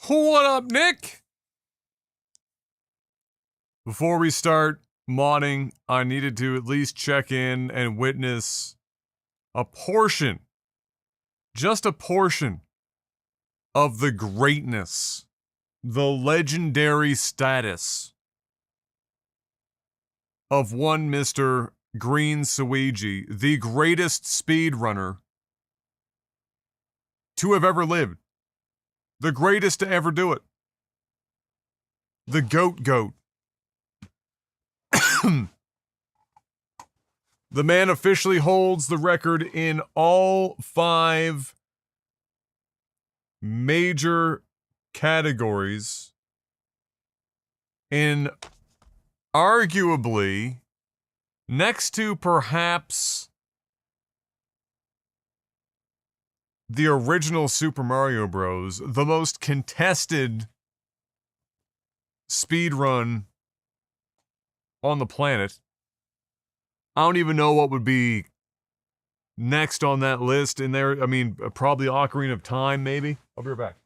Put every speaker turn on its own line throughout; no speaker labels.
What up, Nick? Before we start modding, I needed to at least check in and witness a portion, just a portion, of the greatness, the legendary status of one Mr. Green Suigi, the greatest speedrunner to have ever lived. The greatest to ever do it. The GOAT. The man officially holds the record in all 5 major categories in arguably, next to perhaps the original Super Mario Bros., the most contested speedrun on the planet. I don't even know what would be next on that list in there. I mean, probably Ocarina of Time, maybe. I'll be right back.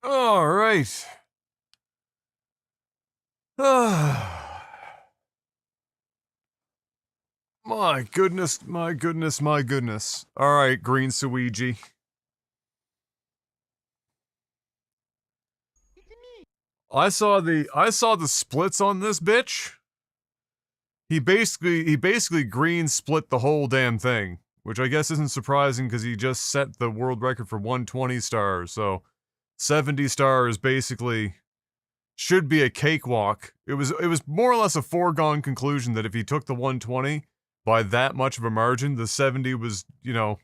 All right. My goodness, my goodness, my goodness. All right, Green Suigi. I saw the splits on this bitch. He basically green split the whole damn thing, which I guess isn't surprising because he just set the world record for 120 stars. So 70 stars basically should be a cakewalk. It was more or less a foregone conclusion that if he took the 120 by that much of a margin, the 70 was, you know,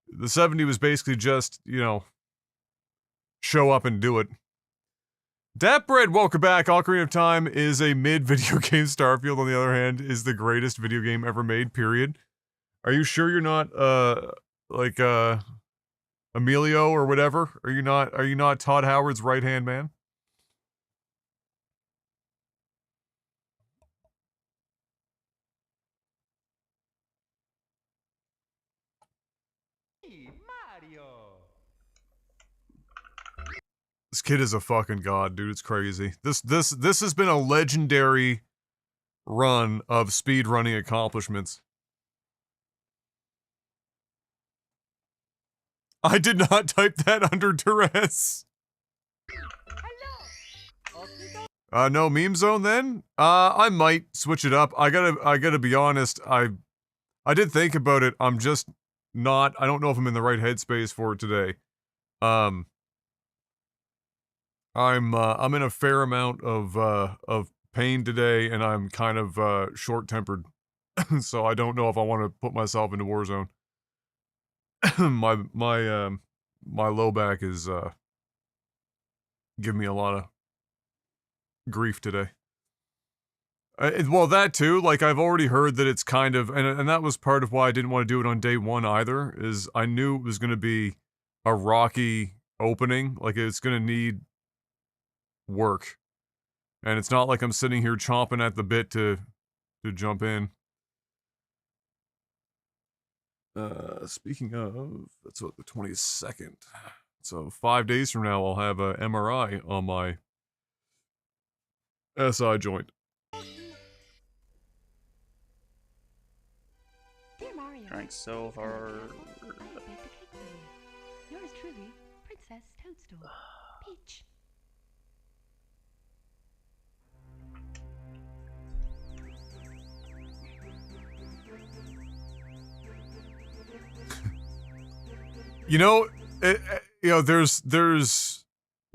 the 70 was basically just, you know, show up and do it. Dapbread, welcome back. Ocarina of Time is a mid-video game. Starfield, on the other hand, is the greatest video game ever made, period. Are you sure you're not, like, Emilio or whatever? Are you not Todd Howard's right-hand man? This kid is a fucking god, dude. It's crazy. This has been a legendary run of speedrunning accomplishments. I did not type that under duress. No meme zone then? I might switch it up. I gotta be honest, I did think about it. I'm just not, I don't know if I'm in the right headspace for it today. I'm in a fair amount of pain today, and I'm kind of short-tempered, so I don't know if I want to put myself into Warzone. my low back is giving me a lot of grief today. Well, that too. Like, I've already heard that it's kind of, and that was part of why I didn't want to do it on day one either. Is I knew it was going to be a rocky opening. Like, it's going to need work, and it's not like I'm sitting here chomping at the bit to jump in. Speaking of, that's what, the 22nd. So 5 days from now, I'll have a MRI on my SI joint.
Trying so hard.
Yours truly, Princess Toadstool. Peach.
You know, there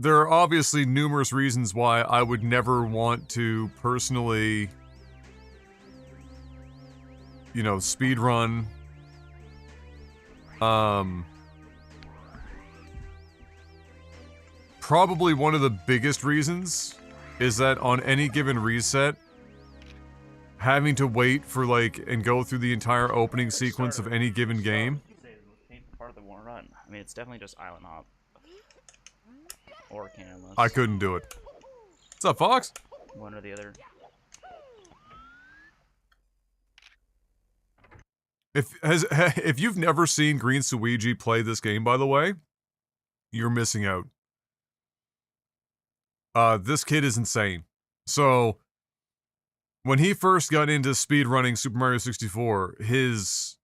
are obviously numerous reasons why I would never want to personally, you know, speedrun. Probably one of the biggest reasons is that on any given reset, having to wait for, like, and go through the entire opening sequence of any given game.
Part of the run. I mean, it's definitely just island hop. Or canvas.
I couldn't do it. What's up, Fox?
One or the other.
If you've never seen Green Suigi play this game, by the way, you're missing out. This kid is insane. So, when he first got into speedrunning Super Mario 64, his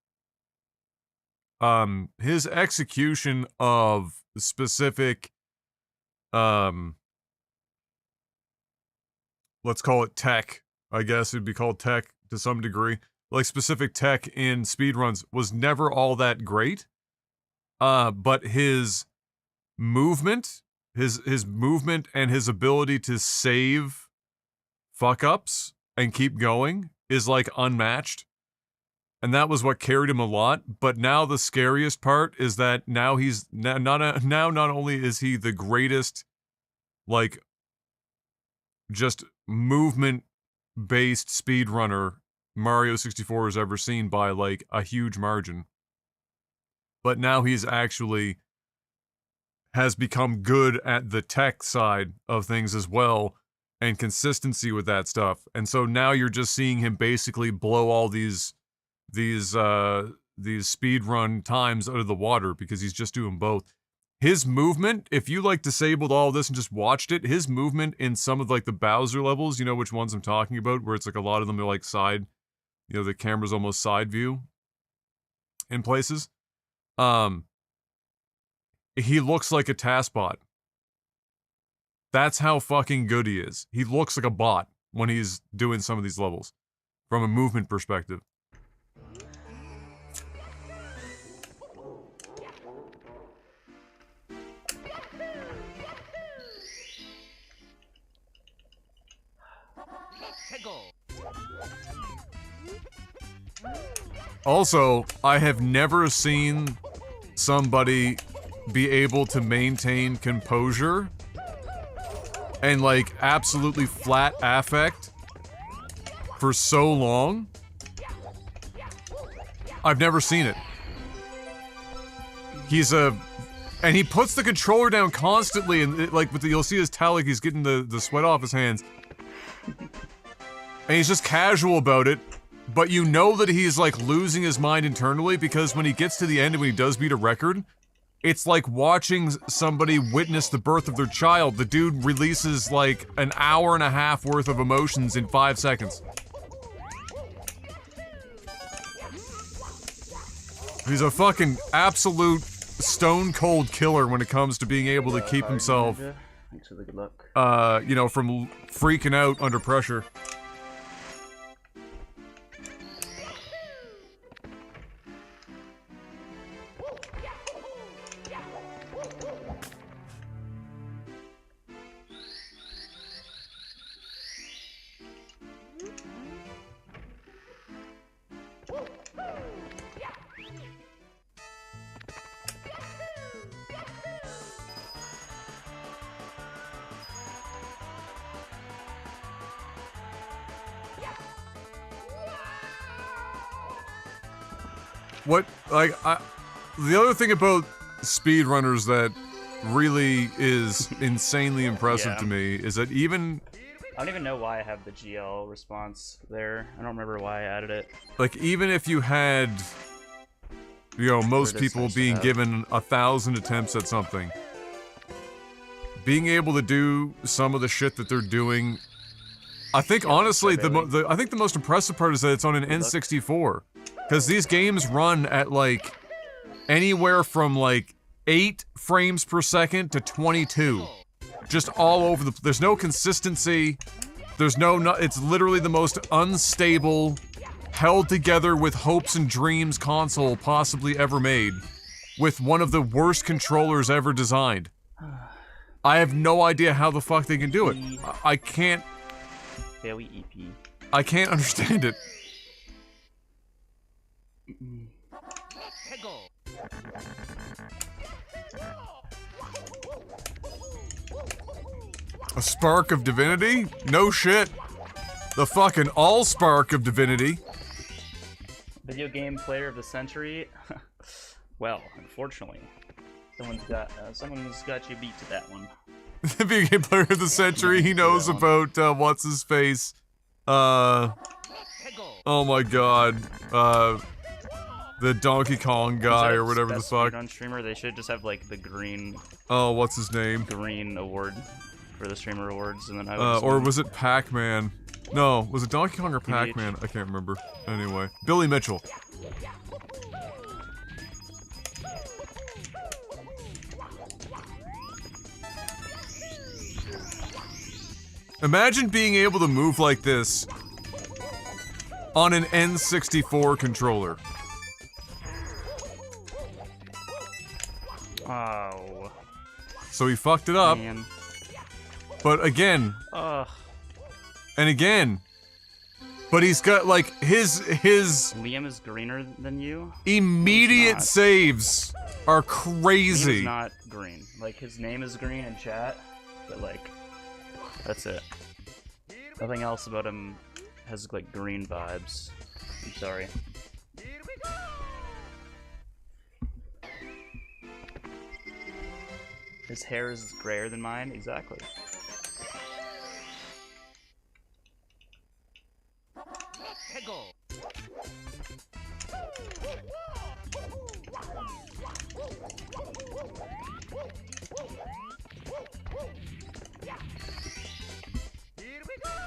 execution of specific, let's call it tech, I guess it'd be called tech to some degree, like specific tech in speedruns was never all that great. But his movement, his movement and his ability to save fuck-ups and keep going is like unmatched. And that was what carried him a lot. But now the scariest part is that now he's not only is he the greatest, like, just movement-based speedrunner Mario 64 has ever seen by, like, a huge margin, but now he's actually has become good at the tech side of things as well, and consistency with that stuff. And so now you're just seeing him basically blow all these speedrun times out of the water because he's just doing both. his movement, if you like disabled all this and just watched it, his movement in some of like the Bowser levels, you know which ones I'm talking about, where it's like a lot of them are like side, you know, the camera's almost side view in places. He looks like a task bot. That's how fucking good he is. He looks like a bot when he's doing some of these levels, from a movement perspective. Also, I have never seen somebody be able to maintain composure and like absolutely flat affect for so long. I've never seen it. And he puts the controller down constantly, and you'll see his towel, like he's getting the sweat off his hands. And he's just casual about it, but you know that he's like losing his mind internally, because when he gets to the end and when he does beat a record, it's like watching somebody witness the birth of their child. The dude releases like an hour and a half worth of emotions in 5 seconds. He's a fucking absolute stone cold killer when it comes to being able to keep himself,
thanks for the good luck.
you know, from freaking out under pressure. The other thing about speedrunners that really is insanely impressive to me is that even...
I don't even know why I have the GL response there. I don't remember why I added it.
Like, even if you had, you know, most people being given 1,000 attempts at something, being able to do some of the shit that they're doing, I think, honestly, I think the most impressive part is that it's on an N64. Because these games run at, like, anywhere from, like, 8 frames per second to 22. Just all over the... There's no consistency. There's no... It's literally the most unstable, held together with hopes and dreams console possibly ever made. With one of the worst controllers ever designed. I have no idea how the fuck they can do it. I can't...
Bailey EP.
I can't understand it. A spark of divinity? No shit. The fucking all-spark of divinity.
Video game player of the century? Well, unfortunately, someone's got you beat to that one.
The video game player of the century, he knows about, what's his face? Oh my god. The Donkey Kong guy or whatever the fuck.
On streamer, they should just have like the green.
Oh, what's his name?
Green award for the streamer awards, and then I would
or was it Pac-Man? No, was it Donkey Kong or Pac-Man? I can't remember. Anyway, Billy Mitchell. Imagine being able to move like this on an N64 controller.
Oh.
So he fucked it up.
Man.
But again.
Ugh.
And again. But he's got like his
Liam is greener than you?
Immediate saves are crazy.
Liam is not green. Like his name is green in chat, but like that's it. Nothing else about him has like green vibes. I'm sorry. His hair is grayer than mine, exactly.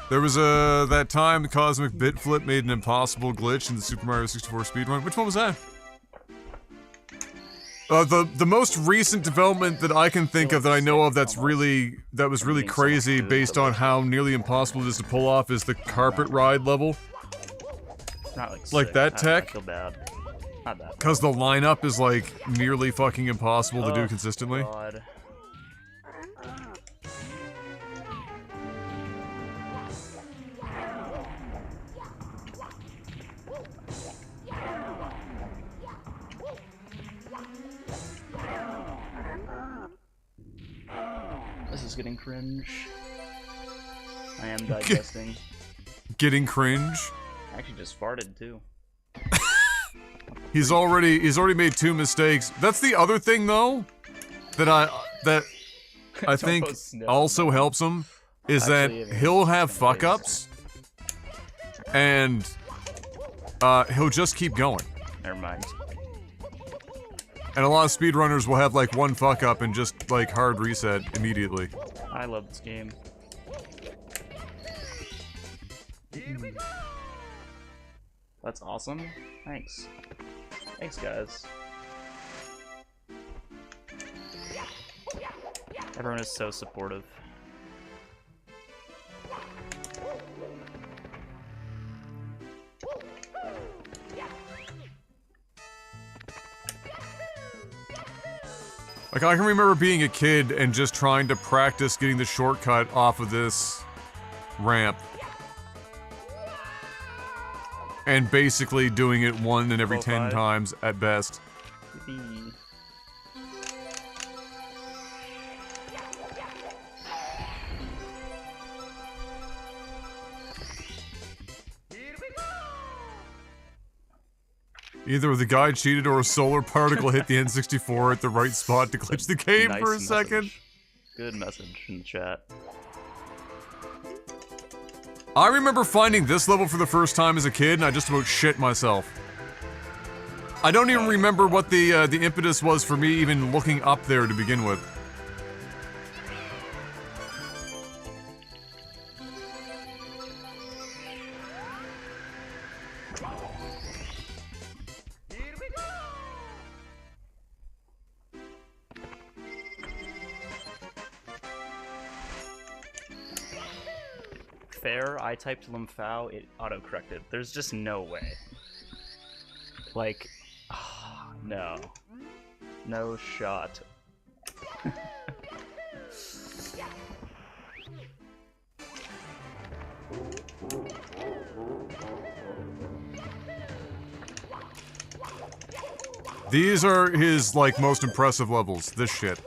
There was that time the Cosmic Bit Flip made an impossible glitch in the Super Mario 64 speedrun. Which one was that? The most recent development that I can think of that I know of that was really crazy based on how nearly impossible it is to pull off is the carpet ride level.
Not
like that tech.
I feel bad. Not that.
Because the lineup is like nearly fucking impossible to do consistently.
God. This is getting cringe. I am digesting.
Getting cringe?
I actually just farted too.
He's already made 2 mistakes. That's the other thing though that I think also helps him is that he'll have fuck ups and he'll just keep going.
Never mind.
And a lot of speedrunners will have like 1 fuck up and just like hard reset immediately.
I love this game. That's awesome. Thanks. Thanks, guys. Everyone is so supportive.
Like, I can remember being a kid and just trying to practice getting the shortcut off of this ramp. And basically doing it 1 in every 10 times at best. Either the guy cheated or a solar particle hit the N64 at the right spot to glitch the game
Nice
for a second.
message. Good message in the chat.
I remember finding this level for the first time as a kid, and I just about shit myself. I don't even remember what the impetus was for me even looking up there to begin with.
Fair, I typed Limphao, it auto-corrected. There's just no way. Like, no. No shot.
These are his, like, most impressive levels. This shit.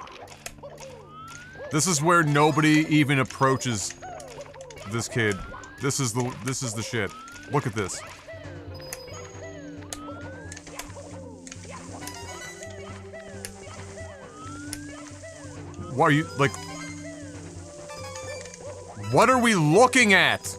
This is where nobody even approaches this kid. This is the shit. Look at this. Why are you, like... What are we looking at?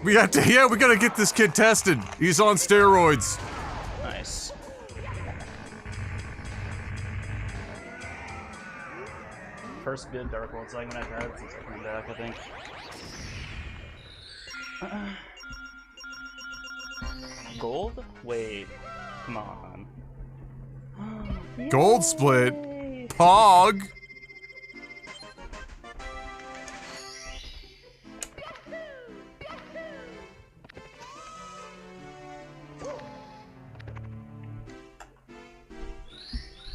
We have to, yeah, we gotta get this kid tested. He's on steroids.
Nice. First good Dark World segment I've had since coming back, I think. Gold? Wait. Come on.
Gold split. Pog.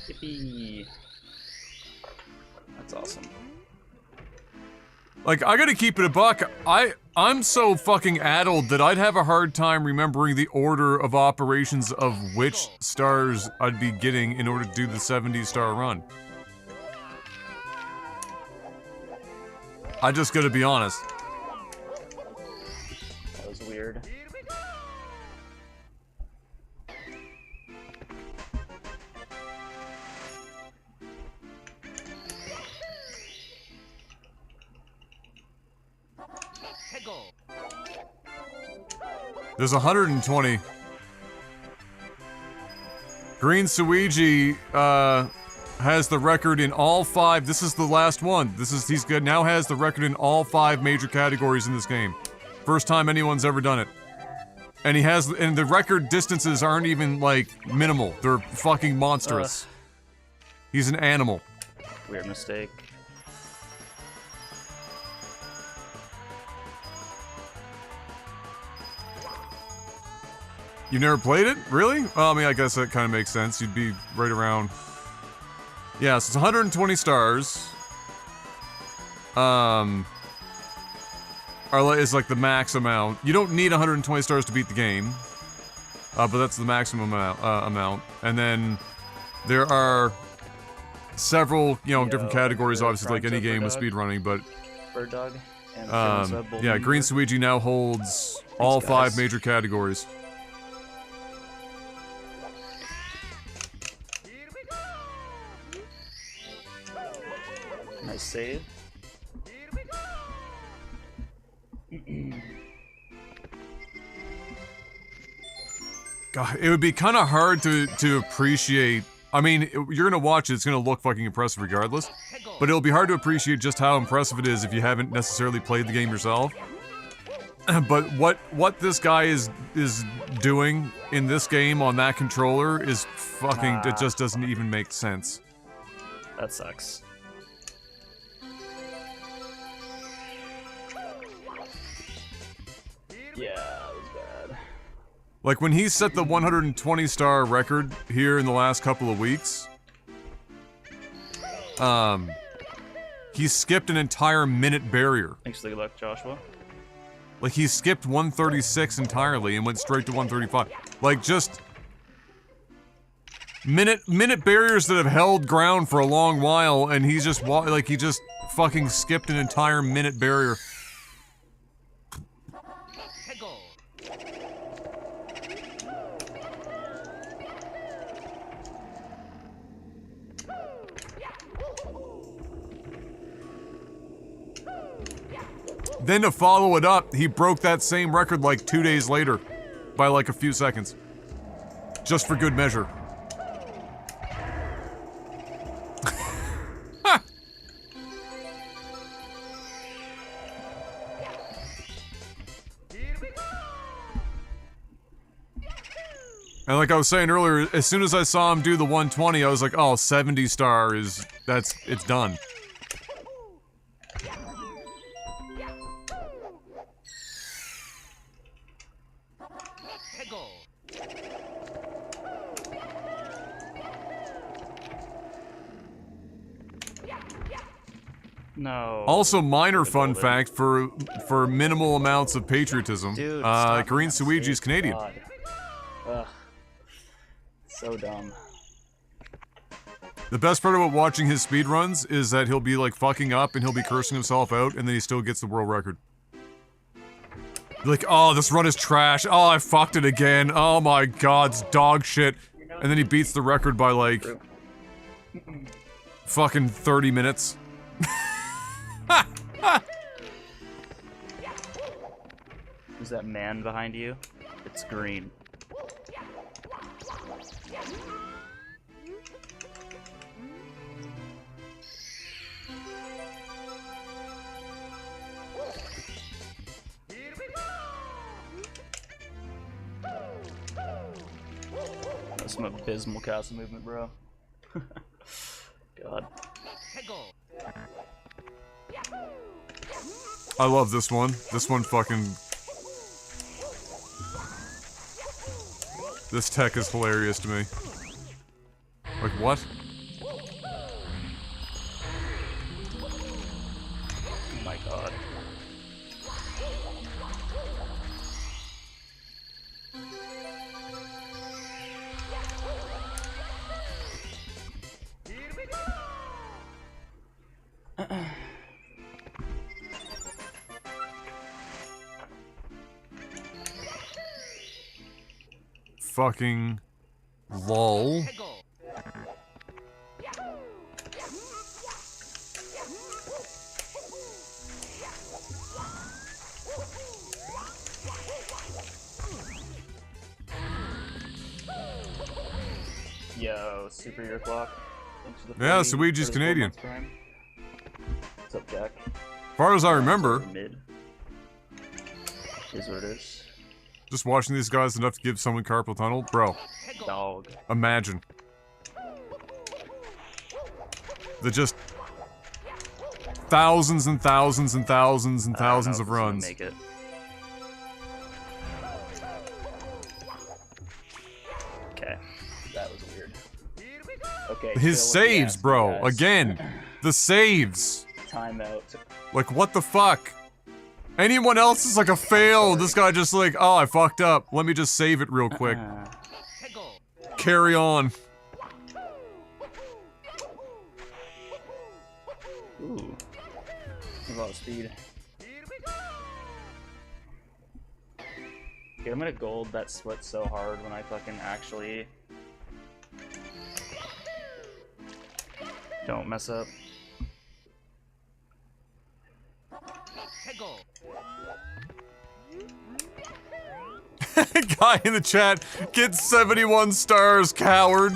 Yippee. That's awesome.
Like, I gotta keep it a buck. I'm so fucking addled that I'd have a hard time remembering the order of operations of which stars I'd be getting in order to do the 70-star run. I just gotta be honest.
That was weird.
There's 120. Green Suigi has the record in all 5. This is the last one. He's good. Now has the record in all 5 major categories in this game. First time anyone's ever done it. And and the record distances aren't even like minimal. They're fucking monstrous. He's an animal.
Weird mistake.
You never played it? Really? Well, I mean, I guess that kind of makes sense. You'd be right around. Yeah, so it's 120 stars. Is like the max amount. You don't need 120 stars to beat the game. But that's the maximum amount. And then there are several, different categories, obviously, like any game with speedrunning, but...
Bird Dog. And
yeah, Green Suigi now holds all 5 major categories.
Nice save.
God, it would be kind of hard to appreciate. I mean, you're gonna watch it, it's gonna look fucking impressive regardless. But it'll be hard to appreciate just how impressive it is if you haven't necessarily played the game yourself. But what this guy is doing in this game on that controller is fucking... It just doesn't even make sense.
That sucks. Yeah, that was bad.
Like, when he set the 120 star record here in the last couple of weeks, he skipped an entire minute barrier.
Thanks for the good luck, Joshua.
Like, he skipped 136 entirely and went straight to 135. Like, just... Minute barriers that have held ground for a long while, and he just fucking skipped an entire minute barrier. Then to follow it up, he broke that same record like 2 days later. By like a few seconds. Just for good measure. And like I was saying earlier, as soon as I saw him do the 120, I was like, oh, 70 star it's done.
No.
Also, minor fun fact for minimal amounts of patriotism.
Dude, stop
Green
that
Suigi's
save.
Canadian.
God. Ugh. So dumb.
The best part about watching his speedruns is that he'll be like fucking up and he'll be cursing himself out and then he still gets the world record. Like, oh, this run is trash. Oh, I fucked it again. Oh my god, it's dog shit. And then he beats the record by like fucking 30 minutes.
Who's that man behind you? It's green. That's some abysmal castle movement, bro. God.
I love this one. This one fucking... This tech is hilarious to me. Like, what?
Oh my god.
Fucking... lol.
Yo, Super Year Clock. Thanks for the
Yeah,
40
Luigi's
for the
Canadian.
4 month prime. What's up, Jack?
As far as I remember,
Mid. Is what it is.
just watching these guys enough to give someone carpal tunnel, bro.
Dog.
Imagine. The just thousands and thousands and thousands and thousands of runs.
Make it. Okay, that was weird. Okay.
His
chill with the
saves,
ass,
bro.
guys.
Again, the saves.
Timeout.
Like, what the fuck? Anyone else is like a fail. This guy just like, oh, I fucked up. Let me just save it real quick. Carry on.
Ooh. A lot of speed. Get him at a gold that splits so hard when I fucking actually don't mess up.
Guy in the chat, get 71 stars, coward.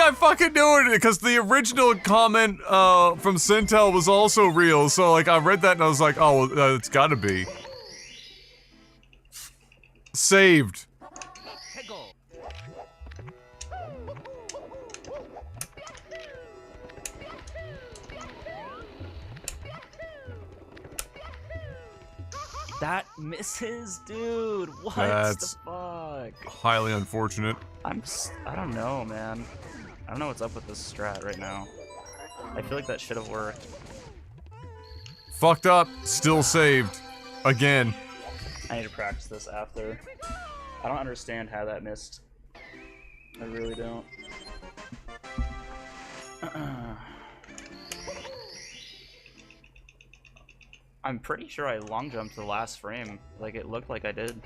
I fucking knew it, because the original comment, from Sintel was also real, so, like, I read that and I was like, oh, well, it's gotta be. Saved.
That misses, dude. What
That's
the fuck?
highly unfortunate.
I don't know, man. I don't know what's up with this strat right now. I feel like that should have worked.
Fucked up, still saved. Again.
I need to practice this after. I don't understand how that missed. I really don't. I'm pretty sure I long jumped the last frame. Like, it looked like I did.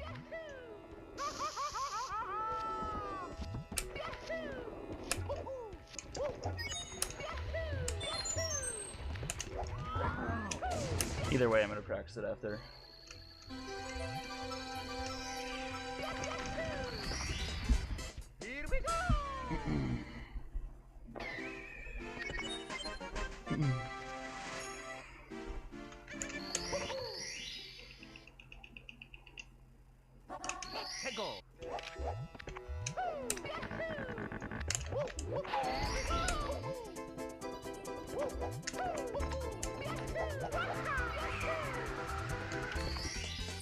Either way, I'm gonna practice it after. Here we go.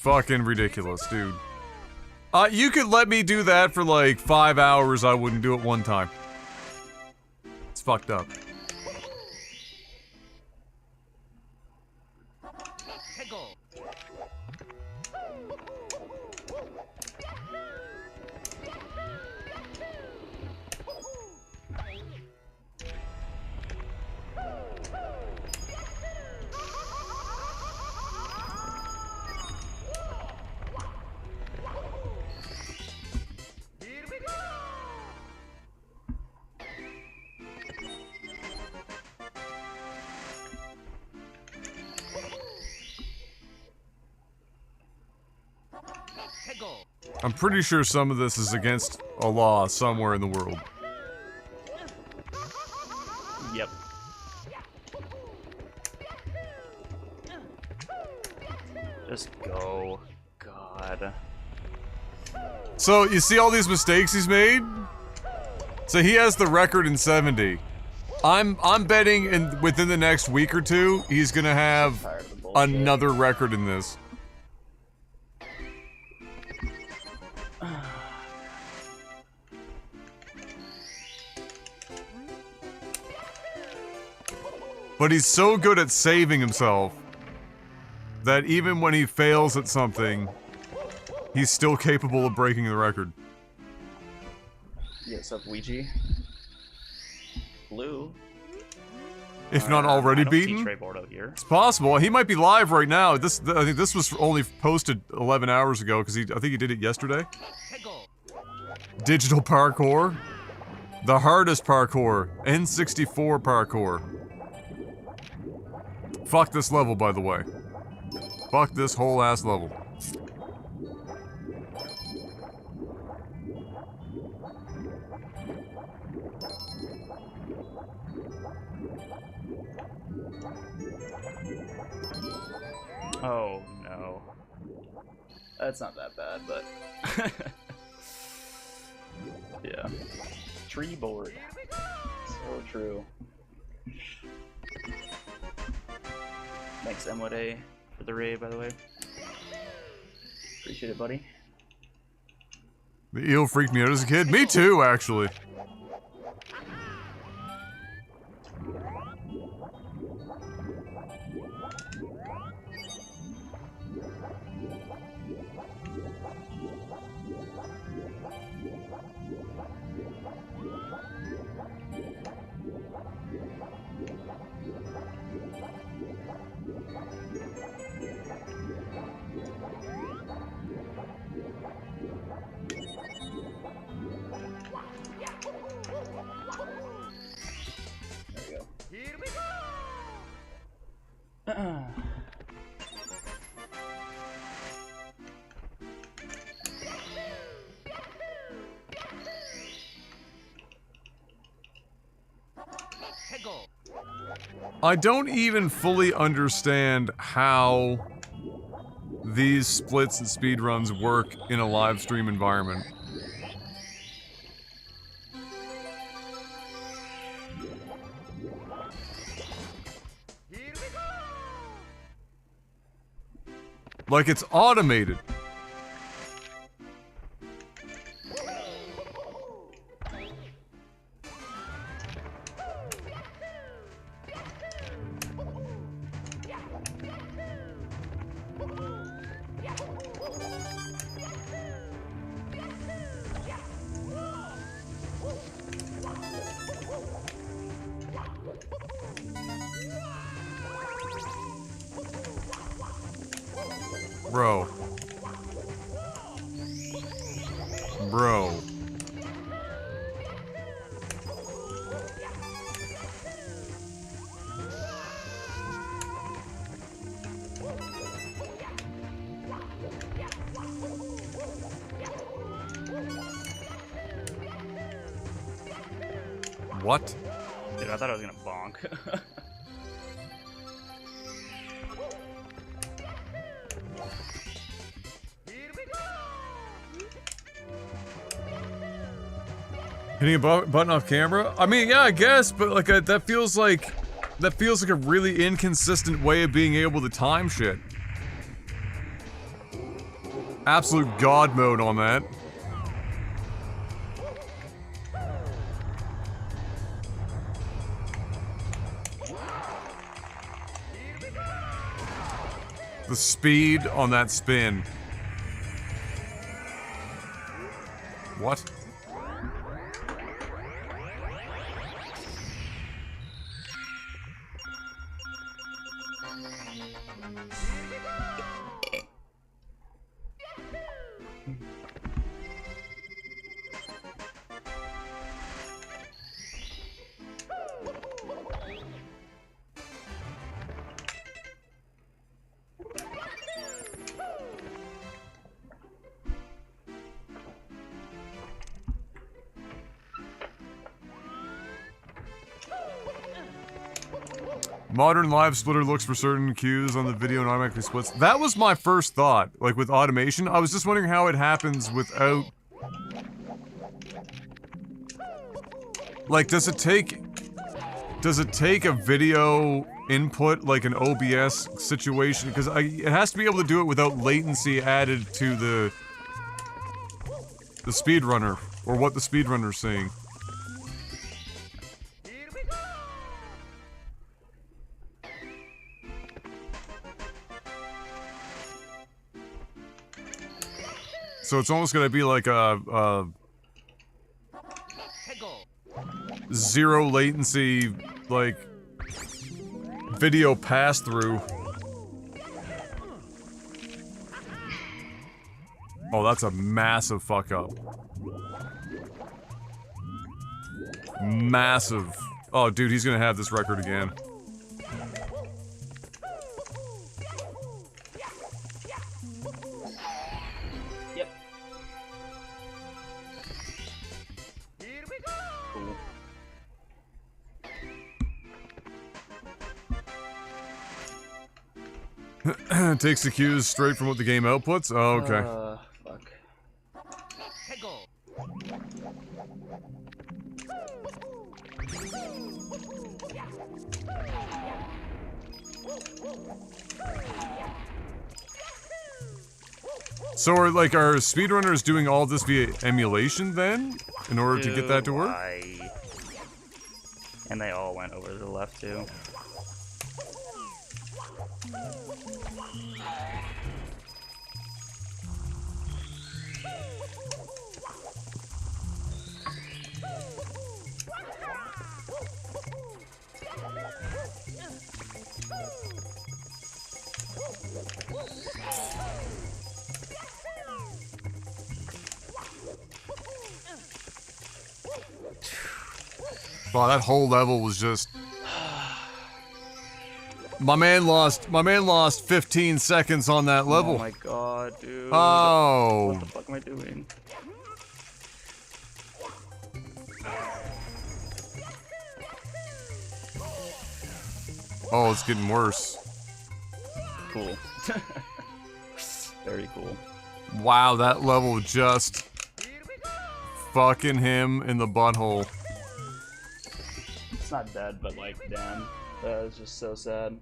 Fucking ridiculous, dude. You could let me do that for like 5 hours, I wouldn't do it one time. It's fucked up. I'm pretty sure some of this is against a law somewhere in the world.
Yep. Just go. God.
So, you see all these mistakes he's made? So he has the record in 70. I'm betting within the next week or two, he's gonna have another record in this. But he's so good at saving himself that even when he fails at something, he's still capable of breaking the record.
Yes, up Ouija. Blue.
If not already
I don't
beaten?
see Trey Bordeaux here.
It's possible. He might be live right now. I think this was only posted 11 hours ago because I think he did it yesterday. Digital parkour. The hardest parkour. N64 parkour. Fuck this level, by the way. Fuck this whole ass level.
Oh no. That's not that bad, but yeah. Tree board. So true. Thanks, Emwade, for the raid, by the way. Appreciate it, buddy.
The eel freaked me out as a kid. Me too, actually. I don't even fully understand how these splits and speedruns work in a live stream environment. Like it's automated. Bro. Bro. What?
Dude, I thought I was gonna bonk.
Hitting a button off camera? I mean, yeah, I guess, but like that feels like a really inconsistent way of being able to time shit. Absolute god mode on that. The speed on that spin. What? Modern live splitter looks for certain cues on the video and automatically splits. That was my first thought, like with automation. I was just wondering how it happens without... Like, does it take a video input, like an OBS situation? Because it has to be able to do it without latency added to the speedrunner, or what the speedrunner's saying. So it's almost gonna be like a zero latency, like, video pass-through. Oh, that's a massive fuck-up. Massive. Oh, dude, he's gonna have this record again. Takes the cues straight from what the game outputs? Oh, okay.
Fuck.
So are speedrunners doing all this via emulation then? In order to get that to work?
And they all went over to the left too.
Wow, that whole level was just... My man lost 15 seconds on that level.
Oh my god, dude.
Oh.
What the fuck am I doing?
Oh, it's getting worse.
Cool. Very cool.
Wow, that level just... fucking him in the butthole.
It's not dead, but like, damn. That was just so sad.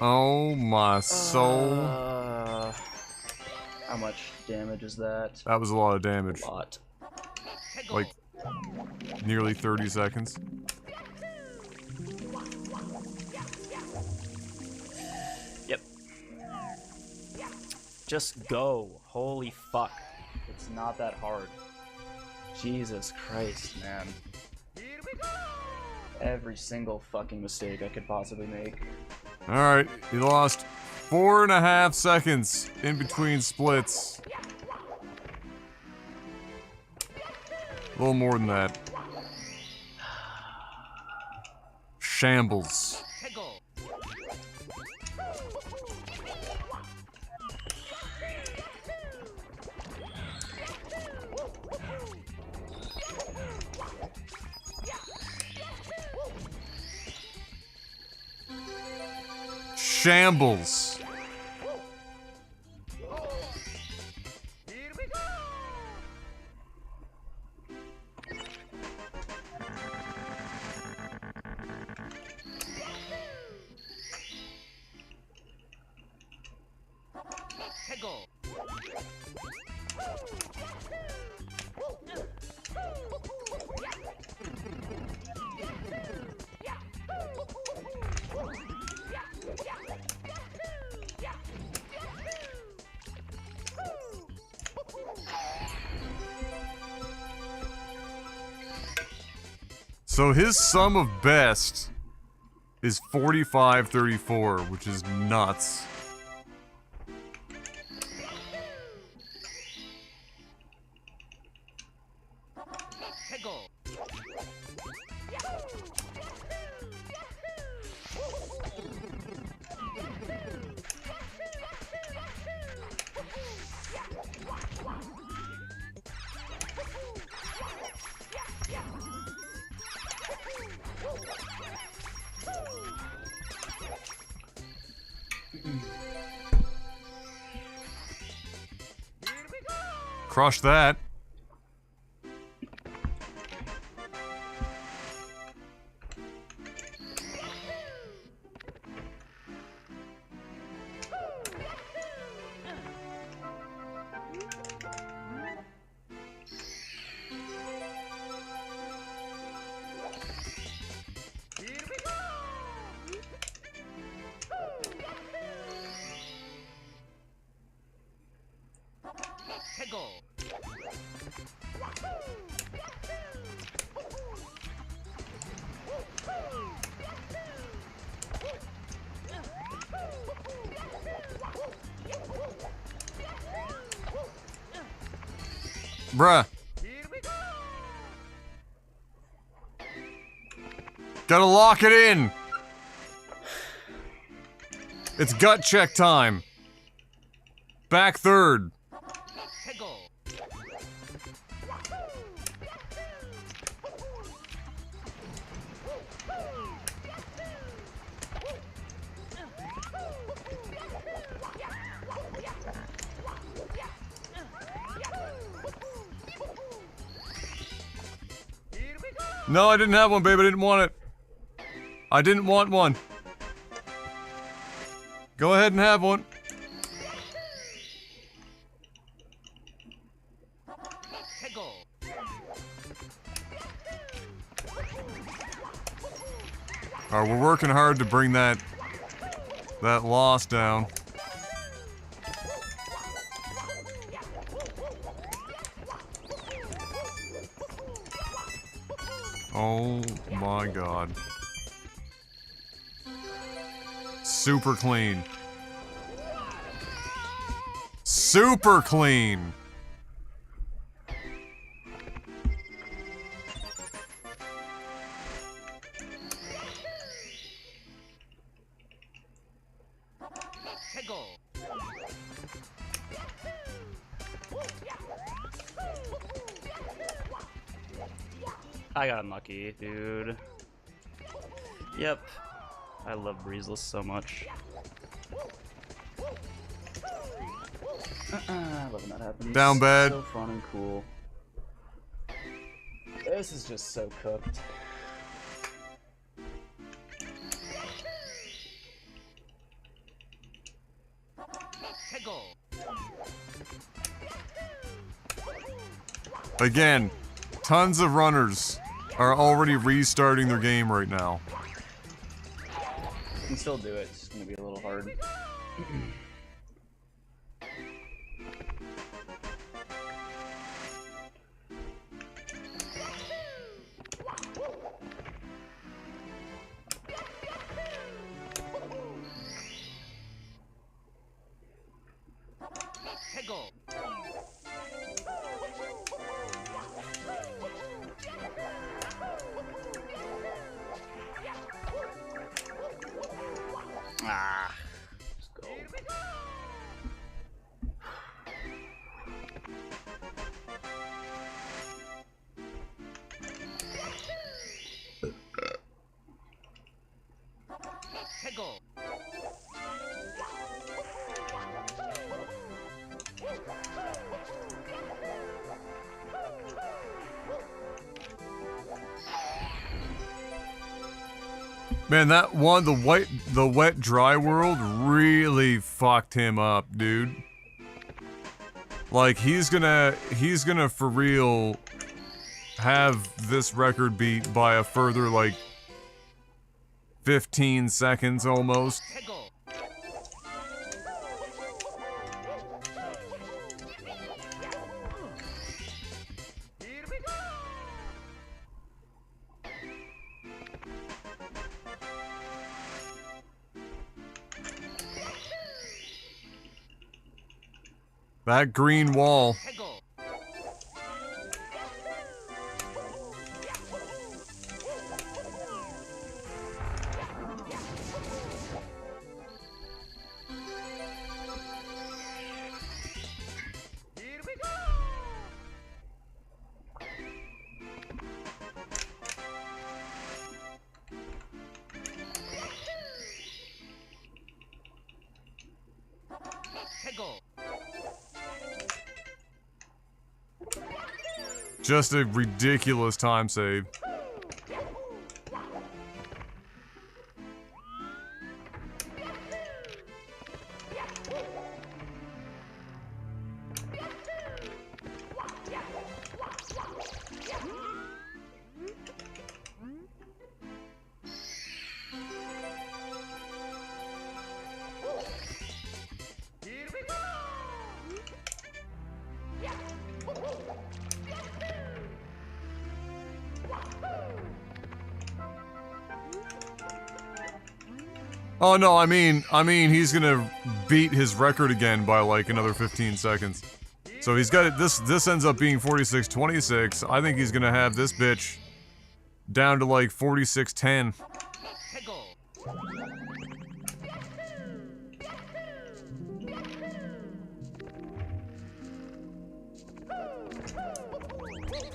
Oh my soul.
How much damage is that?
That was a lot of damage.
A lot.
Like, nearly 30 seconds.
Yep. Just go. Holy fuck. It's not that hard. Jesus Christ, man. Every single fucking mistake I could possibly make.
Alright, he lost 4.5 seconds in between splits. A little more than that. Shambles. Shambles. So his sum of best is 45-34, which is nuts. Crush that. Bruh. Gotta lock it in. It's gut check time. Back third. No, I didn't have one, babe. I didn't want it. I didn't want one. Go ahead and have one. Alright, we're working hard to bring that loss down. Oh my god. Super clean. Super clean.
I got unlucky, dude. Yep. I love Breezeless so much. I love when that happens.
Down bad.
So fun and cool. This is just so cooked.
Again, tons of runners are already restarting their game right now.
You can still do it, it's just gonna be a little hard. Ah, let's go.
Man, that one, the wet dry world really fucked him up, dude. Like, he's gonna for real have this record beat by a further, like, 15 seconds almost. That green wall. Just a ridiculous time save. Oh no, I mean he's gonna beat his record again by like another 15 seconds. So he's got it, this ends up being 46-26. I think he's gonna have this bitch down to like 46-10.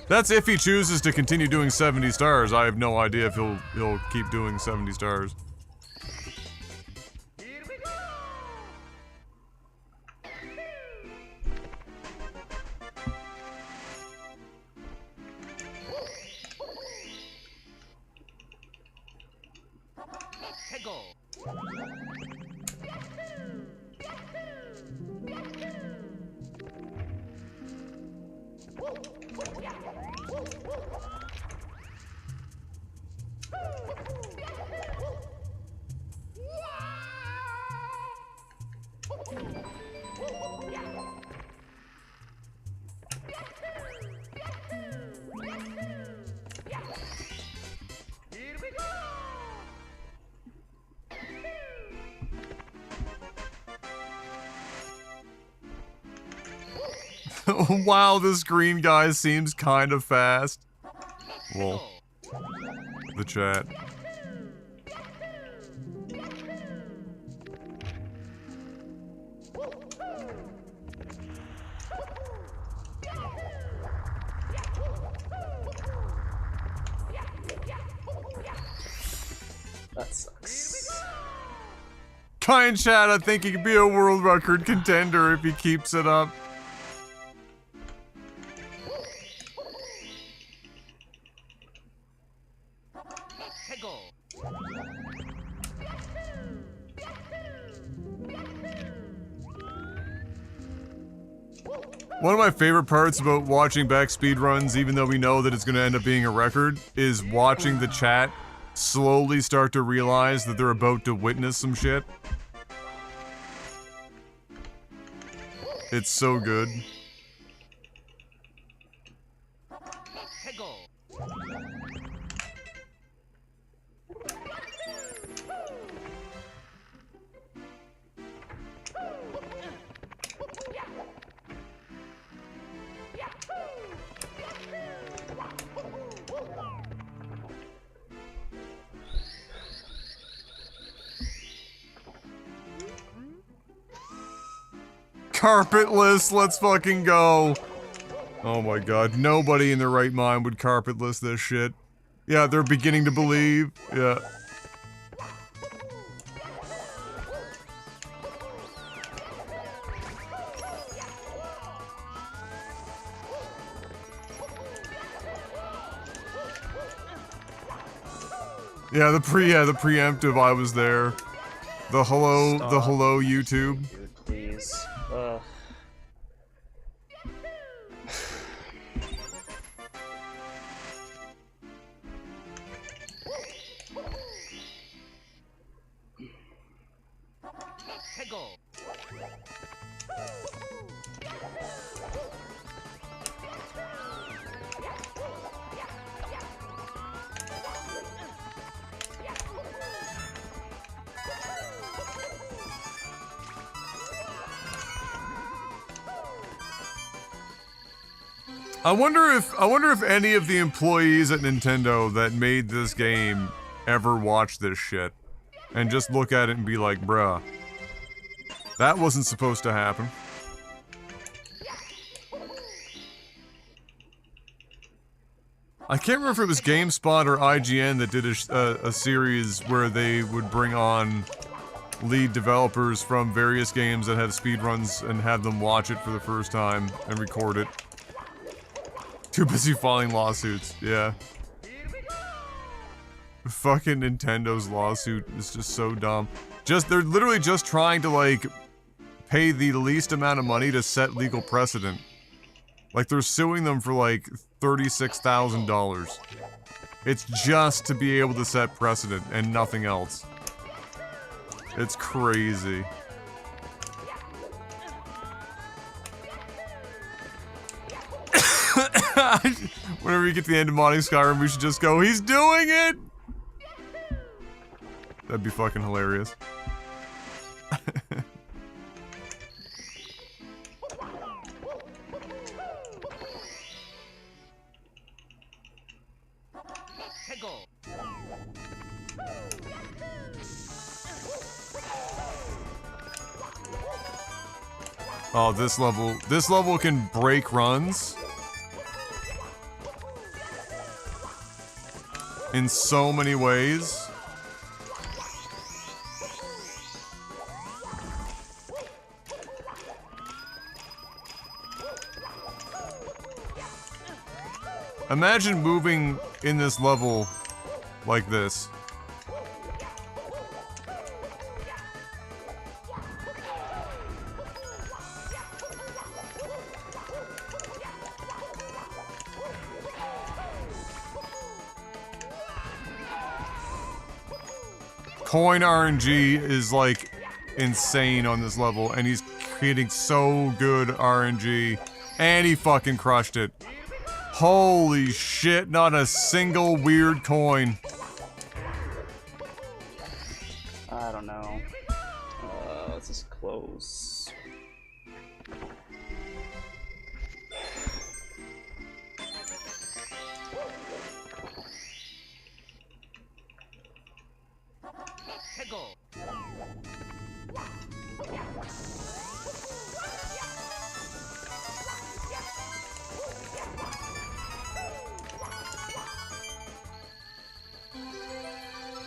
That's if he chooses to continue doing 70 stars. I have no idea if he'll keep doing 70 stars. Wow, this green guy seems kind of fast. Well, the chat.
That sucks.
Kind chat, I think he could be a world record contender if he keeps it up. One of my favorite parts about watching back speedruns, even though we know that it's going to end up being a record, is watching the chat slowly start to realize that they're about to witness some shit. It's so good. Carpetless, let's fucking go. Oh my god, nobody in their right mind would carpetless this shit. Yeah, they're beginning to believe. Yeah. Yeah, the preemptive, I was there. The hello YouTube.
Dude, please.
I wonder if any of the employees at Nintendo that made this game ever watch this shit and just look at it and be like, bruh, that wasn't supposed to happen. I can't remember if it was GameSpot or IGN that did a series where they would bring on lead developers from various games that had speedruns and have them watch it for the first time and record it. Too busy filing lawsuits, yeah. Fucking Nintendo's lawsuit is just so dumb. They're literally just trying to, like, pay the least amount of money to set legal precedent. Like, they're suing them for, like, $36,000. It's just to be able to set precedent and nothing else. It's crazy. Whenever you get to the end of modding Skyrim, we should just go, he's doing it! That'd be fucking hilarious. Oh, this level can break runs in so many ways. Imagine moving in this level like this. Coin RNG is like insane on this level, and he's hitting so good RNG, and he fucking crushed it. Holy shit, not a single weird coin.
I don't know. This is close.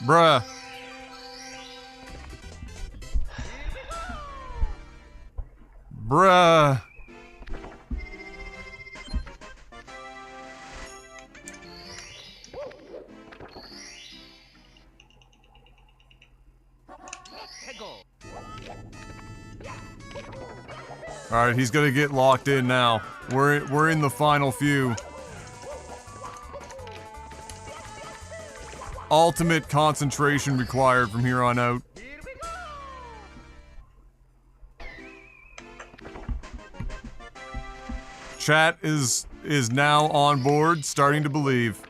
Bruh. Bruh. Alright, he's gonna get locked in now. We're in the final few. Ultimate concentration required from here on out. Chat is now on board, starting to believe.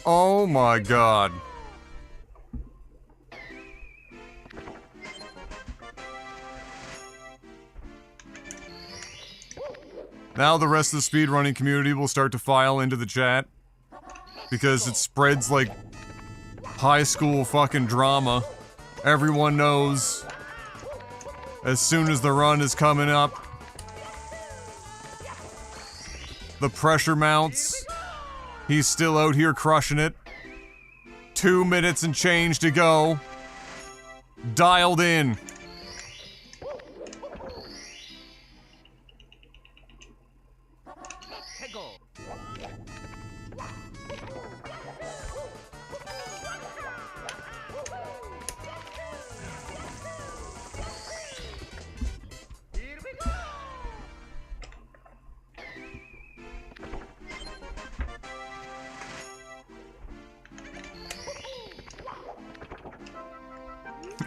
Oh my god. Now the rest of the speedrunning community will start to file into the chat. Because it spreads like high school fucking drama. Everyone knows as soon as the run is coming up. The pressure mounts. He's still out here crushing it. 2 minutes and change to go. Dialed in.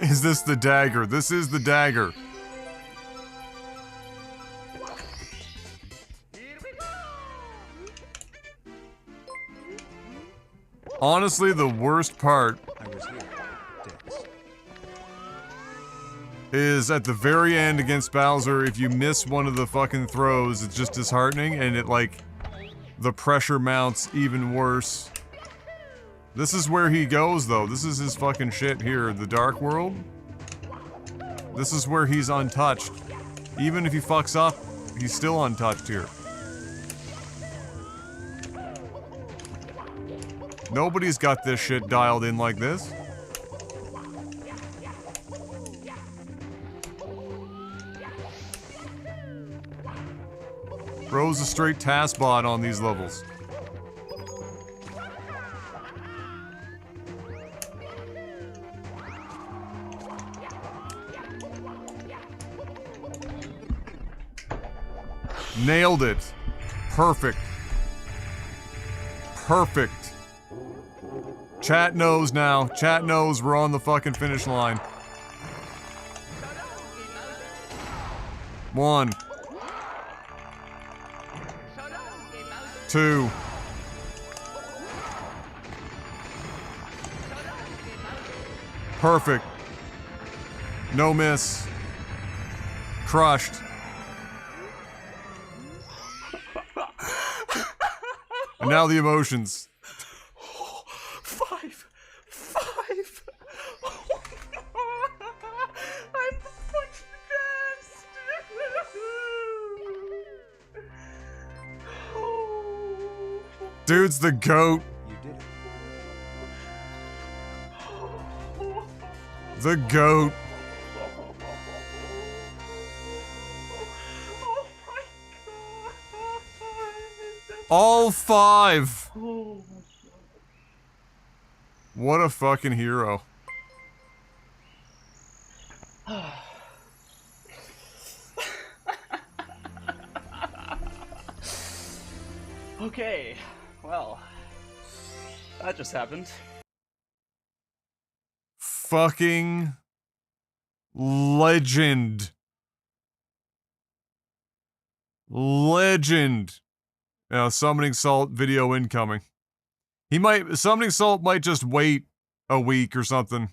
Is this the dagger? This is the dagger. Honestly, the worst part is at the very end against Bowser. If you miss one of the fucking throws, it's just disheartening, and it like the pressure mounts even worse. This is where he goes, though. This is his fucking shit here. The Dark World. This is where he's untouched. Even if he fucks up, he's still untouched here. Nobody's got this shit dialed in like this. Bro's a straight task bot on these levels. Nailed it. Perfect. Perfect. Chat knows now. Chat knows we're on the fucking finish line. 1. 2. Perfect. No miss. Crushed. And now the emotions.
5. Oh no. I'm the fucking best. Oh.
Dude's the GOAT.
You did it.
The GOAT.
Oh my god.
All 5!
Oh.
What a fucking hero.
Okay, well, that just happened.
Fucking legend. Legend. Now, summoning Salt video incoming. Summoning Salt might just wait a week or something.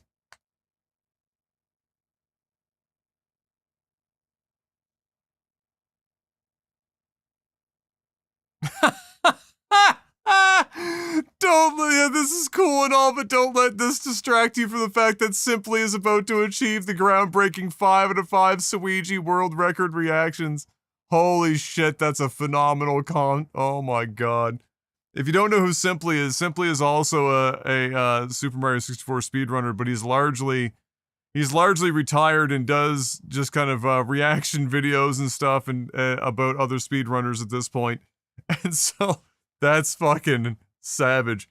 Yeah, this is cool and all, but don't let this distract you from the fact that Simply is about to achieve the groundbreaking 5 out of 5 Suigi world record reactions. Holy shit, that's a phenomenal oh my god. If you don't know who Simply is also a Super Mario 64 speedrunner, but he's largely retired and does just kind of reaction videos and stuff and about other speedrunners at this point. And so that's fucking savage.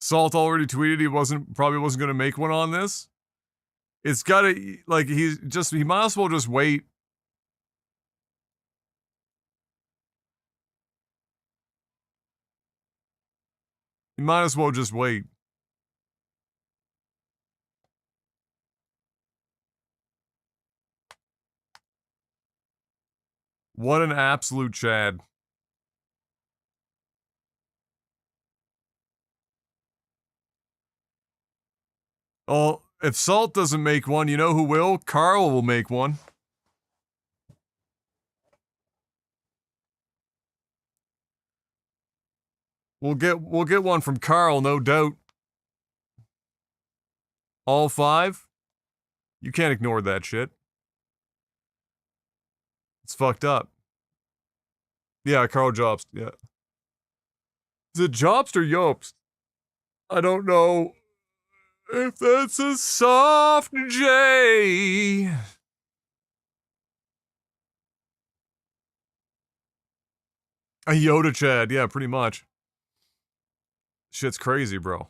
Salt already tweeted he probably wasn't going to make one on this. It's gotta, like, he might as well just wait. He might as well just wait. What an absolute Chad. Oh, if Salt doesn't make one, you know who will? Carl will make one. We'll get one from Carl, no doubt. All 5? You can't ignore that shit. It's fucked up. Yeah, Carl Jobst, yeah. Is it Jobst or Jobst? I don't know if that's a soft J. A Yoda Chad, yeah, pretty much. Shit's crazy, bro.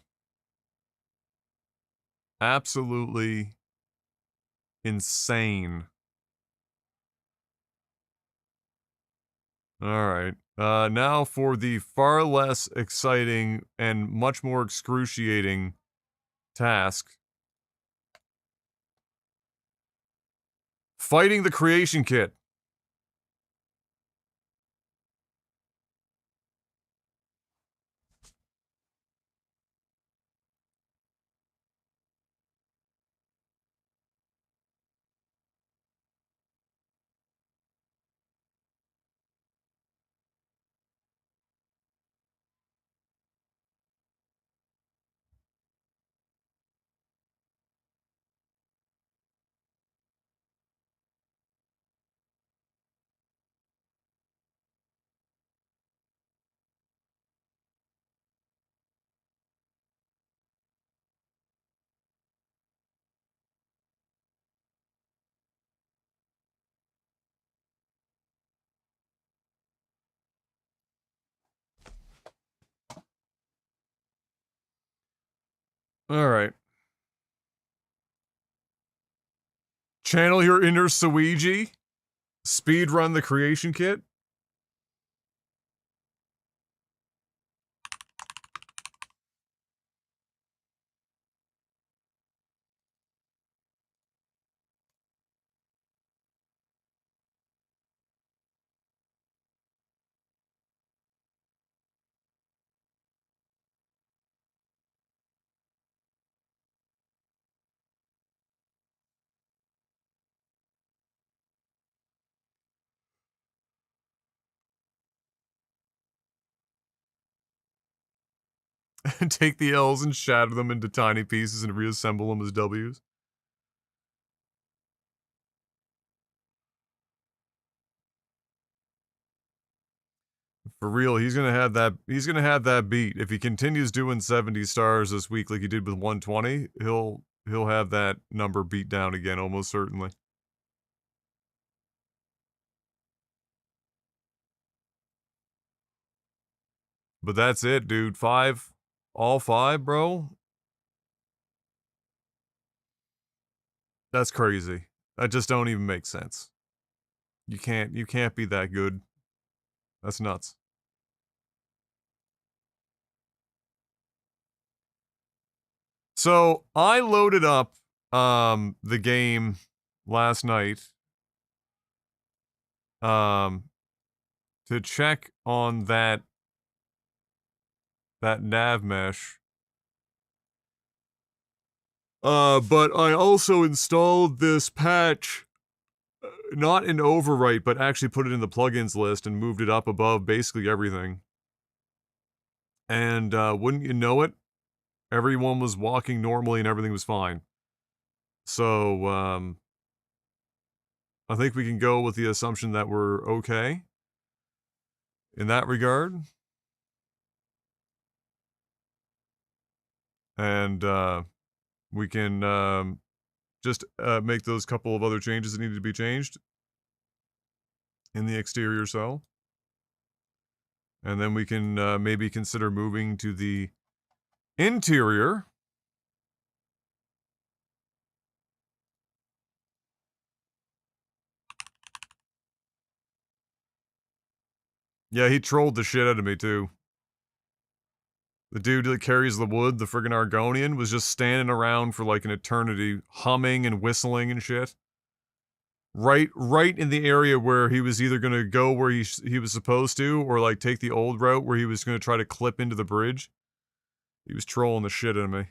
Absolutely insane. Alright. Now for the far less exciting and much more excruciating task. Fighting the creation kit. Alright. Channel your inner Suigi. Speedrun the creation kit. And take the L's and shatter them into tiny pieces and reassemble them as W's. For real, he's gonna have that beat. If he continues doing 70 stars this week like he did with 120, he'll have that number beat down again, almost certainly. But that's it, dude. 5. All 5, bro? That's crazy. That just don't even make sense. You can't be that good. That's nuts. So, I loaded up the game last night to check on that nav mesh. But I also installed this patch, not in overwrite, but actually put it in the plugins list and moved it up above basically everything. And wouldn't you know it, everyone was walking normally and everything was fine. So I think we can go with the assumption that we're okay in that regard. And we can just make those couple of other changes that needed to be changed in the exterior cell. And then we can maybe consider moving to the interior. Yeah, he trolled the shit out of me too. The dude that carries the wood, the friggin' Argonian, was just standing around for like an eternity, humming and whistling and shit. Right in the area where he was either gonna go where he was supposed to, or like take the old route where he was gonna try to clip into the bridge. He was trolling the shit out of me.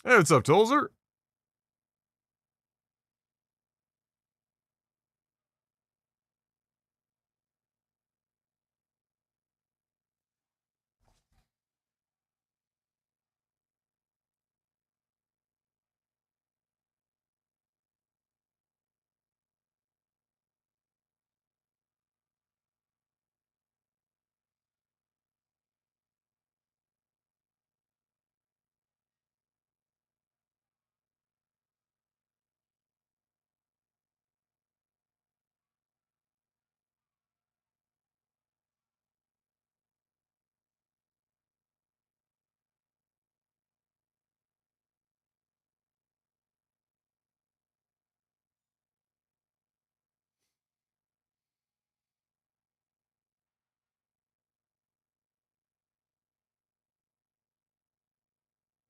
Hey, what's up, Tolzer?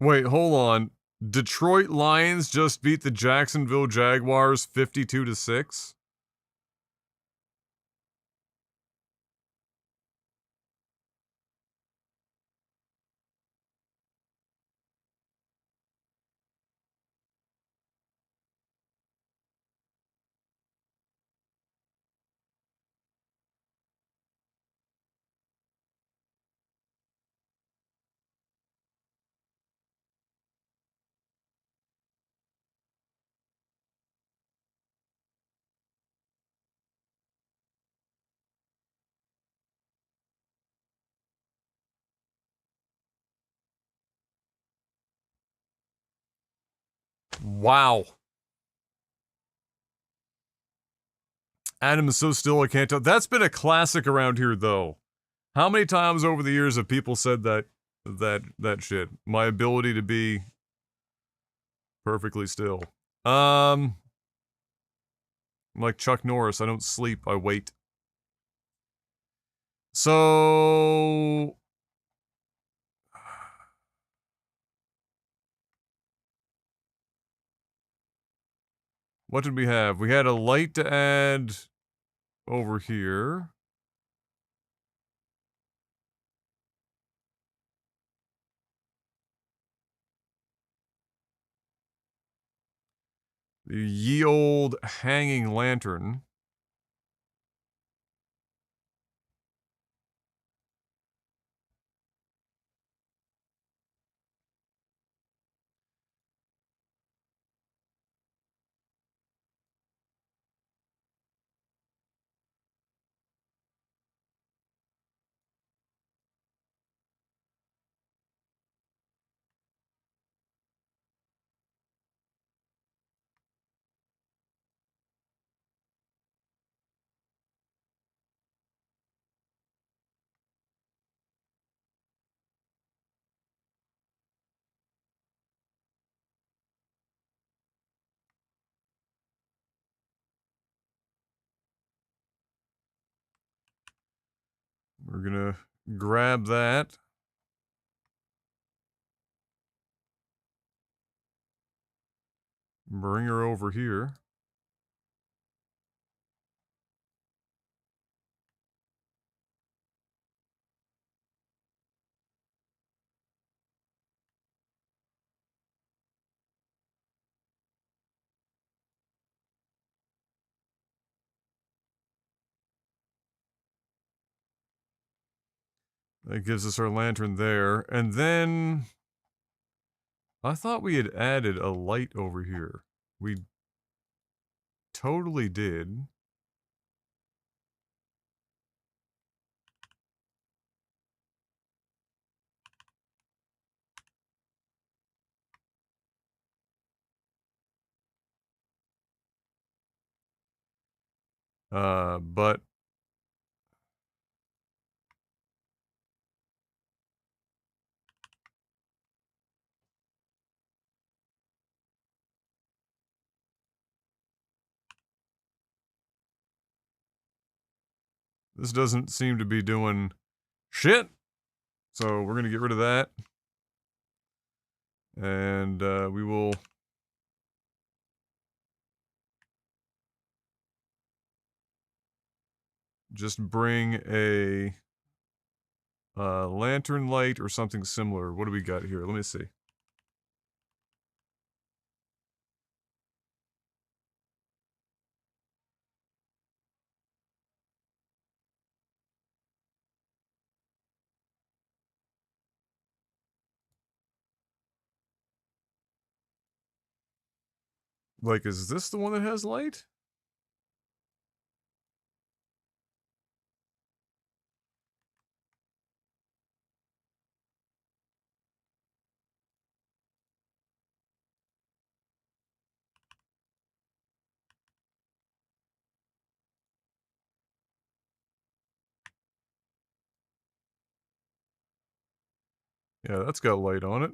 Wait, hold on. Detroit Lions just beat the Jacksonville Jaguars 52-6? Wow. Adam is so still I can't tell. That's been a classic around here though. How many times over the years have people said that shit? My ability to be perfectly still. I'm like Chuck Norris, I don't sleep, I wait. So what did we have? We had a light to add over here. The ye old hanging lantern. We're gonna grab that. Bring her over here. That gives us our lantern there. And then I thought we had added a light over here. We totally did. But this doesn't seem to be doing shit. So we're going to get rid of that. And we will just bring a lantern light or something similar. What do we got here? Let me see. Like, is this the one that has light? Yeah, that's got light on it.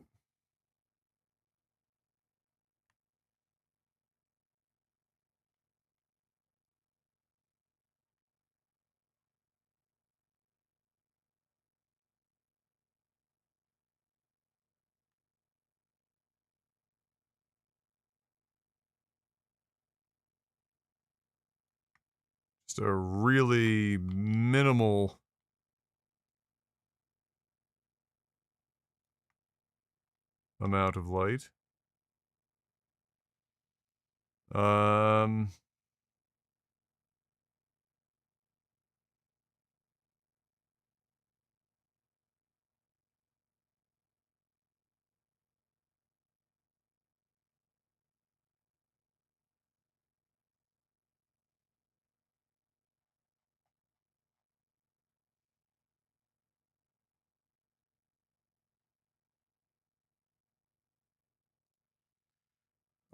Just a really minimal amount of light. Um,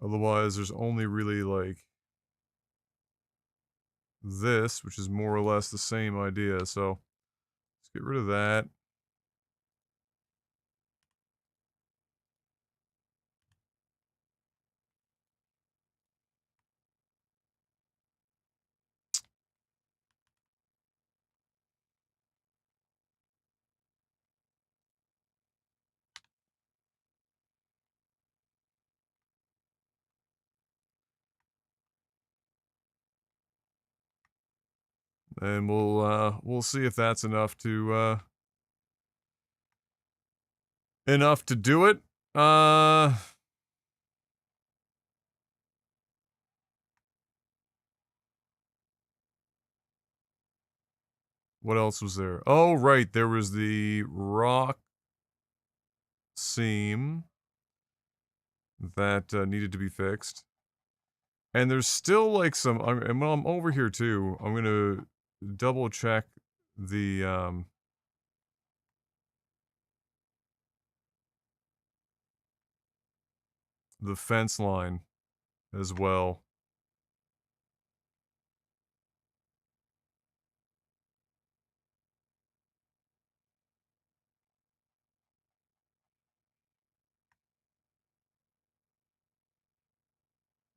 Otherwise, there's only really like this, which is more or less the same idea. So let's get rid of that. And we'll see if that's enough to do it. What else was there? Oh, right, there was the rock seam that needed to be fixed. And there's still like some. And when I'm over here too, I'm gonna double check the fence line as well.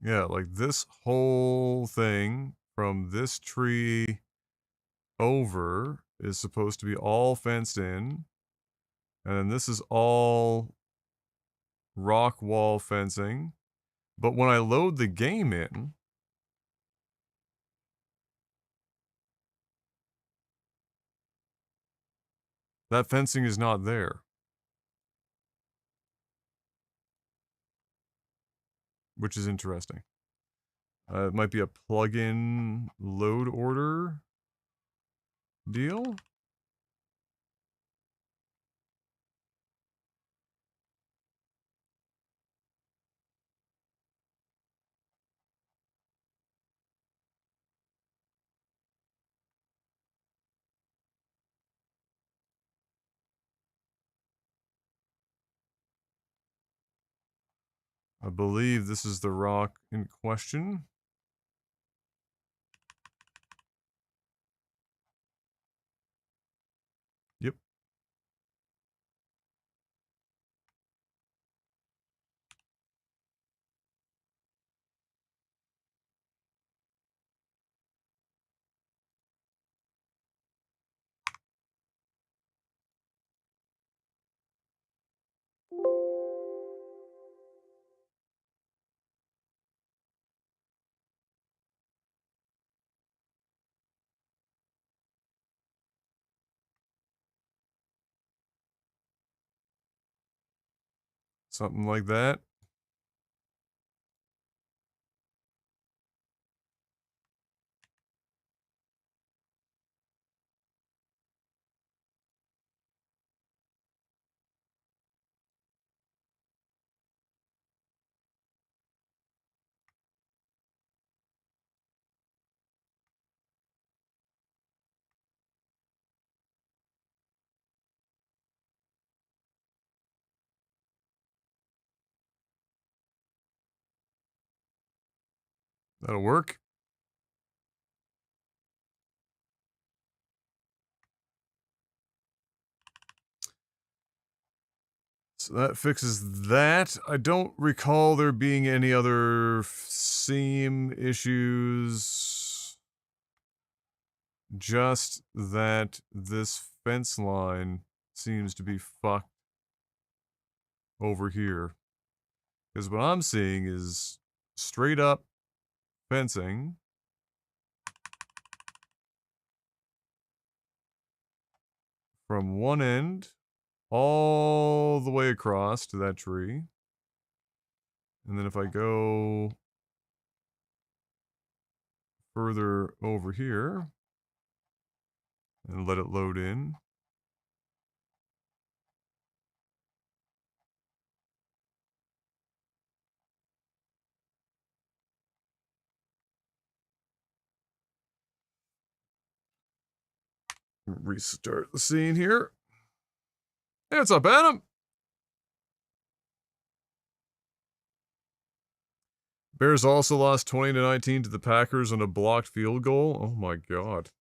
Yeah, like this whole thing from this tree over is supposed to be all fenced in. And then this is all rock wall fencing. But when I load the game in, that fencing is not there. Which is interesting. It might be a plugin load order deal. I believe this is the rock in question. Yep. Something like that. That'll work. So that fixes that. I don't recall there being any other seam issues. Just that this fence line seems to be fucked over here. Because what I'm seeing is straight up fencing. From one end all the way across to that tree. And then if I go further over here and let it load in. Restart the scene here. Hey, what's up, Adam? Bears also lost 20-19 to the Packers on a blocked field goal. Oh my god.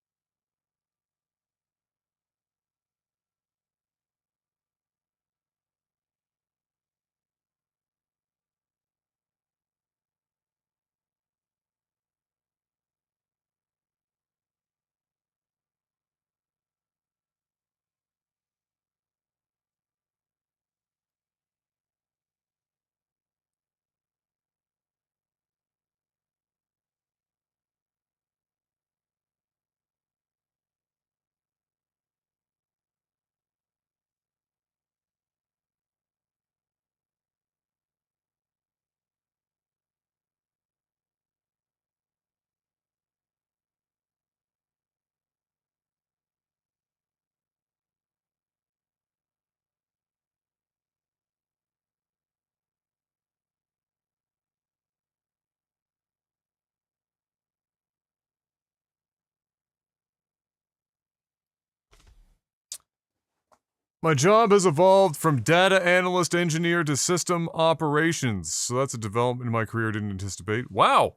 My job has evolved from data analyst engineer to system operations. So that's a development in my career I didn't anticipate. Wow.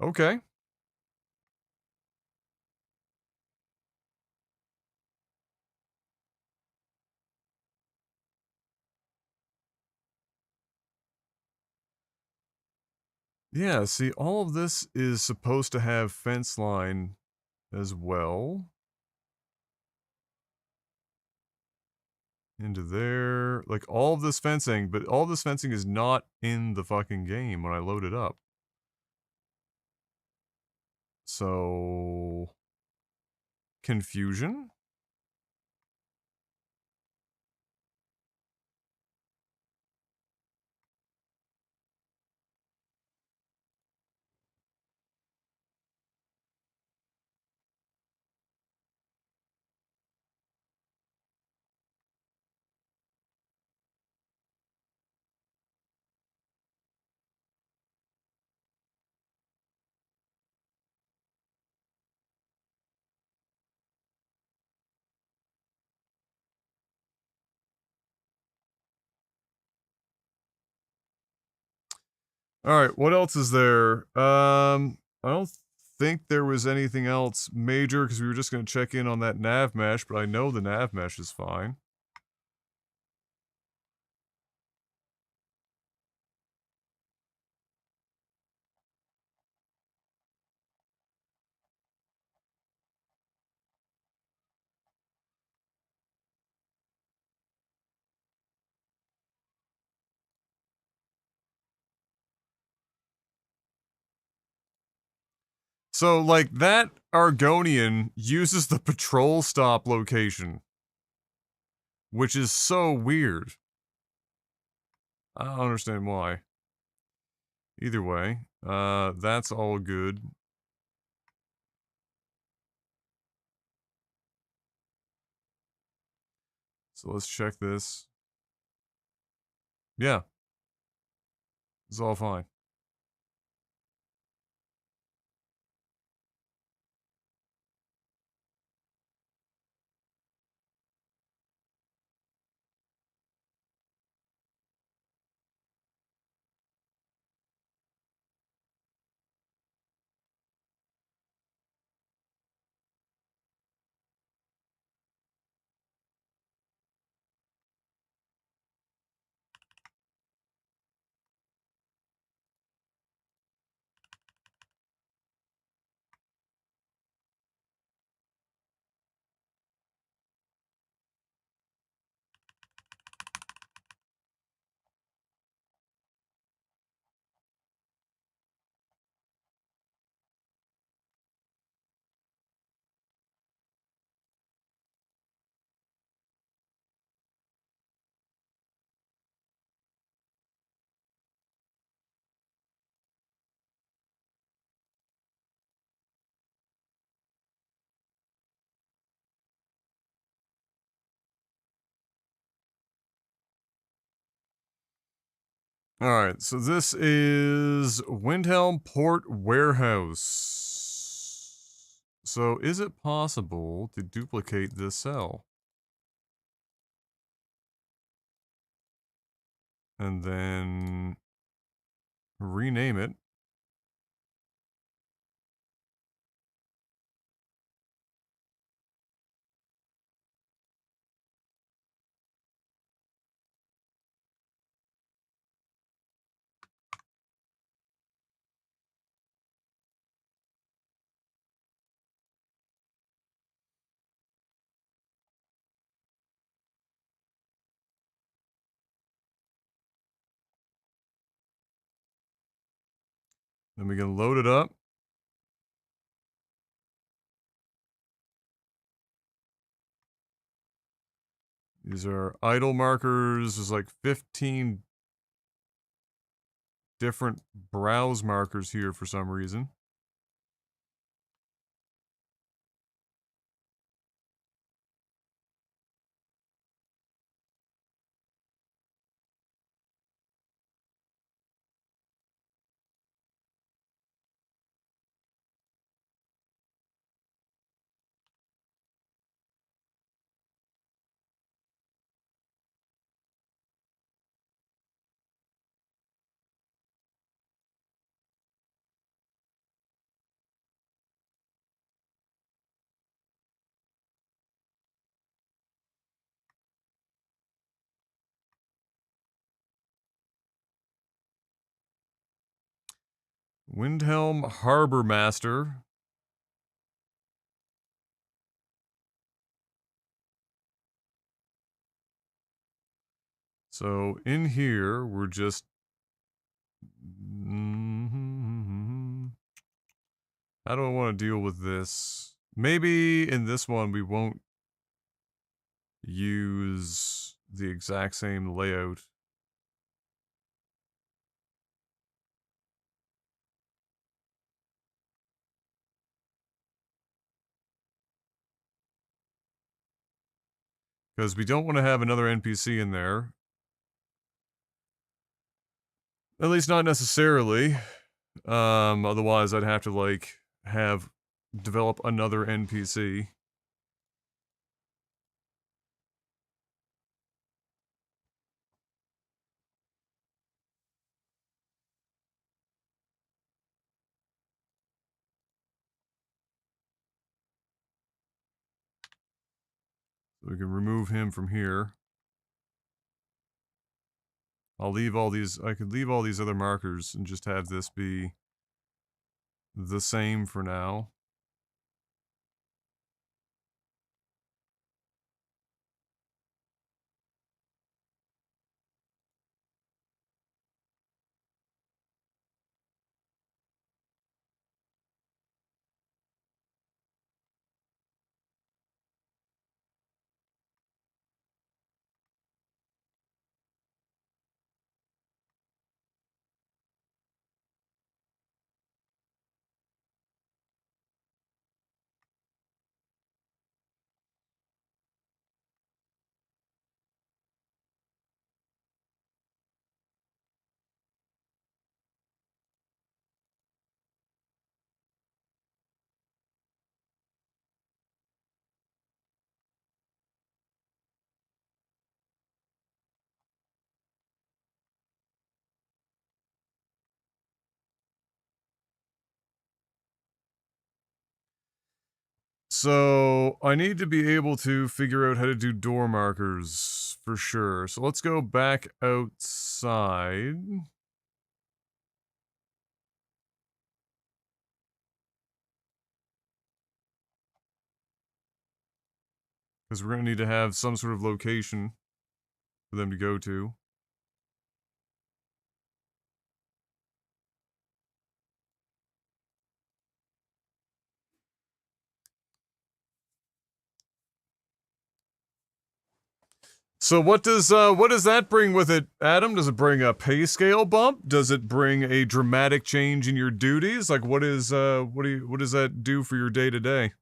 Okay. Yeah, see, all of this is supposed to have fence line as well. Into there. Like, all of this fencing, but all this fencing is not in the fucking game when I load it up. So... Confusion? Alright, what else is there? I don't think there was anything else major, because we were just going to check in on that nav mesh, but I know the nav mesh is fine. So, like, that Argonian uses the patrol stop location, which is so weird. I don't understand why. Either way, that's all good. So let's check this. Yeah, it's all fine. Alright, so this is Windhelm Port Warehouse. So is it possible to duplicate this cell? And then rename it. Then we can load it up. These are idle markers. There's like 15 different browse markers here for some reason. Windhelm Harbor Master. So in here, we're just. How do I want to deal with this? Maybe in this one we won't use the exact same layout. Because we don't want to have another NPC in there. At least not necessarily. Otherwise I'd have to like develop another NPC. So we can remove him from here. I could leave all these other markers and just have this be the same for now. So I need to be able to figure out how to do door markers for sure. So let's go back outside. Because we're going to need to have some sort of location for them to go to. So what does that bring with it, Adam? Does it bring a pay scale bump? Does it bring a dramatic change in your duties? Like what does that do for your day to day?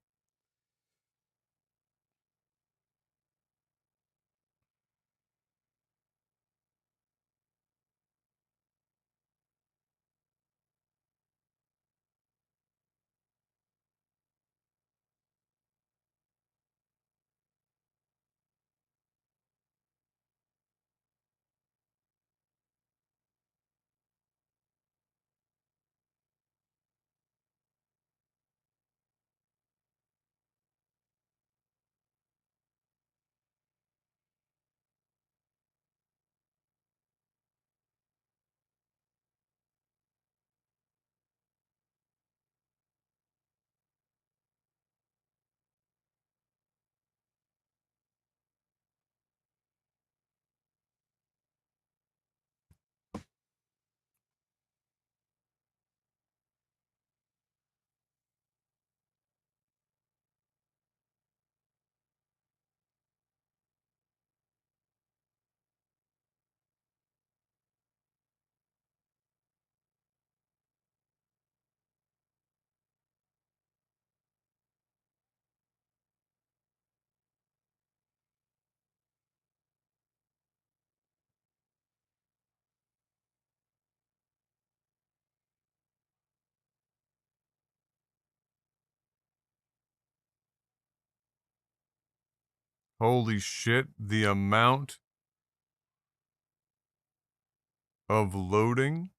Holy shit, the amount of loading.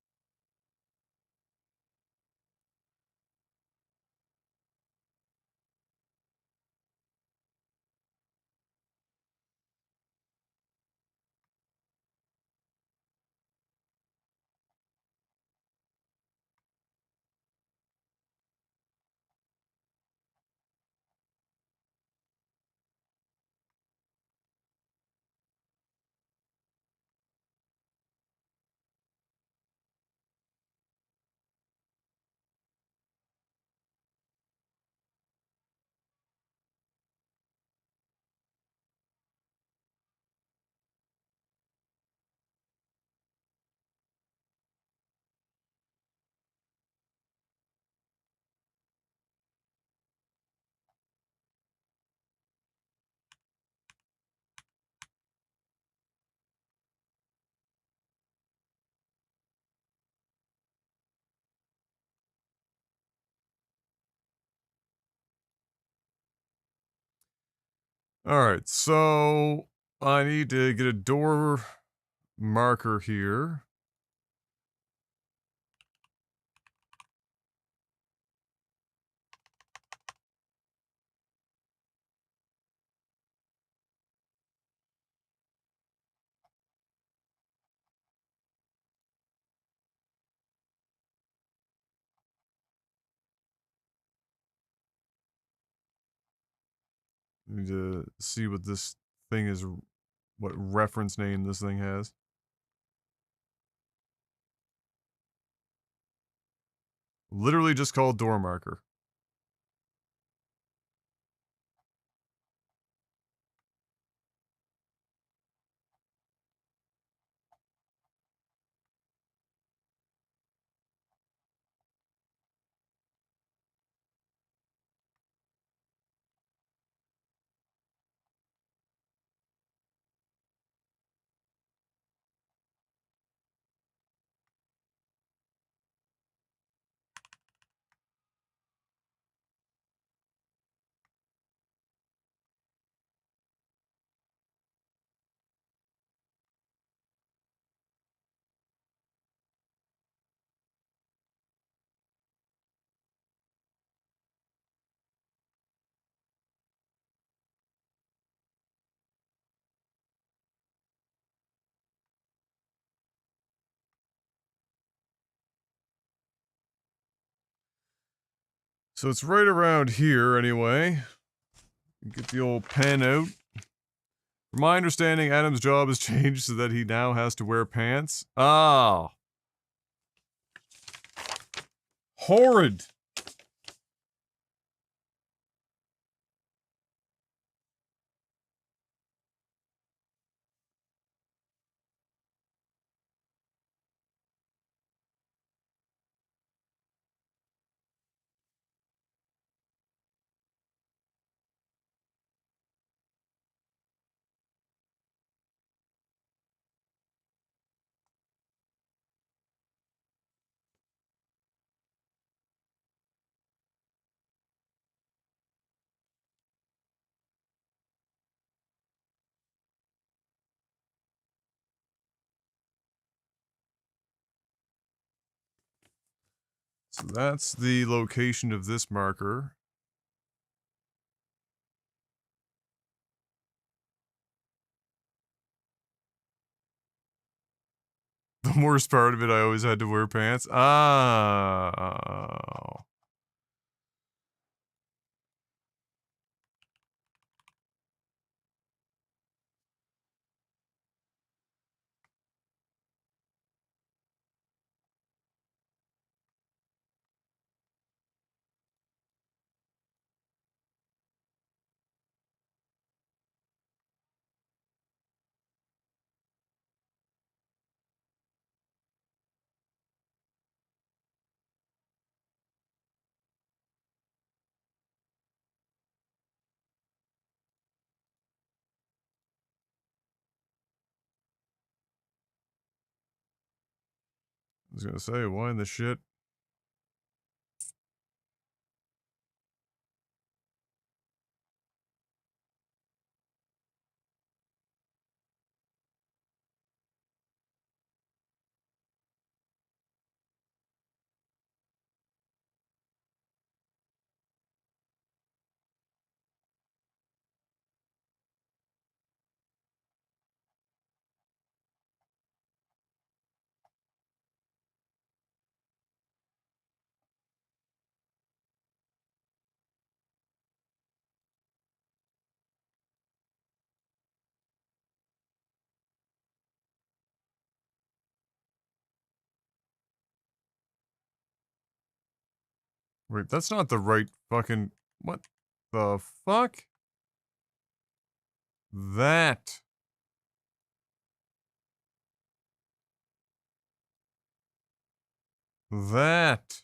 Alright, so I need to get a door marker here. Need to see what this thing is, what reference name this thing has. Literally just called door marker. So it's right around here anyway. Get the old pen out. From my understanding, Adam's job has changed so that he now has to wear pants. Ah. Horrid. So that's the location of this marker. The worst part of it, I always had to wear pants. Oh. I was gonna say, why in the shit? Wait, that's not the right fucking... What the fuck? That. That.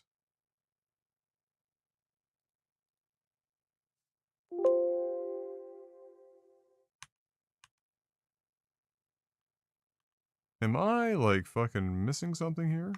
Am I, like, fucking missing something here?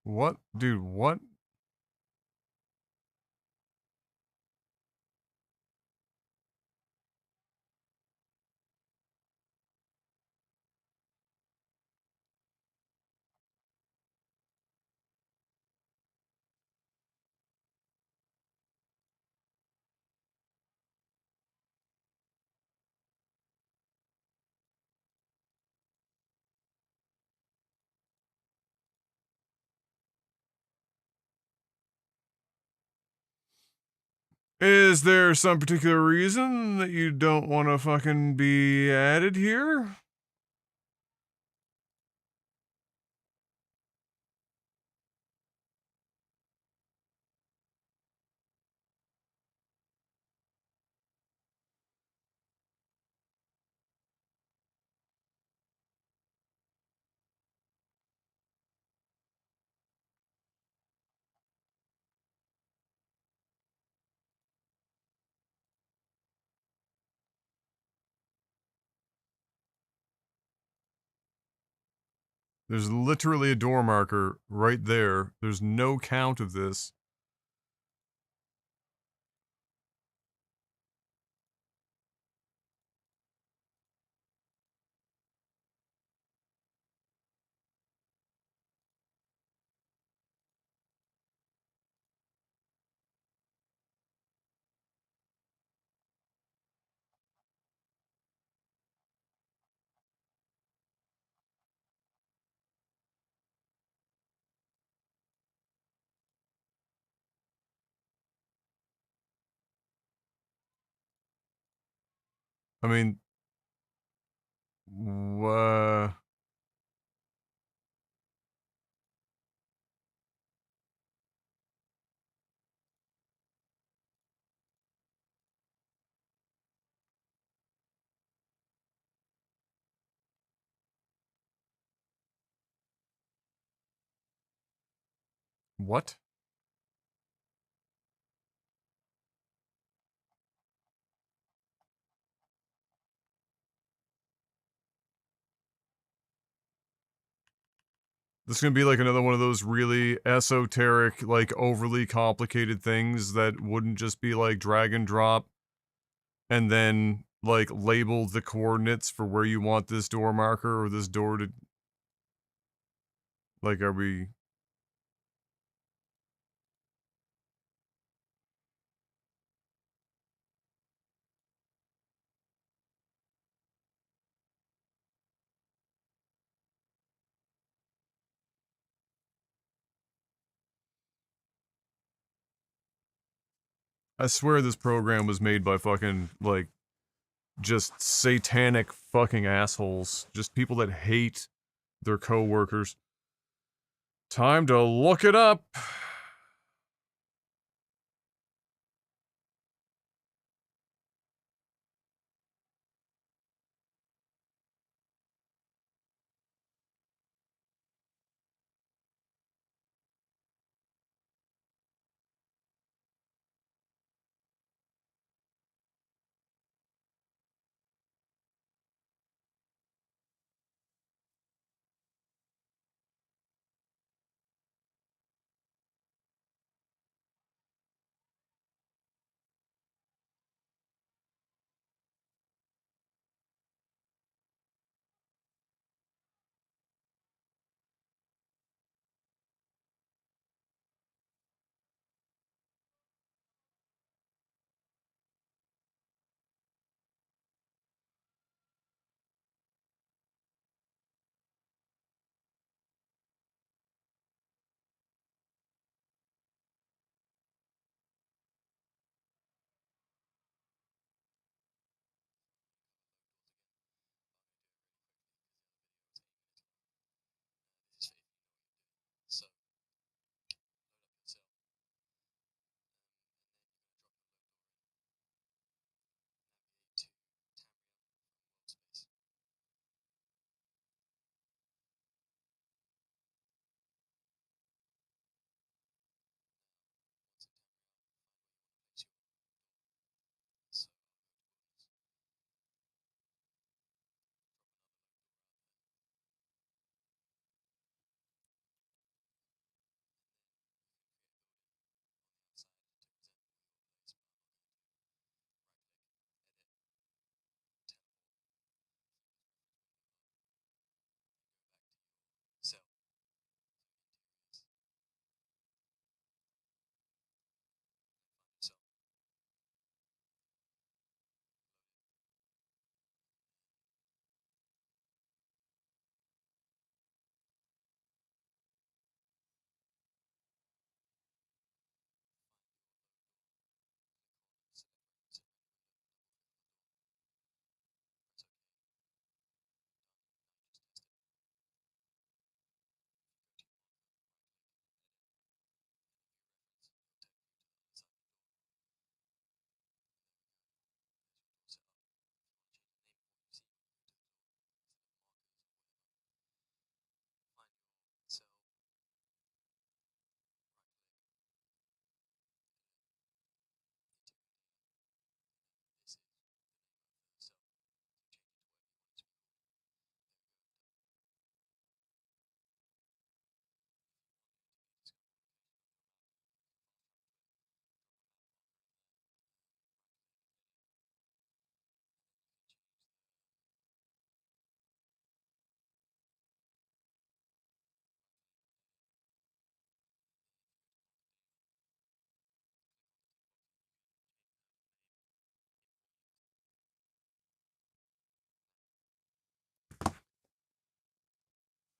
What? Dude, what? Is there some particular reason that you don't want to fucking be added here? There's literally a door marker right there. There's no count of this. I mean, uh, what? This is gonna be like another one of those really esoteric, like overly complicated things that wouldn't just be like drag and drop and then like label the coordinates for where you want this door marker or this door to. Like, are we. I swear this program was made by fucking, like, just satanic fucking assholes. Just people that hate their coworkers. Time to look it up.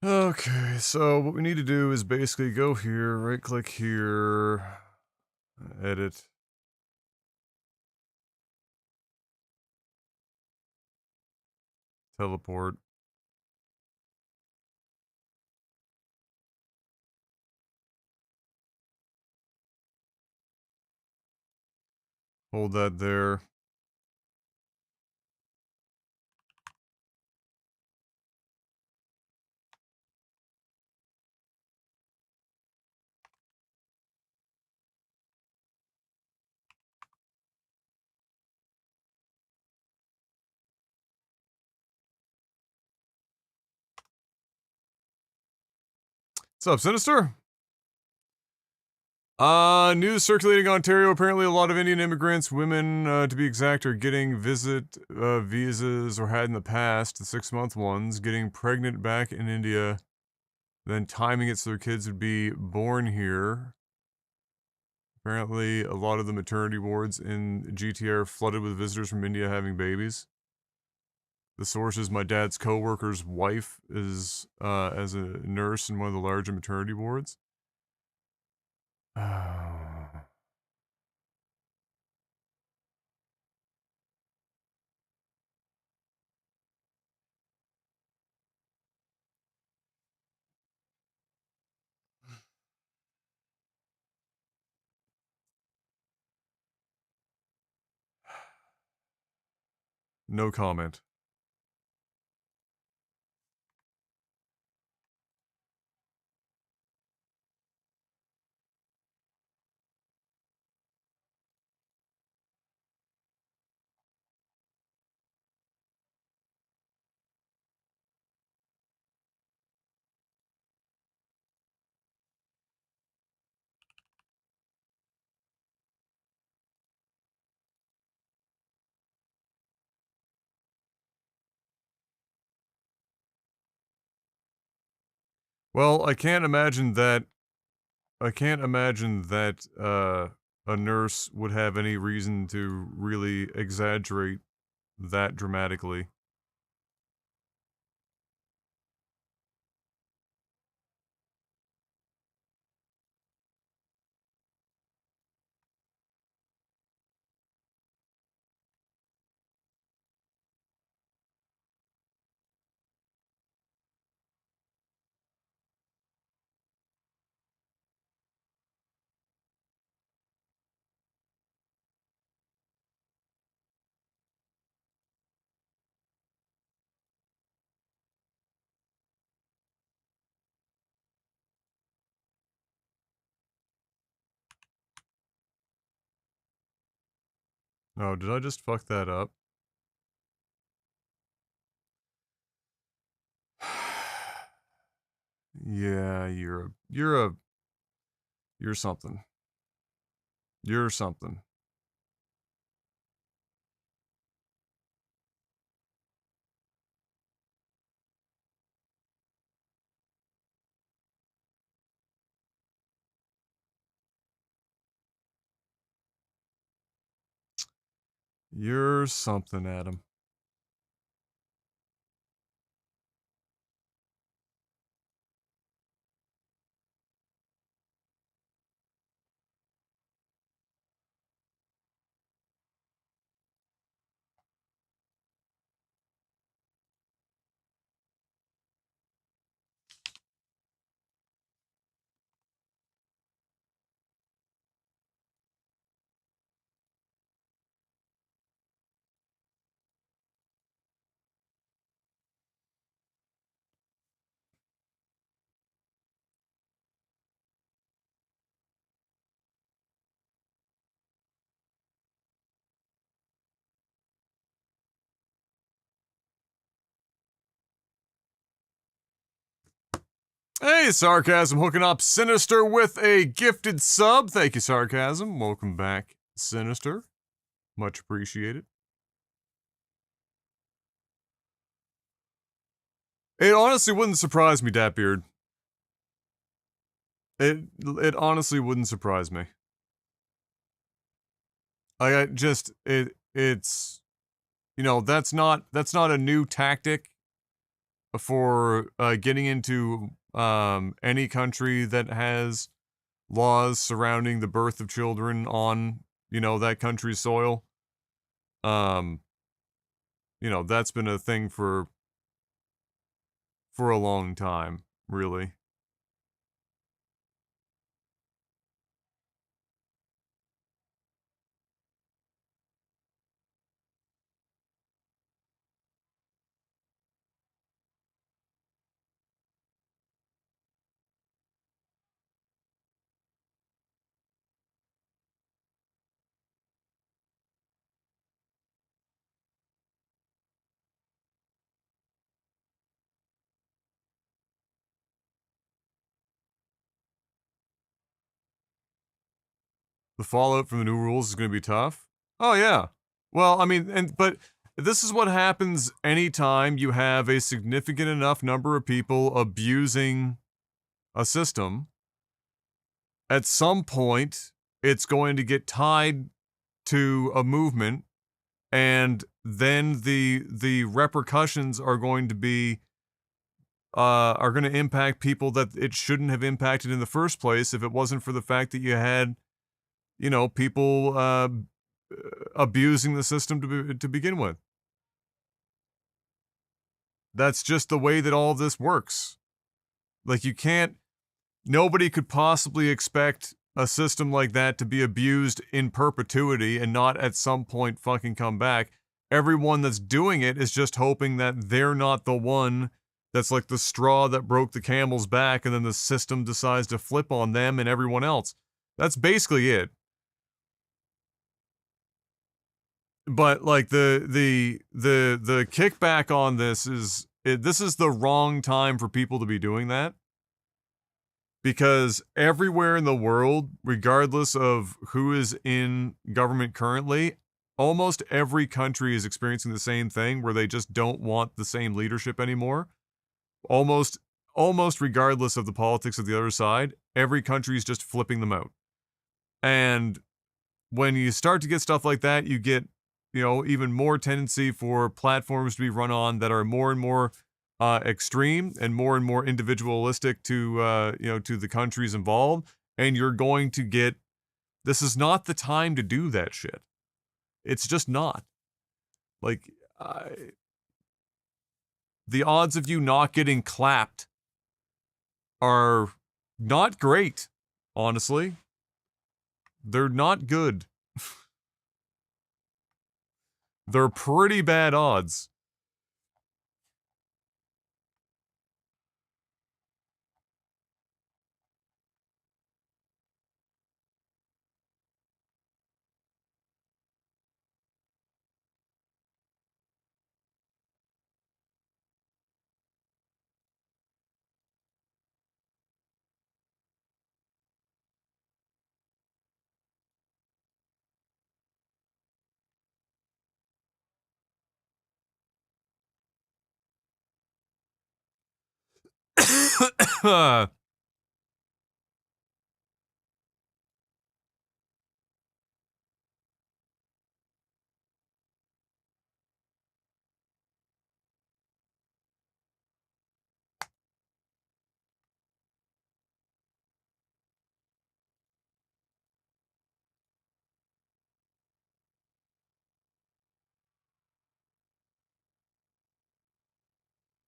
Okay, so what we need to do is basically go here, right click here, edit. Teleport. Hold that there. What's up, Sinister? News circulating Ontario. Apparently, a lot of Indian immigrants, women to be exact, are getting visit visas or had in the past, the 6-month ones, getting pregnant back in India, then timing it so their kids would be born here. Apparently, a lot of the maternity wards in GTA are flooded with visitors from India having babies. The source is my dad's coworker's wife is as a nurse in one of the larger maternity wards. No comment. Well, I can't imagine that. A nurse would have any reason to really exaggerate that dramatically. Oh, did I just fuck that up? Yeah, you're something. You're something. You're something, Adam. Hey, Sarcasm, hooking up Sinister with a gifted sub. Thank you, Sarcasm. Welcome back, Sinister. Much appreciated. It honestly wouldn't surprise me, Datbeard. It honestly wouldn't surprise me. I just it's you know that's not a new tactic for getting into any country that has laws surrounding the birth of children on, that country's soil. Um, that's been a thing for a long time, really. The fallout from the new rules is going to be tough. Oh yeah. Well, I mean, but this is what happens anytime you have a significant enough number of people abusing a system. At some point, it's going to get tied to a movement, and then the repercussions are going to be are going to impact people that it shouldn't have impacted in the first place if it wasn't for the fact that you had, people abusing the system to begin with. That's just the way that all of this works. Like, nobody could possibly expect a system like that to be abused in perpetuity and not at some point fucking come back. Everyone that's doing it is just hoping that they're not the one that's like the straw that broke the camel's back, and then the system decides to flip on them and everyone else. That's basically it. But like the kickback on this is this is the wrong time for people to be doing that, because everywhere in the world, regardless of who is in government currently, almost every country is experiencing the same thing where they just don't want the same leadership anymore. Almost regardless of the politics of the other side, every country is just flipping them out. And when you start to get stuff like that, you get, even more tendency for platforms to be run on that are more and more extreme and more individualistic to, to the countries involved. And you're going to get, this is not the time to do that shit. It's just not. Like, the odds of you not getting clapped are not great, honestly. They're not good. They're pretty bad odds.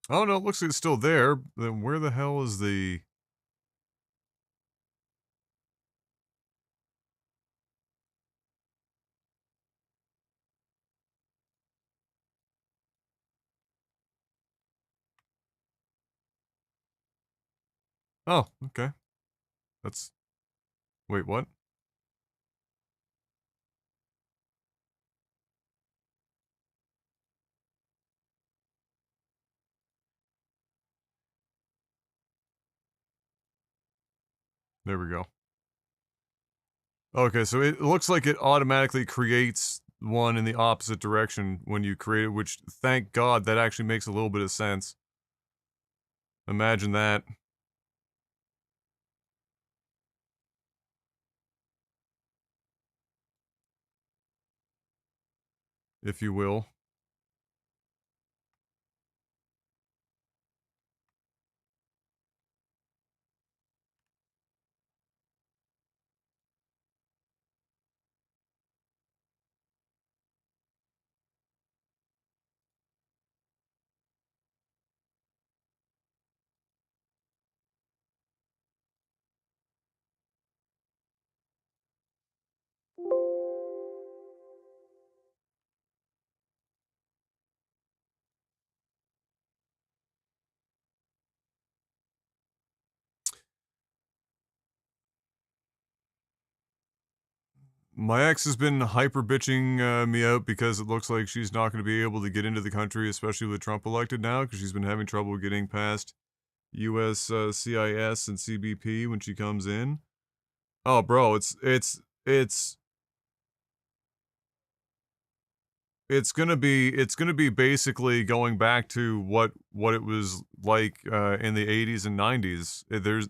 Oh no, it looks like it's still there. Then where the hell is the... Oh, okay. That's... Wait, what? There we go. Okay, so it looks like it automatically creates one in the opposite direction when you create it, which, thank God, that actually makes a little bit of sense. Imagine that. If you will. My ex has been hyper bitching me out because it looks like she's not going to be able to get into the country, especially with Trump elected now, because she's been having trouble getting past U.S. CIS and CBP when she comes in. Oh, bro, it's gonna be basically going back to what it was like in the 80s and 90s. There's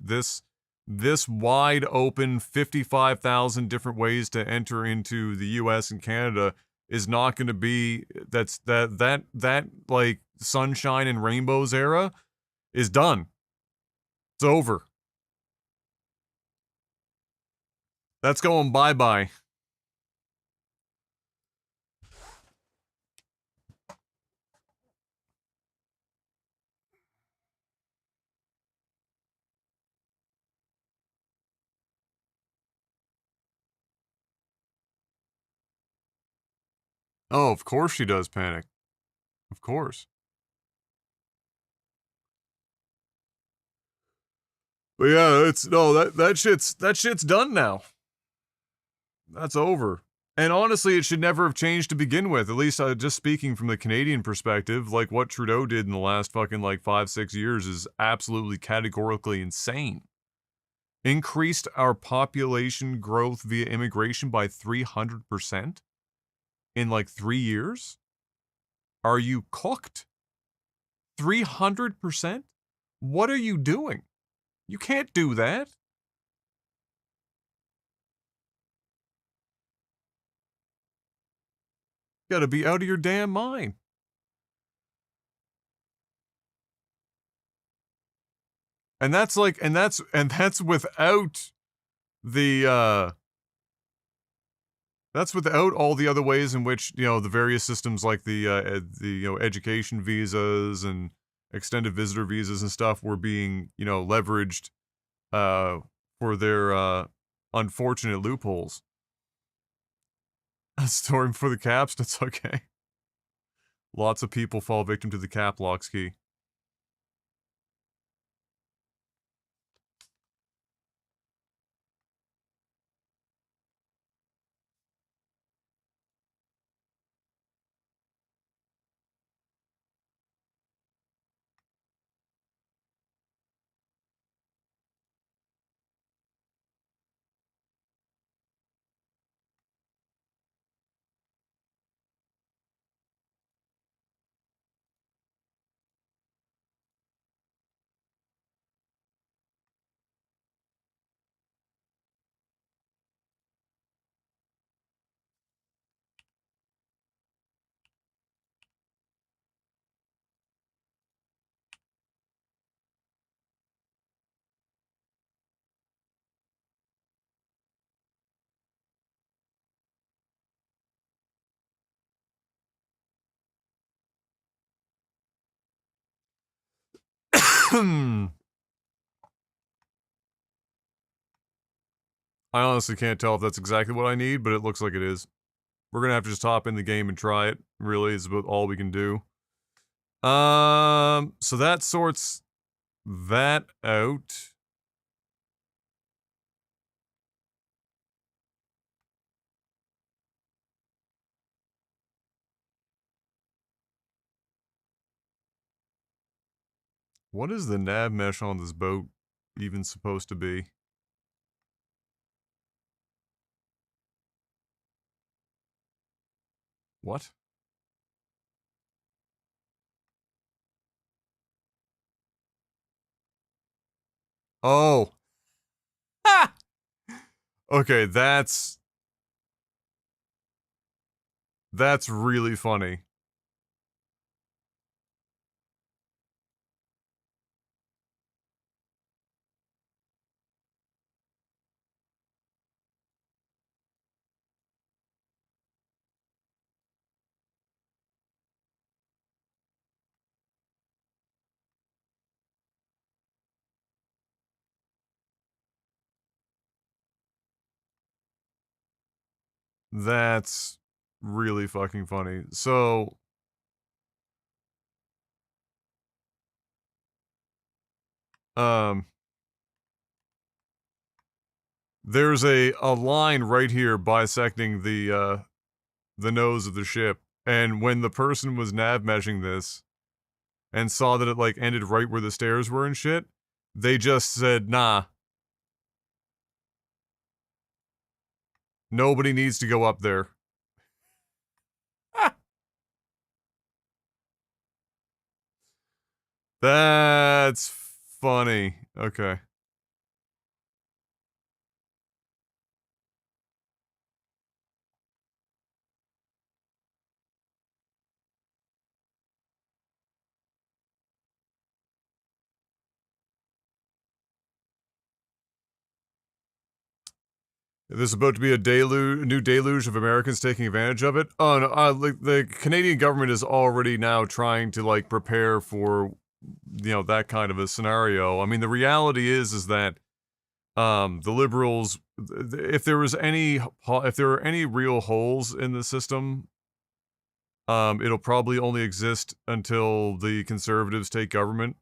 this wide open 55,000 different ways to enter into the US and Canada is not going to be that like sunshine and rainbows era is done. It's over. That's going bye-bye. Oh, of course she does panic. Of course. But yeah, it's no that shit's done now. That's over. And honestly, it should never have changed to begin with. At least, just speaking from the Canadian perspective, like what Trudeau did in the last fucking like 5-6 years is absolutely categorically insane. Increased our population growth via immigration by 300% in like 3 years? Are you cooked? 300%? What are you doing? You can't do that. You gotta be out of your damn mind. And that's like, and that's without the, that's without all the other ways in which, you know, the various systems like the you know, education visas and extended visitor visas and stuff were being, you know, leveraged for their unfortunate loopholes. Storm for the caps, that's okay. Lots of people fall victim to the cap lock ski. I honestly can't tell if that's exactly what I need, but it looks like it is. We're gonna have to just hop in the game and try it. Really, is about all we can do. So that sorts that out. What is the nav mesh on this boat even supposed to be? What? Oh. Ha! Okay, that's really funny. That's really fucking funny. So, um There's a line right here bisecting the nose of the ship, and when the person was nav meshing this and saw that it like ended right where the stairs were and shit, they just said, nah, nobody needs to go up there. That's funny. Okay. There's about to be a new deluge of Americans taking advantage of it. Oh no, like the Canadian government is already now trying to like prepare for, that kind of a scenario. I mean, the reality is that the liberals, if there were any real holes in the system, it'll probably only exist until the conservatives take government.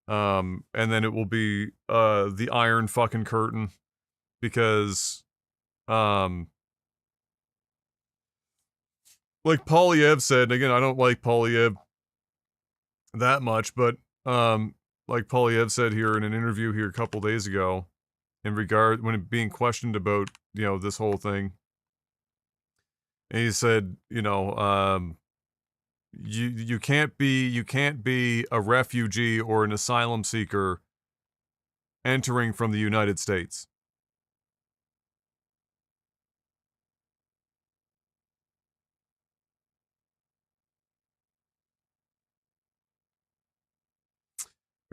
And then it will be the Iron fucking Curtain, because like Polyev said, and again, I don't like Polyev that much, but like Polyev said here in an interview here a couple days ago, in regard when being questioned about this whole thing, and he said, you can't be a refugee or an asylum seeker entering from the United States.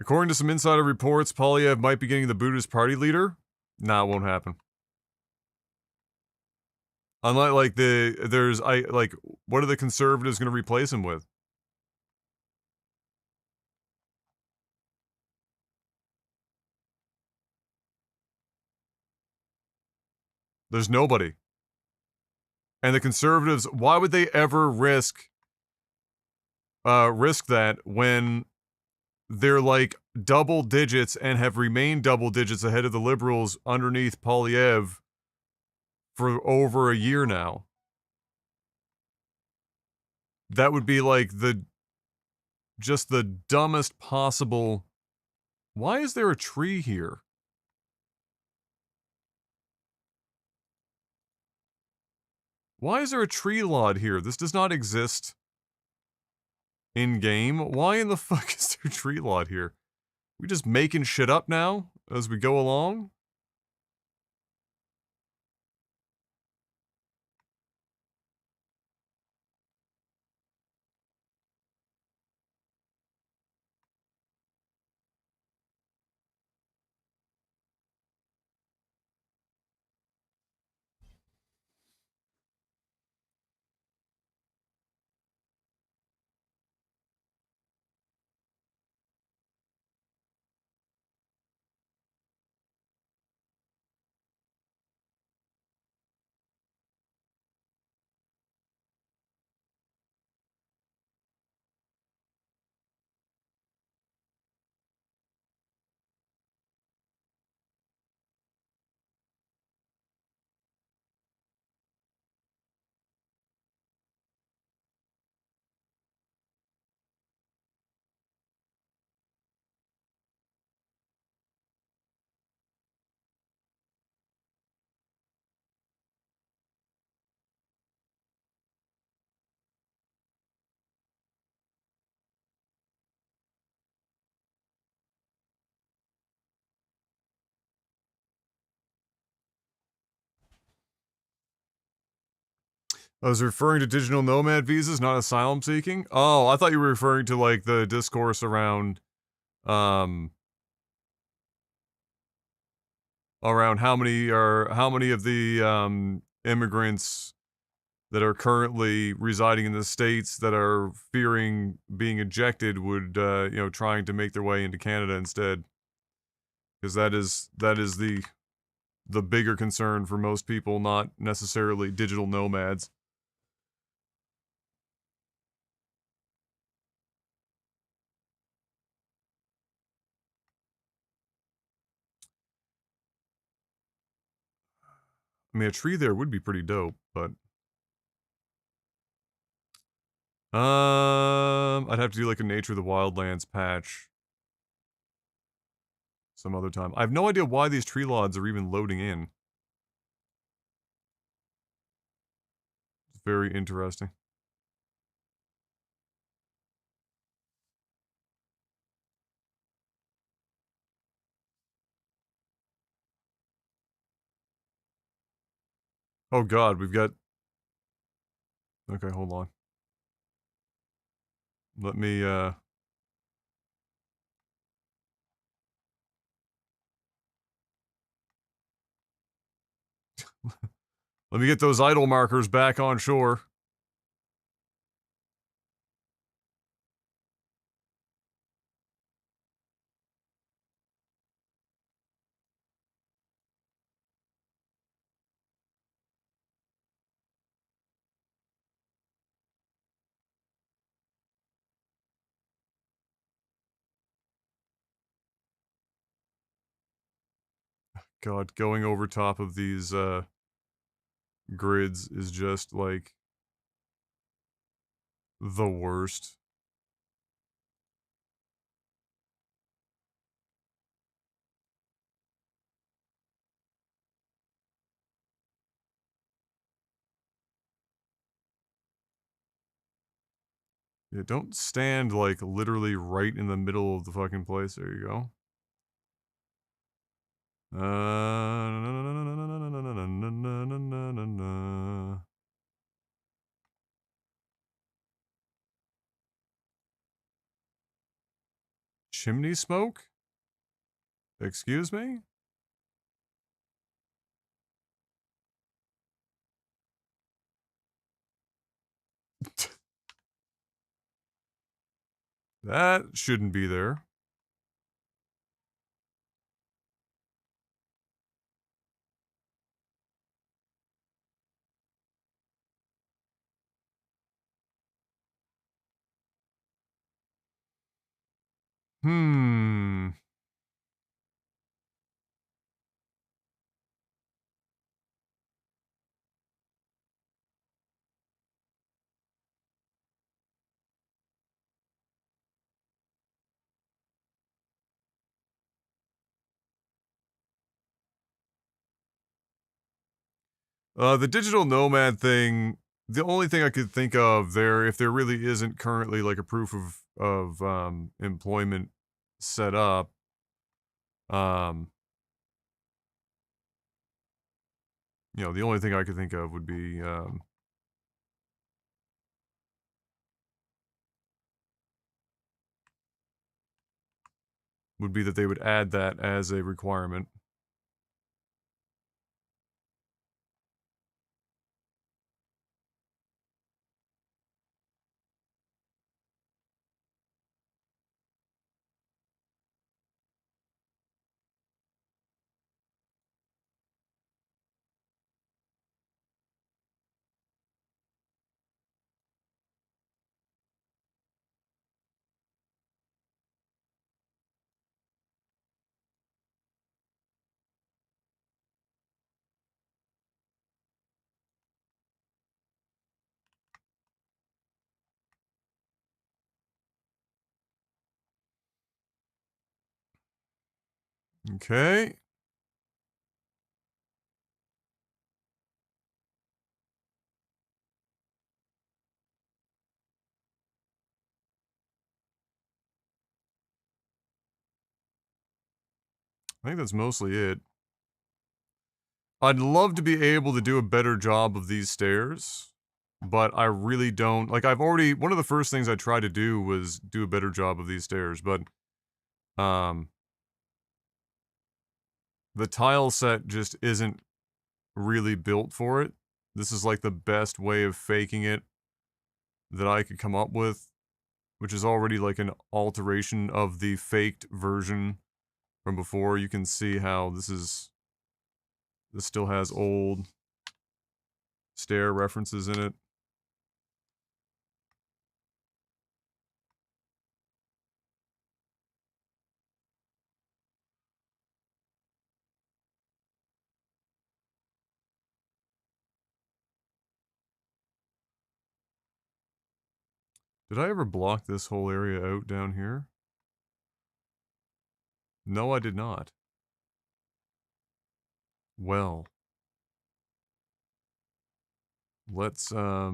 According to some insider reports, Polyev might be getting the Buddhist party leader. Nah, it won't happen. Unlike what are the conservatives going to replace him with? There's nobody. And the conservatives, why would they ever risk that when they're like double digits and have remained double digits ahead of the liberals underneath Polyev for over a year now? That would be like just the dumbest possible. Why is there a tree here? Why is there a tree lot here? This does not exist in game. Why in the fuck is there a tree lot here? We just making shit up now as we go along? I was referring to digital nomad visas, not asylum seeking. Oh, I thought you were referring to like the discourse around um how many of the immigrants that are currently residing in the states that are fearing being ejected would trying to make their way into Canada instead, because that is the bigger concern for most people, not necessarily digital nomads. I mean, a tree there would be pretty dope, but... I'd have to do like a Nature of the Wildlands patch some other time. I have no idea why these tree lods are even loading in. It's very interesting. Oh god, we've got... Okay, hold on. Let me, let me get those idle markers back on shore. God, going over top of these, grids is just, like, the worst. Yeah, don't stand, like, literally right in the middle of the fucking place. There you go. Chimney smoke? Excuse me? That shouldn't be there. Hmm. The digital nomad thing, the only thing I could think of there, if there really isn't currently like a proof of employment set up, um, you know, the only thing I could think of would be that they would add that as a requirement. Okay. I think that's mostly it. I'd love to be able to do a better job of these stairs, but I really don't. Like, I've already, one of the first things I tried to do was do a better job of these stairs, but, the tile set just isn't really built for it. This is like the best way of faking it that I could come up with, which is already like an alteration of the faked version from before. You can see how this still has old stair references in it. Did I ever block this whole area out down here? No, I did not. Well. Let's, how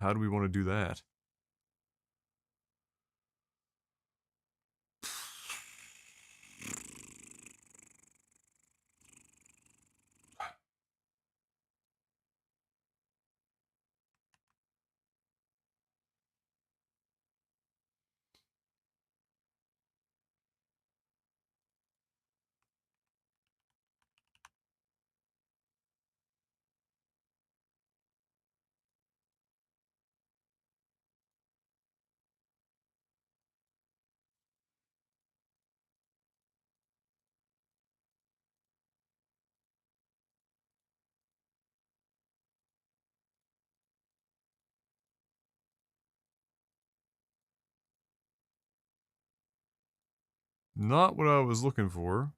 do we want to do that? Not what I was looking for.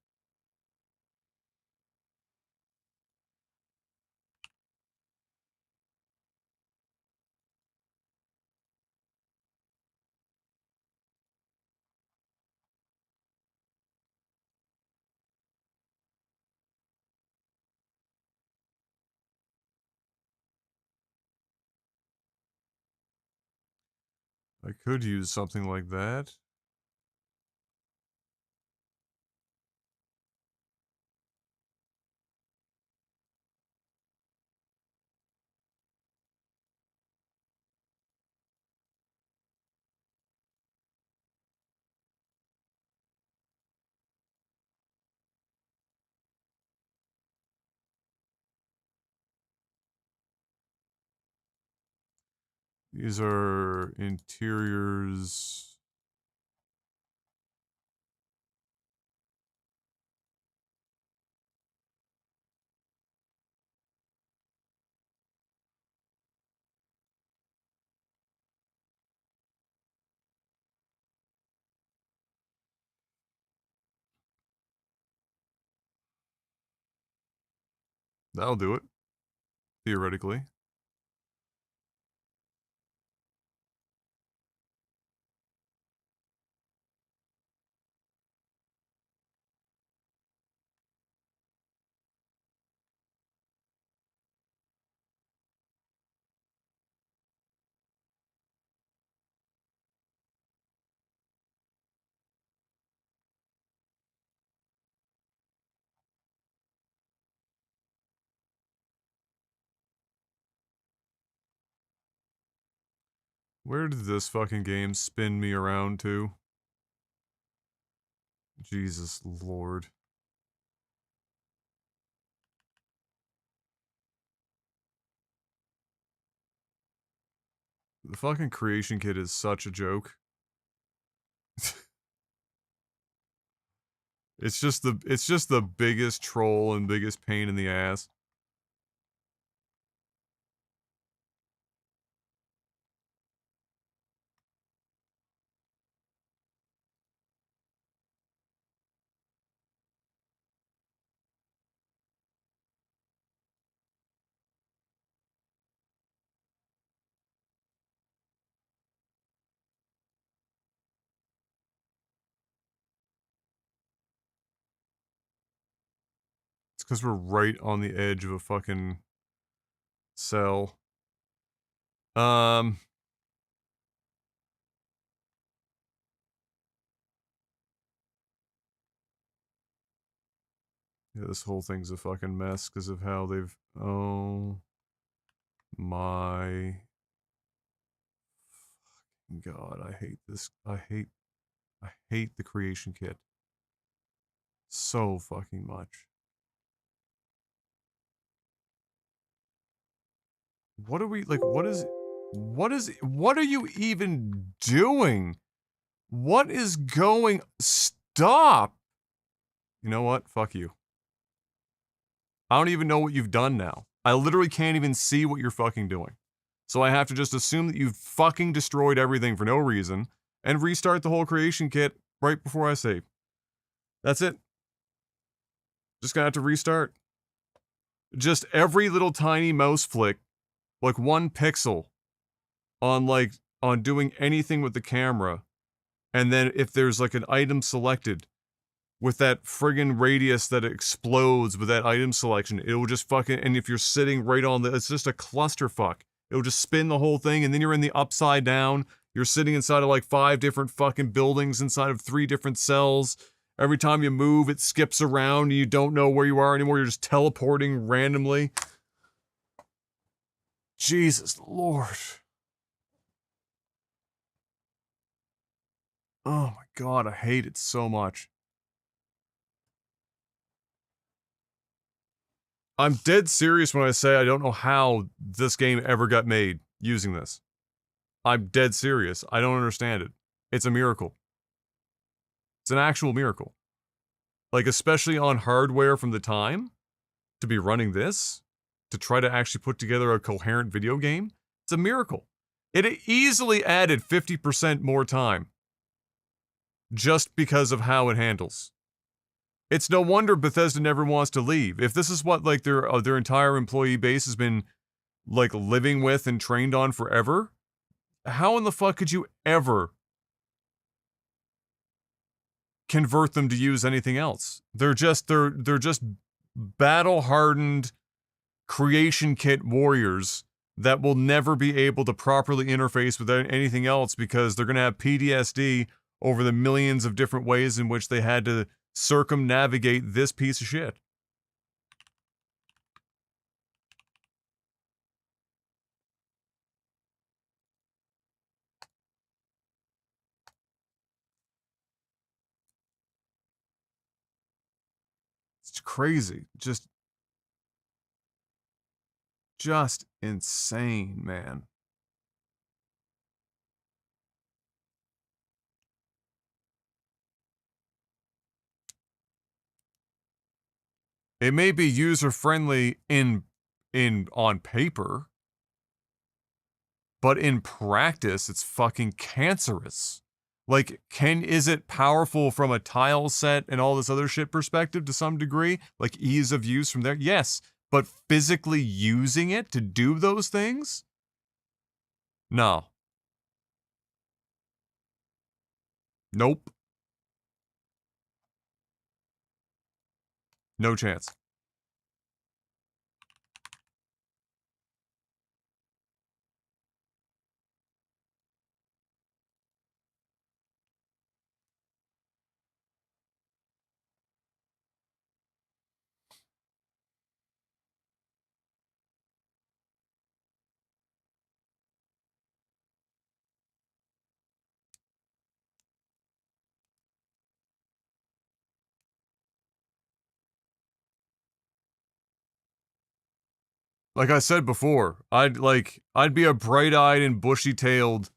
I could use something like that. These are interiors. That'll do it. Theoretically. Where did this fucking game spin me around to? Jesus Lord. The fucking creation kit is such a joke. It's just the biggest troll and biggest pain in the ass. It's because we're right on the edge of a fucking cell. Yeah, this whole thing's a fucking mess because of how they've... Oh... My... God, I hate this. I hate the creation kit. So fucking much. What are we, like, what are you even doing? What is going... Stop! You know what? Fuck you. I don't even know what you've done now. I literally can't even see what you're fucking doing. So I have to just assume that you've fucking destroyed everything for no reason and restart the whole creation kit right before I save. That's it. Just gonna have to restart. Just every little tiny mouse flick like 1 pixel on on doing anything with the camera, and then if there's like an item selected with that friggin' radius that explodes with that item selection, it will just fucking, and if you're sitting right on it's just a clusterfuck. It'll just spin the whole thing, and then you're in the upside down. You're sitting inside of like 5 different fucking buildings inside of 3 different cells. Every time you move, it skips around, and you don't know where you are anymore. You're just teleporting randomly. Jesus Lord. Oh my god, I hate it so much. I'm dead serious when I say I don't know how this game ever got made using this. I'm dead serious. I don't understand it. It's a miracle. It's an actual miracle. Like, especially on hardware from the time, to be running this, to try to actually put together a coherent video game, it's a miracle. It easily added 50% more time. Just because of how it handles. It's no wonder Bethesda never wants to leave. If this is what, like, their entire employee base has been, like, living with and trained on forever, how in the fuck could you ever convert them to use anything else? They're just battle-hardened creation kit warriors that will never be able to properly interface with anything else because they're going to have PTSD over the millions of different ways in which they had to circumnavigate this piece of shit. It's crazy. Just insane, man. It may be user-friendly on paper, but in practice, it's fucking cancerous. Like, is it powerful from a tile set and all this other shit perspective to some degree? Like, ease of use from there? Yes. But physically using it to do those things? No. Nope. No chance. Like I said before, I'd be a bright-eyed and bushy-tailed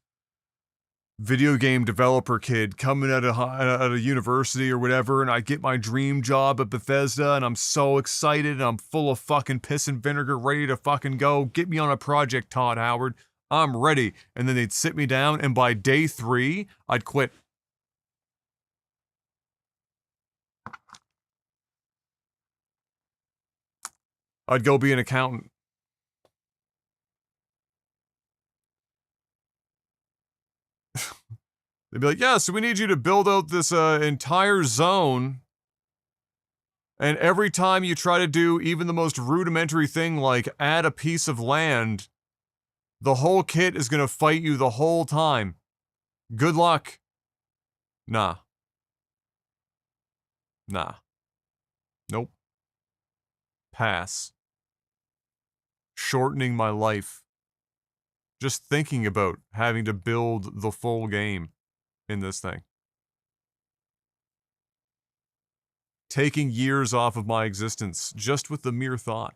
video game developer kid coming out of university or whatever, and I get my dream job at Bethesda, and I'm so excited, and I'm full of fucking piss and vinegar, ready to fucking go. Get me on a project, Todd Howard. I'm ready. And then they'd sit me down, and by day 3, I'd quit. I'd go be an accountant. They'd be like, yeah, so we need you to build out this entire zone. And every time you try to do even the most rudimentary thing like add a piece of land, the whole kit is going to fight you the whole time. Good luck. Nah. Nah. Nope. Pass. Shortening my life. Just thinking about having to build the full game in this thing. Taking years off of my existence just with the mere thought.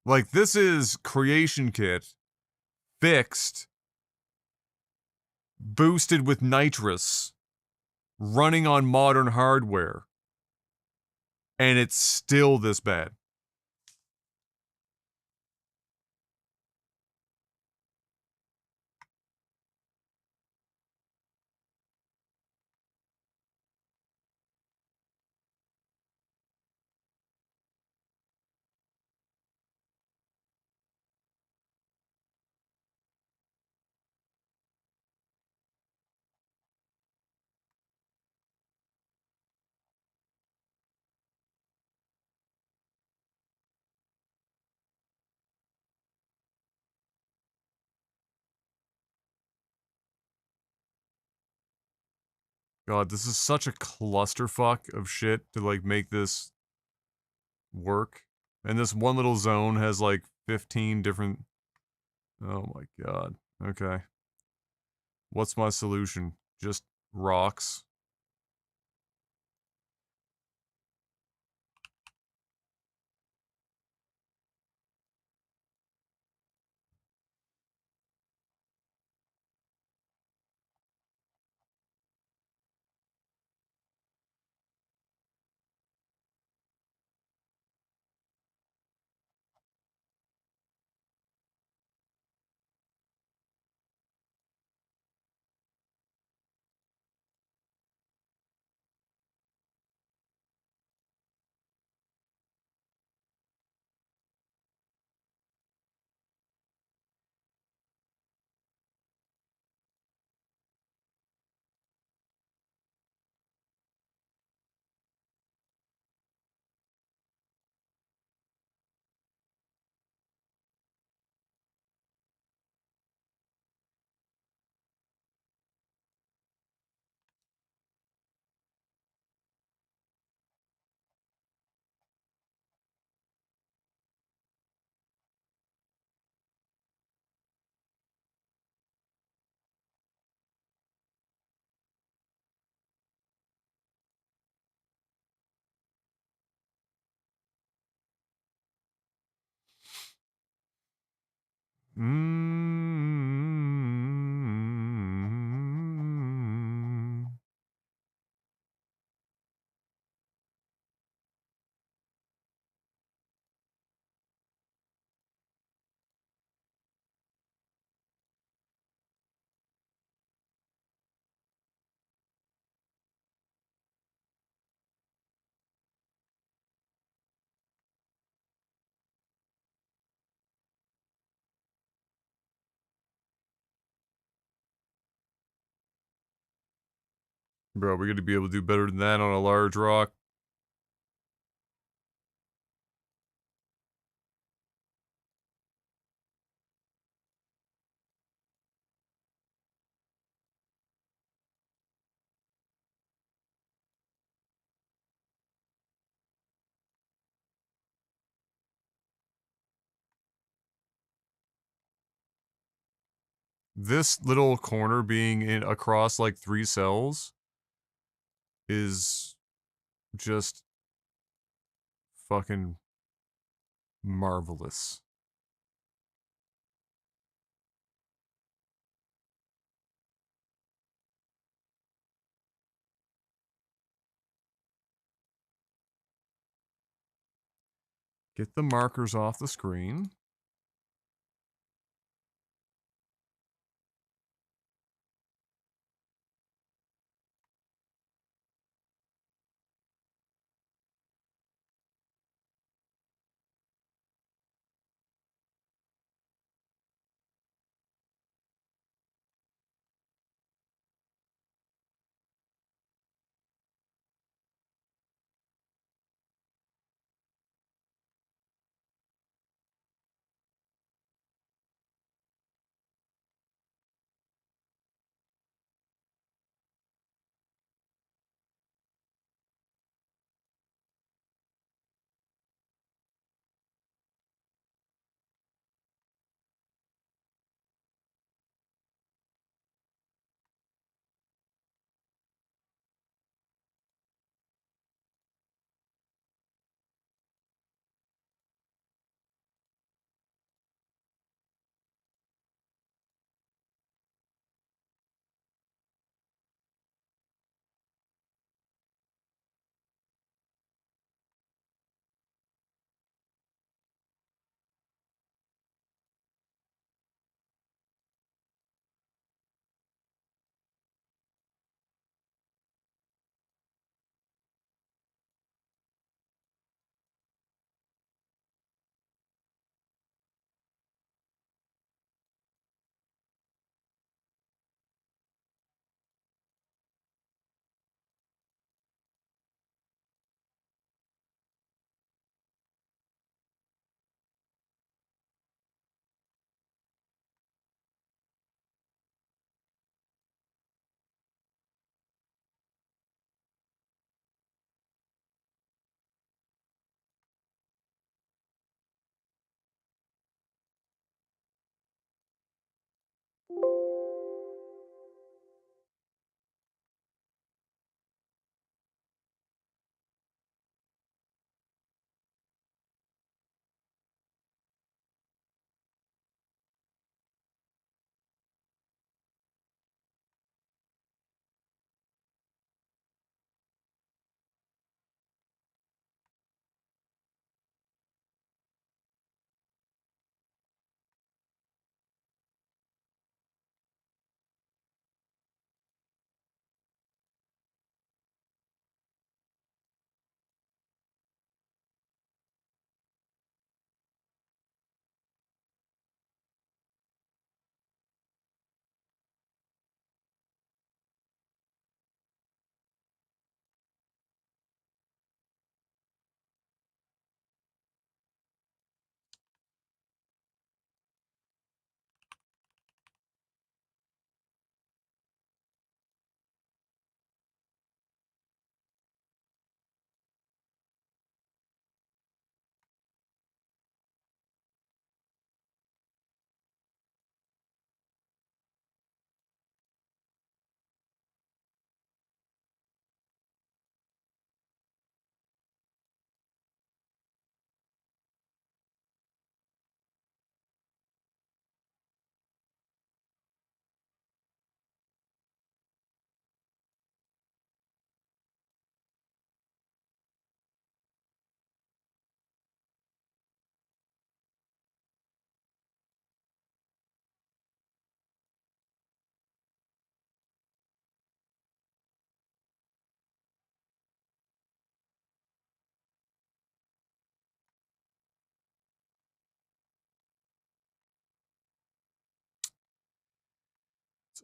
Like, this is Creation Kit fixed, boosted with nitrous, running on modern hardware, and it's still this bad. God, this is such a clusterfuck of shit to, like, make this work. And this one little zone has, like, 15 different... Oh my god. Okay. What's my solution? Just rocks? Mm. Bro, we're gonna be able to do better than that on a large rock. This little corner being in across like 3 cells is just fucking marvelous. Get the markers off the screen.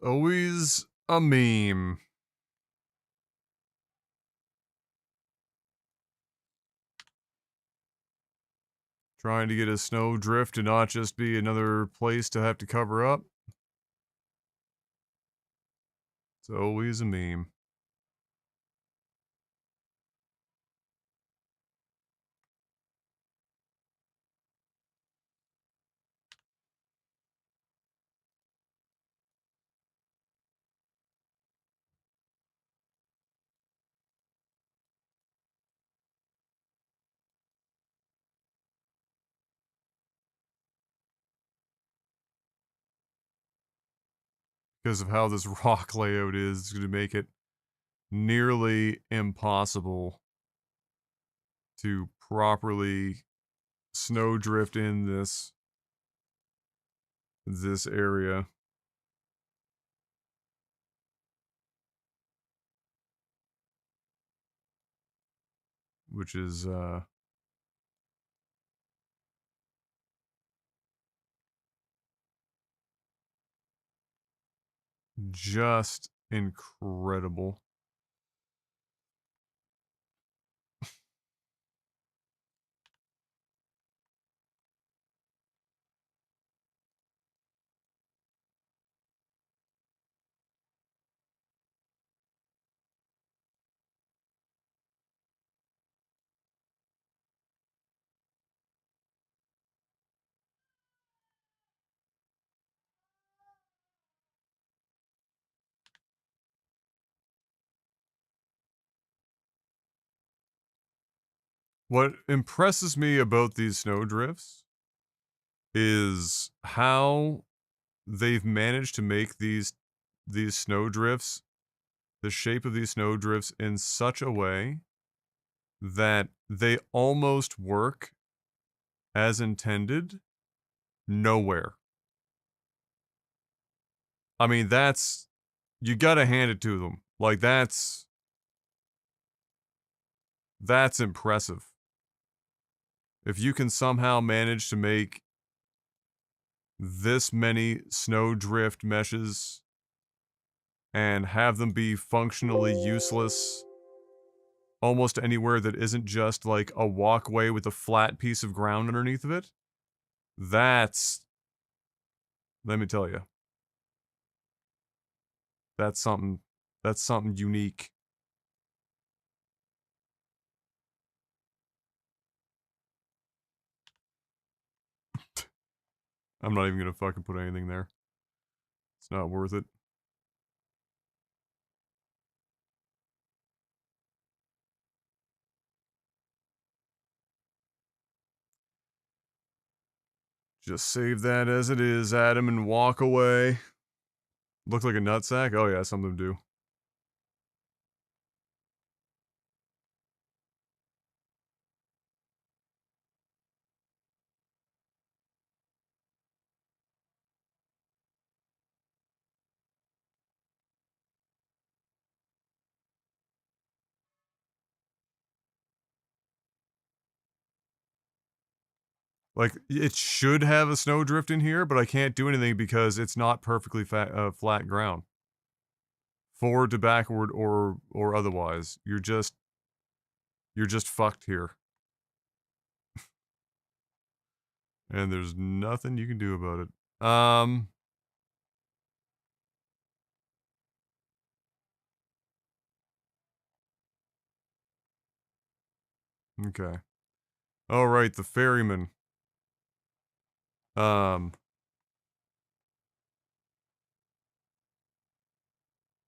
Always a meme. Trying to get a snowdrift to not just be another place to have to cover up. It's always a meme. Because of how this rock layout is, it's going to make it nearly impossible to properly snowdrift in this area. Which is just incredible. What impresses me about these snowdrifts is how they've managed to make these snowdrifts, the shape of these snowdrifts in such a way that they almost work as intended nowhere. I mean, that's, you gotta hand it to them. Like, that's impressive. If you can somehow manage to make this many snowdrift meshes and have them be functionally useless almost anywhere that isn't just like a walkway with a flat piece of ground underneath of it, that's, let me tell you, that's something unique. I'm not even gonna fucking put anything there. It's not worth it. Just save that as it is, Adam, and walk away. Look like a nutsack? Oh yeah, some of them do. Like, it should have a snowdrift in here, but I can't do anything because it's not perfectly flat ground. Forward to backward or otherwise. You're just fucked here. And there's nothing you can do about it. Okay. Alright, the ferryman.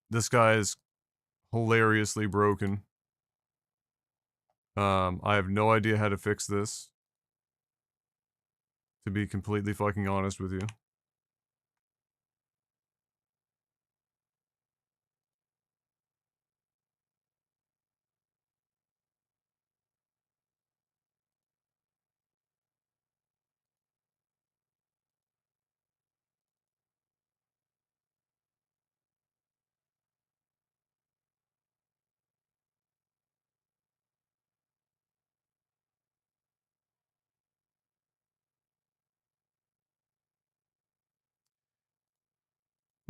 This guy is hilariously broken. I have no idea how to fix this. To be completely fucking honest with you.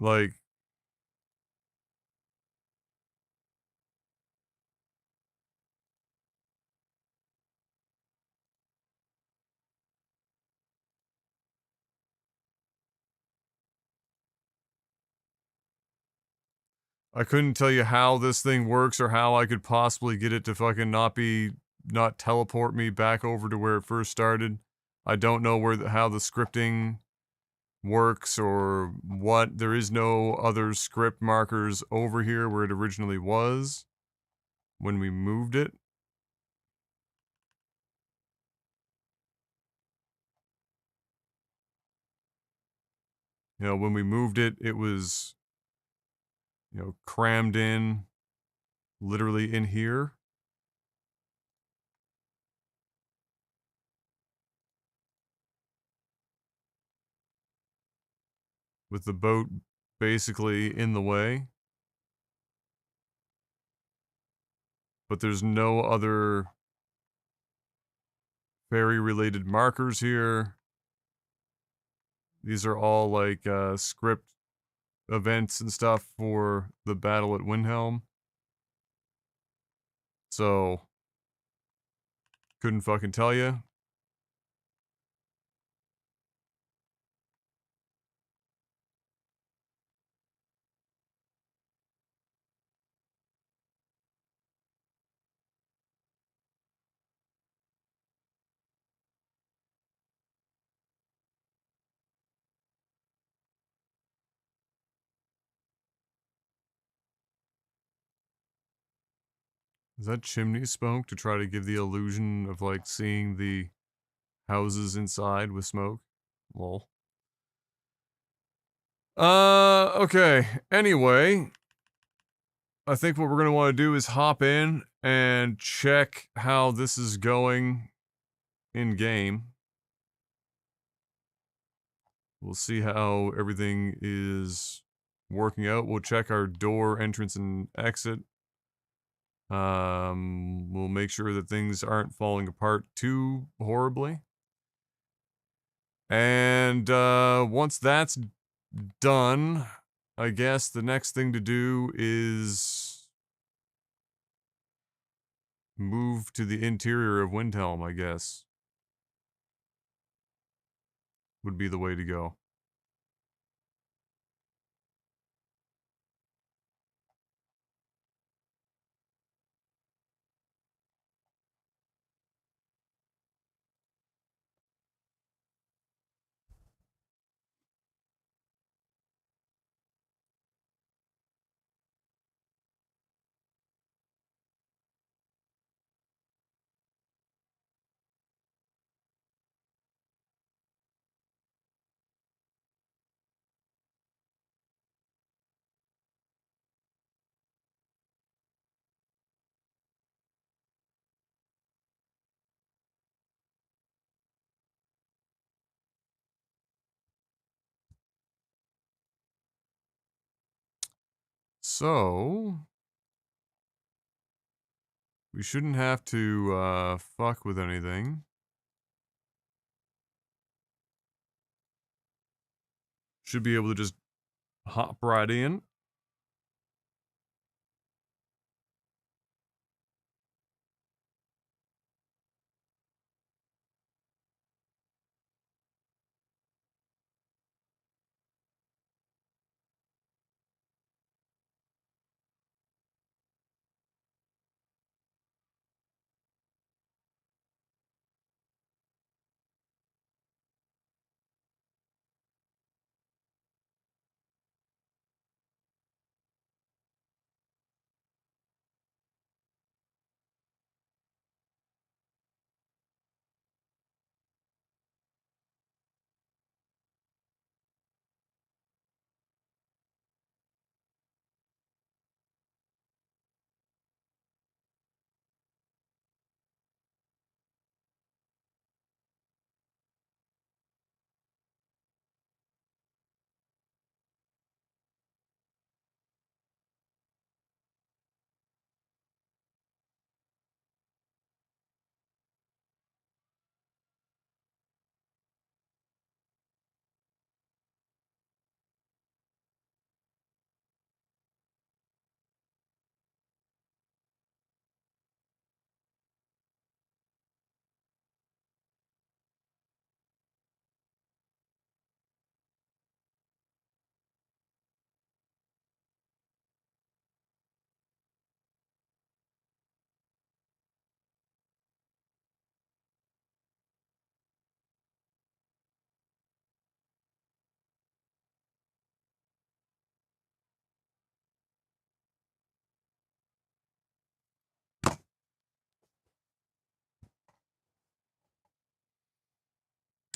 Like, I couldn't tell you how this thing works or how I could possibly get it to fucking not teleport me back over to where it first started. I don't know how the scripting works or what. There is no other script markers over here where it originally was when we moved it. You know, when we moved it, it was, crammed in literally in here. With the boat basically in the way. But there's no other ferry related markers here. These are all like script events and stuff for the battle at Windhelm. So, couldn't fucking tell you. Is that chimney smoke to try to give the illusion of like seeing the houses inside with smoke? Lol. Okay. Anyway, I think what we're going to want to do is hop in and check how this is going in game. We'll see how everything is working out. We'll check our door entrance and exit. We'll make sure that things aren't falling apart too horribly. And once that's done, I guess the next thing to do is move to the interior of Windhelm, I guess. Would be the way to go. So, we shouldn't have to fuck with anything. Should be able to just hop right in.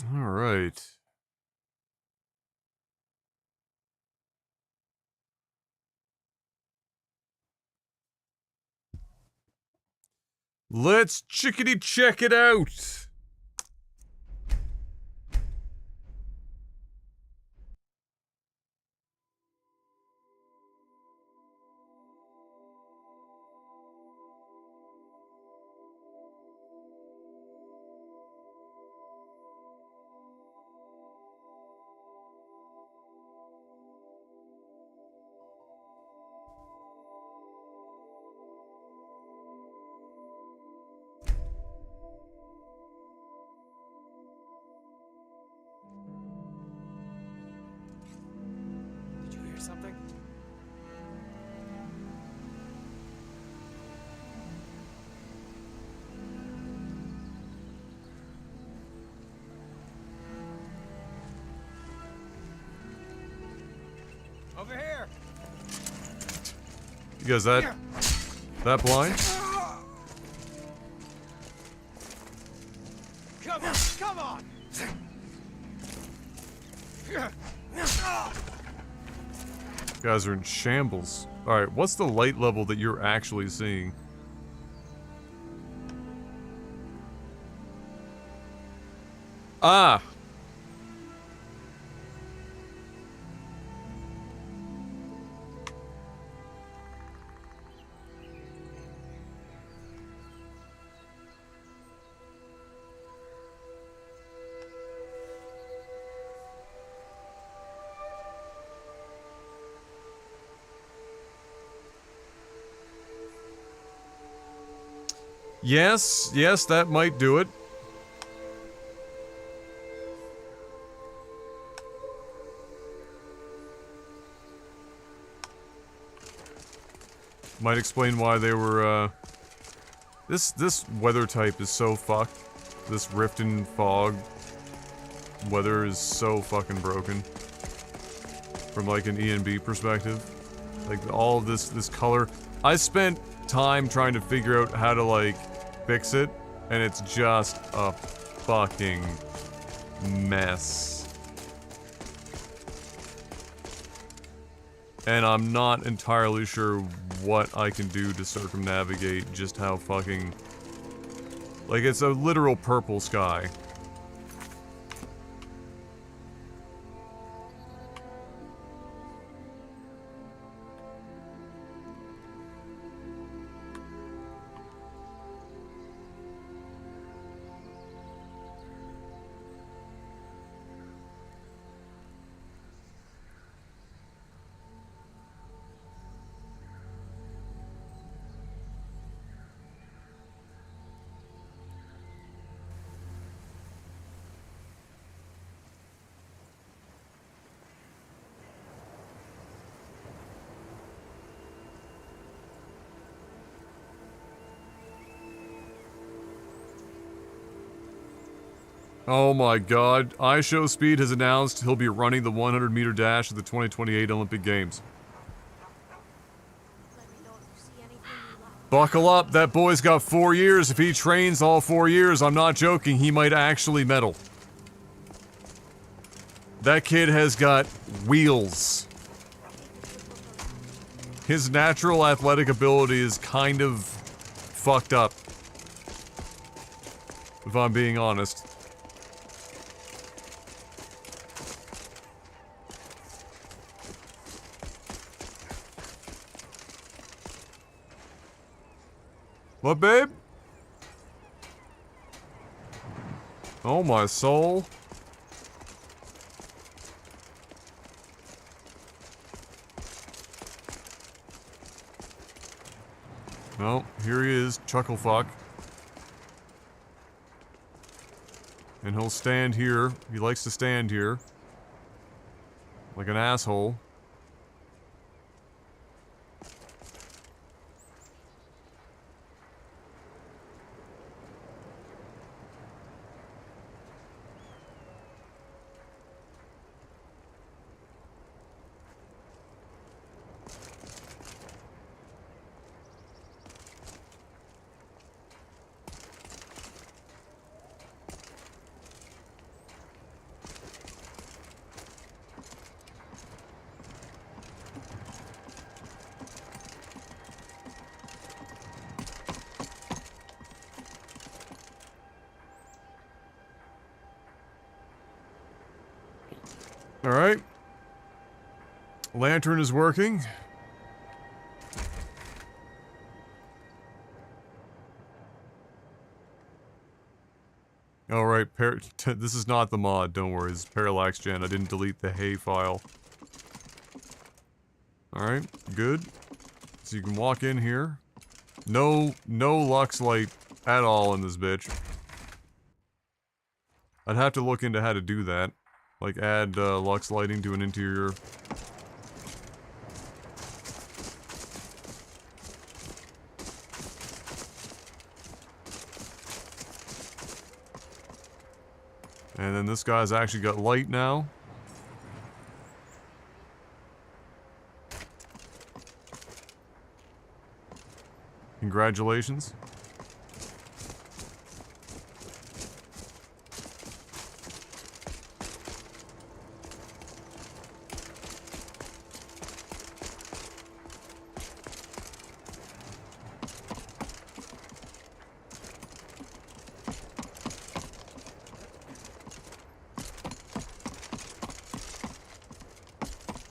All right. Let's chickadee check it out.
Did you hear something? Over here.
You guys that blind?
Come on, come on.
You guys are in shambles. Alright, what's the light level that you're actually seeing? Ah! Yes, yes, that might do it. Might explain why they were, This weather type is so fucked. This rift and fog weather is so fucking broken. From like an ENB perspective. Like all of this color. I spent time trying to figure out how to like fix it, and it's just a fucking mess. And I'm not entirely sure what I can do to circumnavigate just how fucking... Like, it's a literal purple sky. Oh my god, iShowSpeed has announced he'll be running the 100-meter dash at the 2028 Olympic Games. Buckle up, that boy's got 4 years. If he trains all 4 years, I'm not joking, he might actually medal. That kid has got wheels. His natural athletic ability is kind of fucked up. If I'm being honest. What, babe? Oh, my soul. Well, here he is, Chucklefuck. And he'll stand here. He likes to stand here. Like an asshole. Alright. Lantern is working. Alright, this is not the mod, don't worry, this is Parallax Gen. I didn't delete the hay file. Alright, good. So you can walk in here. No Lux light at all in this bitch. I'd have to look into how to do that. Like add Lux lighting to an interior. And then this guy's actually got light now. Congratulations.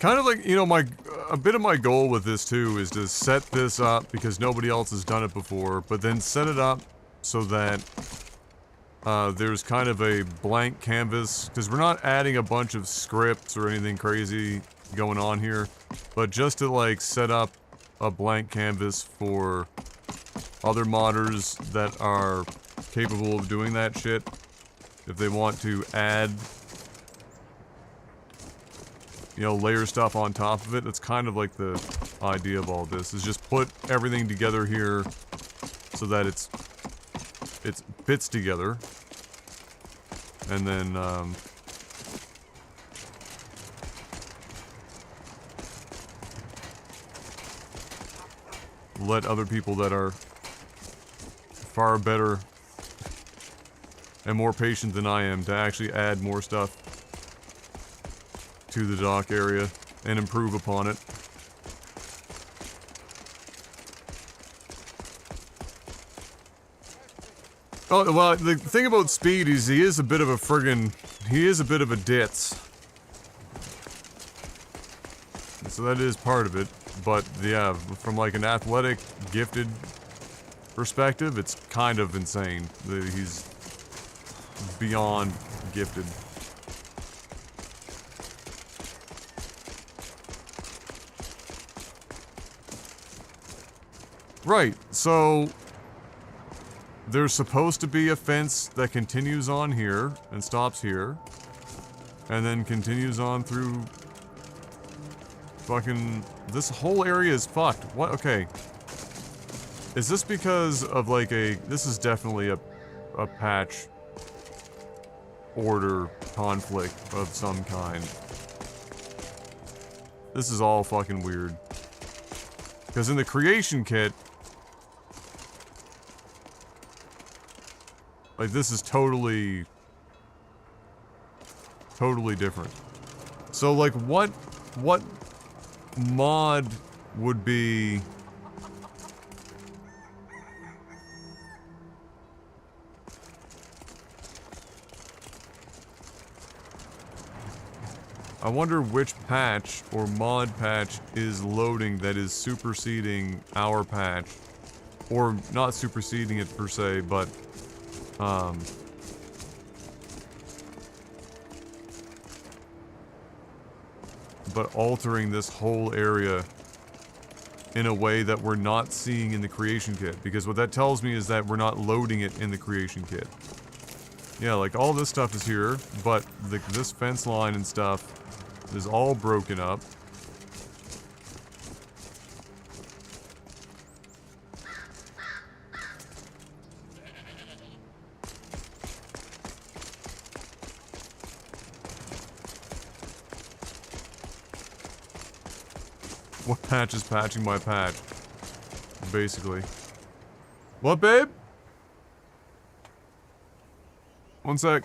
Kind of like, you know, a bit of my goal with this too is to set this up because nobody else has done it before, but then set it up so that there's kind of a blank canvas, because we're not adding a bunch of scripts or anything crazy going on here, but just to like set up a blank canvas for other modders that are capable of doing that shit if they want to add, you know, layer stuff on top of it. That's kind of like the idea of all this, is just put everything together here so that it fits together. And then, let other people that are far better and more patient than I am to actually add more stuff to the dock area and improve upon it. Oh, well, the thing about Speed is he is a bit of a ditz. So that is part of it, but yeah, from like an athletic, gifted perspective, it's kind of insane that he's beyond gifted. Right, so there's supposed to be a fence that continues on here and stops here, and then continues on through fucking... This whole area is fucked. What? Okay. Is this because of like a... This is definitely a patch order conflict of some kind. This is all fucking weird. Because in the creation kit, like, this is totally different. So, like, what mod would be... I wonder which patch or mod patch is loading that is superseding our patch. Or not superseding it per se, but altering this whole area in a way that we're not seeing in the creation kit. Because what that tells me is that we're not loading it in the creation kit. Yeah, like all this stuff is here, but this fence line and stuff is all broken up. What patch is patching my patch? Basically. What, babe? One sec.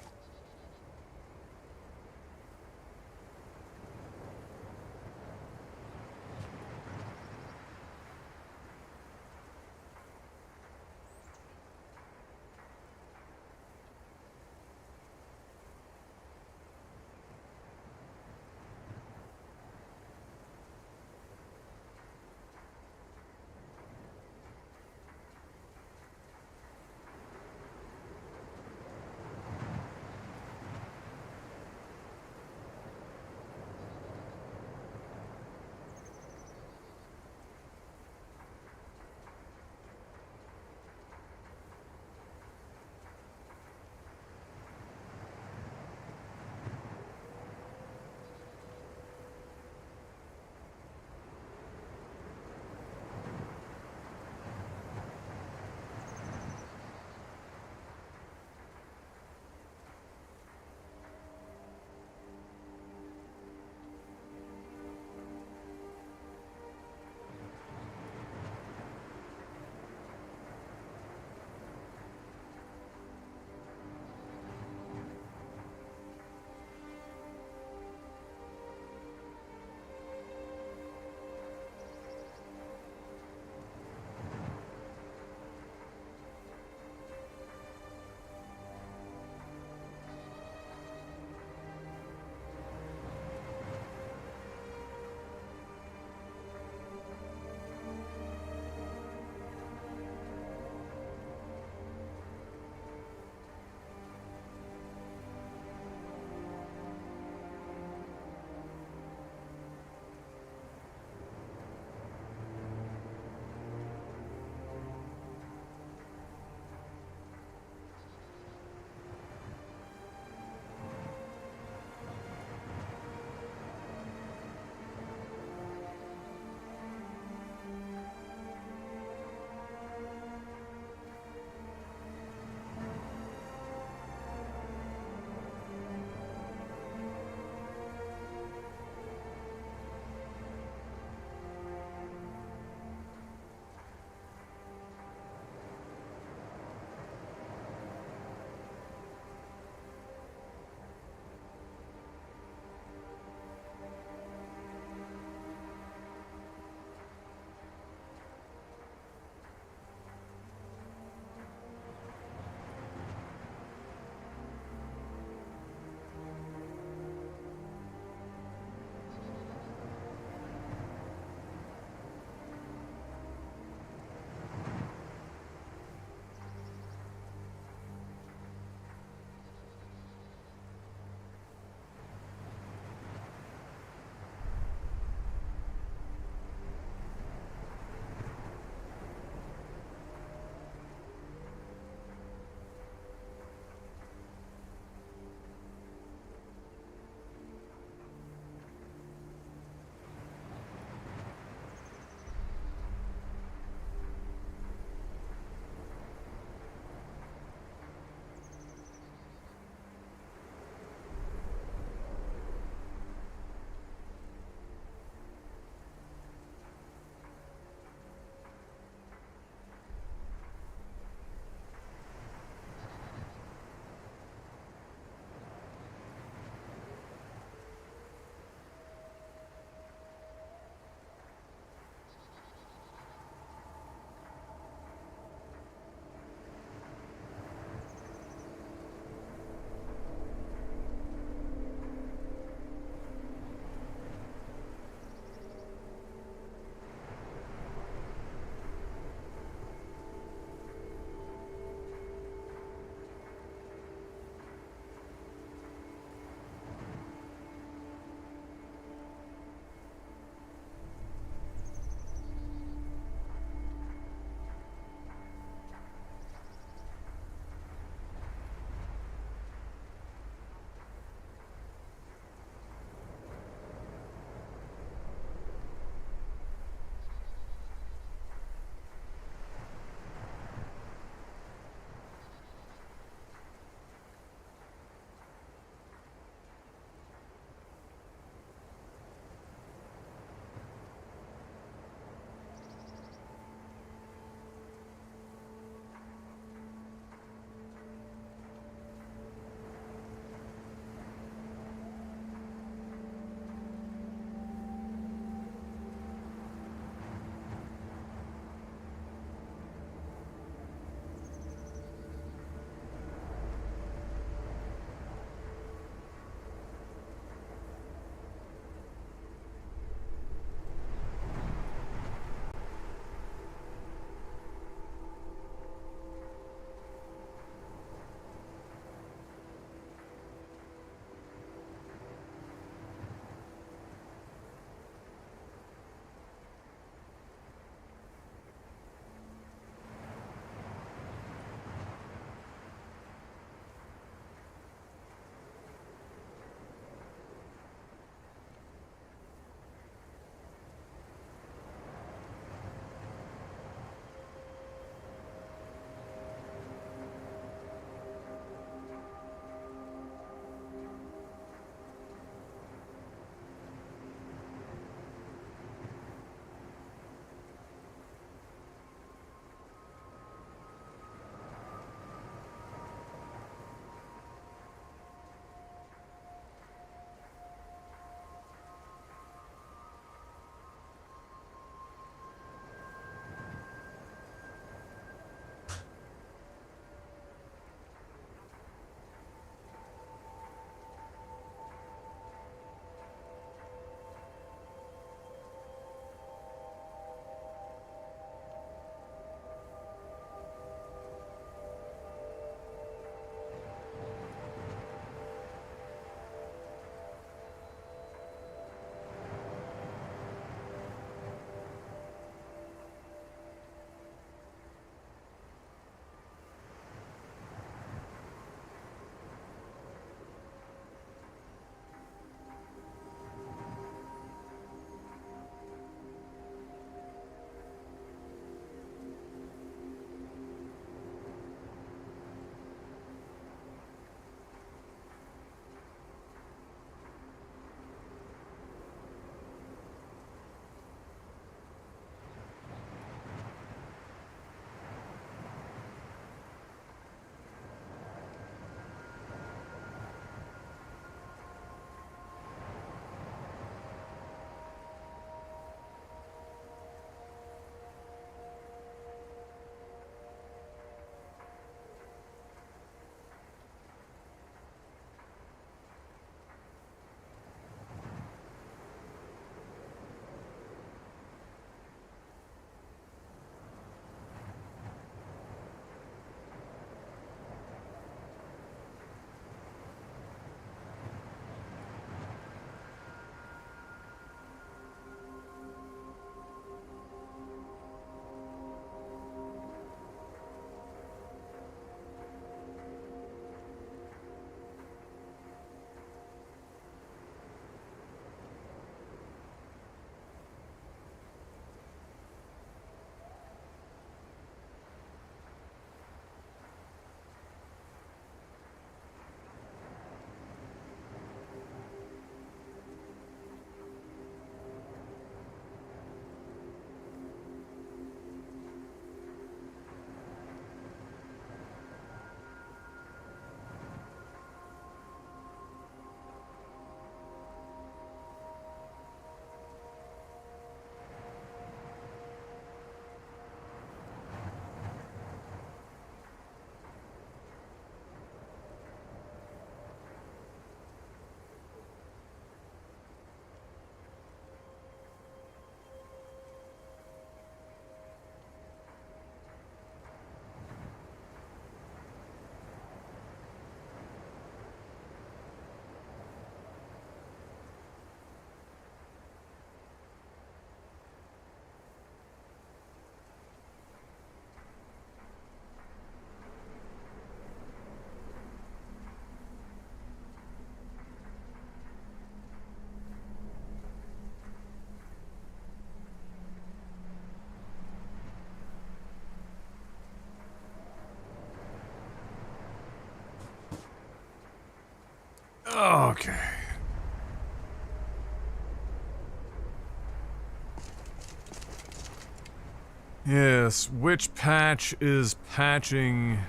Yes, which patch is patching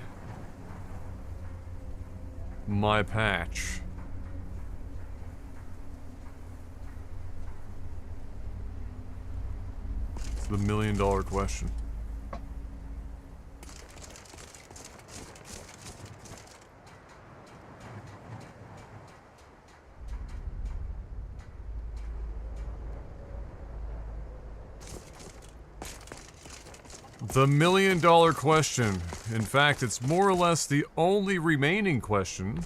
my patch? It's the $1 million question. The $1 million question. In fact, it's more or less the only remaining question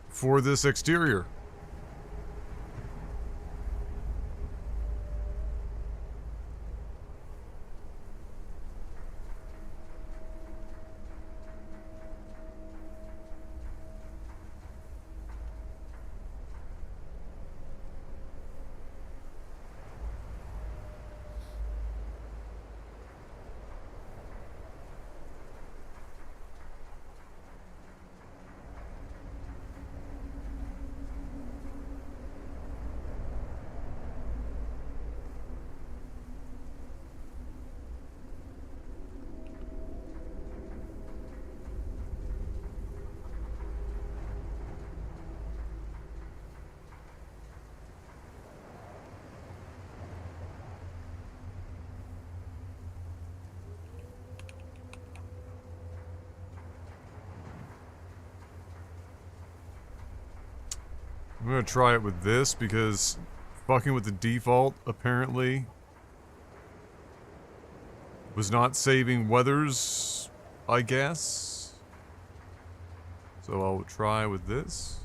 for this exterior. I'm gonna try it with this because fucking with the default apparently was not saving weathers, I guess. So I'll try with this.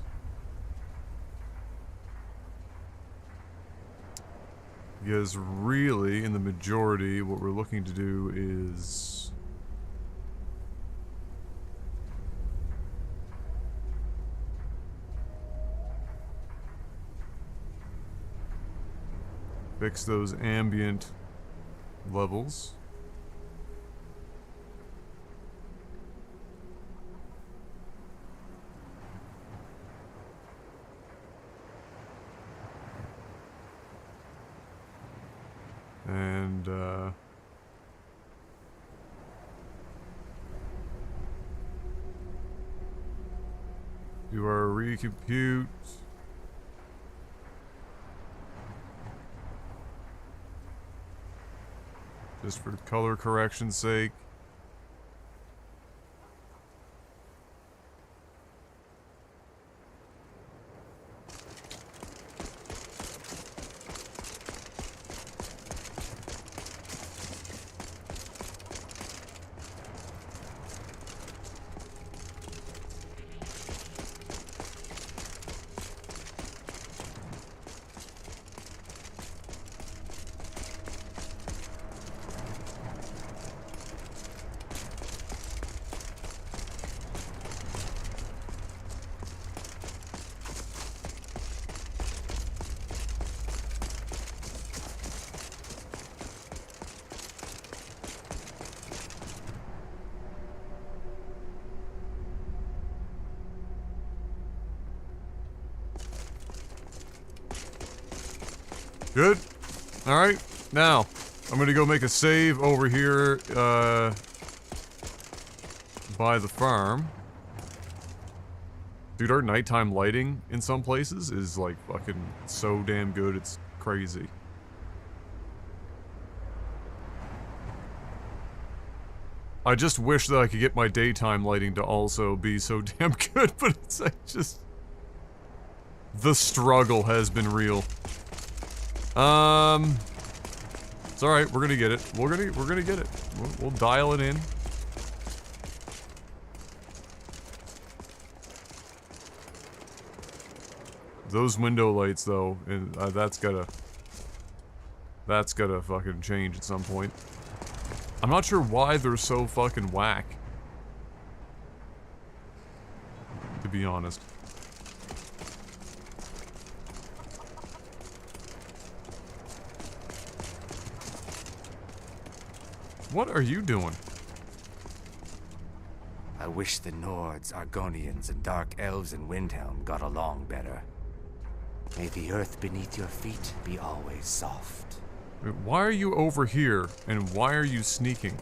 Because really, in the majority, what we're looking to do is fix those ambient levels. And do our recompute. Just for color correction's sake. Good. Alright, now, I'm gonna go make a save over here, by the farm. Dude, our nighttime lighting in some places is, like, fucking so damn good, it's crazy. I just wish that I could get my daytime lighting to also be so damn good, but it's like just... the struggle has been real. It's alright, we're gonna get it. We're gonna get it. We'll dial it in. Those window lights, though, and that's gotta fucking change at some point. I'm not sure why they're so fucking whack, to be honest. What are you doing?
I wish the Nords, Argonians, and Dark Elves in Windhelm got along better. May the earth beneath your feet be always soft.
Wait, why are you over here, and why are you sneaking?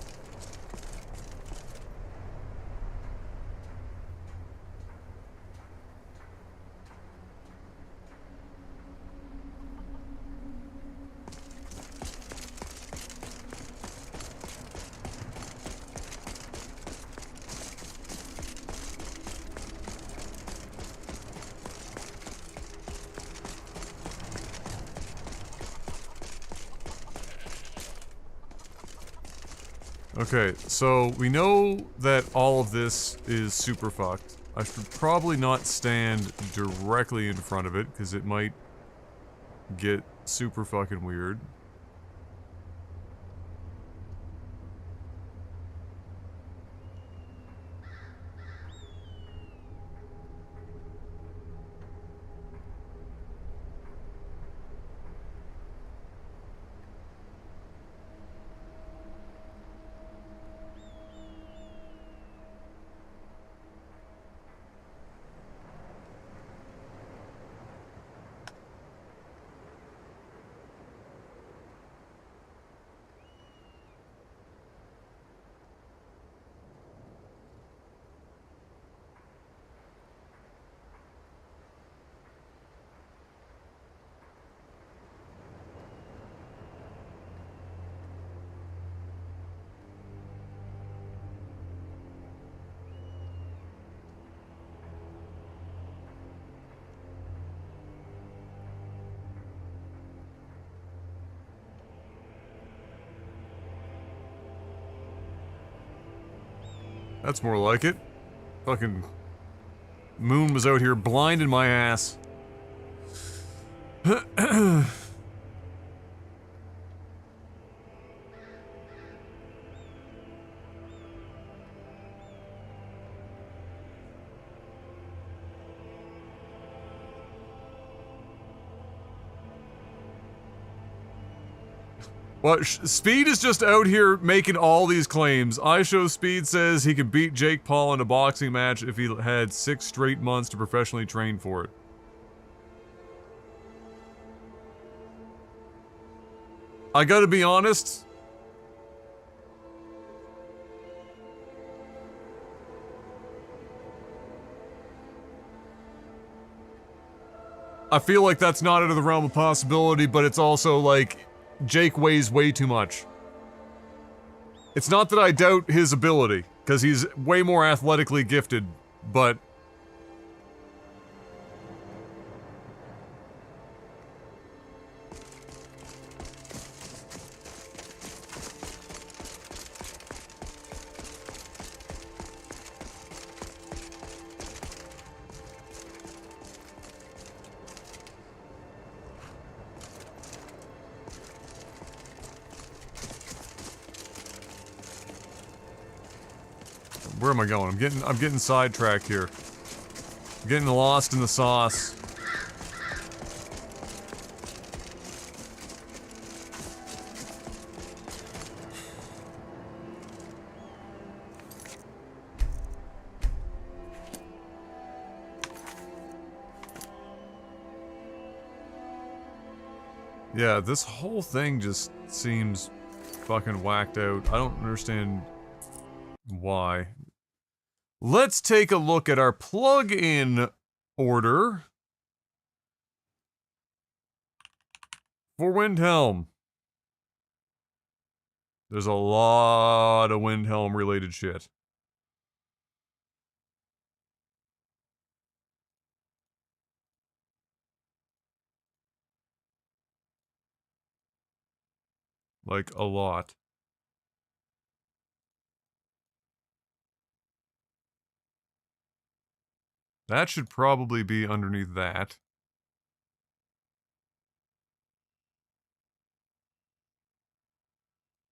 Okay, so we know that all of this is super fucked. I should probably not stand directly in front of it, because it might get super fucking weird. That's more like it. Fucking moon was out here blinding my ass. Well, Speed is just out here making all these claims. Speed says he could beat Jake Paul in a boxing match if he had 6 straight months to professionally train for it. I gotta be honest. I feel like that's not out of the realm of possibility, but it's also like, Jake weighs way too much. It's not that I doubt his ability, because he's way more athletically gifted, but... Where am I going? I'm getting sidetracked here. I'm getting lost in the sauce. Yeah, this whole thing just seems fucking whacked out. I don't understand why. Let's take a look at our plug-in order for Windhelm. There's a lot of Windhelm related shit. Like, a lot. That should probably be underneath that.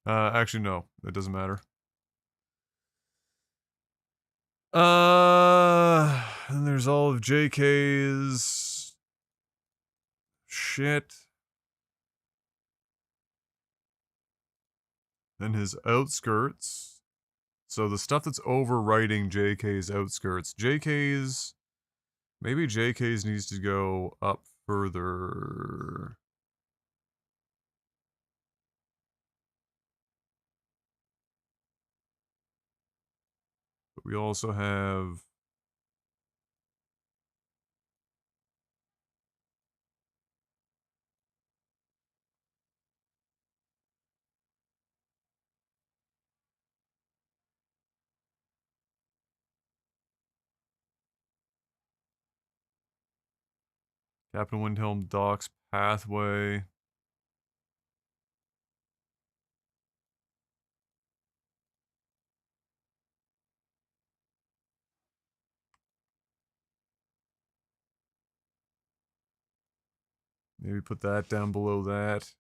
Actually, no. That doesn't matter. And there's all of JK's shit. Then his outskirts. So the stuff that's overwriting JK's outskirts. JK's... Maybe JK's needs to go up further. But we also have Captain Windhelm Docks Pathway. Maybe put that down below that.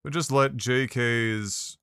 But just let JK's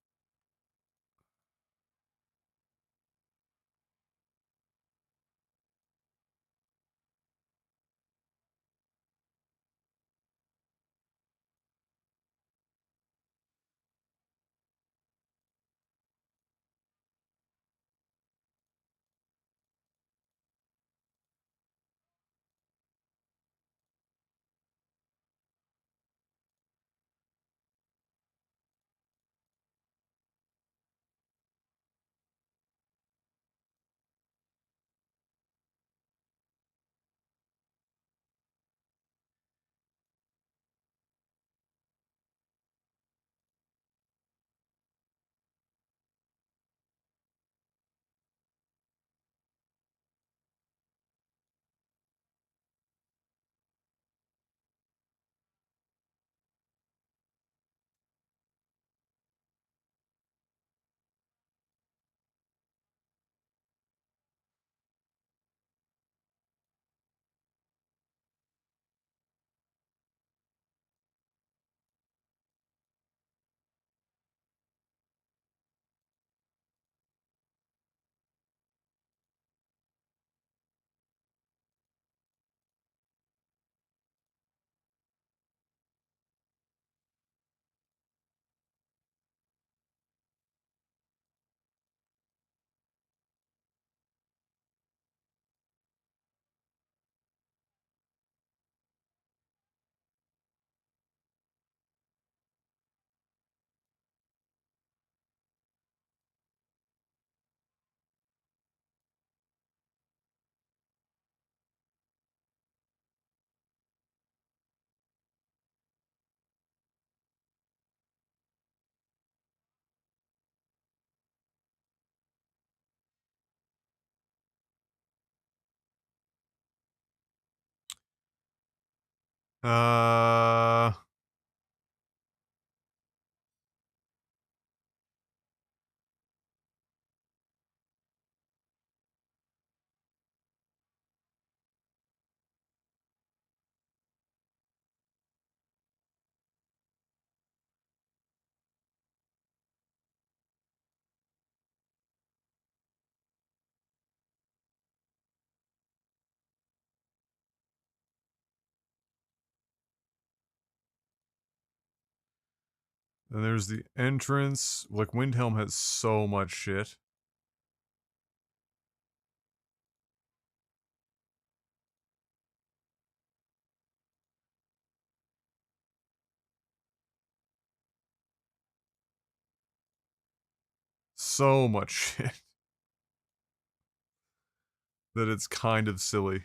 uh then there's the entrance. Like Windhelm has so much shit. So much shit that it's kind of silly.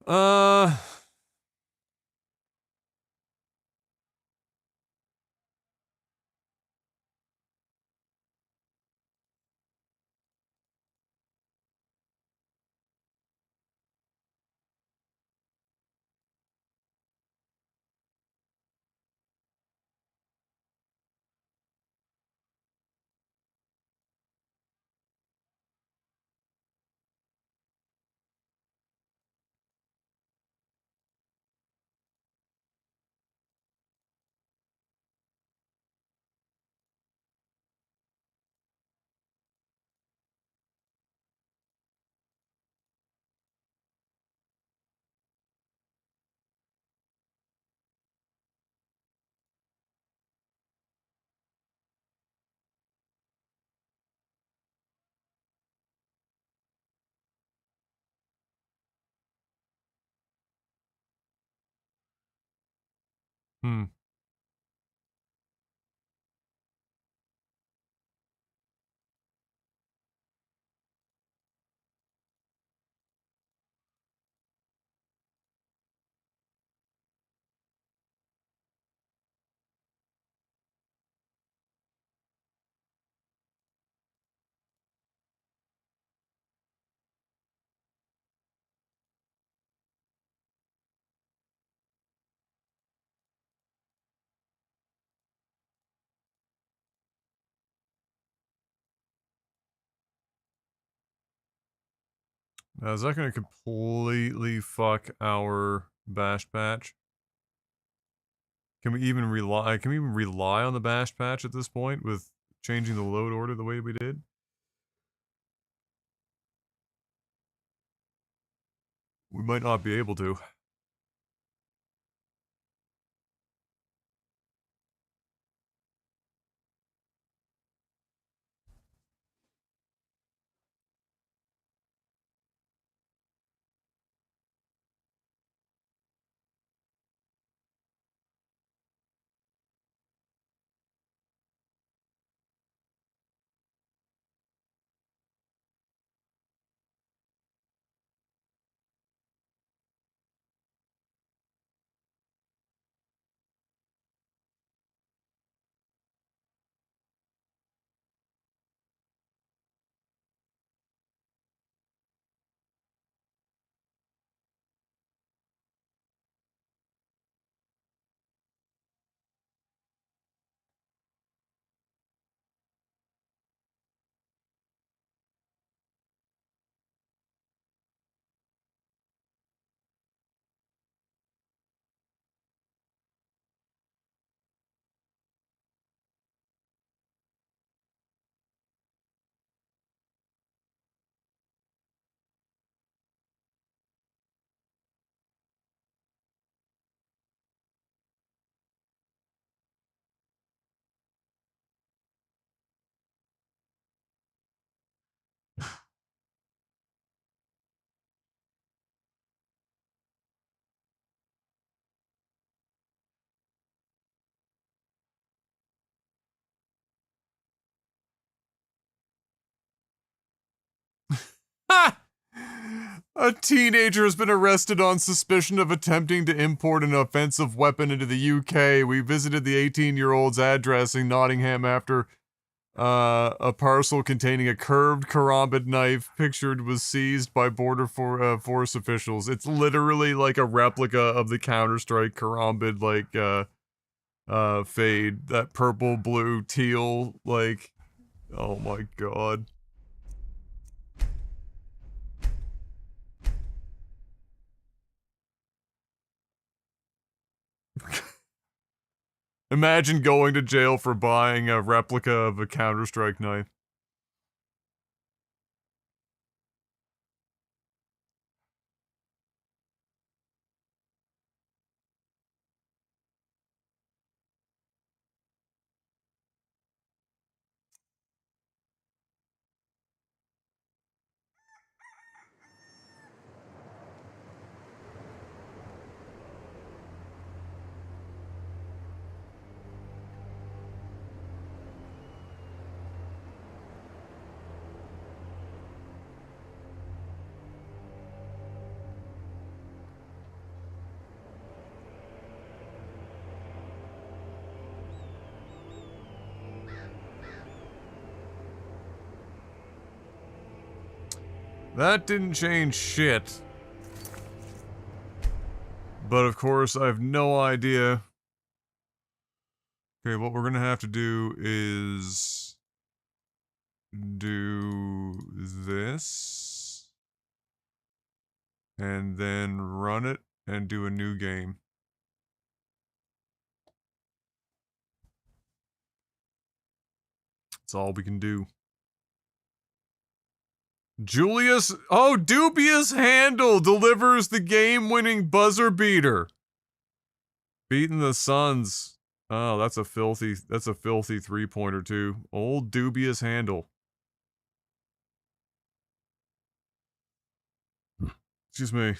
Uh... Hmm. Now, is that going to completely fuck our bash patch? Can we even rely? Can we even rely on the bash patch at this point with changing the load order the way we did? We might not be able to. Ha! A teenager has been arrested on suspicion of attempting to import an offensive weapon into the UK. We visited the 18-year-old's address in Nottingham after a parcel containing a curved karambit knife pictured was seized by border force officials. It's literally like a replica of the Counter-Strike karambit, like, fade. That purple, blue, teal, like, oh my god. Imagine going to jail for buying a replica of a Counter-Strike knife. That didn't change shit. But of course, I have no idea. Okay, what we're gonna have to do is do this and then run it and do a new game. That's all we can do. Julius, oh, dubious handle delivers the game-winning buzzer beater. Beating the Suns. Oh, that's a filthy three-pointer too. Old dubious handle. Excuse me.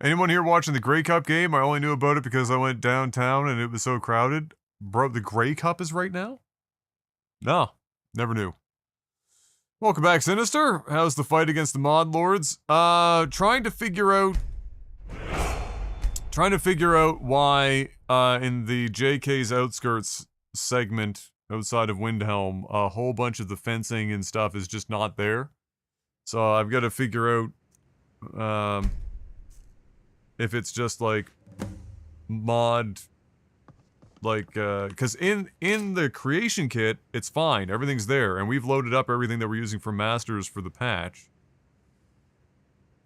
Anyone here watching the Grey Cup game? I only knew about it because I went downtown and it was so crowded. Bro, the Grey Cup is right now? No, never knew. Welcome back, Sinister. How's the fight against the mod lords? Trying to figure out why in the JK's outskirts segment outside of Windhelm, a whole bunch of the fencing and stuff is just not there. So I've got to figure out if it's just like mod, like because in the creation kit it's fine, everything's there, and we've loaded up everything that we're using for masters for the patch.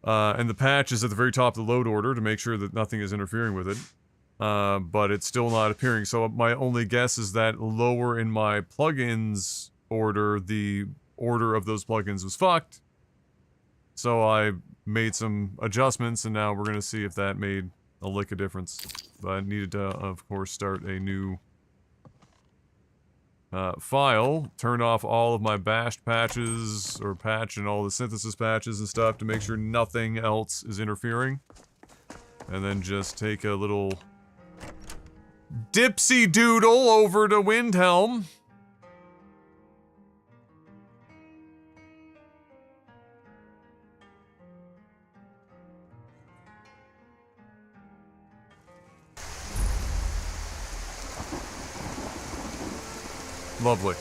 And the patch is at the very top of the load order to make sure that nothing is interfering with it. But it's still not appearing, so my only guess is that lower in my plugins order, the order of those plugins was fucked. So I made some adjustments, and now we're gonna see if that made a lick of difference. But I needed to, of course, start a new file, turn off all of my bashed patches, or patch and all the synthesis patches and stuff to make sure nothing else is interfering. And then just take a little dipsy doodle over to Windhelm. Lovely.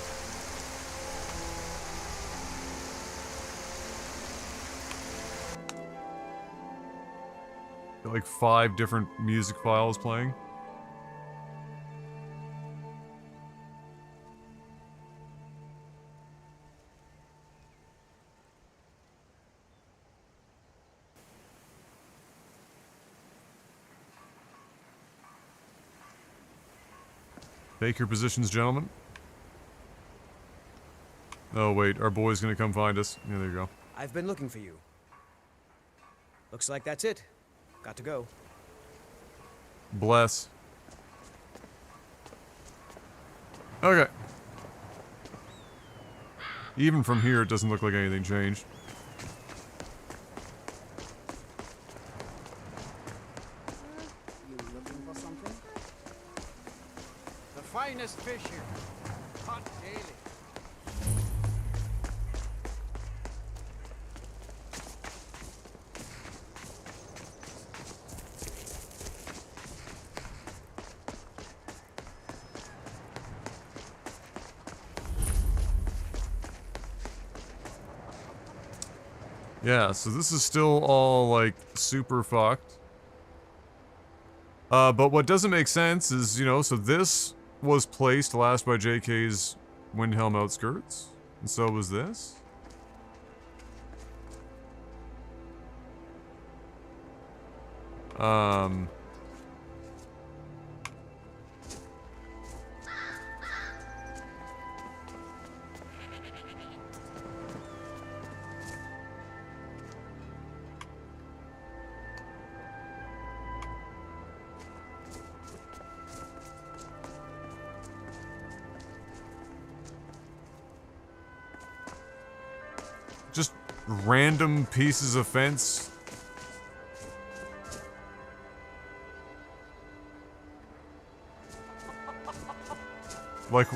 Got like 5 different music files playing. Take your positions, gentlemen. Oh wait, our boy's gonna come find us. Yeah, there you go.
I've been looking for you. Looks like that's it. Got to go.
Bless. Okay. Even from here, it doesn't look like anything changed.
You looking for something? The finest fish here. Caught daily.
Yeah, so this is still all, like, super fucked. But what doesn't make sense is, you know, so this was placed last by JK's Windhelm Outskirts, and so was this. Just random pieces of fence. Like,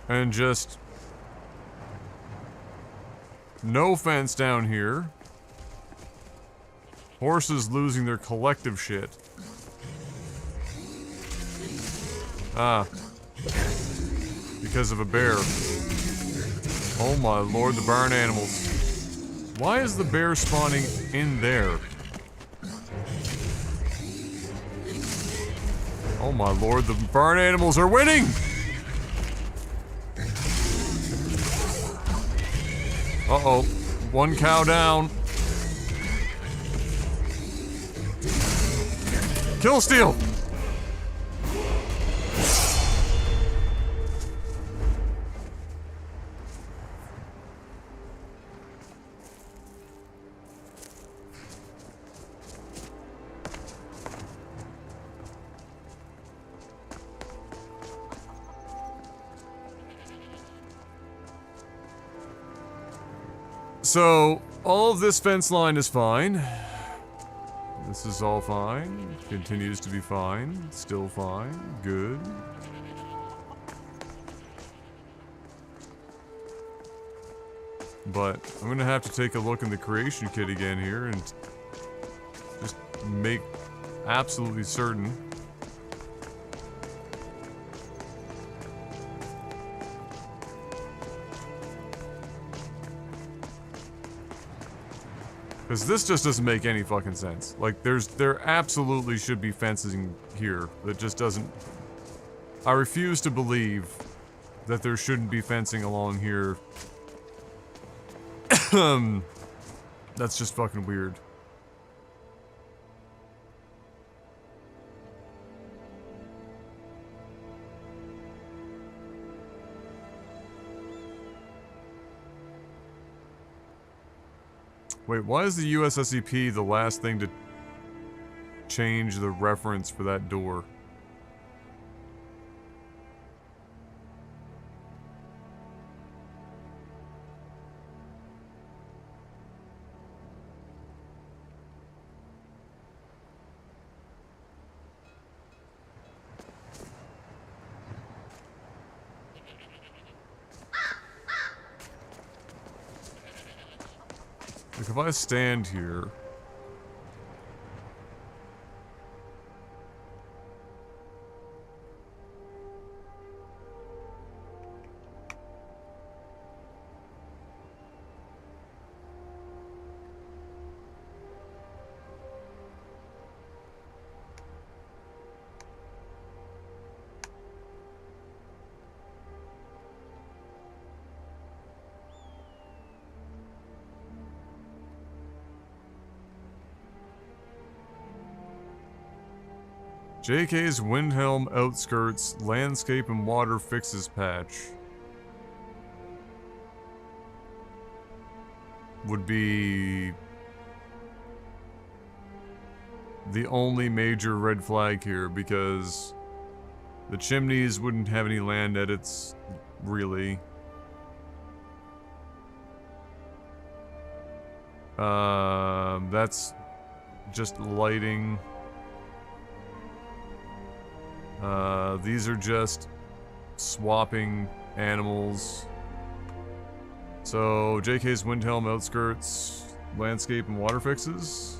and just no fence down here. Horses losing their collective shit. Ah. Because of a bear. Oh my lord, the barn animals. Why is the bear spawning in there? Oh my lord, the barn animals are winning! Uh-oh. One cow down. Kill steal! So, all of this fence line is fine. This is all fine. Continues to be fine. Still fine. Good. But I'm gonna have to take a look in the creation kit again here and just make absolutely certain. Because this just doesn't make any fucking sense. Like, there absolutely should be fencing here that just doesn't... I refuse to believe that there shouldn't be fencing along here. That's just fucking weird. Wait, why is the USSEP the last thing to change the reference for that door? Like, if I stand here... JK's Windhelm Outskirts Landscape and Water Fixes patch would be the only major red flag here, because the chimneys wouldn't have any land edits, really. That's just lighting. These are just swapping animals. So, JK's Windhelm outskirts, landscape and water fixes.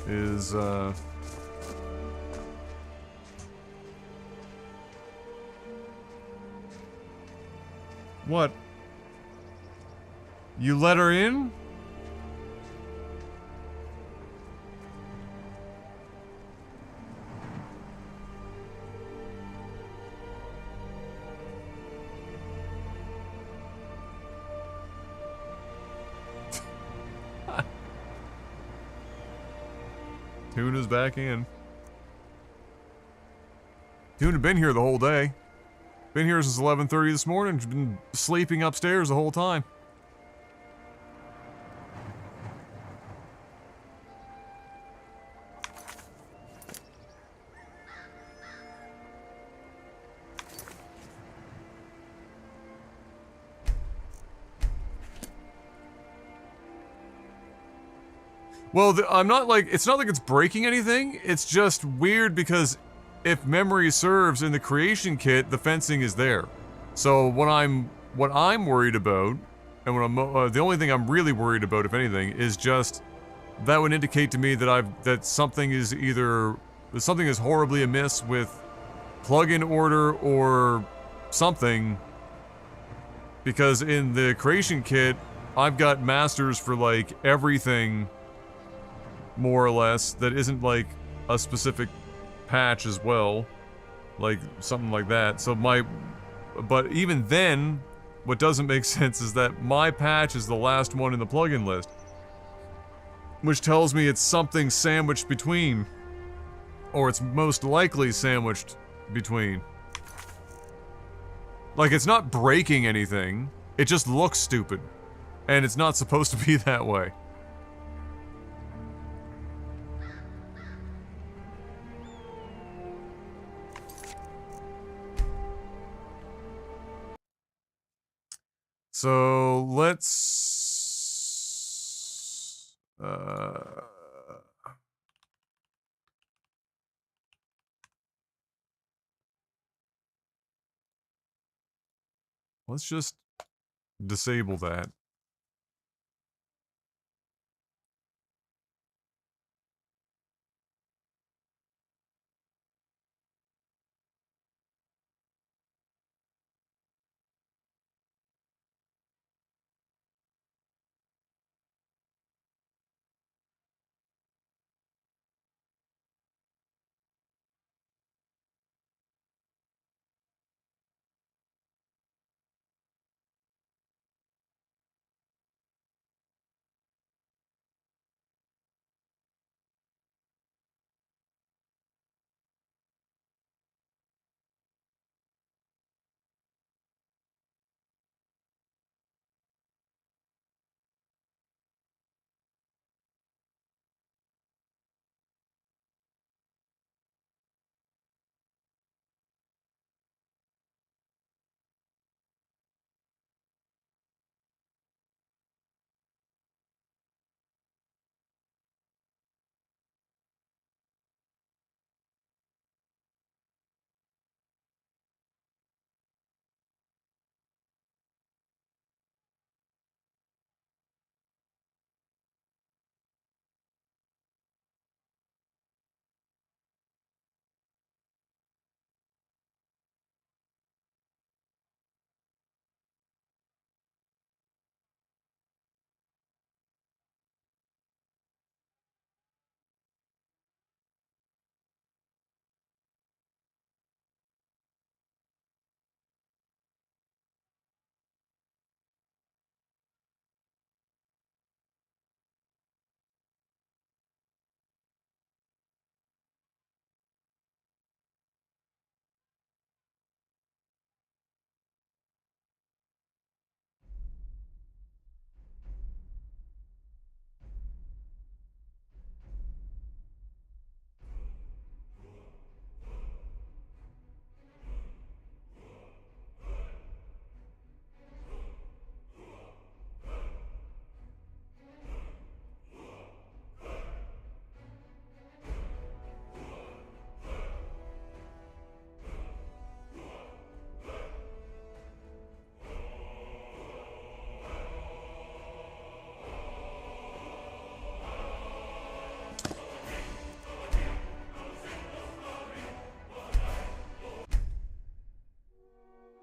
Is, what? You let her in? Tuna's back in. Tuna been here the whole day. Been here since 11:30 this morning. Been sleeping upstairs the whole time. Well, I'm not like, it's not like it's breaking anything. It's just weird because if memory serves in the creation kit, the fencing is there. So what I'm worried about, and what I'm the only thing I'm really worried about, if anything, is just that would indicate to me that something is horribly amiss with plug-in order or something. Because in the creation kit, I've got masters for like everything, more or less, that isn't like a specific patch as well, like something like that. So but even then, what doesn't make sense is that my patch is the last one in the plugin list, which tells me it's something sandwiched between, or it's most likely sandwiched between. Like, it's not breaking anything, it just looks stupid, and it's not supposed to be that way. So let's just disable that.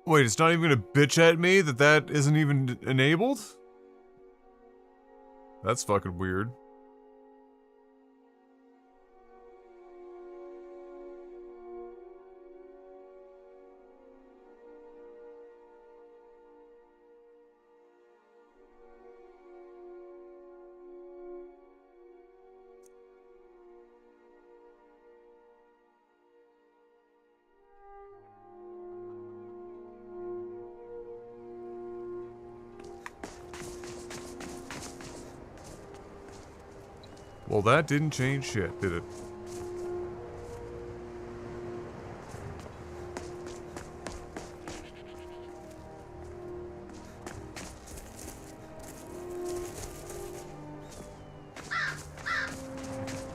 Wait, it's not even gonna bitch at me that isn't even enabled? That's fucking weird. Well, that didn't change shit, did it?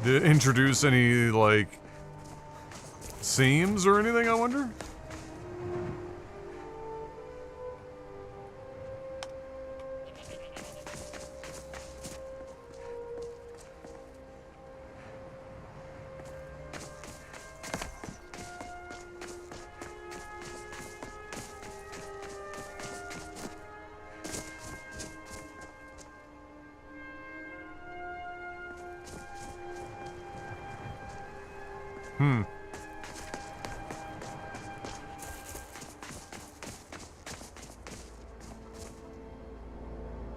Did it introduce any, like, seams or anything, I wonder?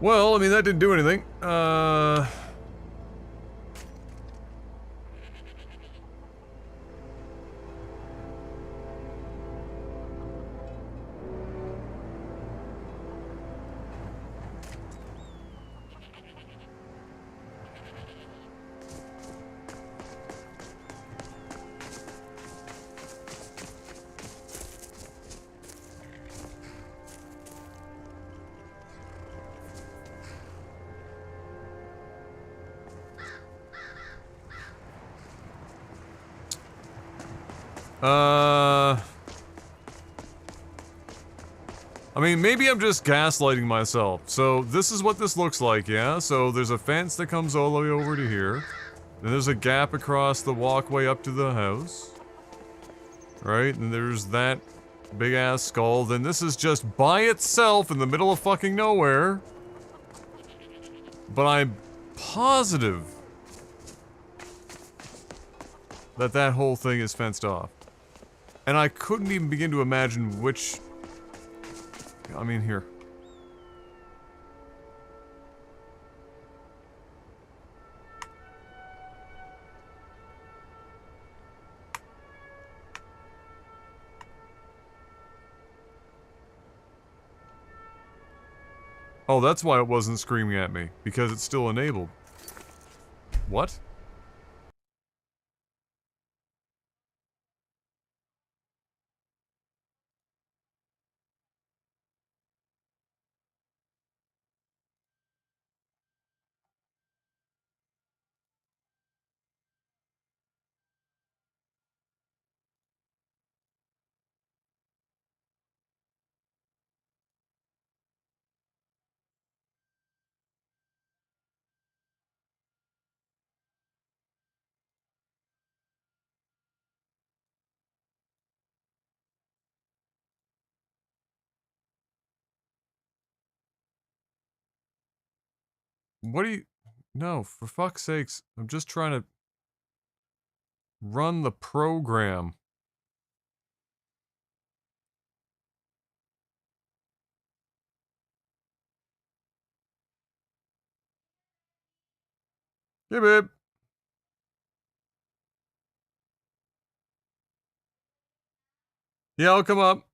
Well, I mean, that didn't do anything. I mean, maybe I'm just gaslighting myself. So, this is what this looks like, yeah? So, there's a fence that comes all the way over to here. Then there's a gap across the walkway up to the house. Right? And there's that big-ass skull. Then this is just by itself in the middle of fucking nowhere. But I'm positive that that whole thing is fenced off. And I couldn't even begin to imagine which... I mean, here. Oh, that's why it wasn't screaming at me. Because it's still enabled. What? What do you... No, for fuck's sakes. I'm just trying to... run the program. Hey, babe. Yeah, I'll come up.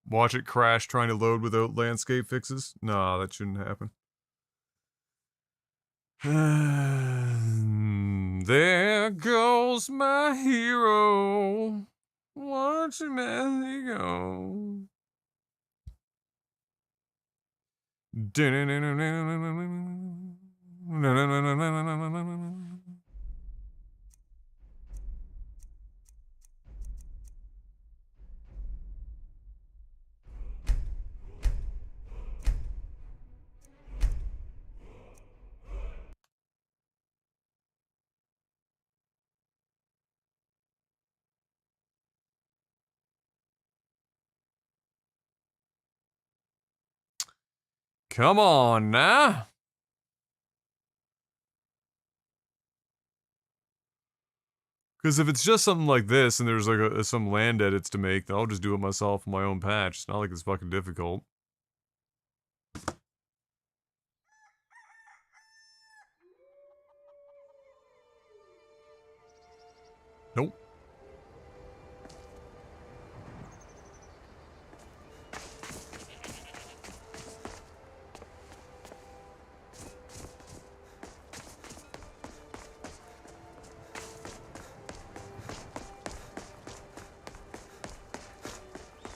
Watch it crash trying to load without landscape fixes? Nah, that shouldn't happen. There goes my hero. Watch him as he goes. Come on now. Because if it's just something like this and there's like some land edits to make, then I'll just do it myself in my own patch. It's not like it's fucking difficult. Nope.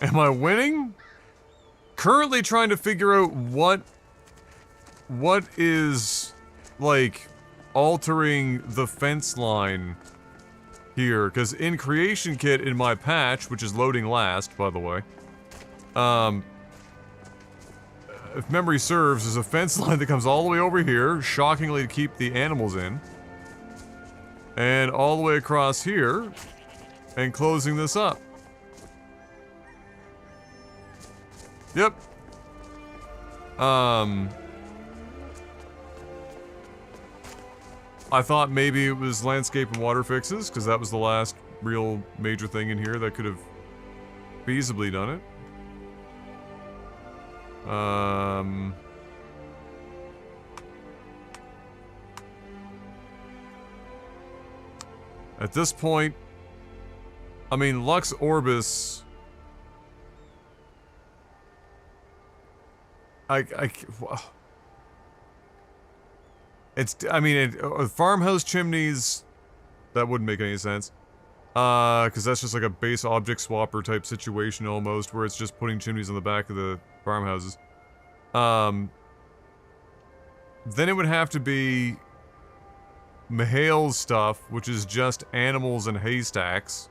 Am I winning? Currently trying to figure out what is, like, altering the fence line here. Because in Creation Kit in my patch, which is loading last, by the way, if memory serves, there's a fence line that comes all the way over here, shockingly to keep the animals in. And all the way across here, and closing this up. Yep. I thought maybe it was landscape and water fixes, because that was the last real major thing in here that could have feasibly done it. At this point, I mean, Lux Orbis... farmhouse chimneys, that wouldn't make any sense. Because that's just like a base object swapper type situation almost, where it's just putting chimneys on the back of the farmhouses. Then it would have to be Mihail's stuff, which is just animals and haystacks.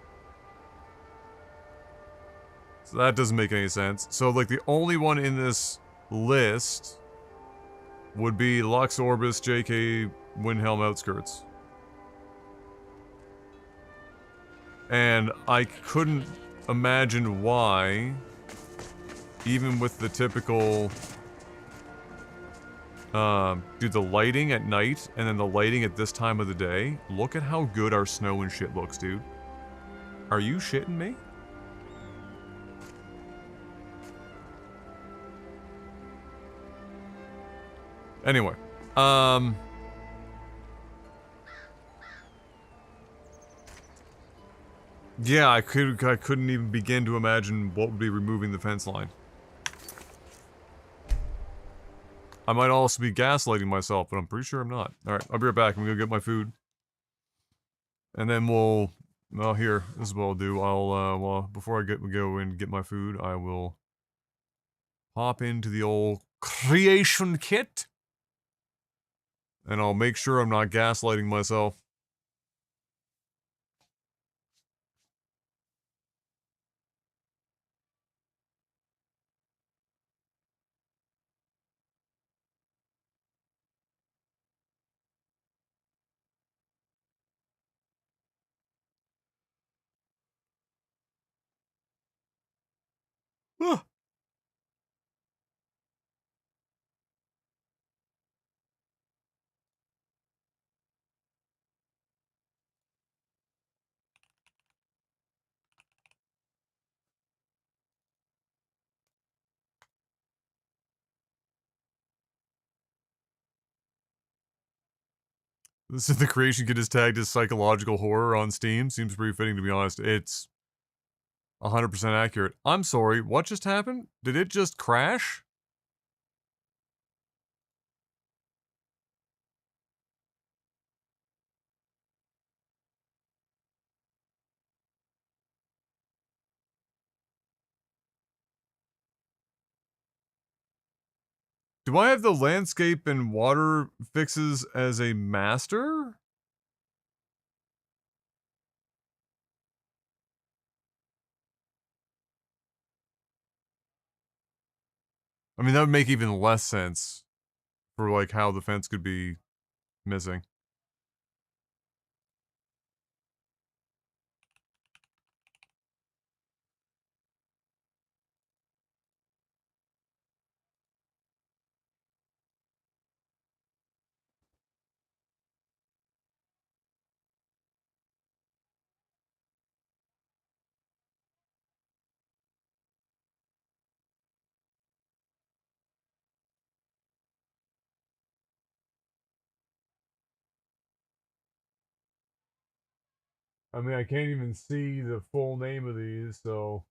So that doesn't make any sense. So, like, the only one in this list would be Lux Orbis, JK, Windhelm Outskirts. And I couldn't imagine why, even with the typical, dude, the lighting at night and then the lighting at this time of the day, look at how good our snow and shit looks, dude. Are you shitting me? Anyway, yeah, I couldn't even begin to imagine what would be removing the fence line. I might also be gaslighting myself, but I'm pretty sure I'm not. Alright, I'll be right back. I'm gonna get my food. And then well, here, this is what I'll do. Well, before I go and get my food, I will hop into the old Creation Kit. And I'll make sure I'm not gaslighting myself. Ah. This is the Creation Kit is tagged as psychological horror on Steam. Seems pretty fitting, to be honest. It's 100% accurate. I'm sorry, what just happened? Did it just crash? Do I have the landscape and water fixes as a master? I mean, that would make even less sense for, like, how the fence could be missing. I mean, I can't even see the full name of these, so...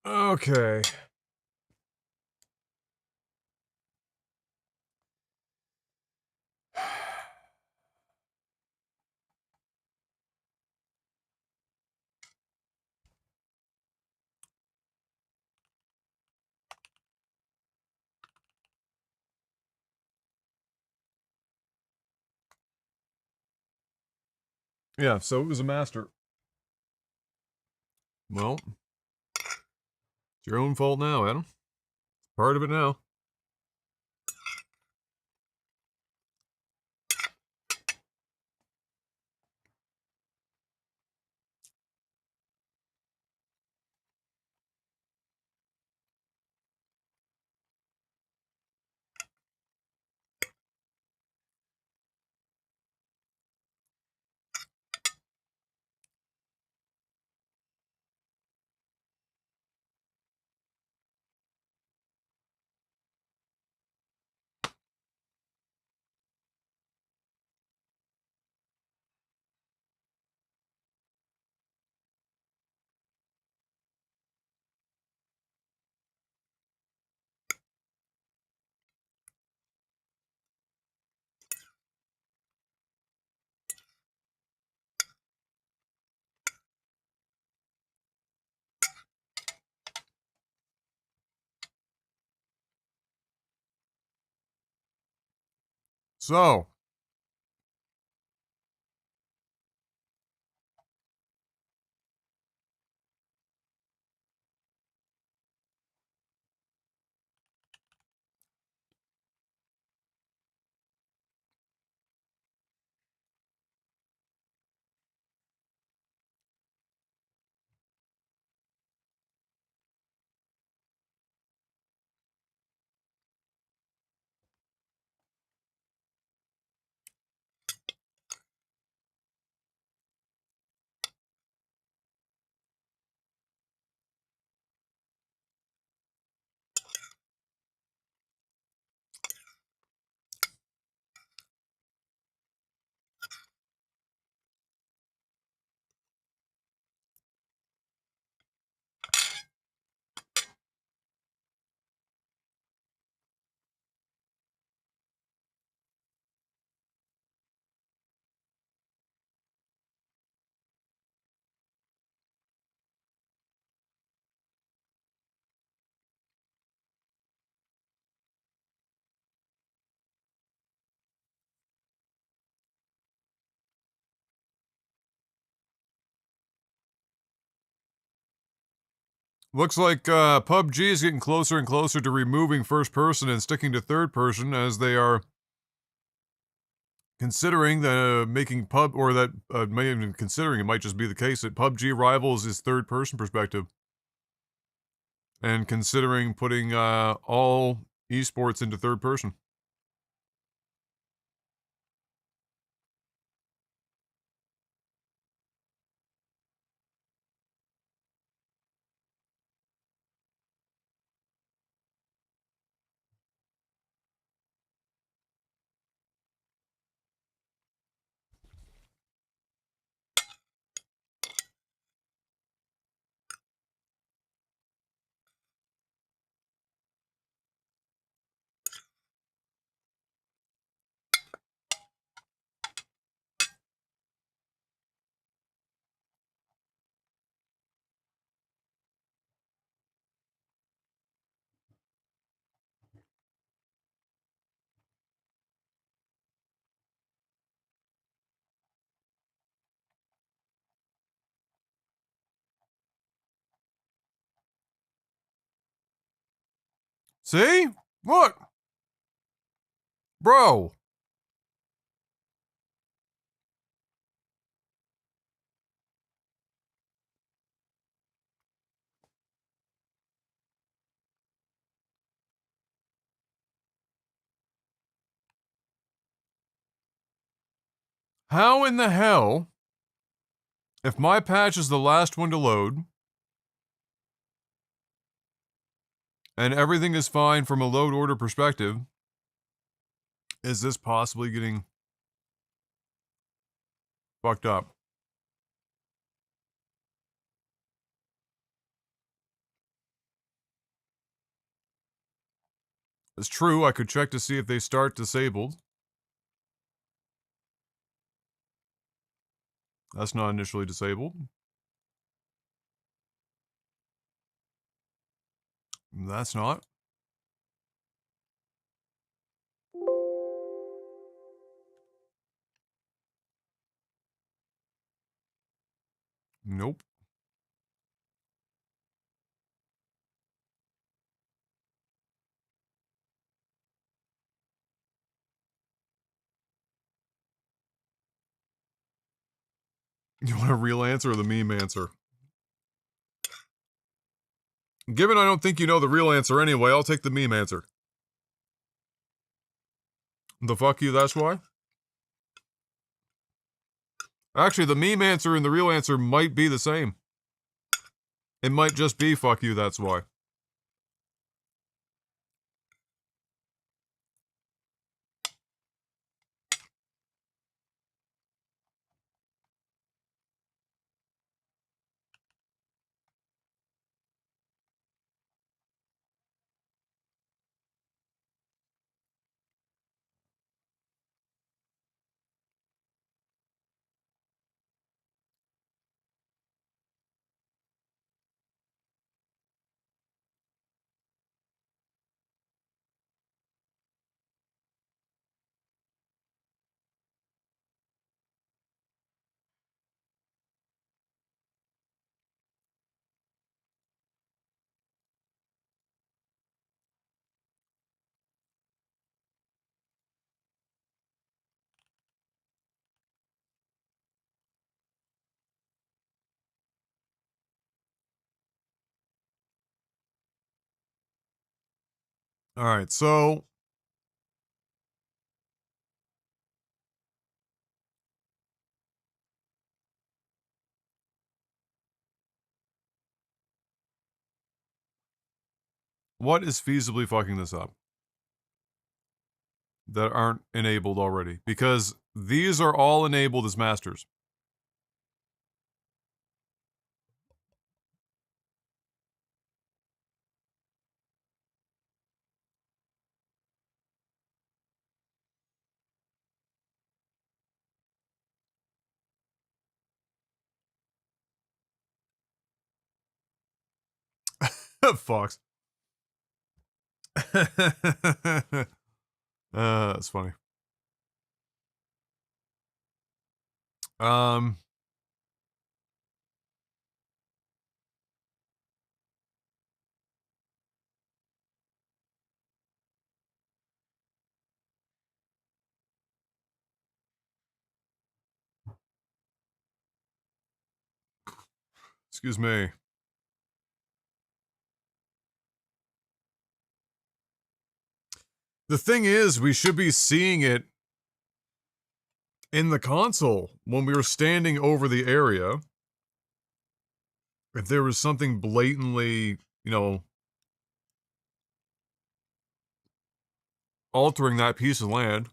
Okay. Yeah, so it was a master. Well, it's your own fault now, Adam. Part of it now. So, looks like PUBG is getting closer and closer to removing first person and sticking to third person as they are considering the making pub, or that may even considering it might just be the case that PUBG rivals is third person perspective. And considering putting all esports into third person. See? Look! Bro! How in the hell, if my patch is the last one to load, and everything is fine from a load order perspective, is this possibly getting fucked up? It's true, I could check to see if they start disabled. That's not initially disabled. That's not. Nope. You want a real answer or the meme answer? Given I don't think you know the real answer anyway, I'll take the meme answer. The fuck you, that's why? Actually, the meme answer and the real answer might be the same. It might just be fuck you, that's why. Alright, so... what is feasibly fucking this up? That aren't enabled already. Because these are all enabled as masters. Fox. That's funny. Um... Excuse me. The thing is, we should be seeing it in the console when we were standing over the area. If there was something blatantly, you know, altering that piece of land.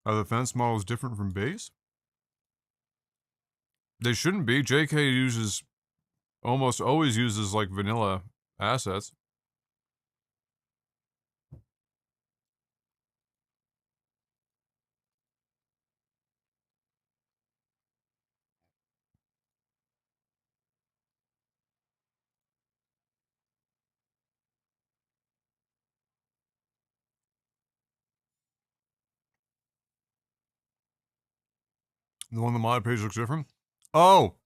Are the fence models different from base? They shouldn't be. JK uses, almost always uses, like, vanilla assets. The one on the mod page looks different? Oh!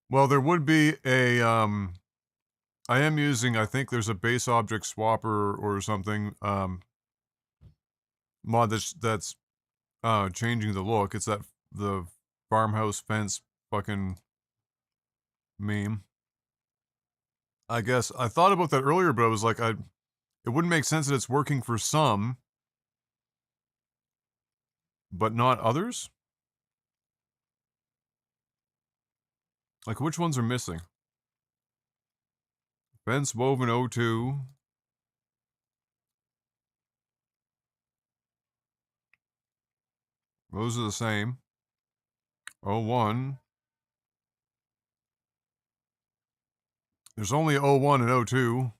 Well, there would be a, I am using, I think there's a base object swapper or something, mod that's changing the look. It's that, the farmhouse fence fucking meme. I guess, I thought about that earlier, but I was like, it wouldn't make sense that it's working for some, but not others? Like, which ones are missing? Fence woven O2. Those are the same. O1. There's only O1 and O2.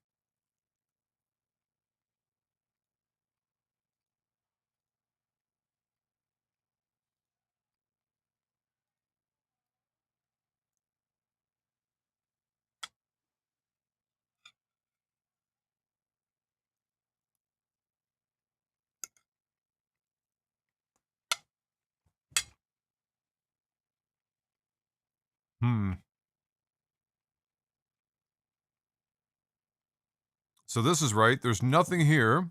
So this is right. There's nothing here.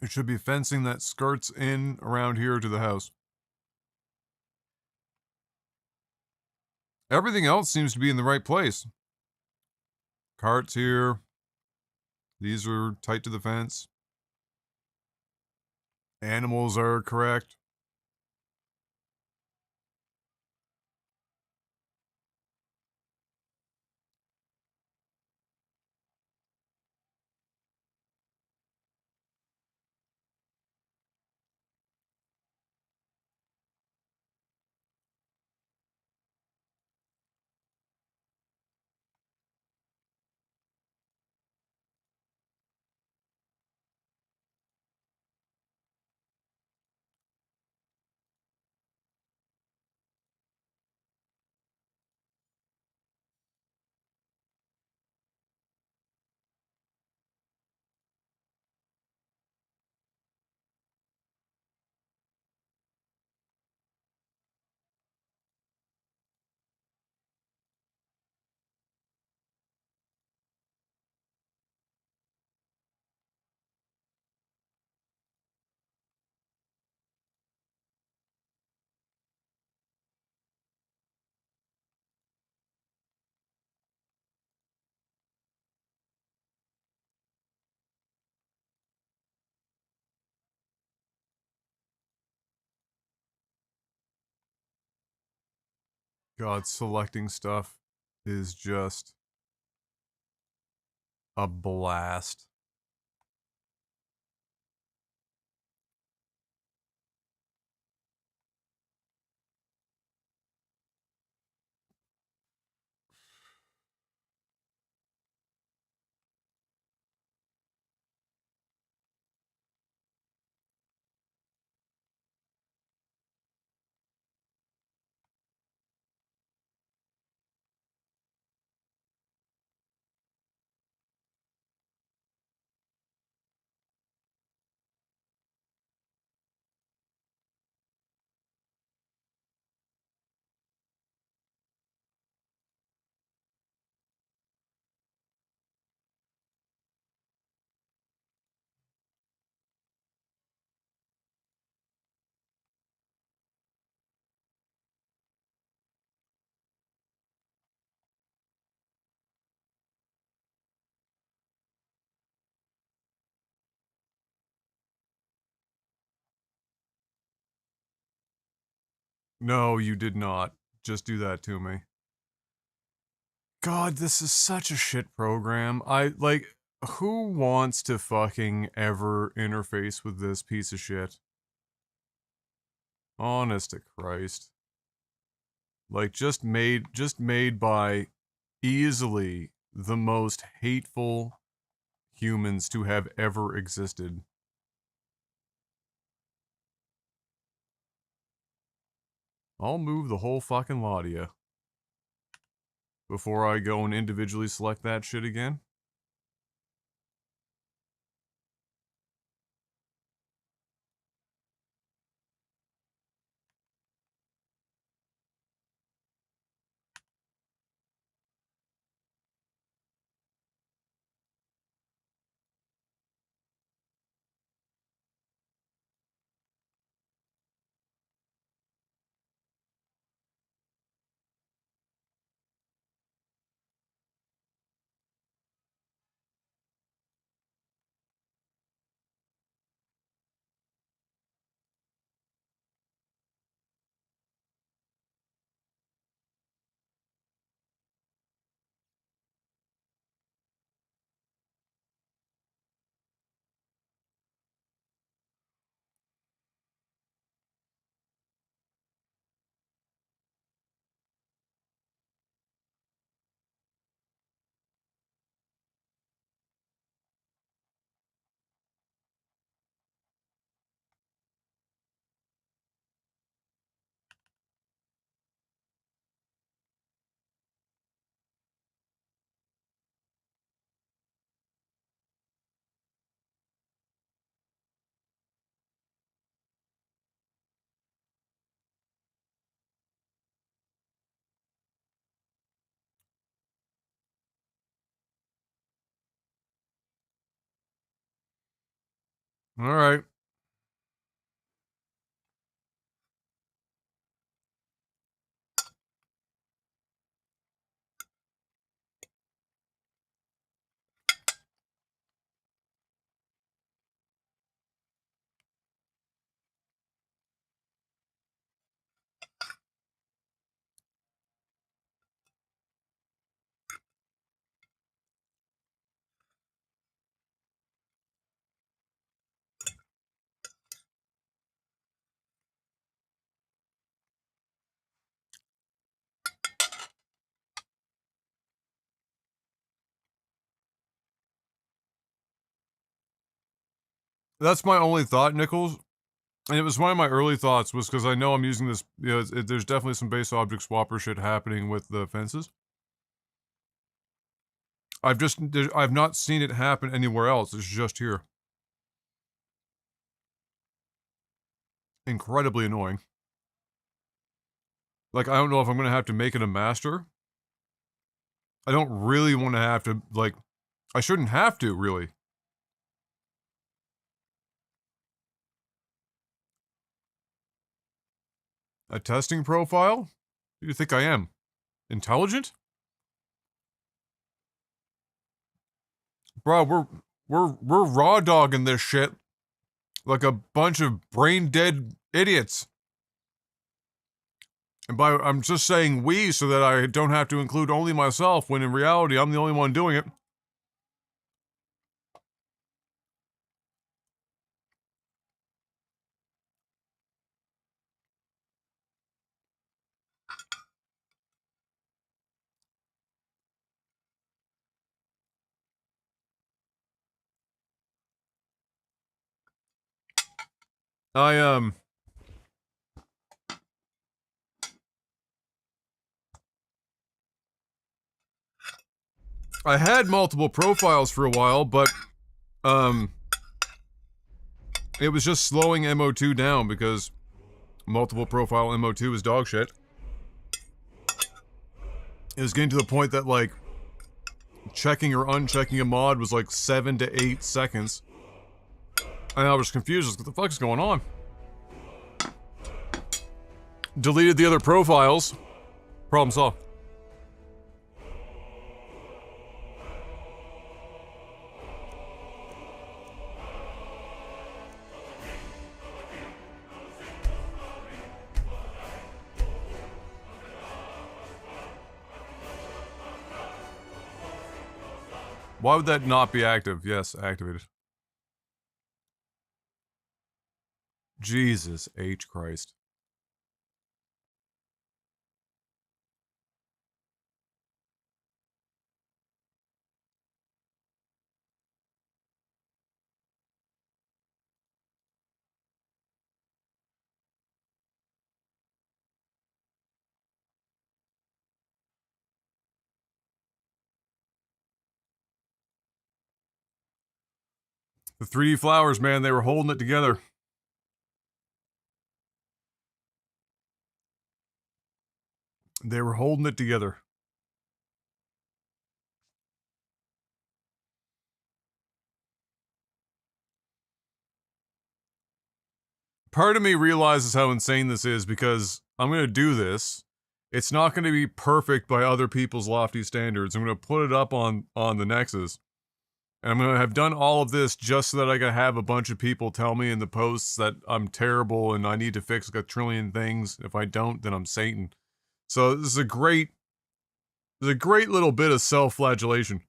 It should be fencing that skirts in around here to the house. Everything else seems to be in the right place. Carts here. These are tight to the fence. Animals are correct. God, selecting stuff is just a blast. No, you did not. Just do that to me. God, this is such a shit program. Who wants to fucking ever interface with this piece of shit? Honest to Christ. Like, just made by easily the most hateful humans to have ever existed. I'll move the whole fucking lot of you before I go and individually select that shit again. All right. That's my only thought, Nichols. And it was one of my early thoughts was because I know I'm using this, you know, there's definitely some base object swapper shit happening with the fences. I've not seen it happen anywhere else. It's just here. Incredibly annoying. Like, I don't know if I'm going to have to make it a master. I don't really want to have to, like, I shouldn't have to, really. A testing profile? Who do you think I am? Intelligent? Bro, we're raw dogging this shit like a bunch of brain dead idiots. And I'm just saying we so that I don't have to include only myself when in reality I'm the only one doing it. I I had multiple profiles for a while, but it was just slowing MO2 down because multiple profile MO2 is dog shit. It was getting to the point that, like, checking or unchecking a mod was like 7 to 8 seconds. And I was confused. What the fuck is going on? Deleted the other profiles. Problem solved. Why would that not be active? Yes, activated. Jesus H. Christ. The 3D flowers, man, they were holding it together. They were holding it together. Part of me realizes how insane this is because I'm going to do this. It's not going to be perfect by other people's lofty standards. I'm going to put it up on the Nexus. And I'm going to have done all of this just so that I can have a bunch of people tell me in the posts that I'm terrible and I need to fix like a trillion things. If I don't, then I'm Satan. So this is a great little bit of self-flagellation.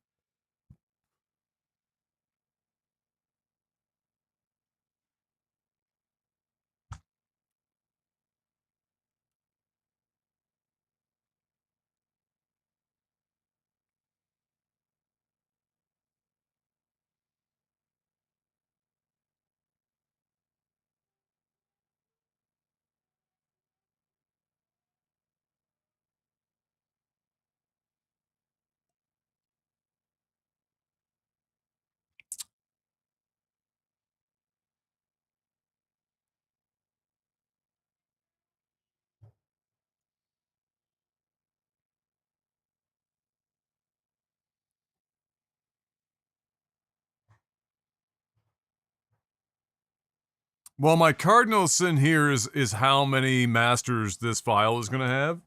Well, my cardinal sin here is how many masters this file is going to have.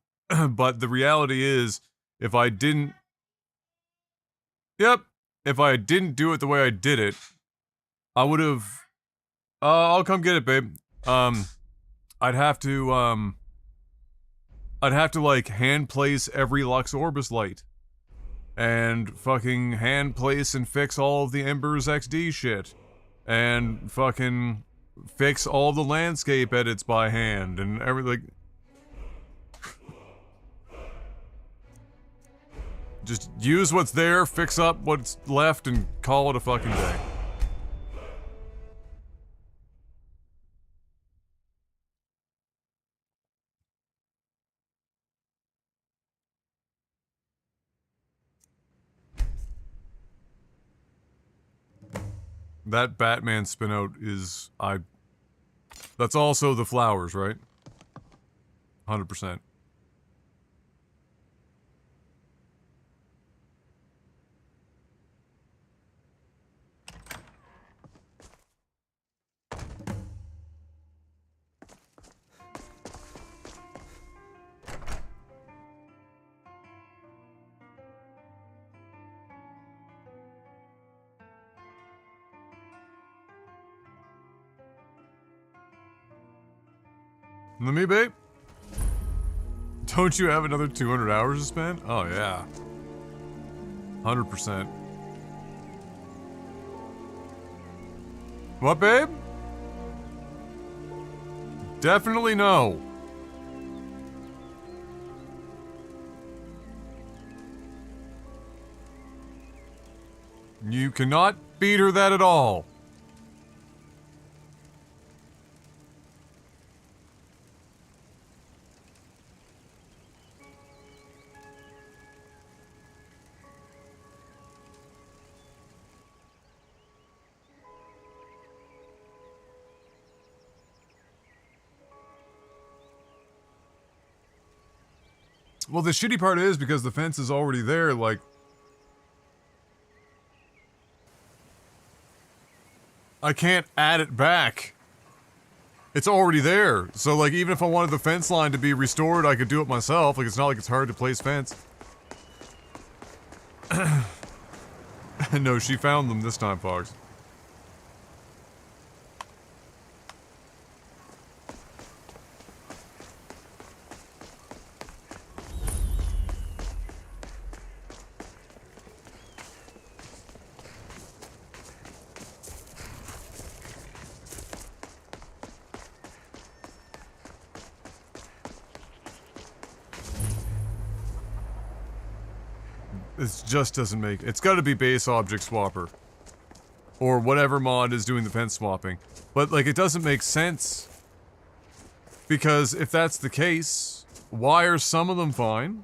But the reality is, if I didn't... Yep. If I didn't do it the way I did it, I would have... I'll come get it, babe. I'd have to, like, hand place every Lux Orbis light. And fucking hand place and fix all of the Embers XD shit. And fucking fix all the landscape edits by hand and everything. Just use what's there, fix up what's left, and call it a fucking day. That Batman spinout is... That's also the flowers, right? 100%. Let me, babe. Don't you have another 200 hours to spend? Oh, yeah. 100%. What, babe? Definitely no. You cannot beat her that at all. Well, the shitty part is, because the fence is already there, like... I can't add it back. It's already there. So, like, even if I wanted the fence line to be restored, I could do it myself. Like, it's not like it's hard to place fence. No, she found them this time, Fox. It just doesn't make... It's gotta be base object swapper. Or whatever mod is doing the fence swapping. But, like, it doesn't make sense. Because if that's the case, why are some of them fine?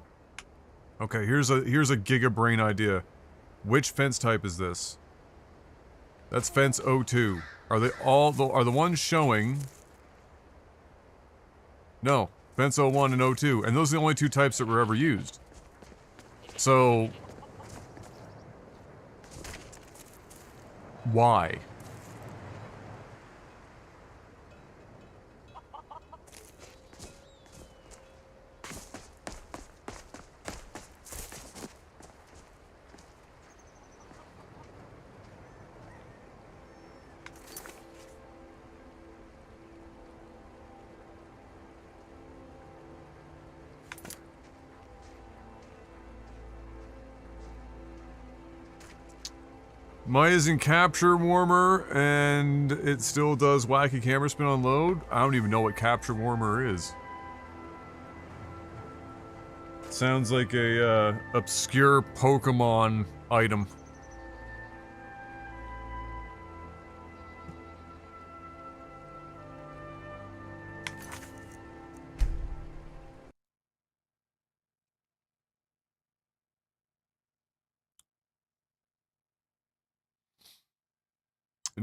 Okay, here's a giga brain idea. Which fence type is this? That's fence 02. Are they all... Are the ones showing... No. Fence 01 and 02. And those are the only two types that were ever used. So... Why? Mine is in capture warmer, and it still does wacky camera spin on load. I don't even know what capture warmer is. Sounds like a obscure Pokemon item.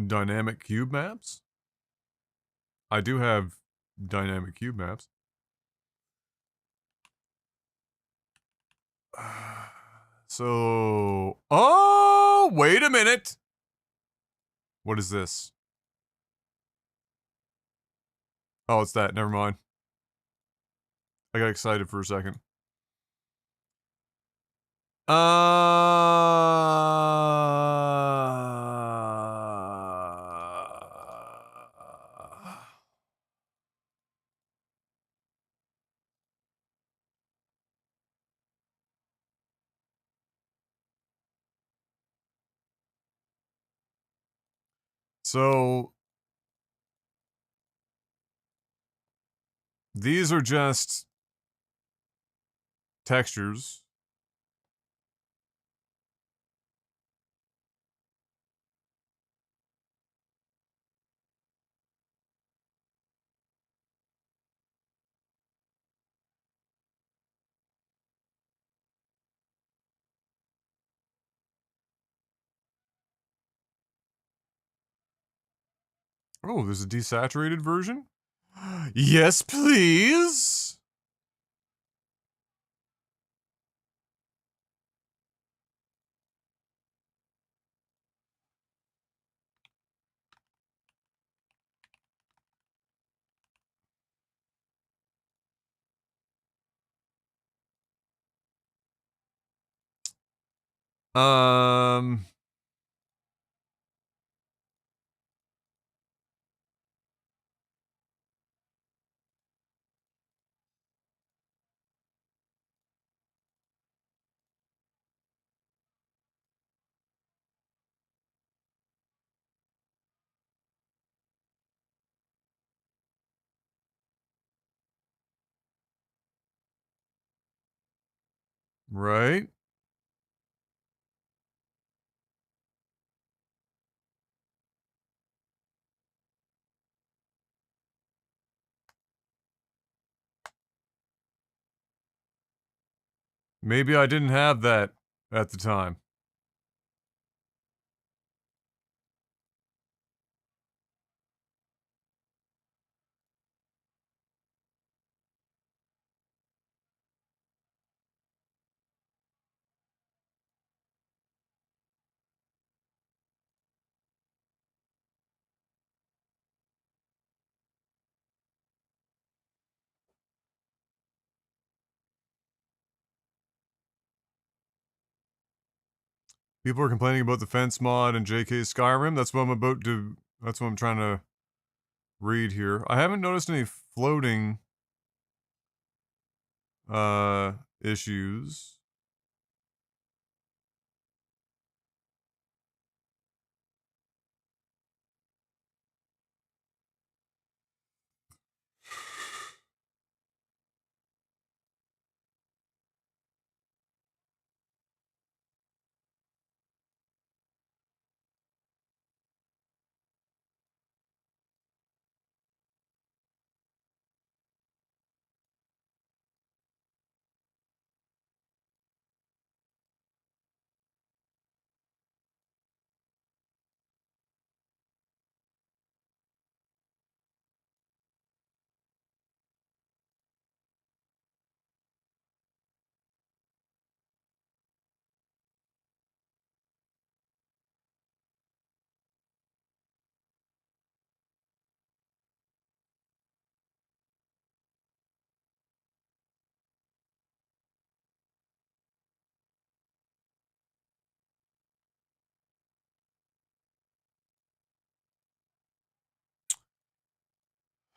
Dynamic cube maps? I do have dynamic cube maps. So... Oh! Wait a minute! What is this? Oh, it's that. Never mind. I got excited for a second. So these are just textures. Oh, there's a desaturated version? Yes, please. Um, right. Maybe I didn't have that at the time. People are complaining about the fence mod and JK Skyrim. That's what I'm about to. That's what I'm trying to read here. I haven't noticed any floating issues.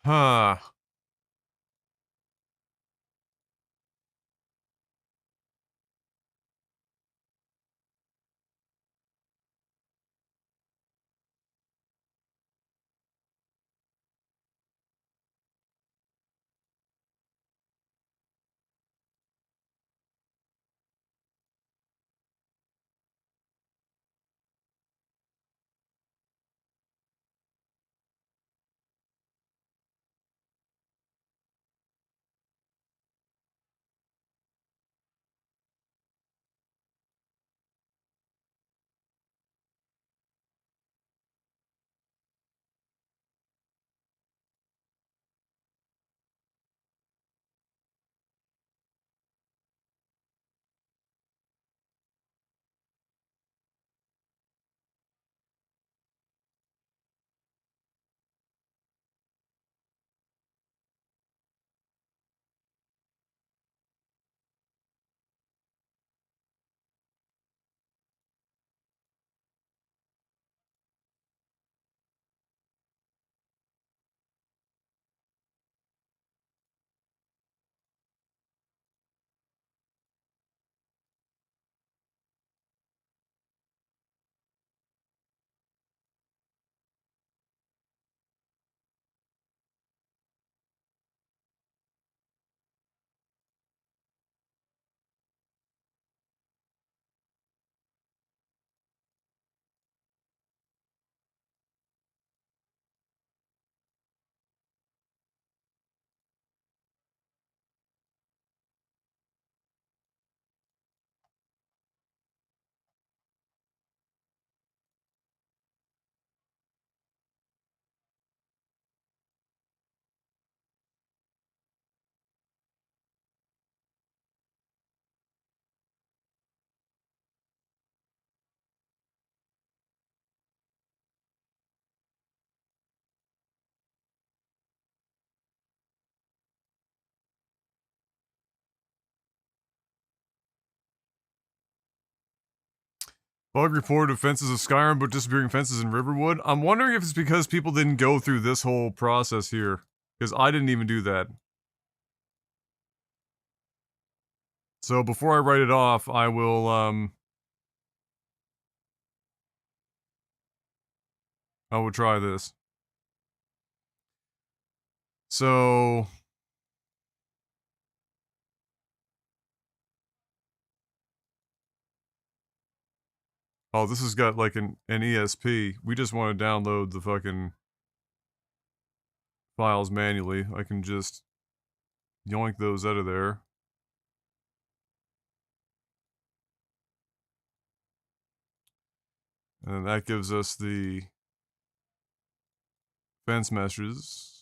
Huh. Bug reported of fences of Skyrim, but disappearing fences in Riverwood. I'm wondering if it's because people didn't go through this whole process here. Because I didn't even do that. So before I write it off, I will, try this. So... Oh, this has got like an ESP. We just want to download the fucking files manually. I can just yoink those out of there. And then that gives us the fence meshes.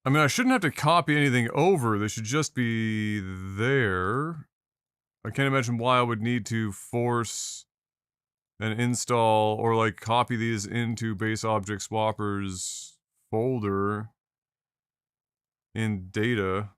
I mean, I shouldn't have to copy anything over. They should just be there. I can't imagine why I would need to force an install or like copy these into base object swappers folder in data.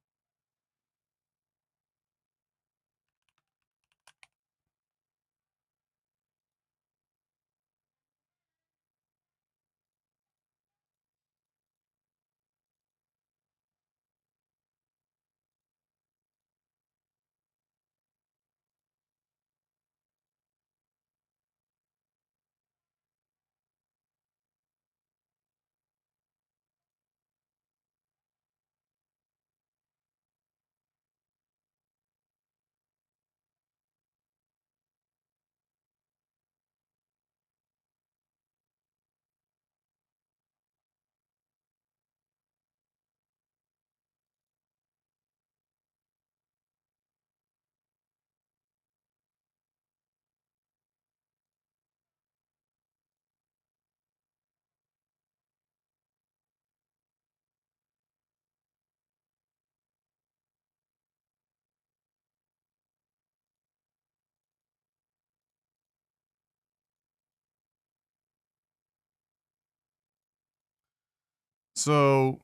So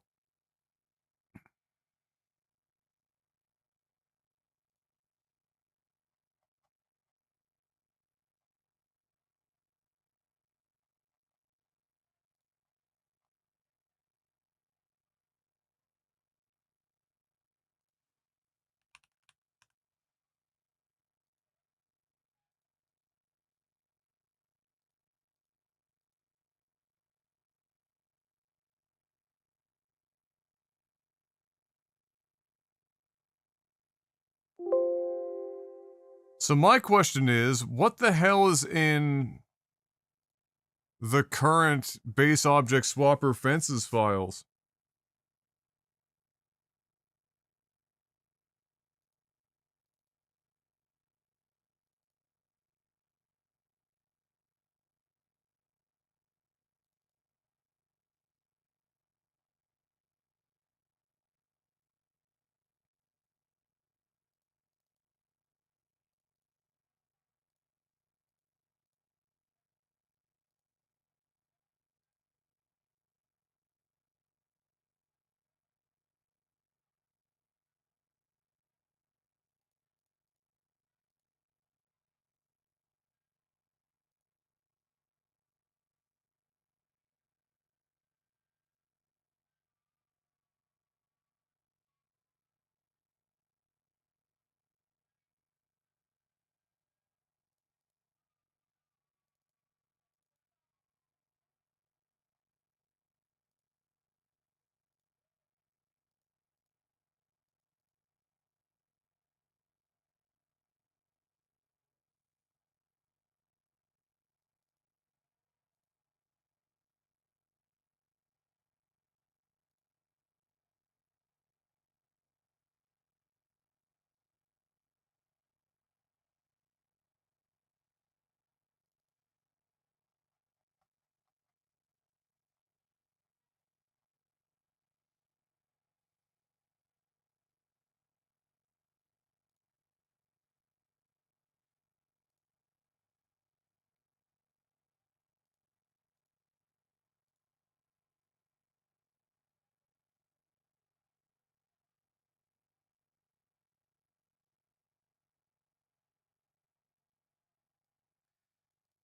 So my question is, what the hell is in the current base object swapper fences files?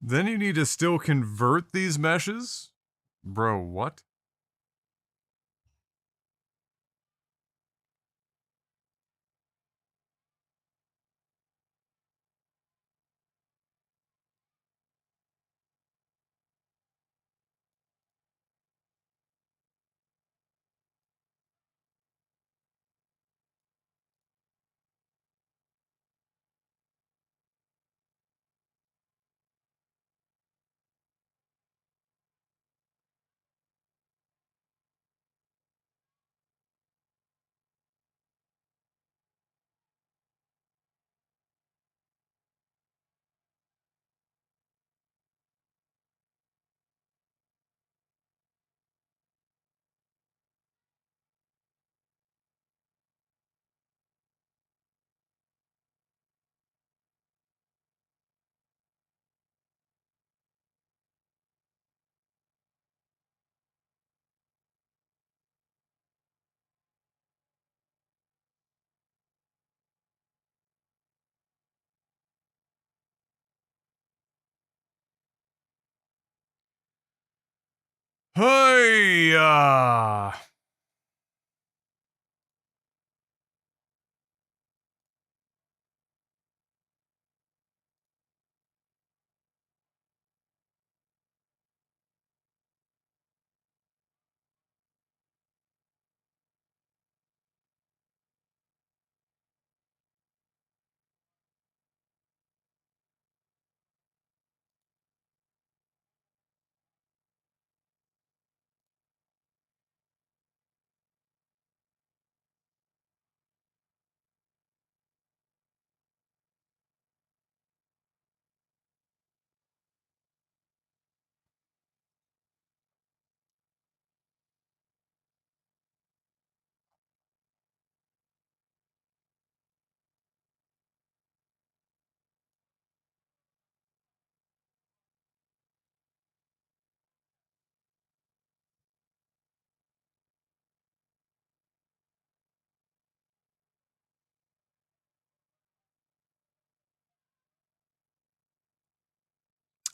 Then you need to still convert these meshes? Bro, what? Hey,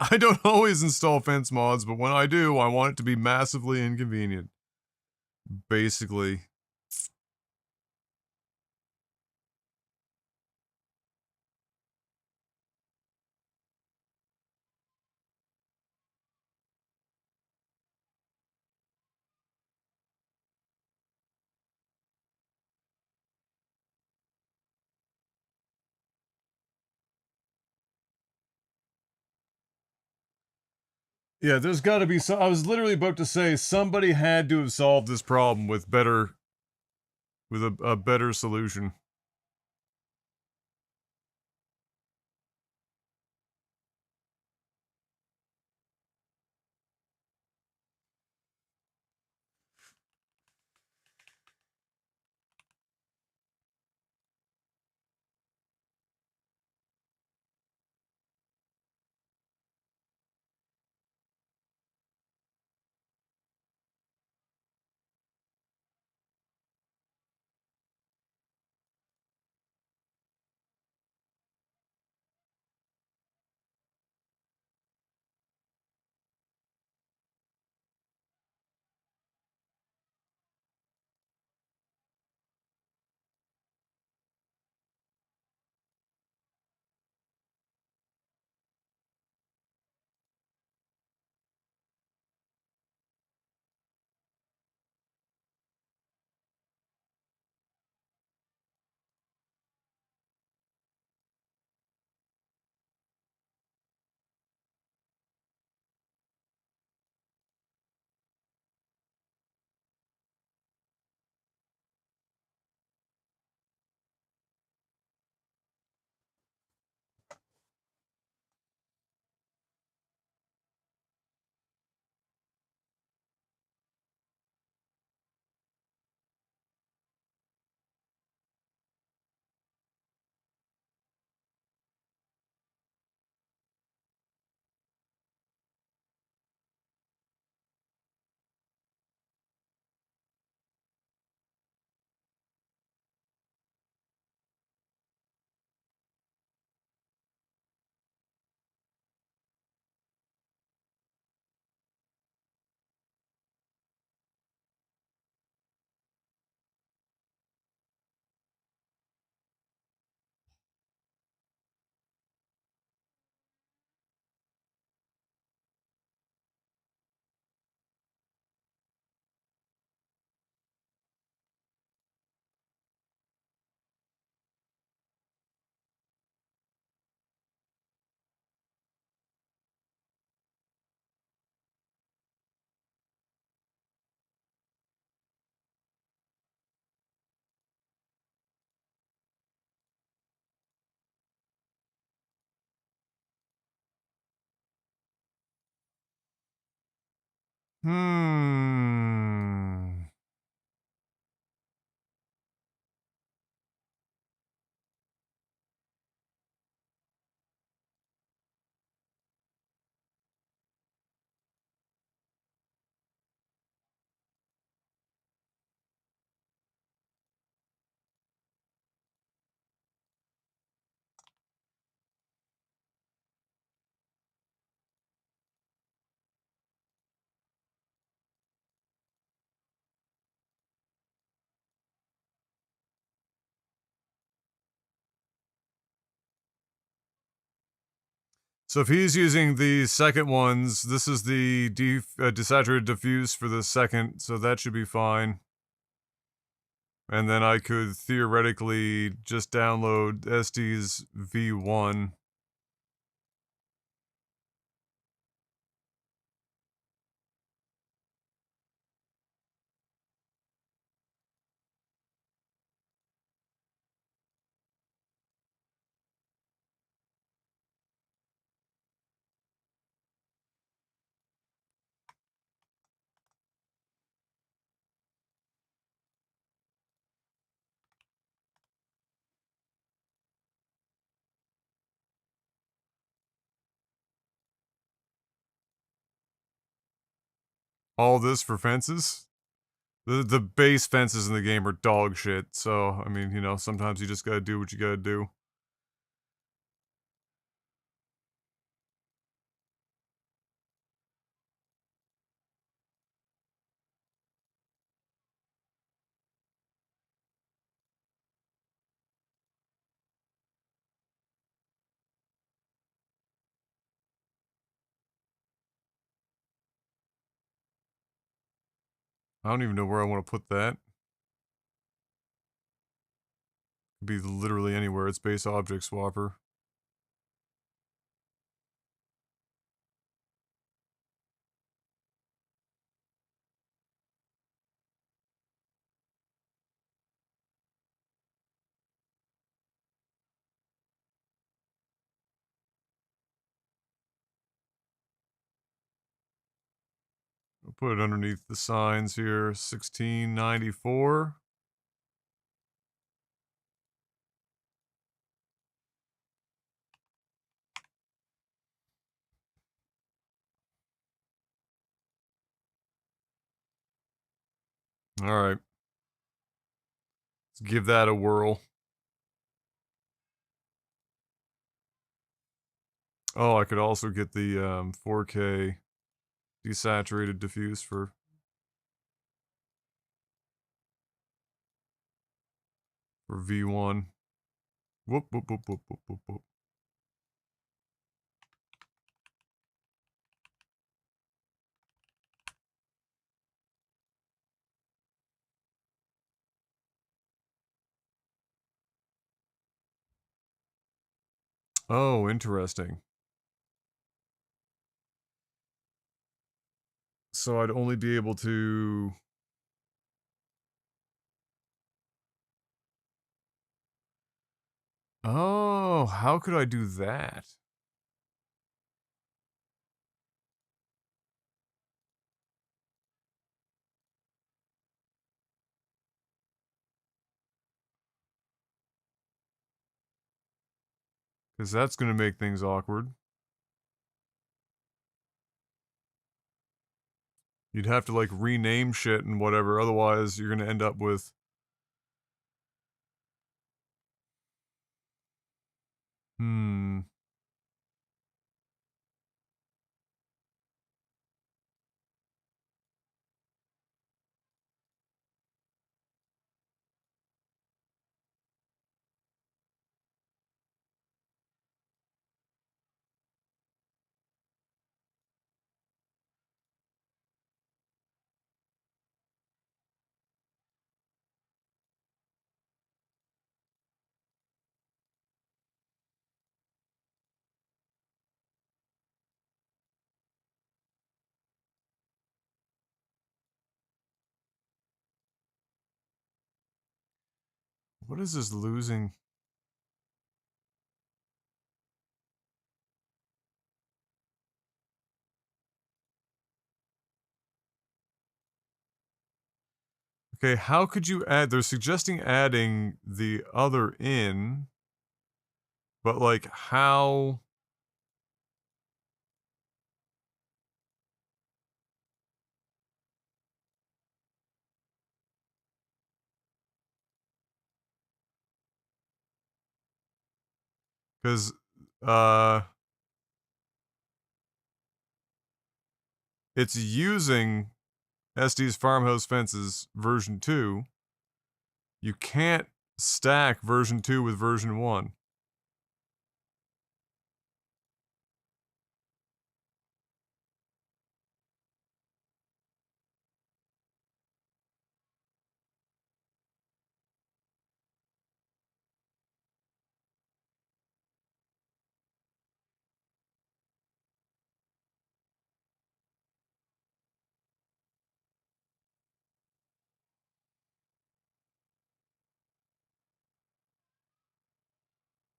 I don't always install fence mods, but when I do, I want it to be massively inconvenient. Basically. Yeah, there's gotta be some. I was literally about to say somebody had to have solved this problem with better. With a better solution. Hmm. So if he's using the second ones, this is the desaturated diffuse for the second, so that should be fine. And then I could theoretically just download SD's V1. All this for fences? The base fences in the game are dog shit, so, I mean, you know, sometimes you just gotta do what you gotta do. I don't even know where I want to put that. Could be literally anywhere. It's base object swapper. I'll put it underneath the signs here. 1694. All right. Let's give that a whirl. Oh, I could also get the 4K desaturated diffuse for V1. Whoop, whoop, whoop, whoop, whoop, whoop, whoop. Oh, interesting. So I'd only be able to... Oh, how could I do that? Because that's going to make things awkward. You'd have to, like, rename shit and whatever, otherwise you're going to end up with... Hmm... What is this losing? Okay, how could you add? They're suggesting adding the other in, but like how? Because uh, it's using SD's Farmhouse Fences version 2. You can't stack version 2 with version 1.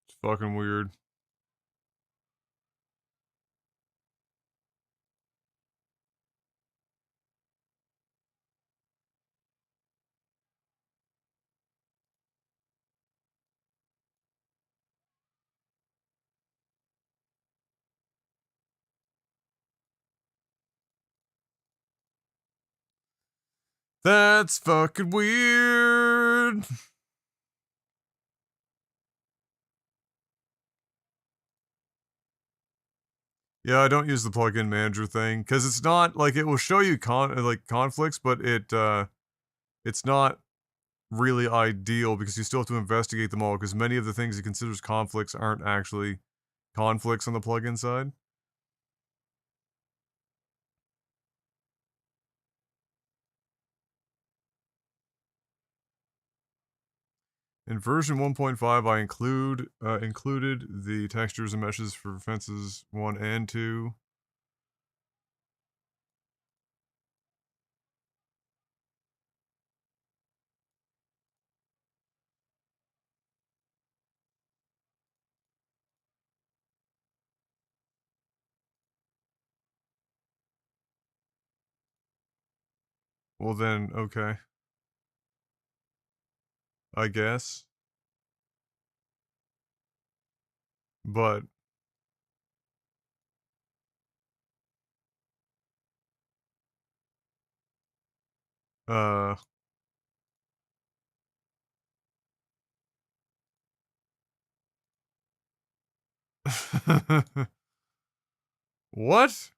It's fucking weird. That's fucking weird. Yeah, I don't use the plugin manager thing because it's not like it will show you conflicts, but it's not really ideal because you still have to investigate them all because many of the things it considers conflicts aren't actually conflicts on the plugin side. In version 1.5, I included the textures and meshes for fences 1 and 2. Well then, okay. I guess. But, uh... what?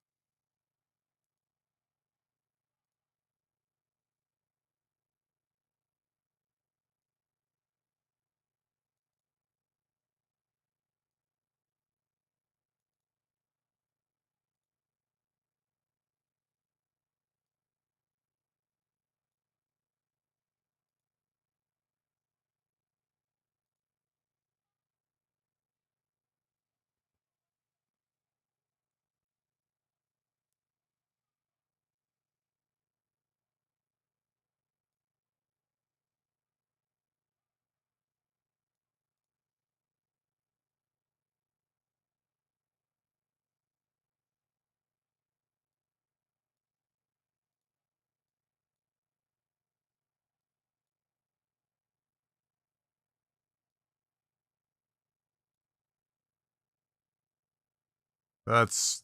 That's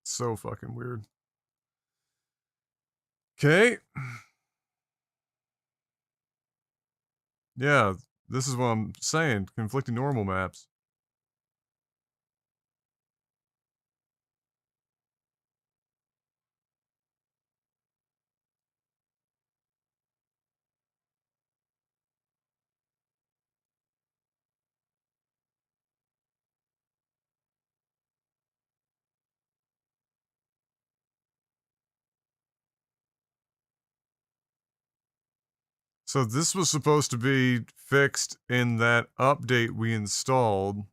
so fucking weird. Okay. Yeah, this is what I'm saying. Conflicting normal maps. So this was supposed to be fixed in that update we installed.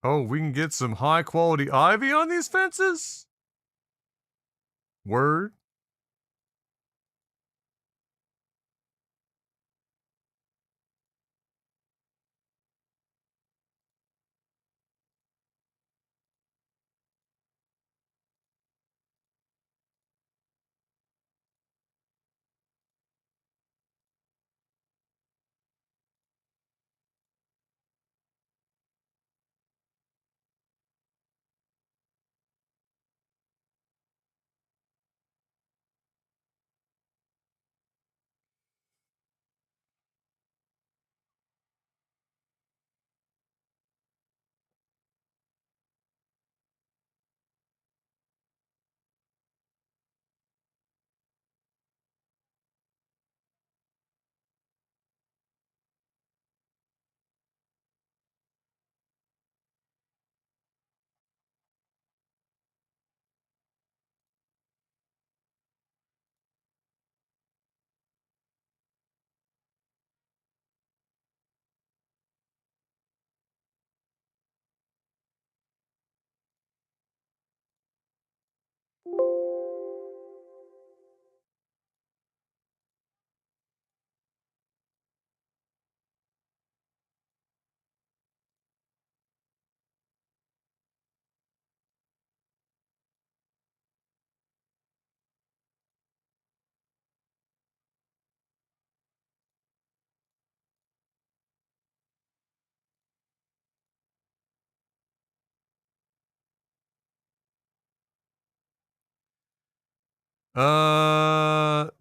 Oh, we can get some high quality ivy on these fences? Word?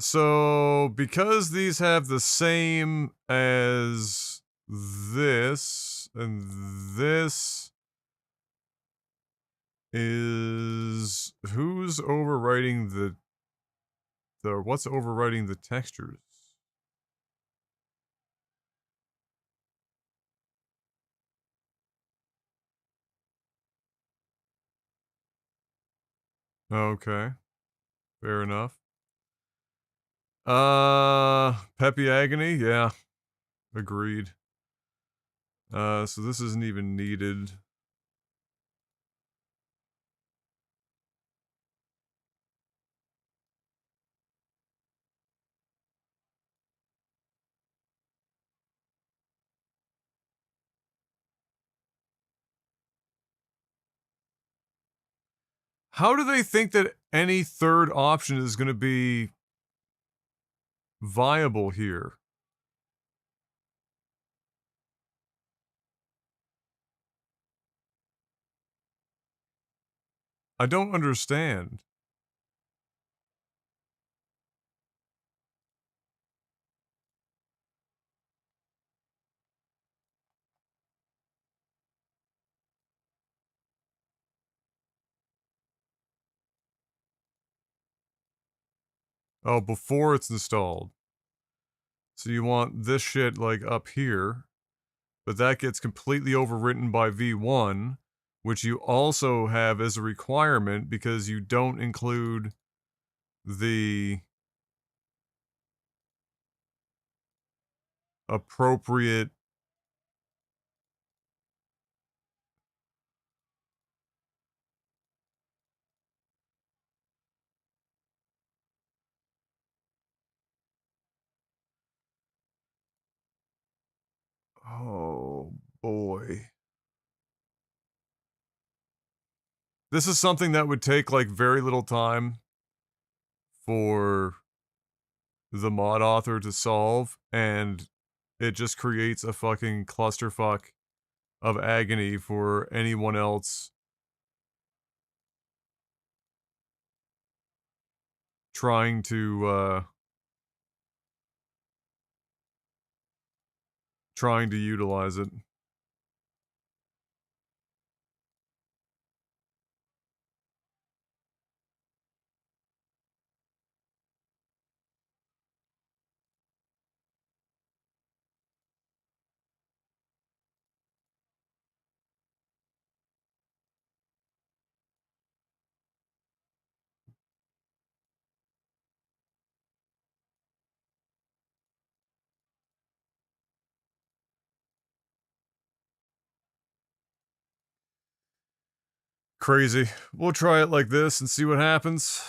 So because these have the same as this, and this is who's overwriting what's overwriting the textures? Okay, fair enough. Peppy Agony, yeah, agreed. So this isn't even needed. How do they think that any third option is going to be viable here? I don't understand. Oh, before it's installed. So you want this shit like up here, but that gets completely overwritten by V1, which you also have as a requirement because you don't include the appropriate. Oh boy. This is something that would take like very little time for the mod author to solve, and it just creates a fucking clusterfuck of agony for anyone else trying to utilize it. Crazy. We'll try it like this and see what happens.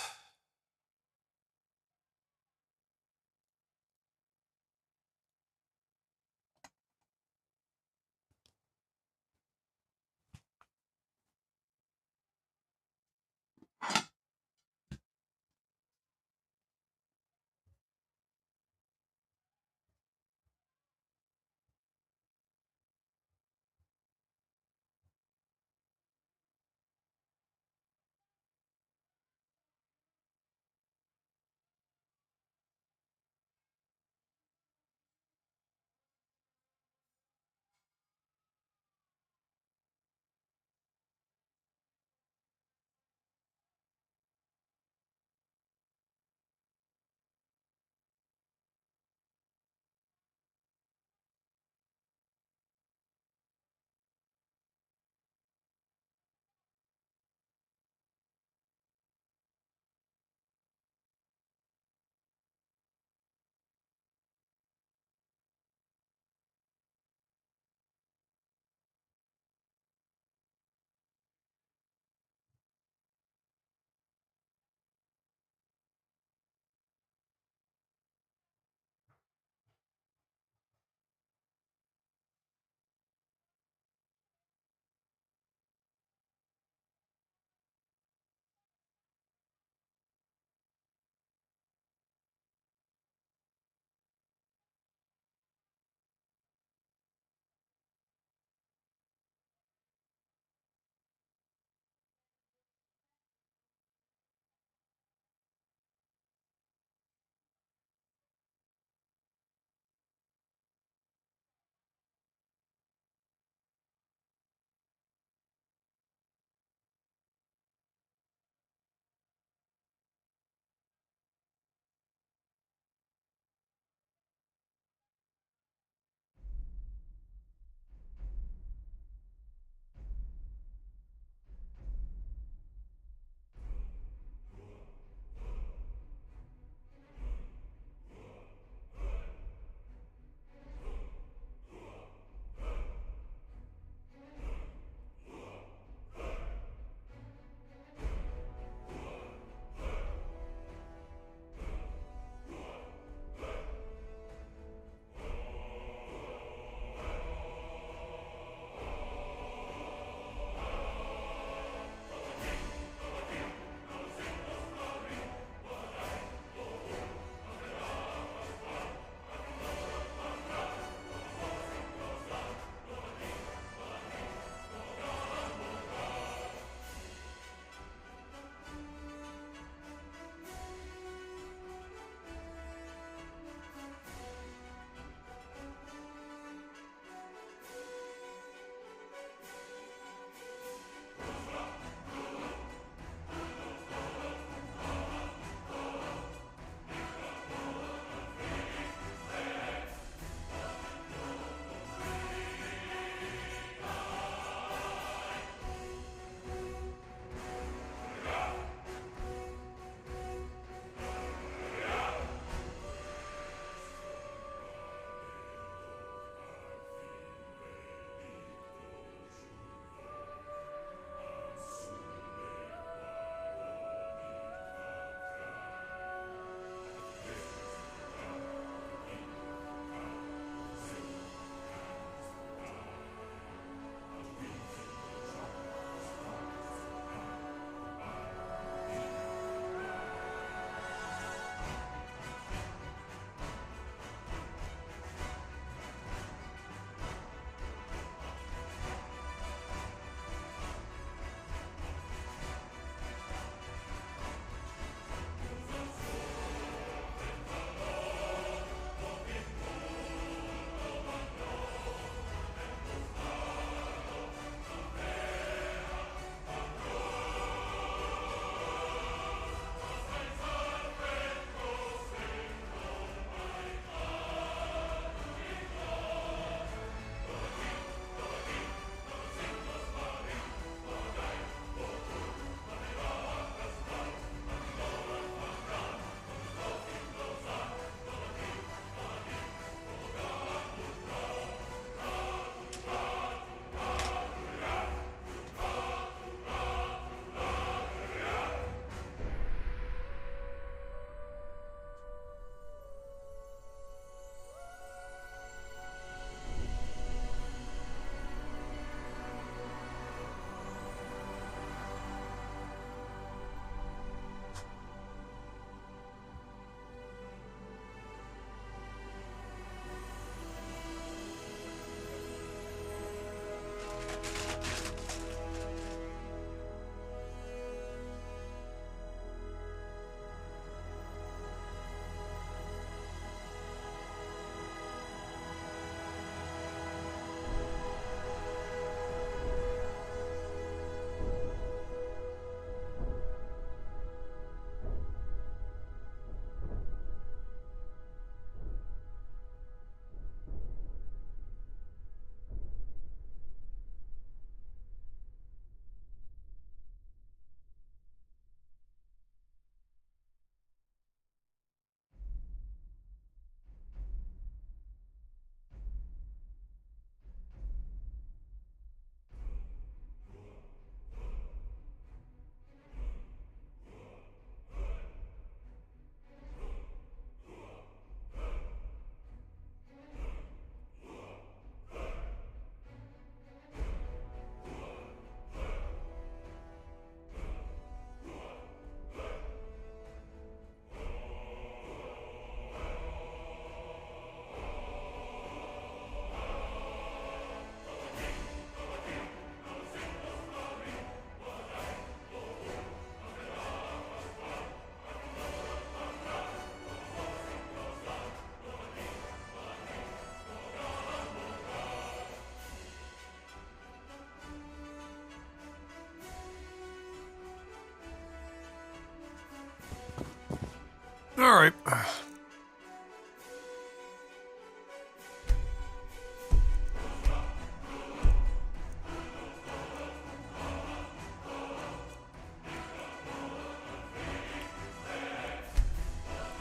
Alright.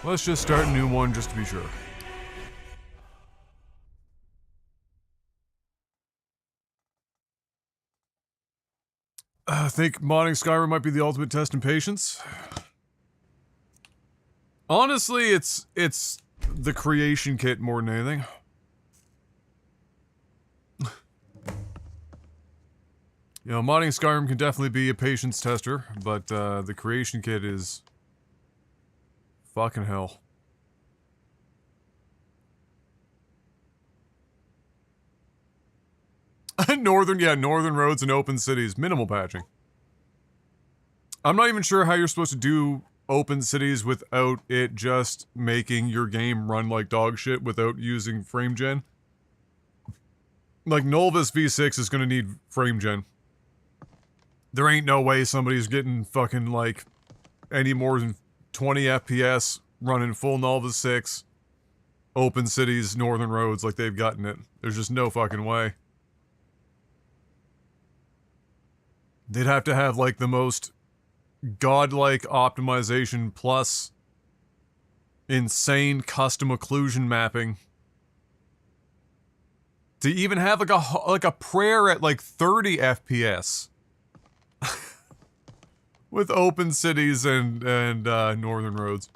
Let's just start a new one just to be sure. I think modding Skyrim might be the ultimate test in patience. Honestly, it's the creation kit more than anything. You know, modding Skyrim can definitely be a patience tester, but the creation kit is fucking hell. Northern roads and open cities, minimal patching. I'm not even sure how you're supposed to do open cities without it just making your game run like dog shit without using frame gen. Like, Nolva's V6 is gonna need frame gen. There ain't no way somebody's getting fucking, like, any more than 20 FPS running full Nolva 6 open cities, northern roads like they've gotten it. There's just no fucking way. They'd have to have, like, the most godlike optimization plus insane custom occlusion mapping to even have like a prayer at like 30 FPS with open cities and northern roads.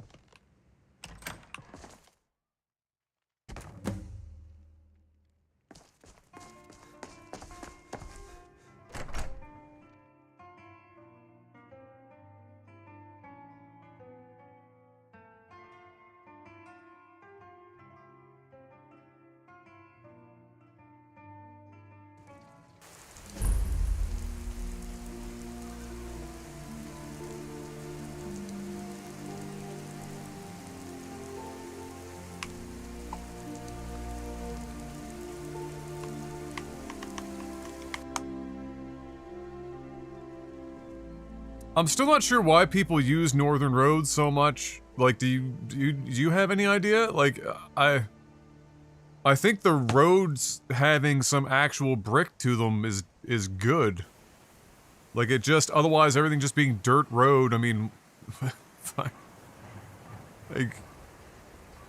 I'm still not sure why people use northern roads so much. Like, do you have any idea? Like, I think the roads having some actual brick to them is good. Like, it just, otherwise everything just being dirt road, I mean, like,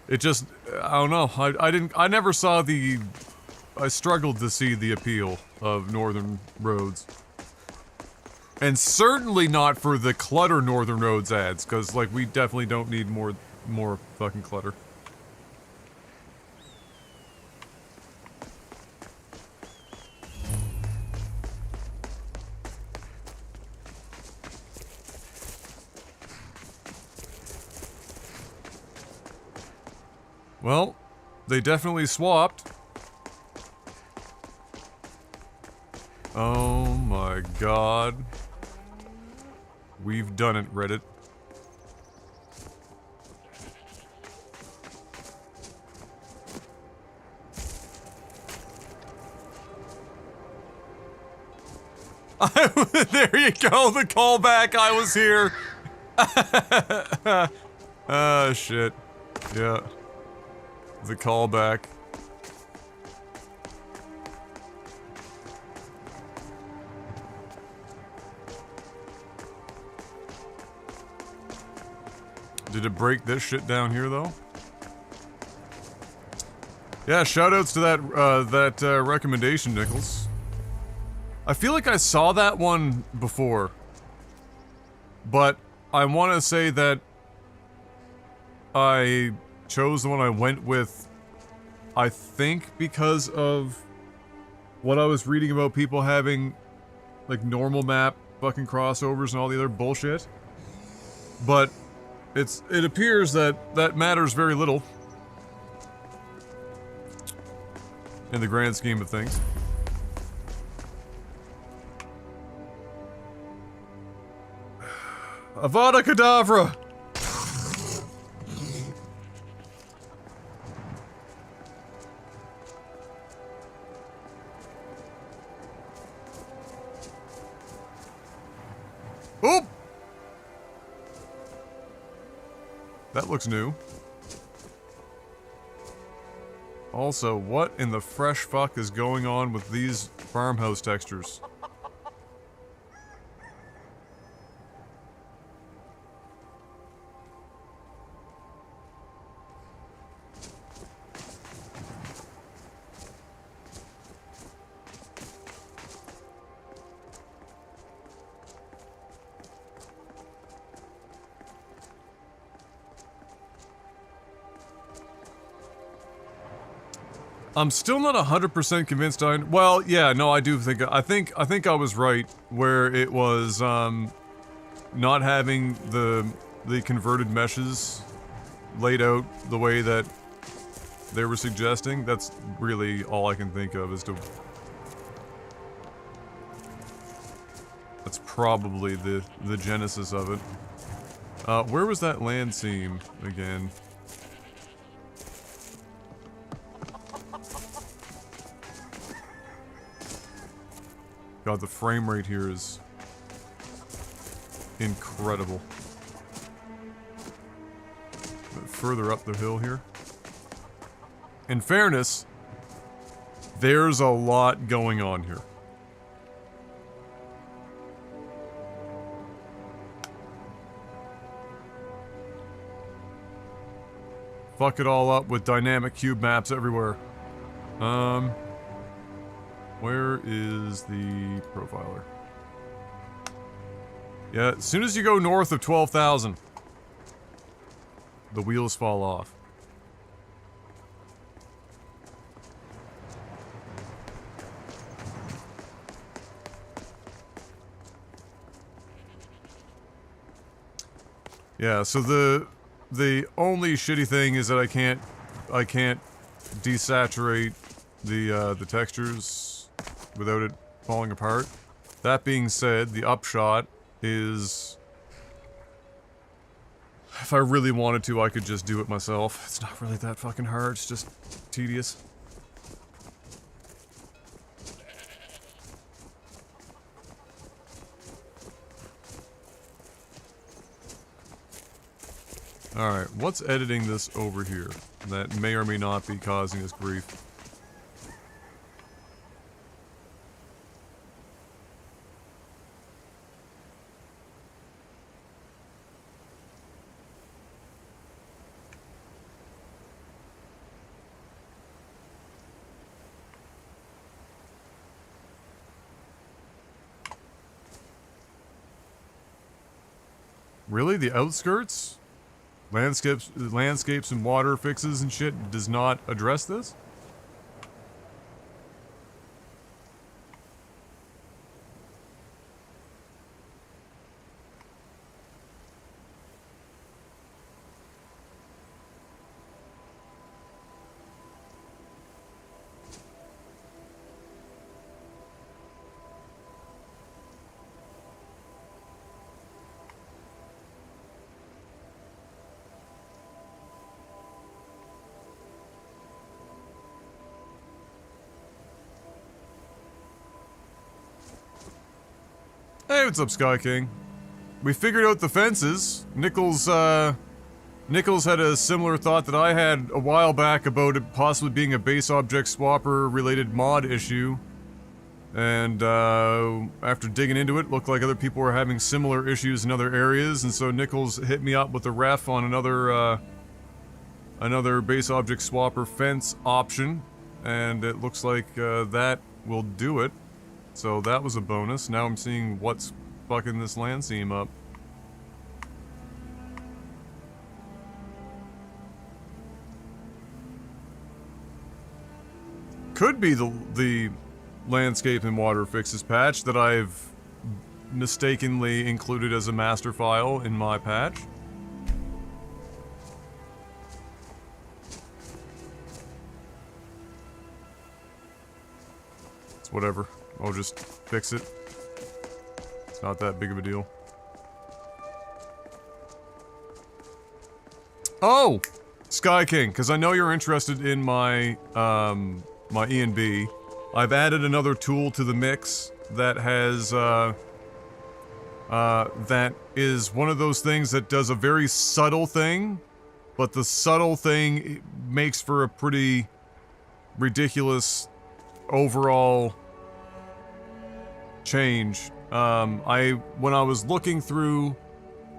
it just, I don't know, I never saw I struggled to see the appeal of northern roads. And certainly not for the clutter northern roads ads, because, like, we definitely don't need more fucking clutter. Well, they definitely swapped. Oh my god. We've done it, Reddit. There you go, the callback, I was here. Ah, shit. Yeah. The callback. Did it break this shit down here, though? Yeah, shoutouts to that recommendation, Nichols. I feel like I saw that one before. But I want to say that I chose the one I went with, I think because of what I was reading about people having, like, normal map fucking crossovers and all the other bullshit. But it appears that matters very little in the grand scheme of things. Avada Kedavra! Oop! That looks new. Also, what in the fresh fuck is going on with these farmhouse textures? I'm still not 100% convinced well, yeah, no, I do think I think I was right where it was not having the converted meshes laid out the way that they were suggesting. That's really all I can think of as to that's probably the genesis of it. Where was that land seam again? God, the frame rate here is incredible. Further up the hill here. In fairness, there's a lot going on here. Fuck it all up with dynamic cube maps everywhere. Where is the profiler? Yeah, as soon as you go north of 12,000, the wheels fall off. Yeah, so the only shitty thing is that I can't desaturate the textures without it falling apart. That being said, the upshot is if I really wanted to, I could just do it myself. It's not really that fucking hard, it's just tedious. Alright, what's editing this over here that may or may not be causing us grief? Really? The outskirts? Landscapes and water fixes and shit does not address this? Hey, what's up, Sky King? We figured out the fences. Nichols had a similar thought that I had a while back about it possibly being a base object swapper related mod issue. And after digging into it, looked like other people were having similar issues in other areas, and so Nichols hit me up with a ref on another base object swapper fence option, and it looks like that will do it. So that was a bonus. Now I'm seeing what's fucking this land seam up. Could be the landscape and water fixes patch that I've mistakenly included as a master file in my patch. It's whatever. I'll just fix it. It's not that big of a deal. Oh! Sky King, because I know you're interested in my, my E&B. I've added another tool to the mix that has, that is one of those things that does a very subtle thing but the subtle thing makes for a pretty ridiculous overall change. When I was looking through,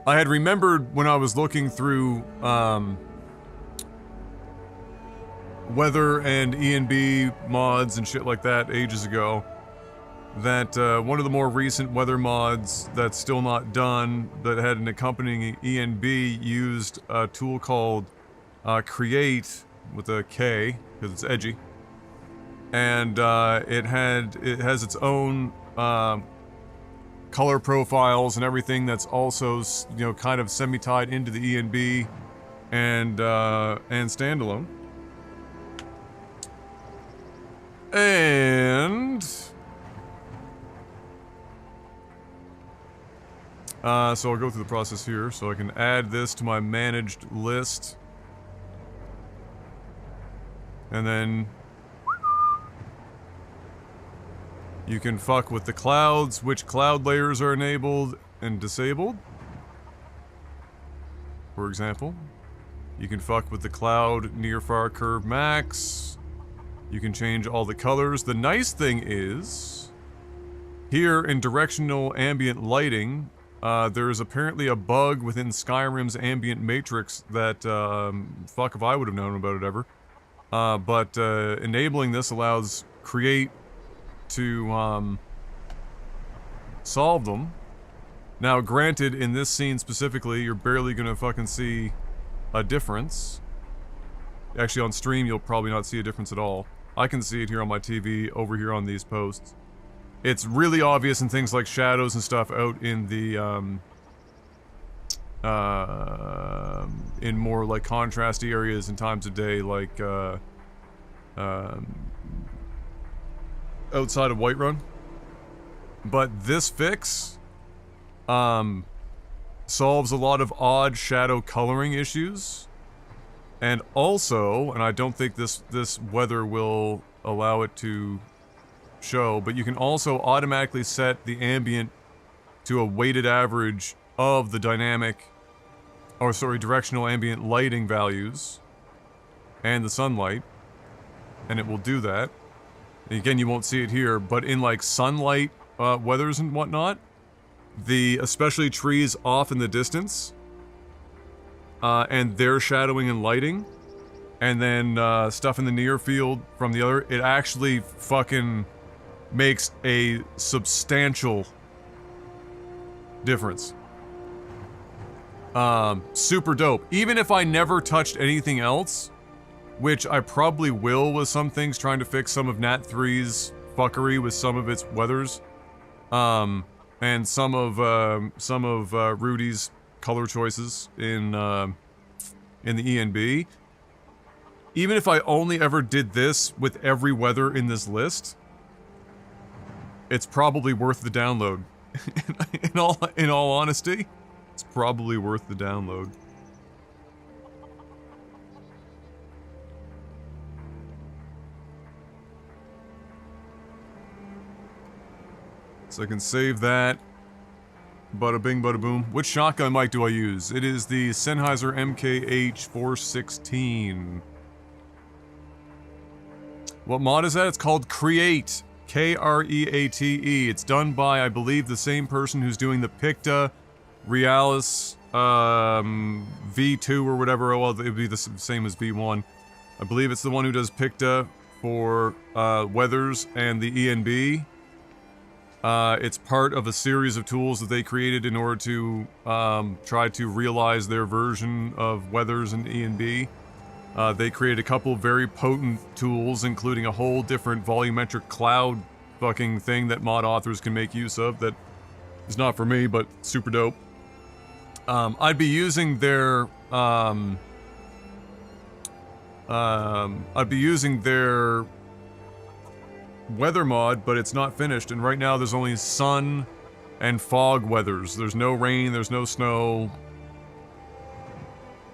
I had remembered when I was looking through, weather and E&B mods and shit like that ages ago, that one of the more recent weather mods that's still not done, that had an accompanying E&B, used a tool called Create, with a K, because it's edgy. And it has its own color profiles and everything that's also, you know, kind of semi-tied into the E&B and standalone. And so I'll go through the process here, so I can add this to my managed list. And then you can fuck with the clouds, which cloud layers are enabled and disabled. For example, you can fuck with the cloud near far curve max. You can change all the colors. The nice thing is, here in directional ambient lighting, there is apparently a bug within Skyrim's ambient matrix that, fuck if I would have known about it ever. But enabling this allows Create to, solve them. Now, granted, in this scene specifically, you're barely gonna fucking see a difference. Actually, on stream, you'll probably not see a difference at all. I can see it here on my TV, over here on these posts. It's really obvious in things like shadows and stuff out in the, in more, like, contrasty areas and times of day, like, outside of Whiterun. But this fix, solves a lot of odd shadow coloring issues. And also, and I don't think this weather will allow it to show, but you can also automatically set the ambient to a weighted average of the directional ambient lighting values and the sunlight, and it will do that. Again, you won't see it here, but in like sunlight weathers and whatnot, especially trees off in the distance, and their shadowing and lighting, and then stuff in the near field from the other, it actually fucking makes a substantial difference. Super dope. Even if I never touched anything else, which I probably will with some things, trying to fix some of Nat 3's fuckery with some of its weathers, and some of Rudy's color choices in the E&B. Even if I only ever did this with every weather in this list, it's probably worth the download. in all honesty, it's probably worth the download. So I can save that. Bada bing, bada boom. Which shotgun mic do I use? It is the Sennheiser MKH 416. What mod is that? It's called Create. K-R-E-A-T-E. It's done by, I believe, the same person who's doing the Picta Realis V2 or whatever. Well, it would be the same as V1. I believe it's the one who does Picta for weathers and the E&B. It's part of a series of tools that they created in order to try to realize their version of weathers and E&B. They created a couple very potent tools, including a whole different volumetric cloud fucking thing that mod authors can make use of that is not for me, but super dope. I'd be using their weather mod, but it's not finished, and right now there's only sun and fog weathers. There's no rain, there's no snow.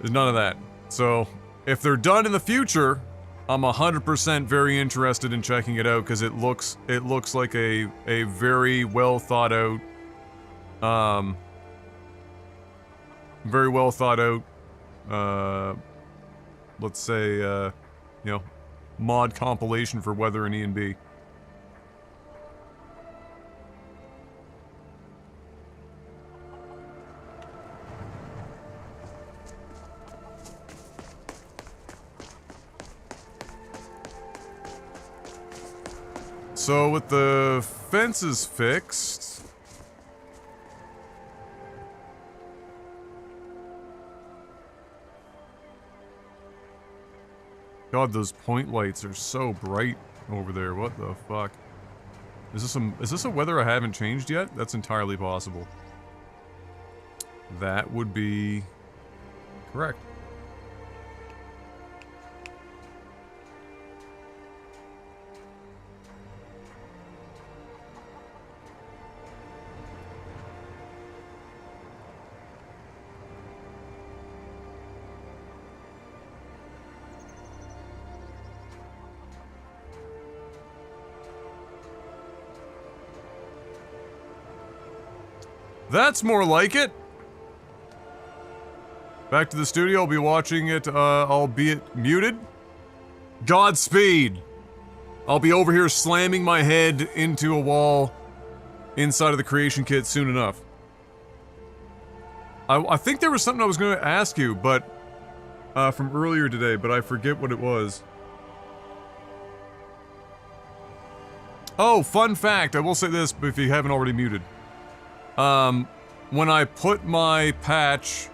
There's none of that. So, if they're done in the future, I'm 100% very interested in checking it out, because it looks like a very well thought out, let's say, you know, mod compilation for weather in E and B. So with the fences fixed, God, those point lights are so bright over there. What the fuck? Is this a weather I haven't changed yet? That's entirely possible. That would be correct. That's more like it! Back to the studio, I'll be watching it, albeit muted. Godspeed! I'll be over here slamming my head into a wall inside of the creation kit soon enough. I think there was something I was going to ask you, but, from earlier today, but I forget what it was. Oh, fun fact, I will say this, if you haven't already muted. When I put my patch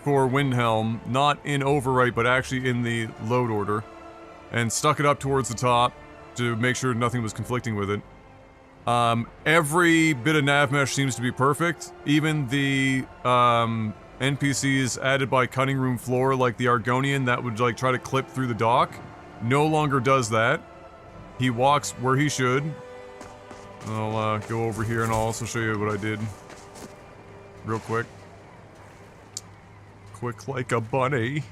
for Windhelm, not in overwrite, but actually in the load order, and stuck it up towards the top to make sure nothing was conflicting with it, every bit of nav mesh seems to be perfect. Even the, NPCs added by Cutting Room Floor, like the Argonian that would, like, try to clip through the dock, no longer does that. He walks where he should. I'll, go over here and I'll also show you what I did. Real quick. Quick like a bunny.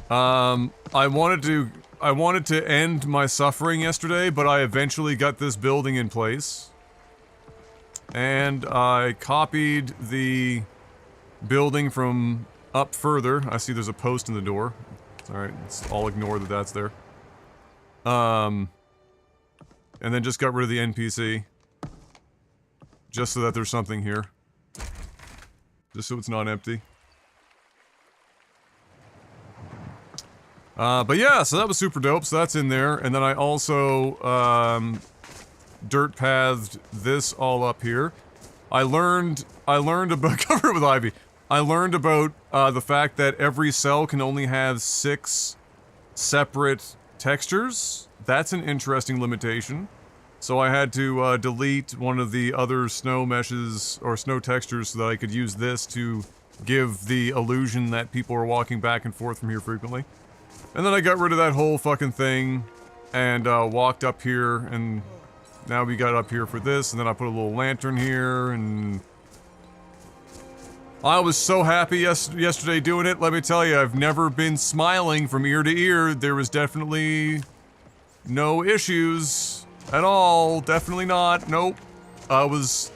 I wanted to end my suffering yesterday, but I eventually got this building in place. And I copied the building from up further. I see there's a post in the door. Alright, I'll ignore that that's there. And then just got rid of the NPC. Just so that there's something here. Just so it's not empty. But yeah, so that was super dope, so that's in there. And then I also, dirt pathed this all up here. I learned about- cover it with ivy. I learned about, the fact that every cell can only have 6 separate textures. That's an interesting limitation. So I had to, delete one of the other snow meshes, or snow textures, so that I could use this to give the illusion that people are walking back and forth from here frequently. And then I got rid of that whole fucking thing, and, walked up here, and now we got up here for this, and then I put a little lantern here, and... I was so happy yesterday doing it, let me tell you, I've never been smiling from ear to ear. There was definitely no issues at all, definitely not, nope. I was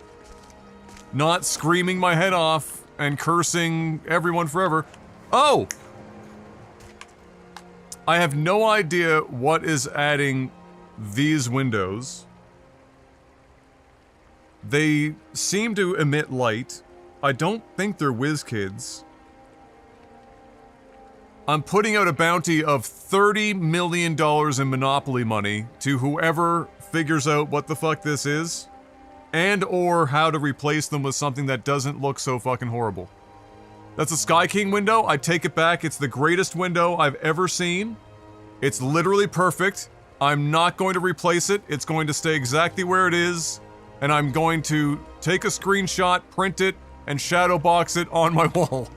not screaming my head off and cursing everyone forever. Oh! I have no idea what is adding these windows. They seem to emit light. I don't think they're WizKids. I'm putting out a bounty of $30 million in Monopoly money to whoever figures out what the fuck this is, and or how to replace them with something that doesn't look so fucking horrible. That's a Sky King window. I take it back. It's the greatest window I've ever seen. It's literally perfect. I'm not going to replace it. It's going to stay exactly where it is, and I'm going to take a screenshot, print it, and shadow box it on my wall.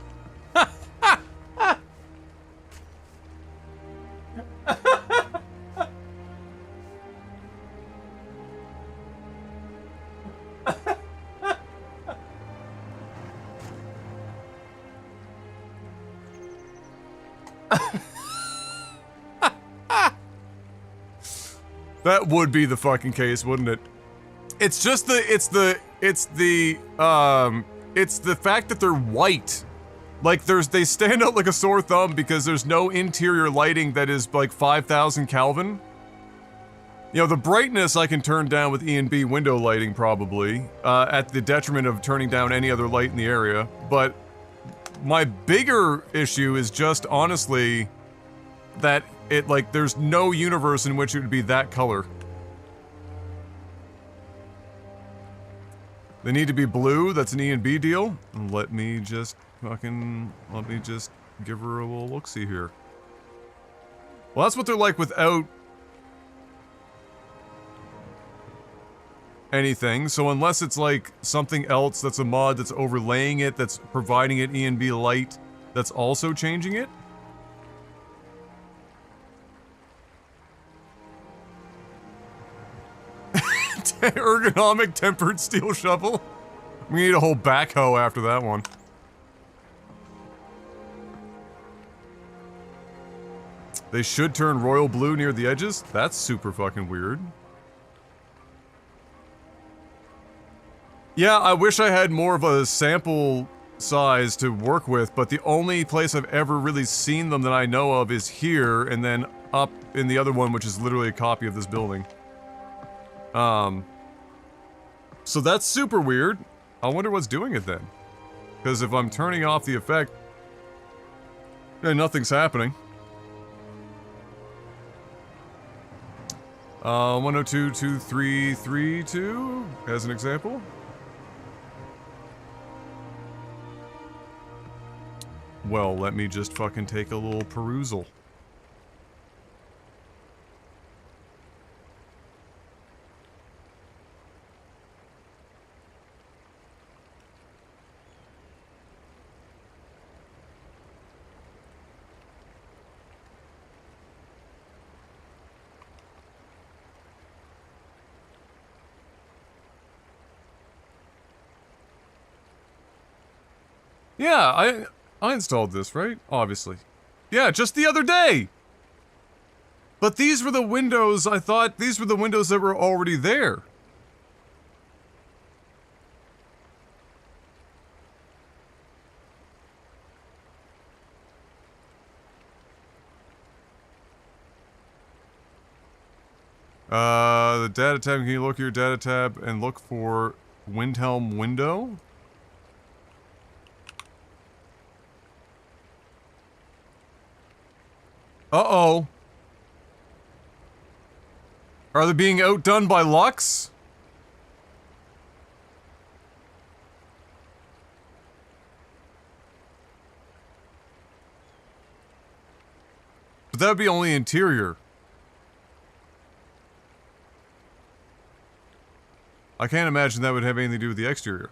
That would be the fucking case, wouldn't it? It's just it's the fact that they're white. Like they stand out like a sore thumb because there's no interior lighting that is like 5,000 Kelvin. You know, the brightness I can turn down with E&B window lighting probably, at the detriment of turning down any other light in the area, but my bigger issue is just honestly that there's no universe in which it would be that color. They need to be blue, that's an E&B deal. Let me just give her a little look-see here. Well, that's what they're like without anything, so unless it's like something else that's a mod that's overlaying it, that's providing it E&B light, that's also changing it. Ergonomic tempered steel shovel. We need a whole backhoe after that one. They should turn royal blue near the edges. That's super fucking weird. Yeah, I wish I had more of a sample size to work with, but the only place I've ever really seen them that I know of is here, and then up in the other one, which is literally a copy of this building. So that's super weird. I wonder what's doing it then. Because if I'm turning off the effect, then nothing's happening. 102.2332 as an example. Well, let me just fucking take a little perusal. Yeah, I installed this, right? Obviously. Yeah, just the other day! But these were the windows, I thought these were the windows that were already there. The data tab, can you look at your data tab and look for Windhelm window? Uh-oh. Are they being outdone by Lux? But that would be only interior. I can't imagine that would have anything to do with the exterior.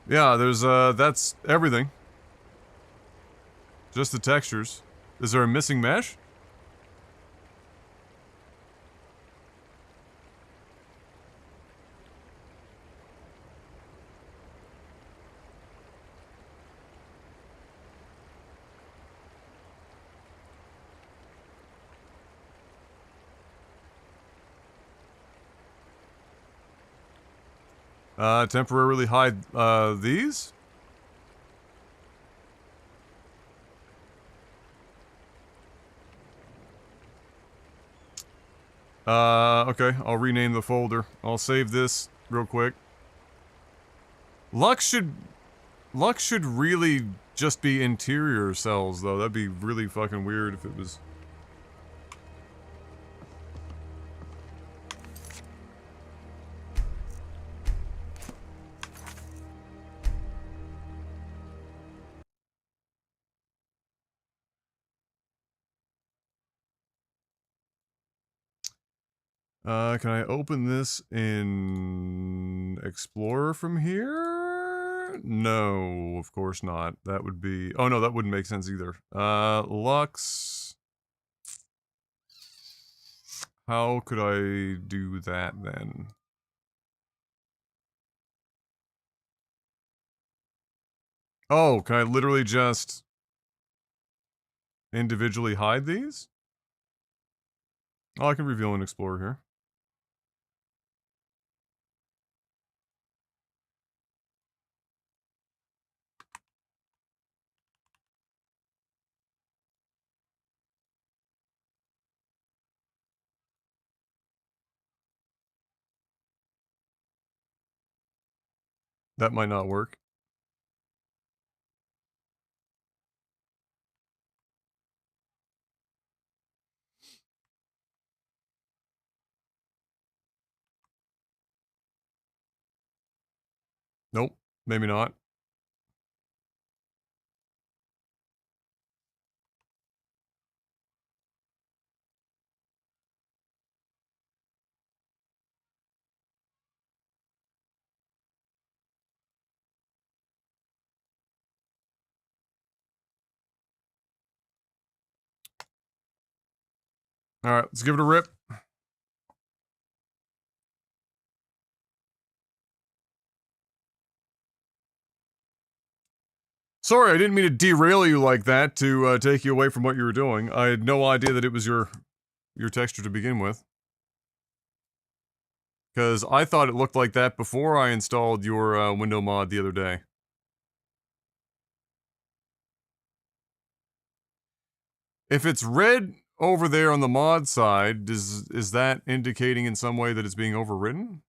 Yeah, there's, that's everything. Just the textures. Is there a missing mesh? Temporarily hide, these? Okay, I'll rename the folder. I'll save this real quick. Lux should really just be interior cells, though. That'd be really fucking weird if it was... can I open this in Explorer from here? No, of course not. That would be... Oh no, that wouldn't make sense either. Lux... How could I do that then? Oh, can I literally just individually hide these? Oh, I can reveal and explore here. That might not work. Nope, maybe not. Alright, let's give it a rip. Sorry, I didn't mean to derail you like that to take you away from what you were doing. I had no idea that it was your texture to begin with. Because I thought it looked like that before I installed your window mod the other day. If it's red over there on the mod side, is that indicating in some way that it's being overwritten?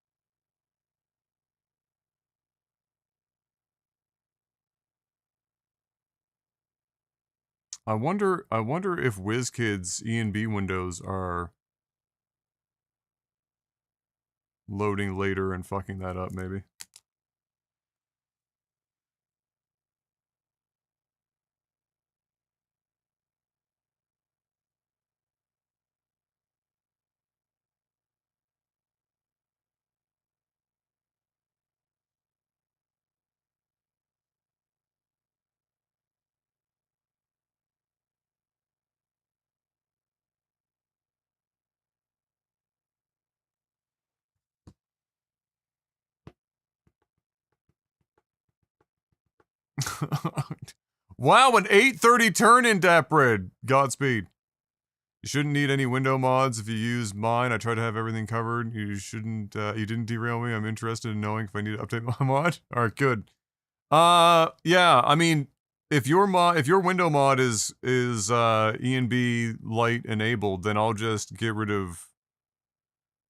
I wonder if WizKid's E&B windows are loading later and fucking that up, maybe. Wow, an 830 turn-in, Dapred. Godspeed. You shouldn't need any window mods if you use mine. I try to have everything covered. You shouldn't, you didn't derail me. I'm interested in knowing if I need to update my mod. Alright, good. Yeah, I mean, if your window mod is E&B light enabled, then I'll just get rid of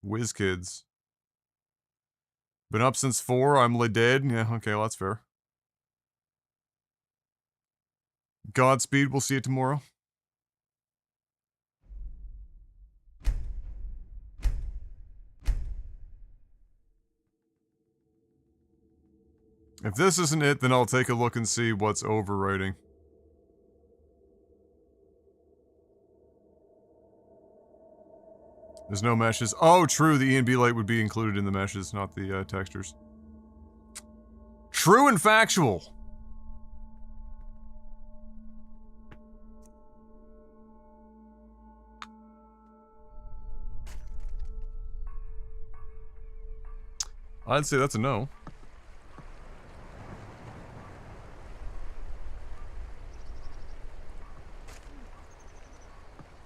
WizKids. Been up since 4, I'm dead. Yeah, okay, well, that's fair. Godspeed, we'll see you tomorrow. If this isn't it, then I'll take a look and see what's overwriting. There's no meshes. Oh, true, the E&B light would be included in the meshes, not the textures. True and factual. I'd say that's a no.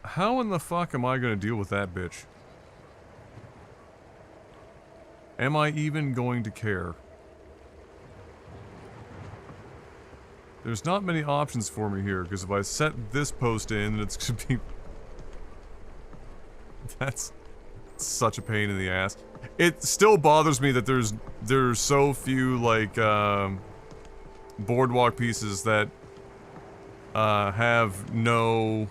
How in the fuck am I gonna deal with that bitch? Am I even going to care? There's not many options for me here, because if I set this post in, it's gonna be... That's such a pain in the ass. It still bothers me that there's so few, like, boardwalk pieces that have none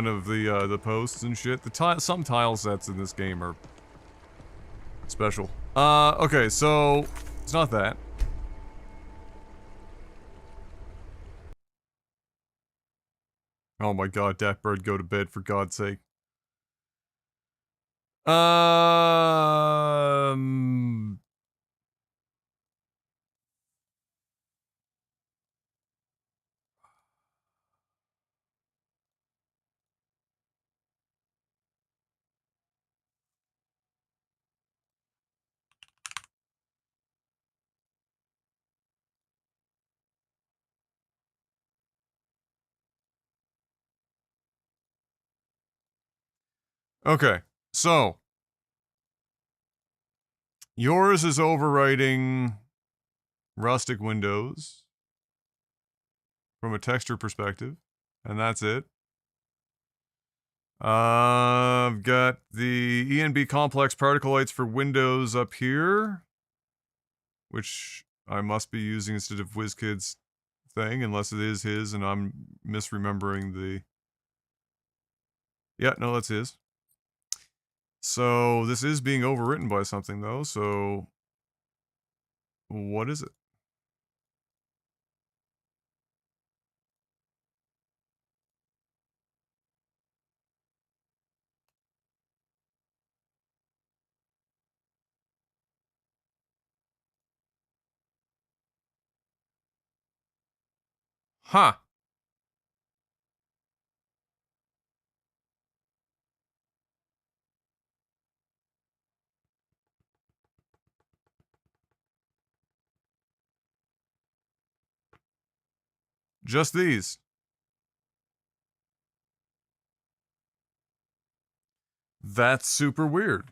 of the posts and shit. Some tile sets in this game are special. Okay, so it's not that. Oh my god, Deathbird, go to bed for God's sake. Okay, so yours is overwriting rustic windows from a texture perspective, and that's it. I've got the ENB complex particle lights for Windows up here, which I must be using instead of WizKid's thing, unless it is his and I'm misremembering the... Yeah, no, that's his. So this is being overwritten by something, though, so what is it? Huh. Just these. That's super weird.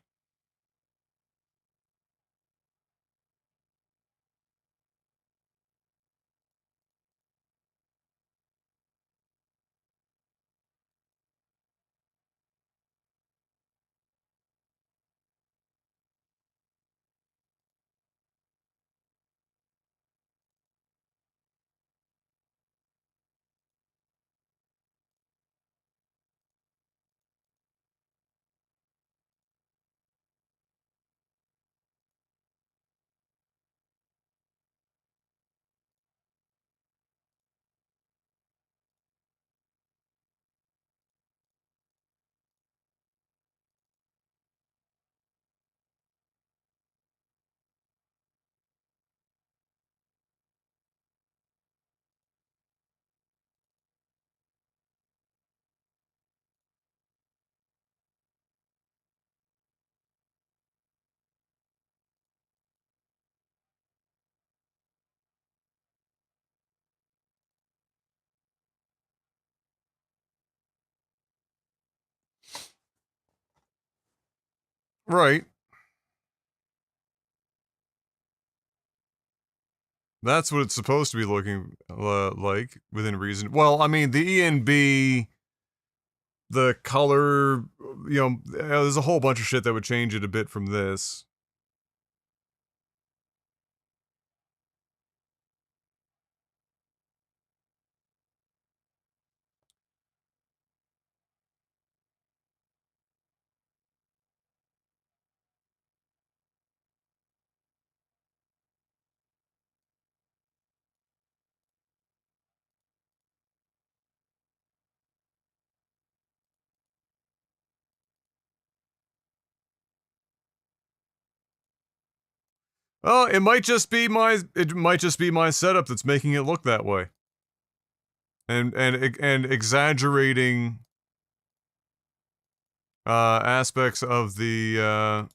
Right. That's what it's supposed to be looking like, within reason. Well, I mean, the ENB, the color, there's a whole bunch of shit that would change it a bit from this. Oh, it might just be my setup that's making it look that way. And exaggerating aspects of the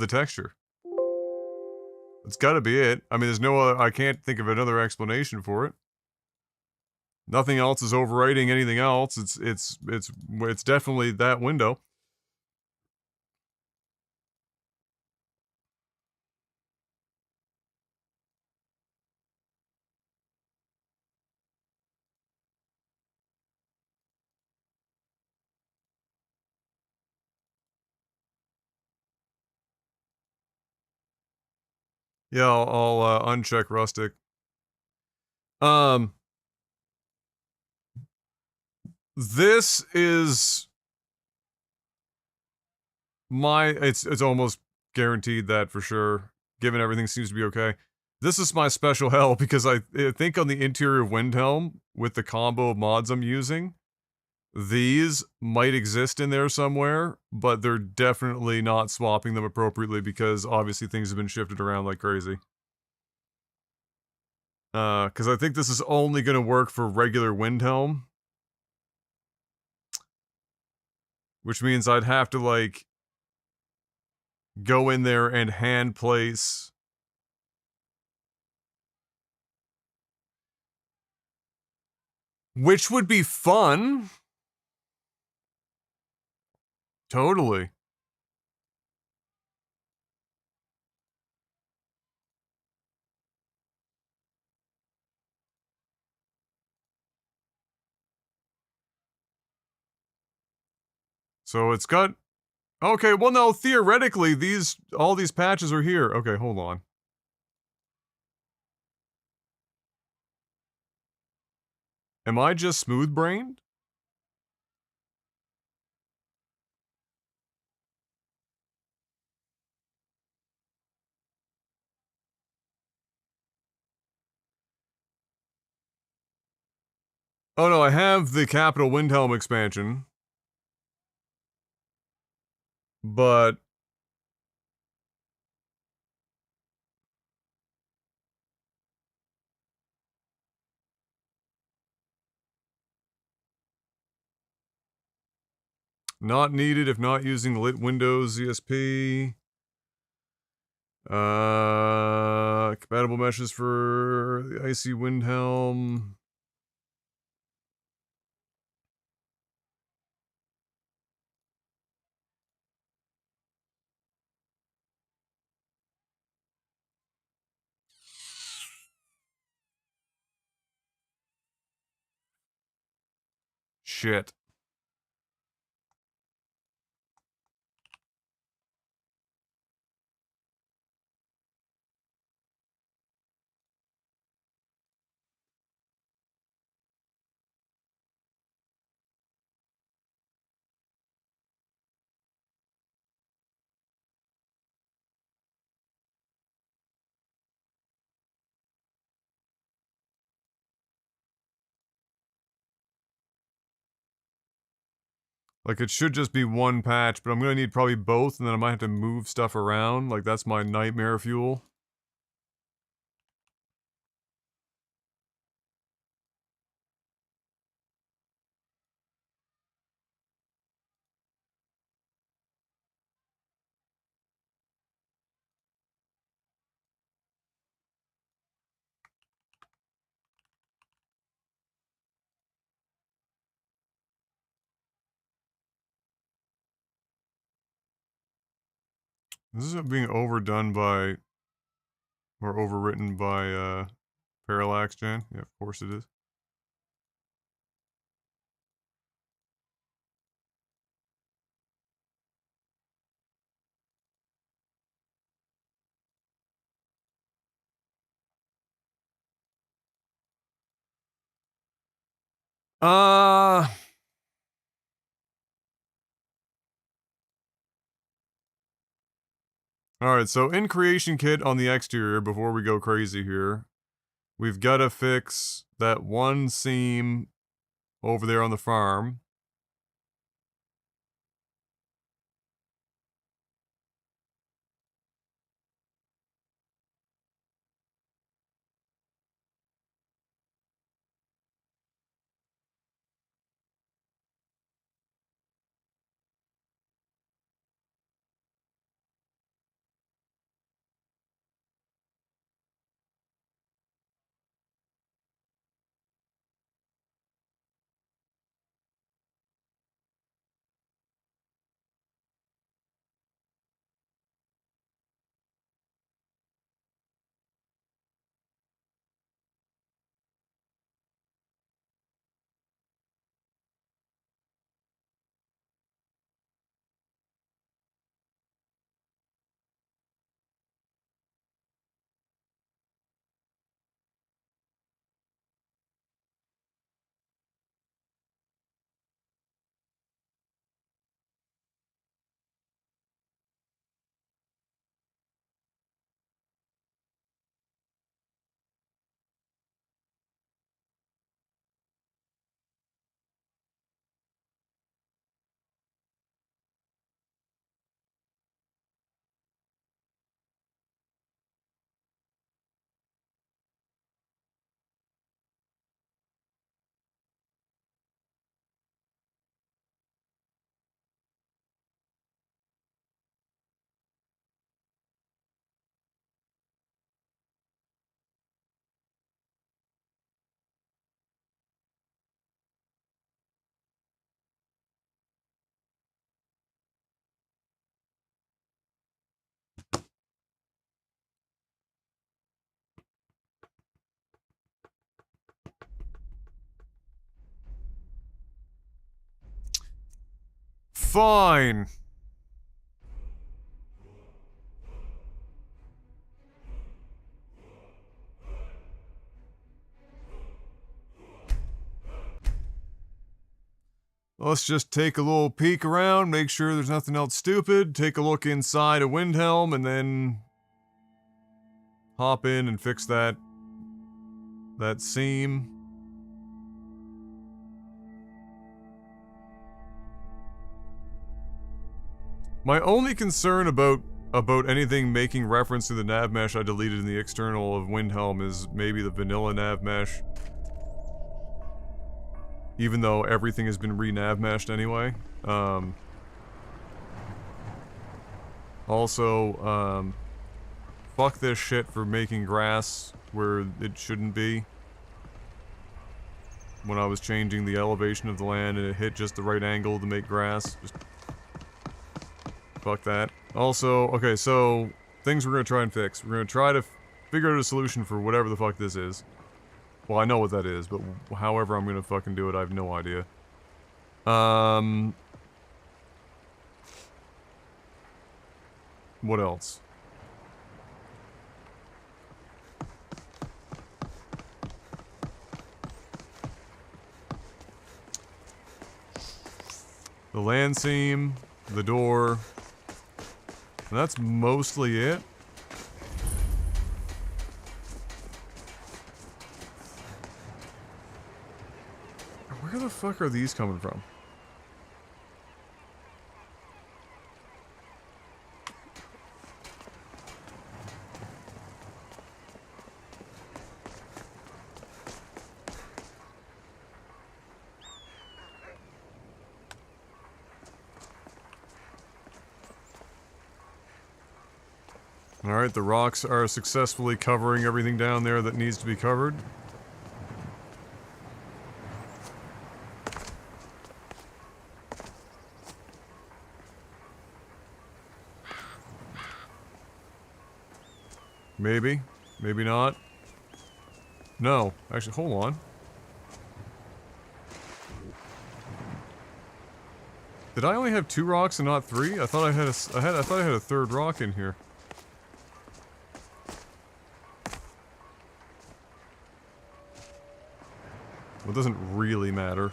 texture. It's got to be it. I mean, there's no other, I can't think of another explanation for it. Nothing else is overwriting anything else. It's definitely that window. Yeah, I'll uncheck rustic. This is it's almost guaranteed that for sure, given everything seems to be okay. This is my special hell because I think on the interior of Windhelm, with the combo of mods I'm using, these might exist in there somewhere, but they're definitely not swapping them appropriately because obviously things have been shifted around like crazy. Because I think this is only going to work for regular Windhelm. Which means I'd have to, like, go in there and hand place... Which would be fun. Totally. So it's got... Okay, well, no, theoretically, all these patches are here. Okay, hold on. Am I just smooth-brained? Oh no, I have the Capital Windhelm expansion. But... not needed if not using lit Windows ESP. Compatible meshes for the Icy Windhelm. Shit. Like, it should just be one patch, but I'm gonna need probably both, and then I might have to move stuff around. Like, that's my nightmare fuel. This is being overdone by... or overwritten by, Parallax Gen. Yeah, of course it is. Uh... Alright, so in Creation Kit on the exterior, before we go crazy here, we've got to fix that one seam over there on the farm. Fine. Let's just take a little peek around, make sure there's nothing else stupid, take a look inside a Windhelm, and then hop in and fix that seam. My only concern about anything making reference to the nav mesh I deleted in the external of Windhelm is maybe the vanilla nav mesh. Even though everything has been re-nav meshed anyway. Also, fuck this shit for making grass where it shouldn't be. When I was changing the elevation of the land and it hit just the right angle to make grass. Just fuck that. Also, okay, so things we're gonna try and fix. We're gonna try to figure out a solution for whatever the fuck this is. Well, I know what that is, but however I'm gonna fucking do it, I have no idea. What else? The land seam, the door. And that's mostly it. Where the fuck are these coming from? Alright, the rocks are successfully covering everything down there that needs to be covered. Maybe. Maybe not. No. Actually, hold on. Did I only have 2 rocks and not 3? I thought I had a third rock in here. Well, it doesn't really matter.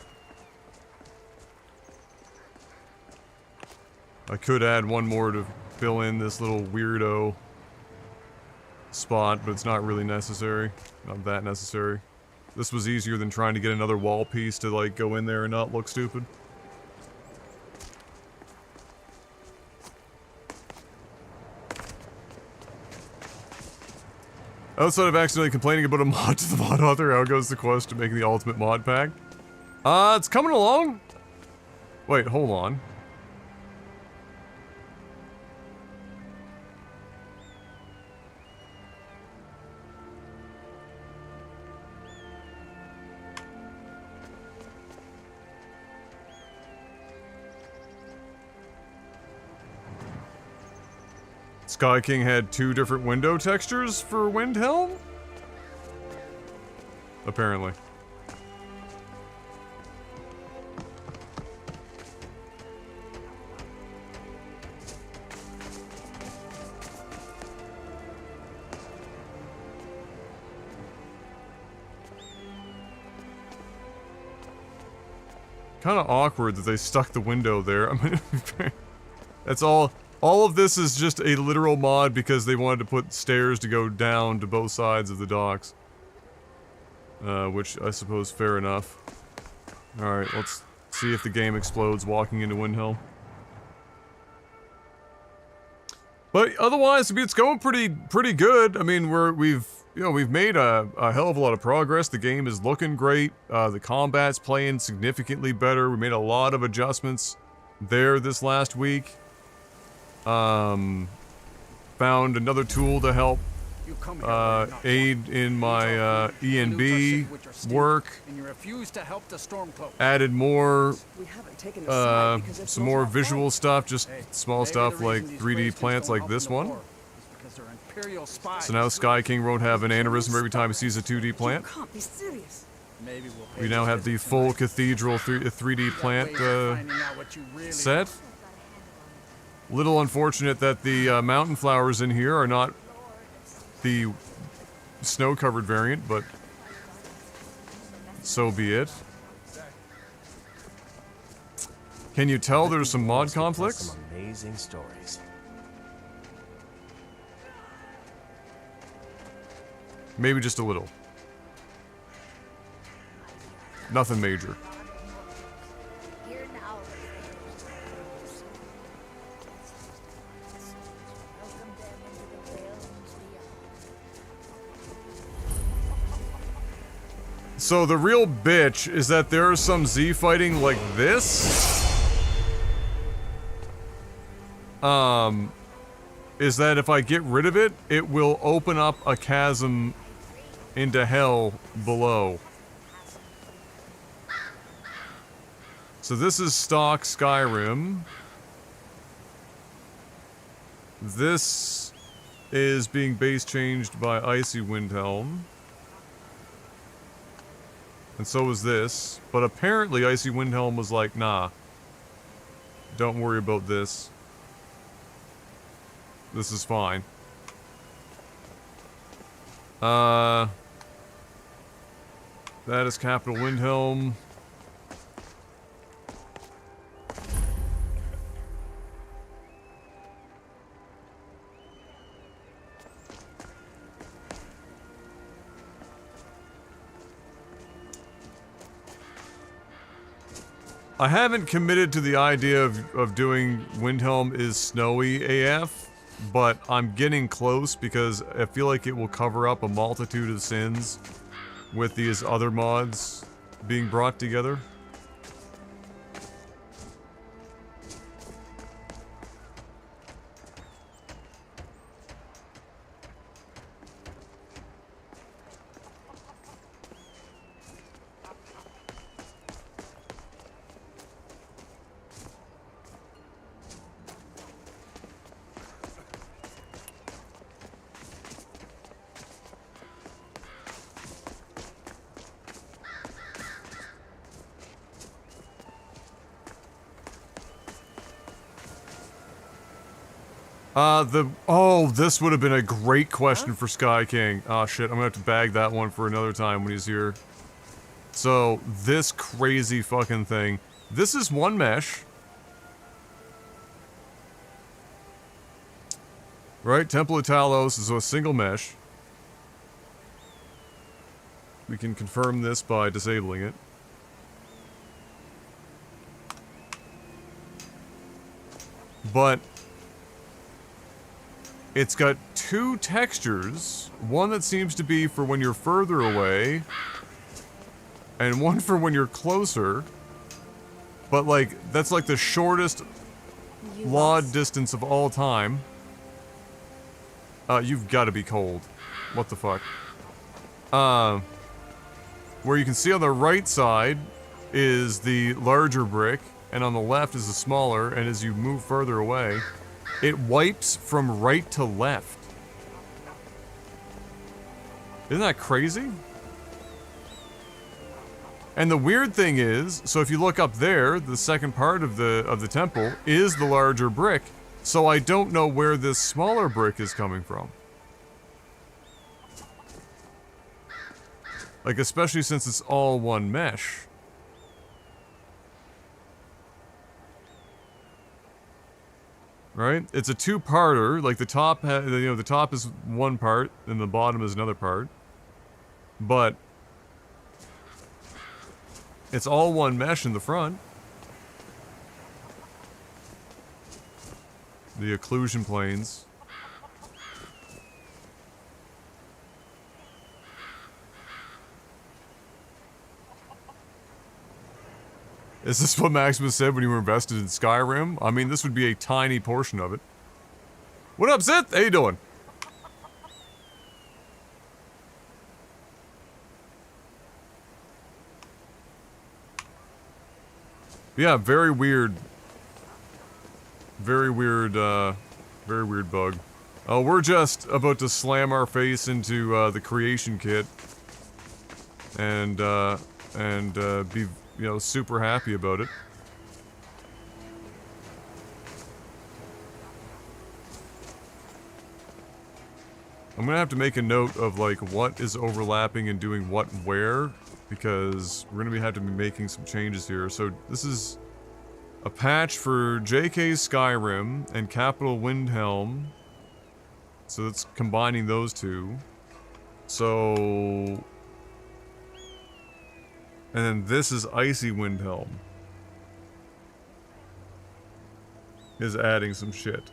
I could add one more to fill in this little weirdo spot, but it's not really necessary. Not that necessary. This was easier than trying to get another wall piece to, like, go in there and not look stupid. Outside of accidentally complaining about a mod to the mod author, how goes the quest to making the ultimate mod pack? It's coming along. Wait, hold on. Sky King had 2 different window textures for Windhelm? Apparently. Kinda awkward that they stuck the window there. I mean, that's all. All of this is just a literal mod because they wanted to put stairs to go down to both sides of the docks. Which I suppose fair enough. Alright, let's see if the game explodes walking into Windhelm. But otherwise, I mean, it's going pretty good. I mean, we've made a hell of a lot of progress. The game is looking great. The combat's playing significantly better. We made a lot of adjustments there this last week. Found another tool to help aid in my E&B work. Added more some more visual stuff, just small stuff like 3D plants like this one. So now Sky King won't have an aneurysm every time he sees a 2D plant.
You can't be serious.
Maybe we'll pay
We
you
now
a
have the
visit
full
tonight.
cathedral 3D plant
Ways of finding out what you really
set. Little unfortunate that the mountain flowers in here are not the snow-covered variant, but so be it. Can you tell there's some mod conflicts?
Some amazing stories.
Maybe just a little. Nothing major.
Here now. Welcome them into the realms beyond.
So the real bitch is that there is some Z fighting like this. Is that if I get rid of it, it will open up a chasm into hell below. So this is stock Skyrim. This is being base changed by Icy Windhelm. And so is this. But apparently Icy Windhelm was like, nah. Don't worry about this. This is fine. That is Capital Windhelm. I haven't committed to the idea of doing Windhelm is snowy AF, but I'm getting close because I feel like it will cover up a multitude of sins with these other mods being brought together. This would have been a great question for Sky King. Oh shit, I'm gonna have to bag that one for another time when he's here. So, this crazy fucking thing. This is one mesh. Right, Temple of Talos is a single mesh. We can confirm this by disabling it. But it's got two textures, one that seems to be for when you're further away, and one for when you're closer. But like, that's like the shortest LOD distance of all time. You've got to be cold. What the fuck? Where you can see on the right side is the larger brick, and on the left is the smaller, and as you move further away, it wipes from right to left. Isn't that crazy? And the weird thing is, so if you look up there, the second part of the temple is the larger brick. So I don't know where this smaller brick is coming from. Like, especially since it's all one mesh. Right? It's a two-parter. Like the top, the top is one part, and the bottom is another part. But it's all one mesh in the front. The occlusion planes. Is this what Maximus said when you were invested in Skyrim? I mean, this would be a tiny portion of it. What up, Sith? How you doing? Yeah, very weird. Very weird bug. Oh, we're just about to slam our face into the creation kit. And and be, super happy about it. I'm gonna have to make a note of, like, what is overlapping and doing what where, because we're gonna have to be making some changes here. So this is a patch for JK Skyrim and Capital Windhelm. So that's combining those two. So... And then this is Icy Windhelm. Is adding some shit.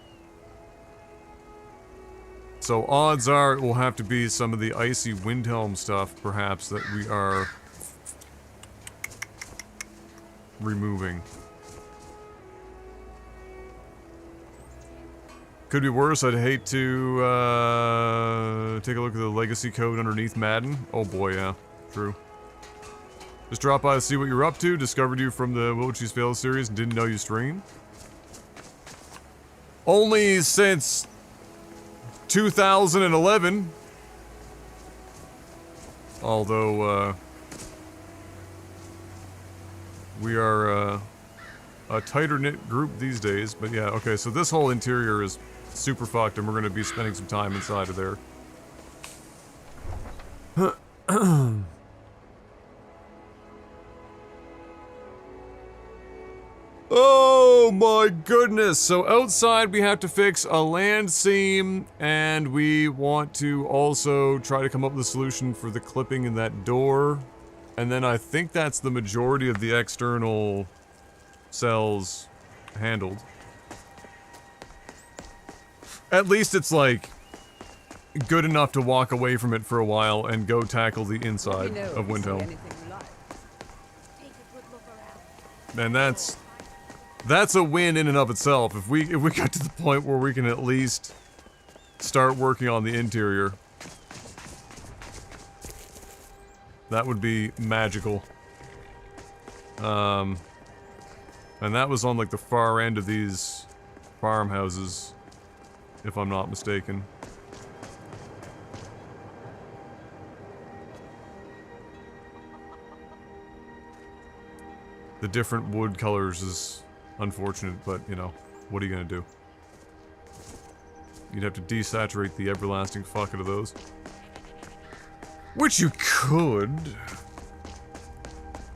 So odds are it will have to be some of the Icy Windhelm stuff, perhaps, that we are removing. Could be worse. I'd hate to take a look at the legacy code underneath Madden. Oh boy, yeah. True. Just drop by to see what you're up to. Discovered you from the Will Choose Fail series and didn't know you stream. Only since 2011. Although, we are, a tighter-knit group these days. But yeah, okay, so this whole interior is super fucked, and we're gonna be spending some time inside of there. Oh my goodness! So outside we have to fix a land seam, and we want to also try to come up with a solution for the clipping in that door. And then I think that's the majority of the external cells handled. At least it's like good enough to walk away from it for a while and go tackle the inside of Windhelm. And that's a win in and of itself. If we get to the point where we can at least start working on the interior, that would be magical. And that was on like the far end of these farmhouses, if I'm not mistaken. The different wood colors is unfortunate, but, you know, what are you gonna do? You'd have to desaturate the everlasting fuck out of those. Which you could.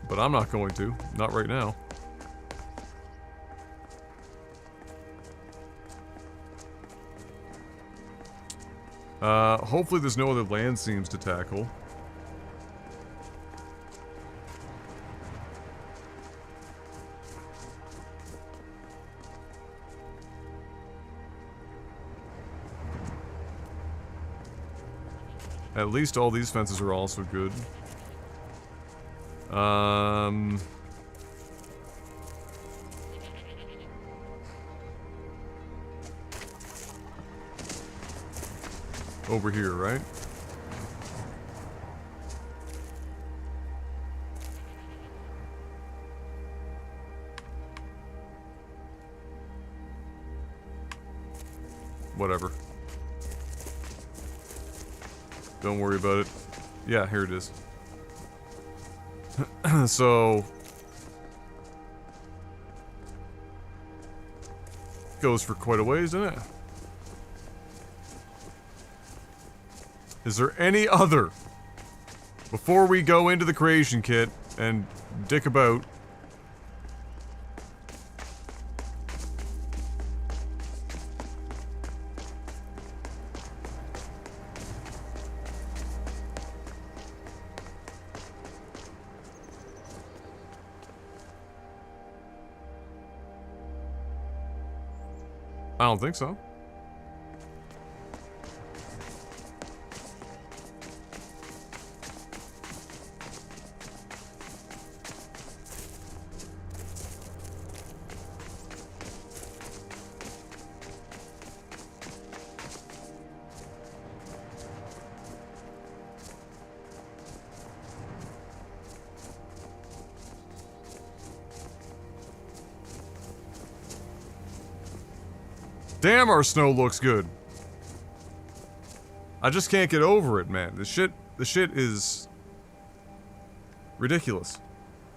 But I'm not going to. Not right now. Hopefully there's no other land seams to tackle. At least all these fences are also good. Over here, right? Whatever. Don't worry about it. Yeah, here it is. So... goes for quite a ways, doesn't it? Is there any other? Before we go into the creation kit and dick about... I don't think so. Damn, our snow looks good. I just can't get over it, man. The shit is Ridiculous.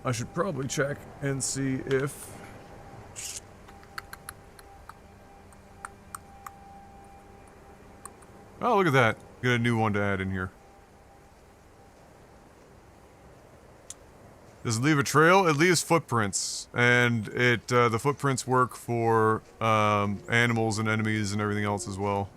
I should probably check and see if... Oh, look at that. Got a new one to add in here. Does it leave a trail? It leaves footprints. And it, the footprints work for, animals and enemies and everything else as well.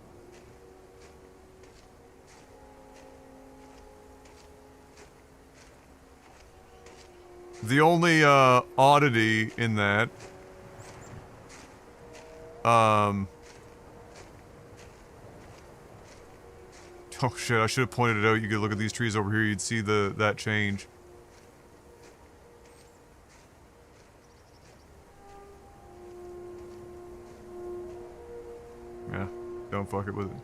The only, oddity in that, oh shit, I should have pointed it out. You could look at these trees over here, you'd see that change. Yeah, don't fuck it with it.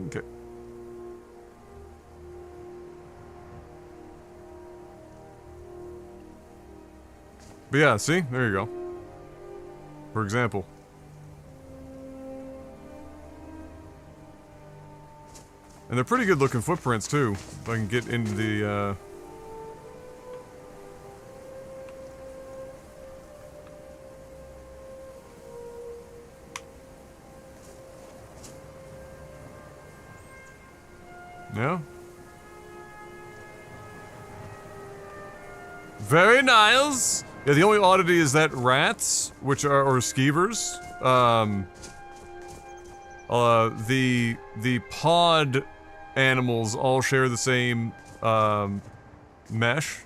Okay. But yeah, see? There you go. For example. And they're pretty good looking footprints too. If I can get into the, Yeah. Very nice. Yeah, the only oddity is that rats, which are, or skeevers, the pod animals all share the same, mesh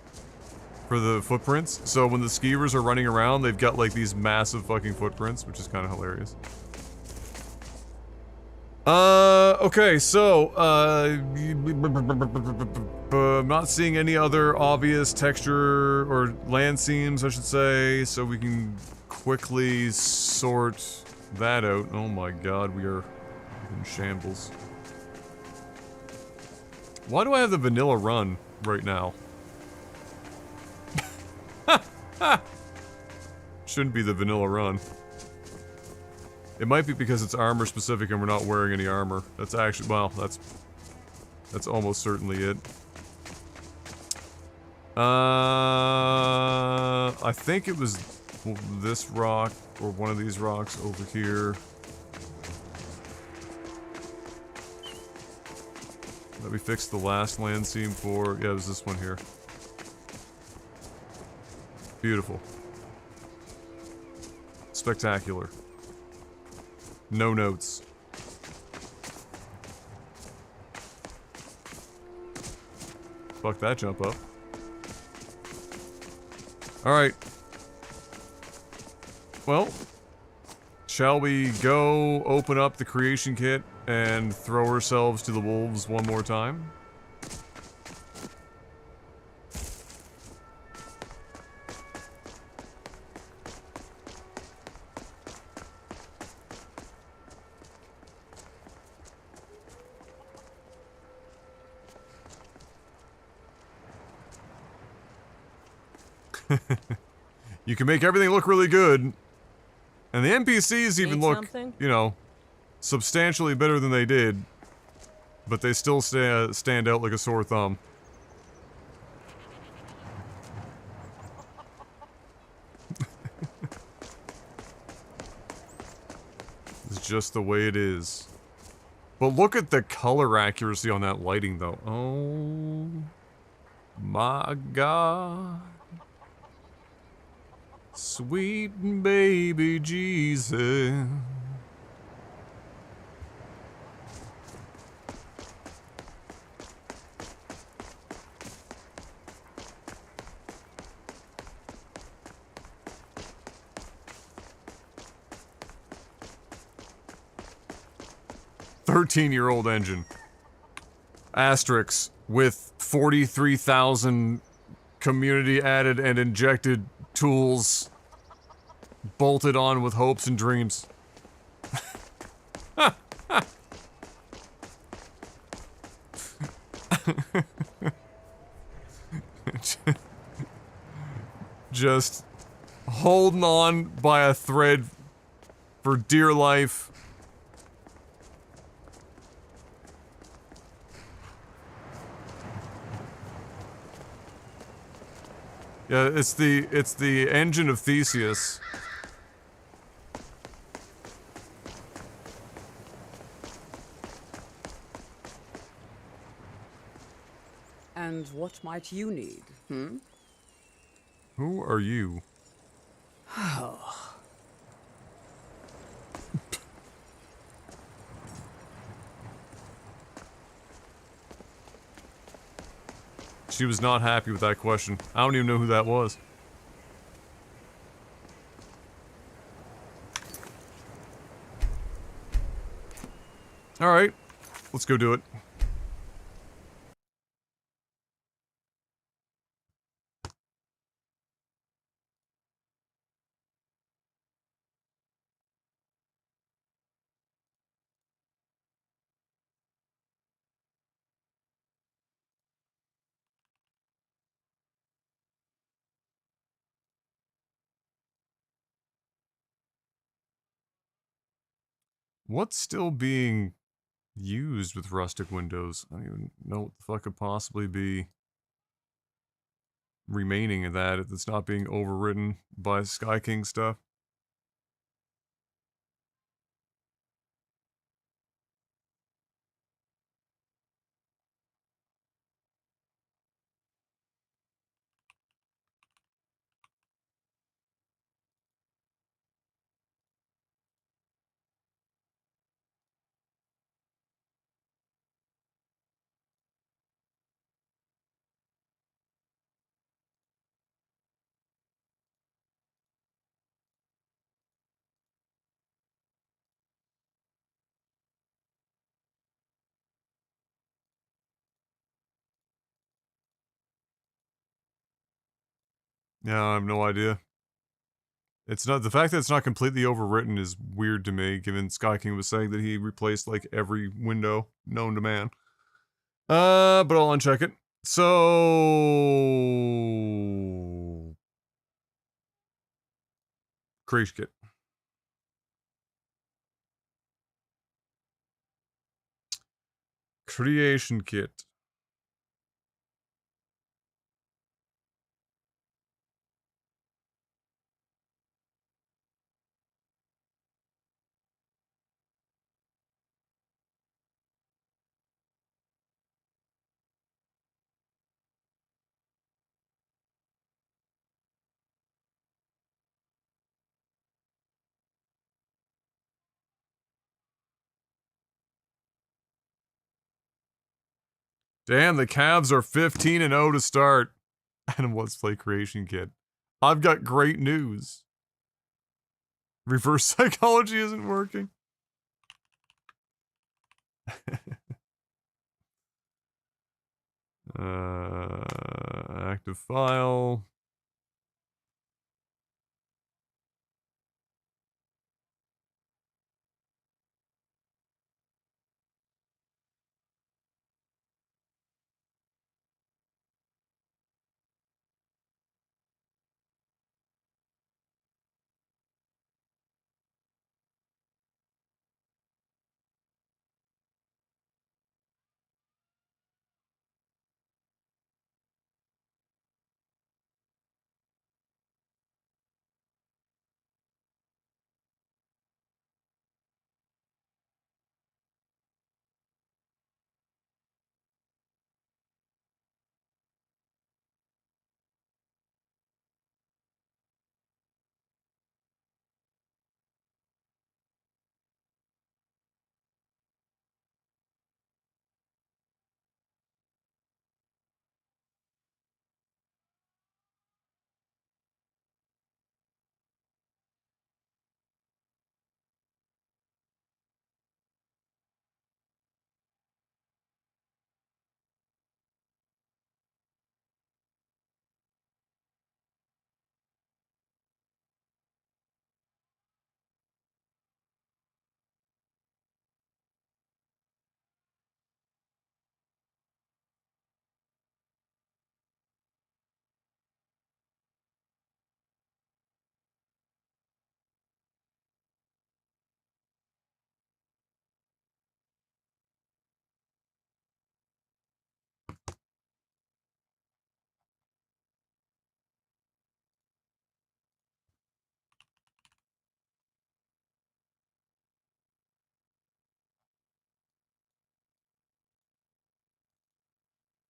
for the footprints. So when the skeevers are running around, they've got like these massive fucking footprints, which is kind of hilarious. Okay, so, I'm not seeing any other obvious texture or land seams, I should say, so we can quickly sort that out. Oh my god, we are in shambles. Why do I have the vanilla run right now? Shouldn't be the vanilla run. It might be because it's armor specific and we're not wearing any armor. That's actually, well, that's almost certainly it. I think it was this rock or one of these rocks over here. Let me fix the last land seam for, yeah, it was this one here. Beautiful. Spectacular. No notes. Fuck that jump up. Alright. Well, shall we go open up the creation kit and throw ourselves to the wolves one more time? You can make everything look really good, and the NPCs even look, you know, substantially better than they did, but they still stand out like a sore thumb. It's just the way it is. But look at the color accuracy on that lighting, though. Oh my god. Sweet baby Jesus. "13-year-old engine. Asterix with 43,000 community added and injected tools bolted on with hopes and dreams." Just holding on by a thread for dear life. Yeah, it's the engine of Theseus.
And what might you need, hmm?
Who are you? She was not happy with that question. I don't even know who that was. Alright, let's go do it. What's still being used with rustic windows? I don't even know what the fuck could possibly be remaining of that if it's not being overwritten by Sky King stuff. Yeah, I have no idea. It's not the fact that it's not completely overwritten is weird to me, given Sky King was saying that he replaced like every window known to man. But I'll uncheck it. So creation kit. Creation kit. Damn, the Cavs are 15-0 to start. And let's play creation kit. I've got great news. Reverse psychology isn't working. Active file.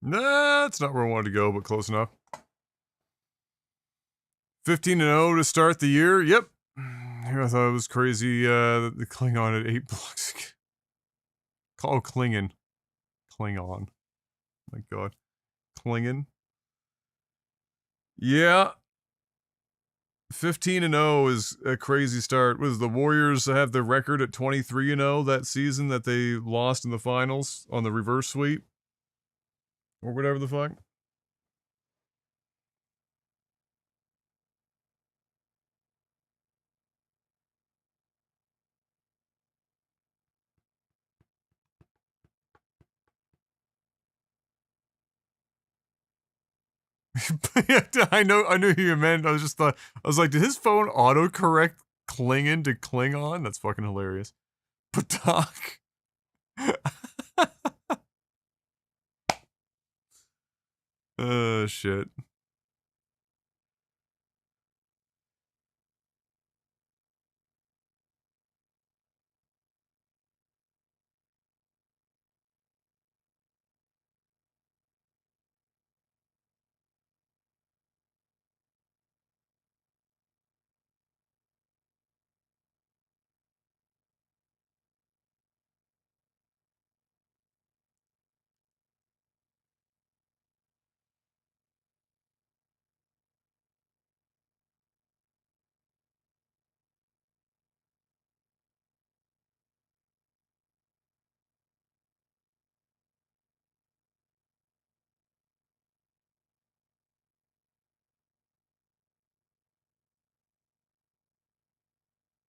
Nah, that's not where I wanted to go, but close enough. 15-0 to start the year. Yep. Here I thought it was crazy. The Klingon at 8 blocks. Call Klingon. Klingon. My God. Klingon. Yeah. 15-0 is a crazy start. Was the Warriors have the record at 23-0 that season that they lost in the finals on the reverse sweep? Or whatever the fuck? I knew who you meant. I was like, did his phone autocorrect Klingon to Klingon? That's fucking hilarious. Patak. Shit.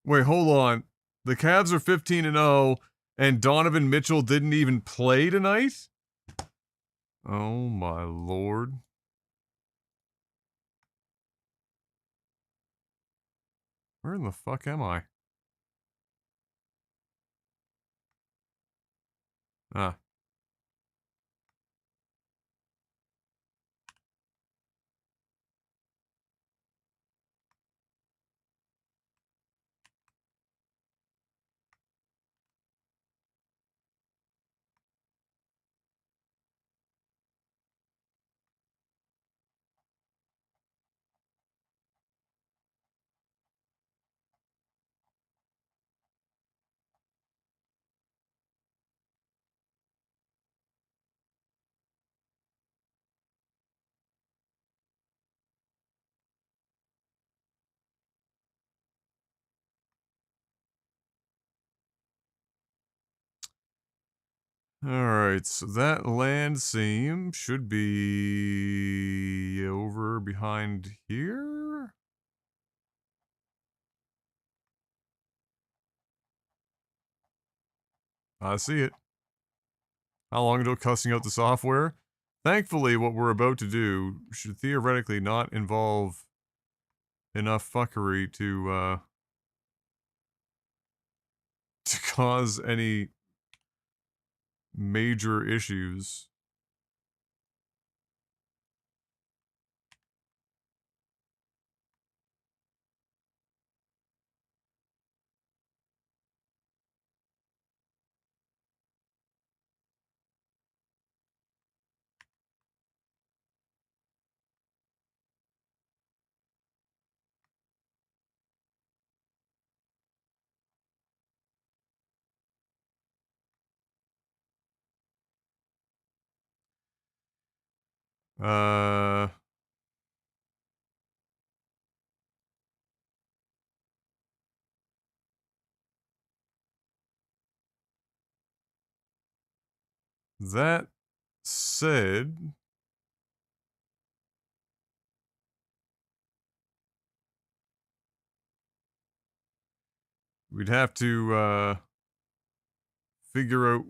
Wait, hold on. The Cavs are 15-0, and Donovan Mitchell didn't even play tonight? Oh my lord. Where in the fuck am I? Ah. Alright, so that land seam should be over behind here? I see it. How long until cussing out the software? Thankfully, what we're about to do should theoretically not involve enough fuckery to cause any major issues. Uh... That said... We'd have to, figure out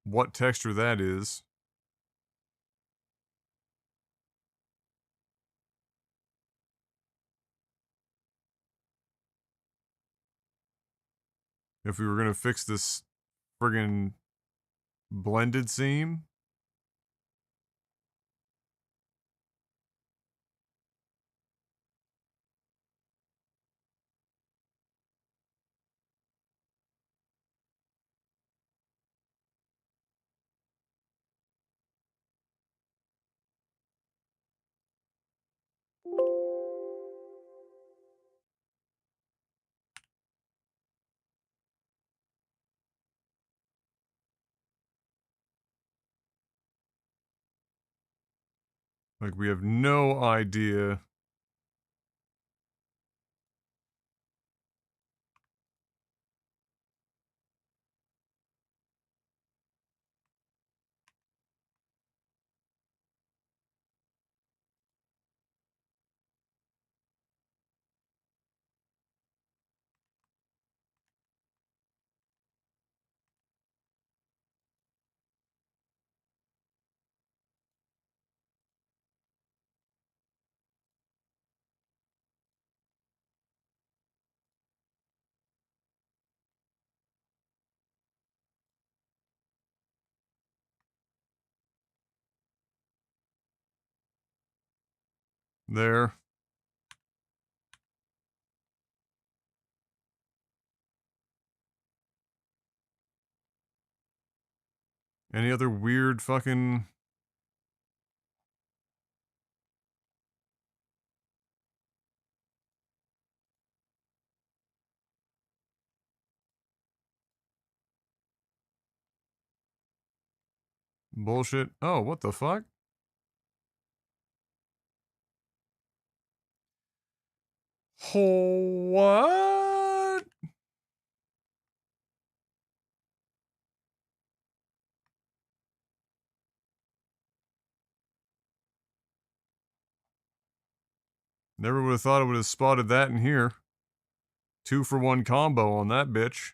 what texture that is. If we were gonna fix this friggin' blended seam. Like, we have no idea. There. Any other weird fucking... bullshit? Oh, what the fuck? What? Never would have thought I would have spotted that in here. 2-for-1 combo on that bitch.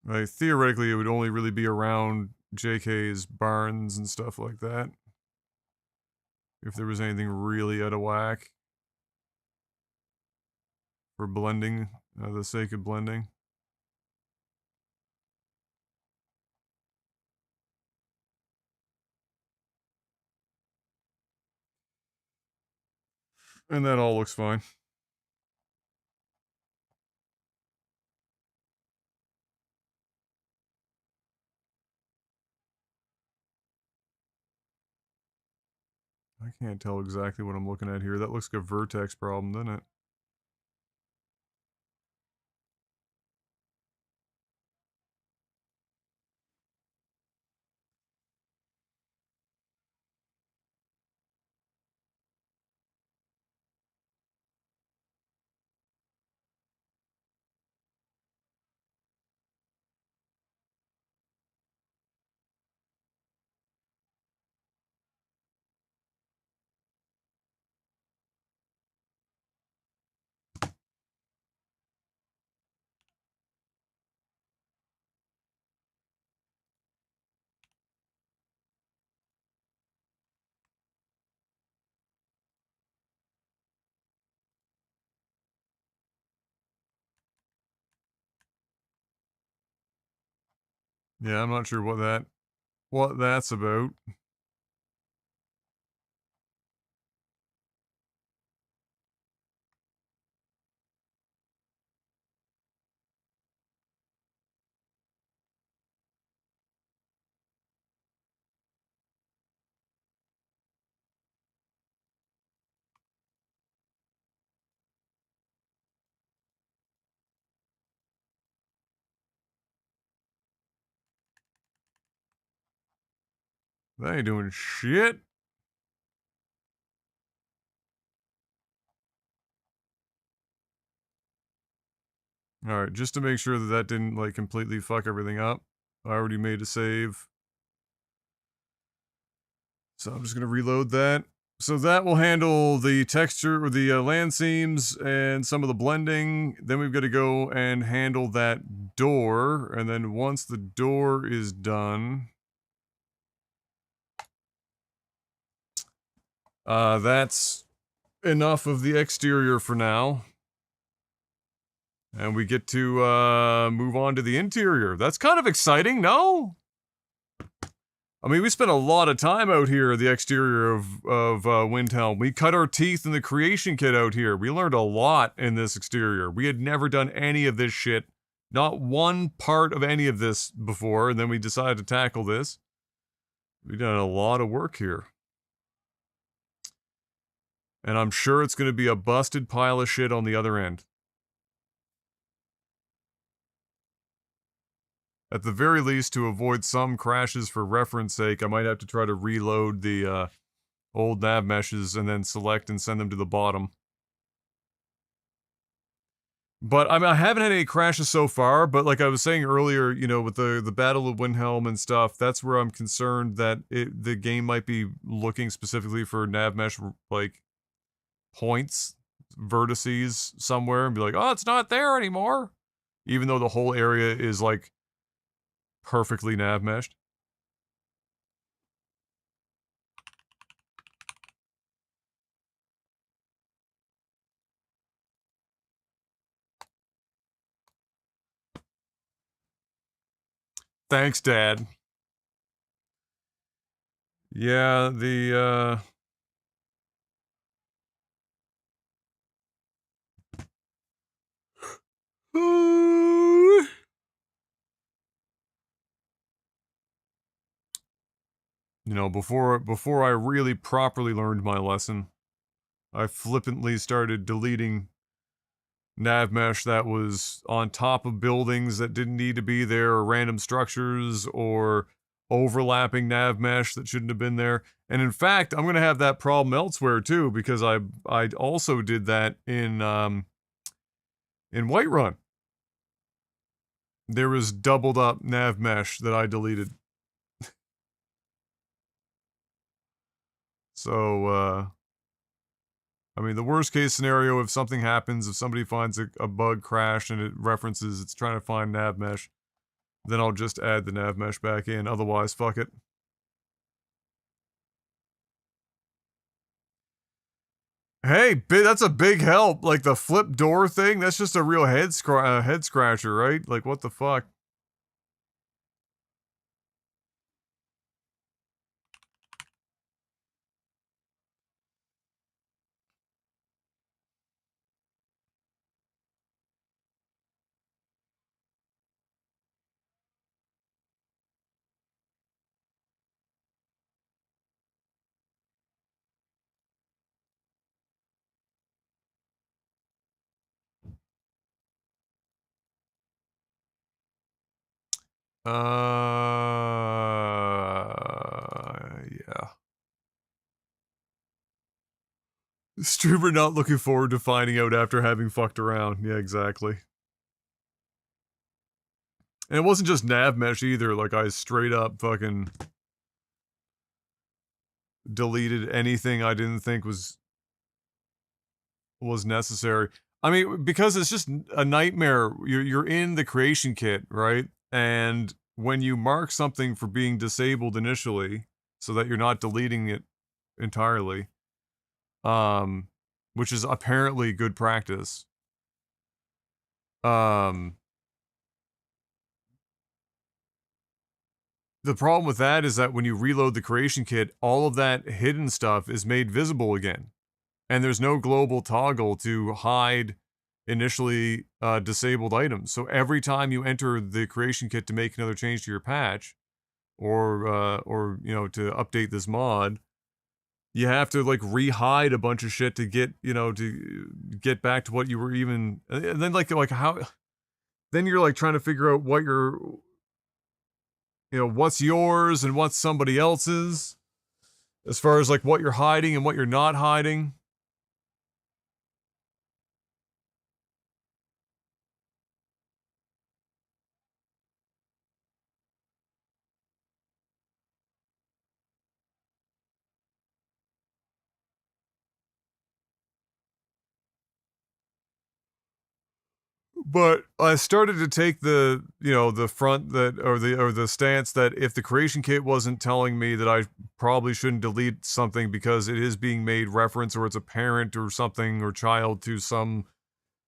Like, theoretically, it would only really be around JK's barns and stuff like that. If there was anything really out of whack. For blending, the sake of blending. And that all looks fine. I can't tell exactly what I'm looking at here. That looks like a vertex problem, doesn't it? Yeah, I'm not sure what that's about. That ain't doing shit. Alright, just to make sure that that didn't, like, completely fuck everything up. I already made a save. So I'm just gonna reload that. So that will handle the texture, or the land seams, and some of the blending. Then we've got to go and handle that door. And then once the door is done... that's enough of the exterior for now. And we get to, move on to the interior. That's kind of exciting, no? I mean, we spent a lot of time out here, the exterior of Windhelm. We cut our teeth in the creation kit out here. We learned a lot in this exterior. We had never done any of this shit. Not one part of any of this before, and then we decided to tackle this. We've done a lot of work here. And I'm sure it's going to be a busted pile of shit on the other end. At the very least, to avoid some crashes for reference sake, I might have to try to reload the old nav meshes and then select and send them to the bottom. But I mean, I haven't had any crashes so far, but like I was saying earlier, you know, with the Battle of Windhelm and stuff, that's where I'm concerned that the game might be looking specifically for nav mesh, like, points, vertices somewhere, and be like, oh, it's not there anymore. Even though the whole area is, like, perfectly nav meshed. Thanks, Dad. Yeah, you know, before I really properly learned my lesson, I flippantly started deleting nav mesh that was on top of buildings that didn't need to be there, or random structures, or overlapping nav mesh that shouldn't have been there. And in fact, I'm gonna have that problem elsewhere too, because I also did that in Whiterun. There was doubled up nav mesh that I deleted. So, I mean, the worst case scenario, if something happens, if somebody finds a bug crash and it references it's trying to find nav mesh, then I'll just add the nav mesh back in. Otherwise, fuck it. Hey, that's a big help. Like the flip door thing, that's just a real head scratcher, right? Like, what the fuck? Yeah. Streamer not looking forward to finding out after having fucked around. Yeah, exactly. And it wasn't just nav mesh either, like I straight up fucking deleted anything I didn't think was necessary. I mean, because it's just a nightmare. You're in the creation kit, right? And when you mark something for being disabled initially, so that you're not deleting it entirely, which is apparently good practice. The problem with that is that when you reload the creation kit, all of that hidden stuff is made visible again. And there's no global toggle to hide initially disabled items. So every time you enter the creation kit to make another change to your patch, or you know, to update this mod, you have to like re-hide a bunch of shit to get, you know, to get back to what you were even, and then like how, then you're like trying to figure out what you're, you know, what's yours and what's somebody else's, as far as like what you're hiding and what you're not hiding. But I started to take the, you know, the front that, or the stance that if the creation kit wasn't telling me that I probably shouldn't delete something because it is being made reference, or it's a parent or something, or child to some,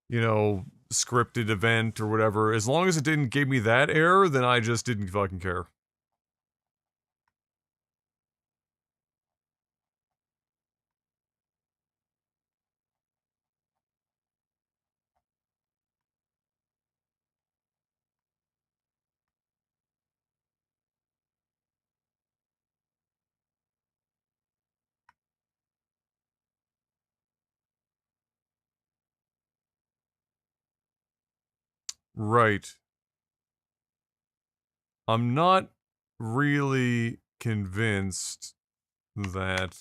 you know, scripted event or whatever, as long as it didn't give me that error, then I just didn't fucking care. Right. I'm not really convinced that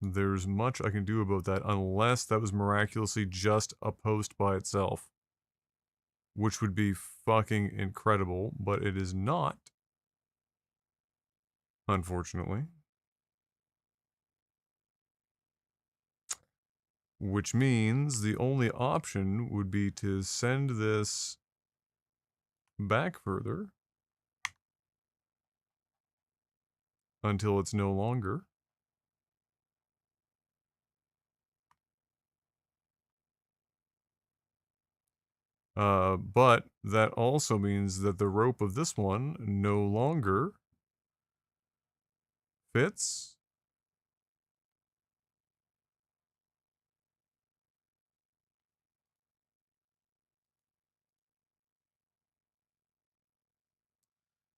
there's much I can do about that unless that was miraculously just a post by itself. Which would be fucking incredible, but it is not. Unfortunately. Which means the only option would be to send this back further until it's no longer. But that also means that the rope of this one no longer fits.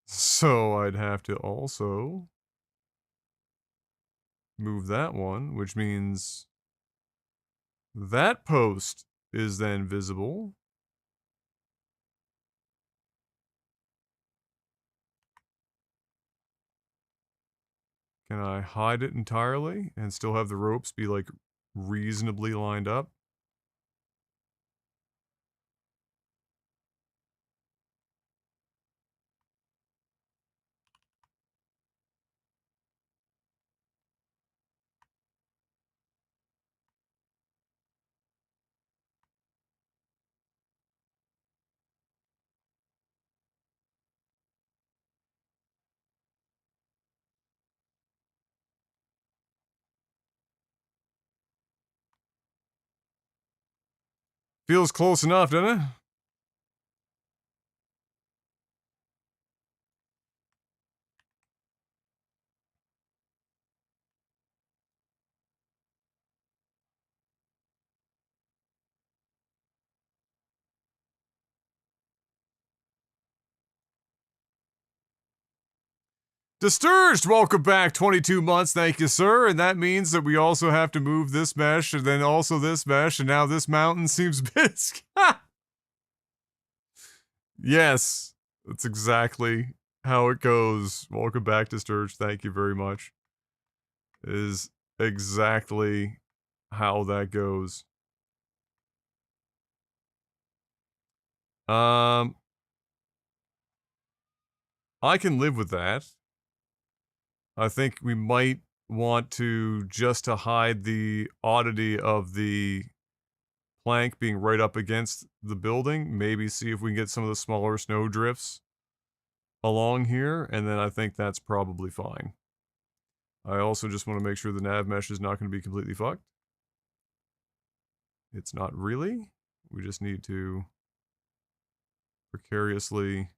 So I'd have to also move that one, which means that post is then visible. Can I hide it entirely and still have the ropes be like reasonably lined up? Feels close enough, doesn't it? Disturged, welcome back, 22 months, thank you, sir. And that means that we also have to move this mesh, and then also this mesh, and now this mountain seems big. Yes, that's exactly how it goes. Welcome back, Disturged, thank you very much. Is exactly how that goes. I can live with that. I think we might want to, just to hide the oddity of the plank being right up against the building, maybe see if we can get some of the smaller snow drifts along here, and then I think that's probably fine. I also just want to make sure the nav mesh is not going to be completely fucked. It's not really. We just need to precariously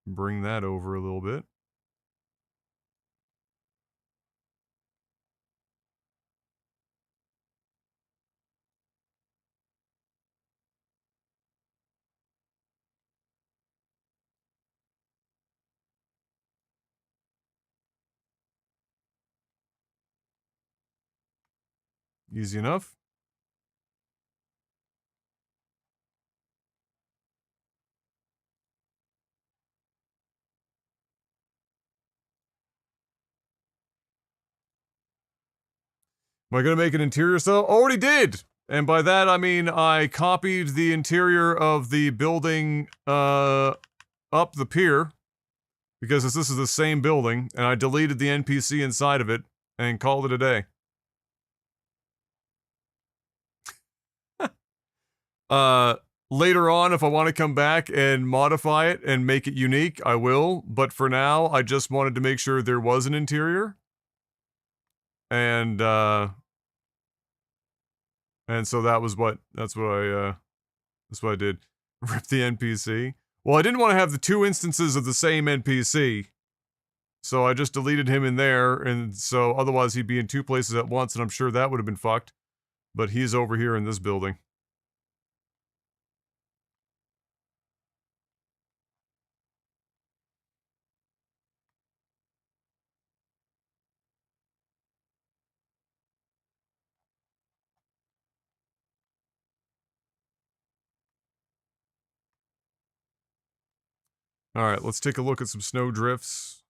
bring that over a little bit. Easy enough. Am I going to make an interior cell? Already did! And by that I mean I copied the interior of the building up the pier, because this is the same building, and I deleted the NPC inside of it and called it a day. Later on, if I want to come back and modify it and make it unique, I will, but for now, I just wanted to make sure there was an interior. And so that's what I did. Rip the NPC. Well, I didn't want to have the two instances of the same NPC, so I just deleted him in there, and so otherwise he'd be in two places at once, and I'm sure that would have been fucked. But he's over here in this building. Alright, let's take a look at some snow drifts.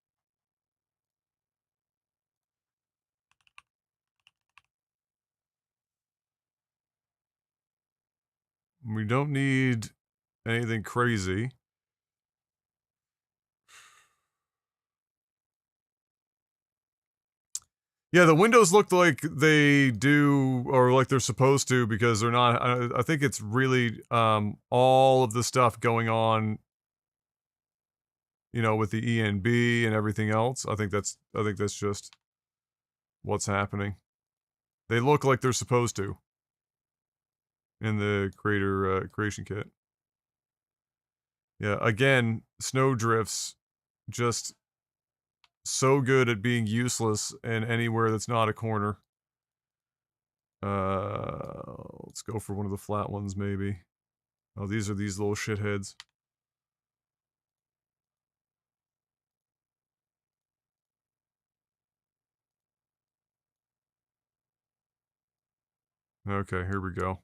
We don't need anything crazy. Yeah, the windows look like they do, or like they're supposed to, because they're not. I think it's really all of the stuff going on, you know, with the ENB and everything else. I think that's just what's happening. They look like they're supposed to in the creation kit. Yeah, again, snow drifts just so good at being useless in anywhere that's not a corner. Let's go for one of the flat ones, maybe. Oh, these are these little shitheads. Okay, here we go.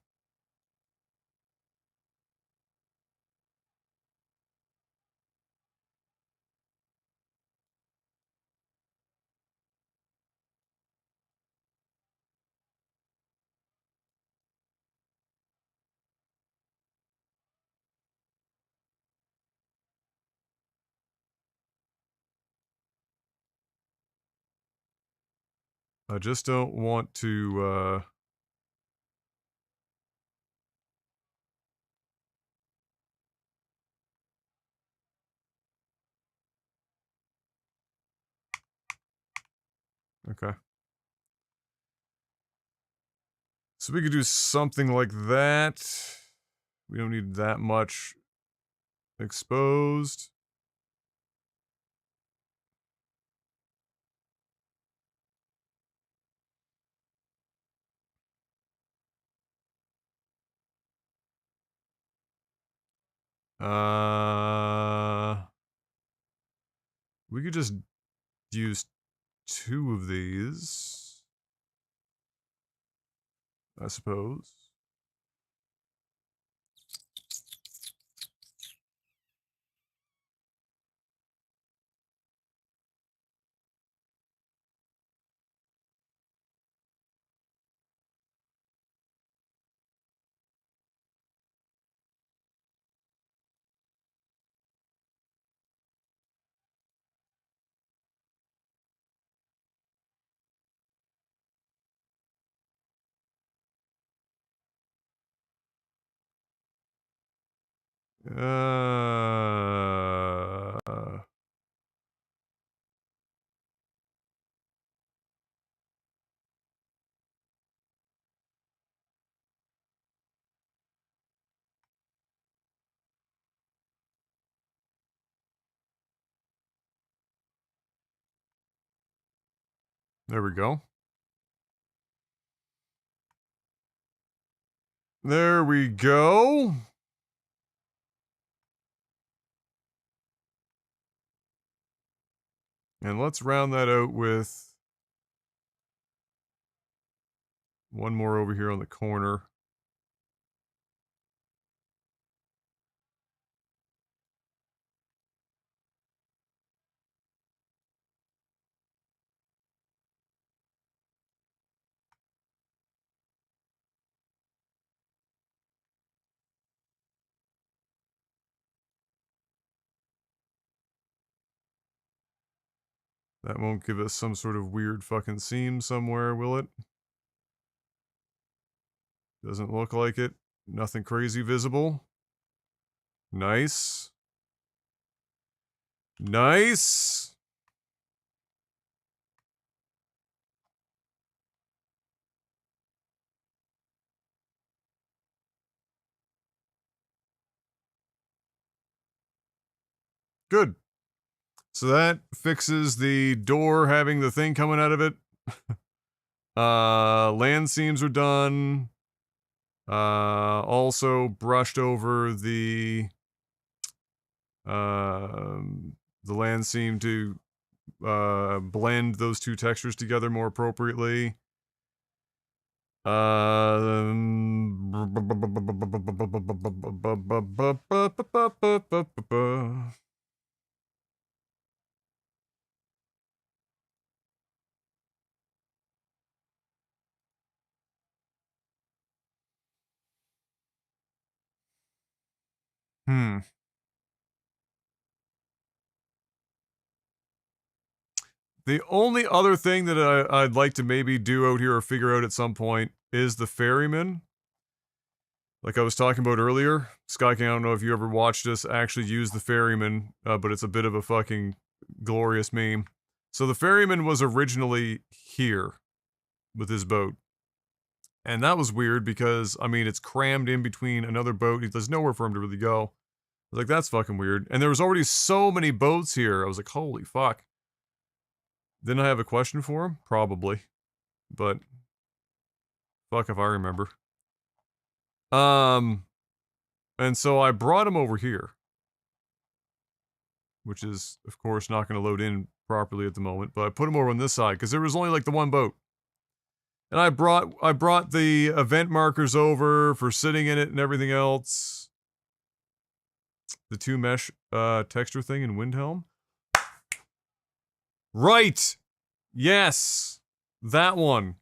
I just don't want to, okay. So we could do something like that. We don't need that much exposed. We could just use 2 of these, I suppose. Uh, there we go. There we go. And let's round that out with one more over here on the corner. That won't give us some sort of weird fucking seam somewhere, will it? Doesn't look like it. Nothing crazy visible. Nice. Nice. Good. So that fixes the door having the thing coming out of it. Land seams are done. Also brushed over the land seam to blend those two textures together more appropriately. Hmm. The only other thing that I'd like to maybe do out here or figure out at some point is the ferryman. Like I was talking about earlier, Sky King, I don't know if you ever watched us actually use the ferryman, but it's a bit of a fucking glorious meme. So the ferryman was originally here with his boat. And that was weird because, I mean, it's crammed in between another boat. There's nowhere for him to really go. I was like, that's fucking weird. And there was already so many boats here. I was like, holy fuck. Didn't I have a question for him? Probably. But fuck if I remember. And so I brought him over here. Which is, of course, not going to load in properly at the moment. But I put him over on this side because there was only like the one boat. And I brought the event markers over for sitting in it and everything else. The 2 mesh texture thing in Windhelm. Right! Yes! That one.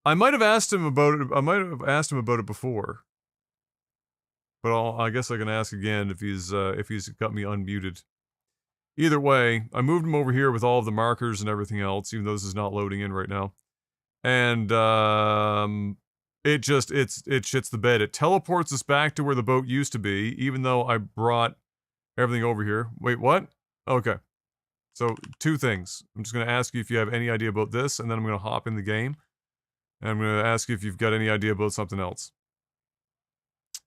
I might have asked him about it before. But I guess I can ask again if he's got me unmuted. Either way, I moved him over here with all of the markers and everything else, even though this is not loading in right now. And it shits the bed. It teleports us back to where the boat used to be, even though I brought everything over here. Wait, what? Okay. So, 2 things. I'm just going to ask you if you have any idea about this, and then I'm going to hop in the game. And I'm going to ask you if you've got any idea about something else.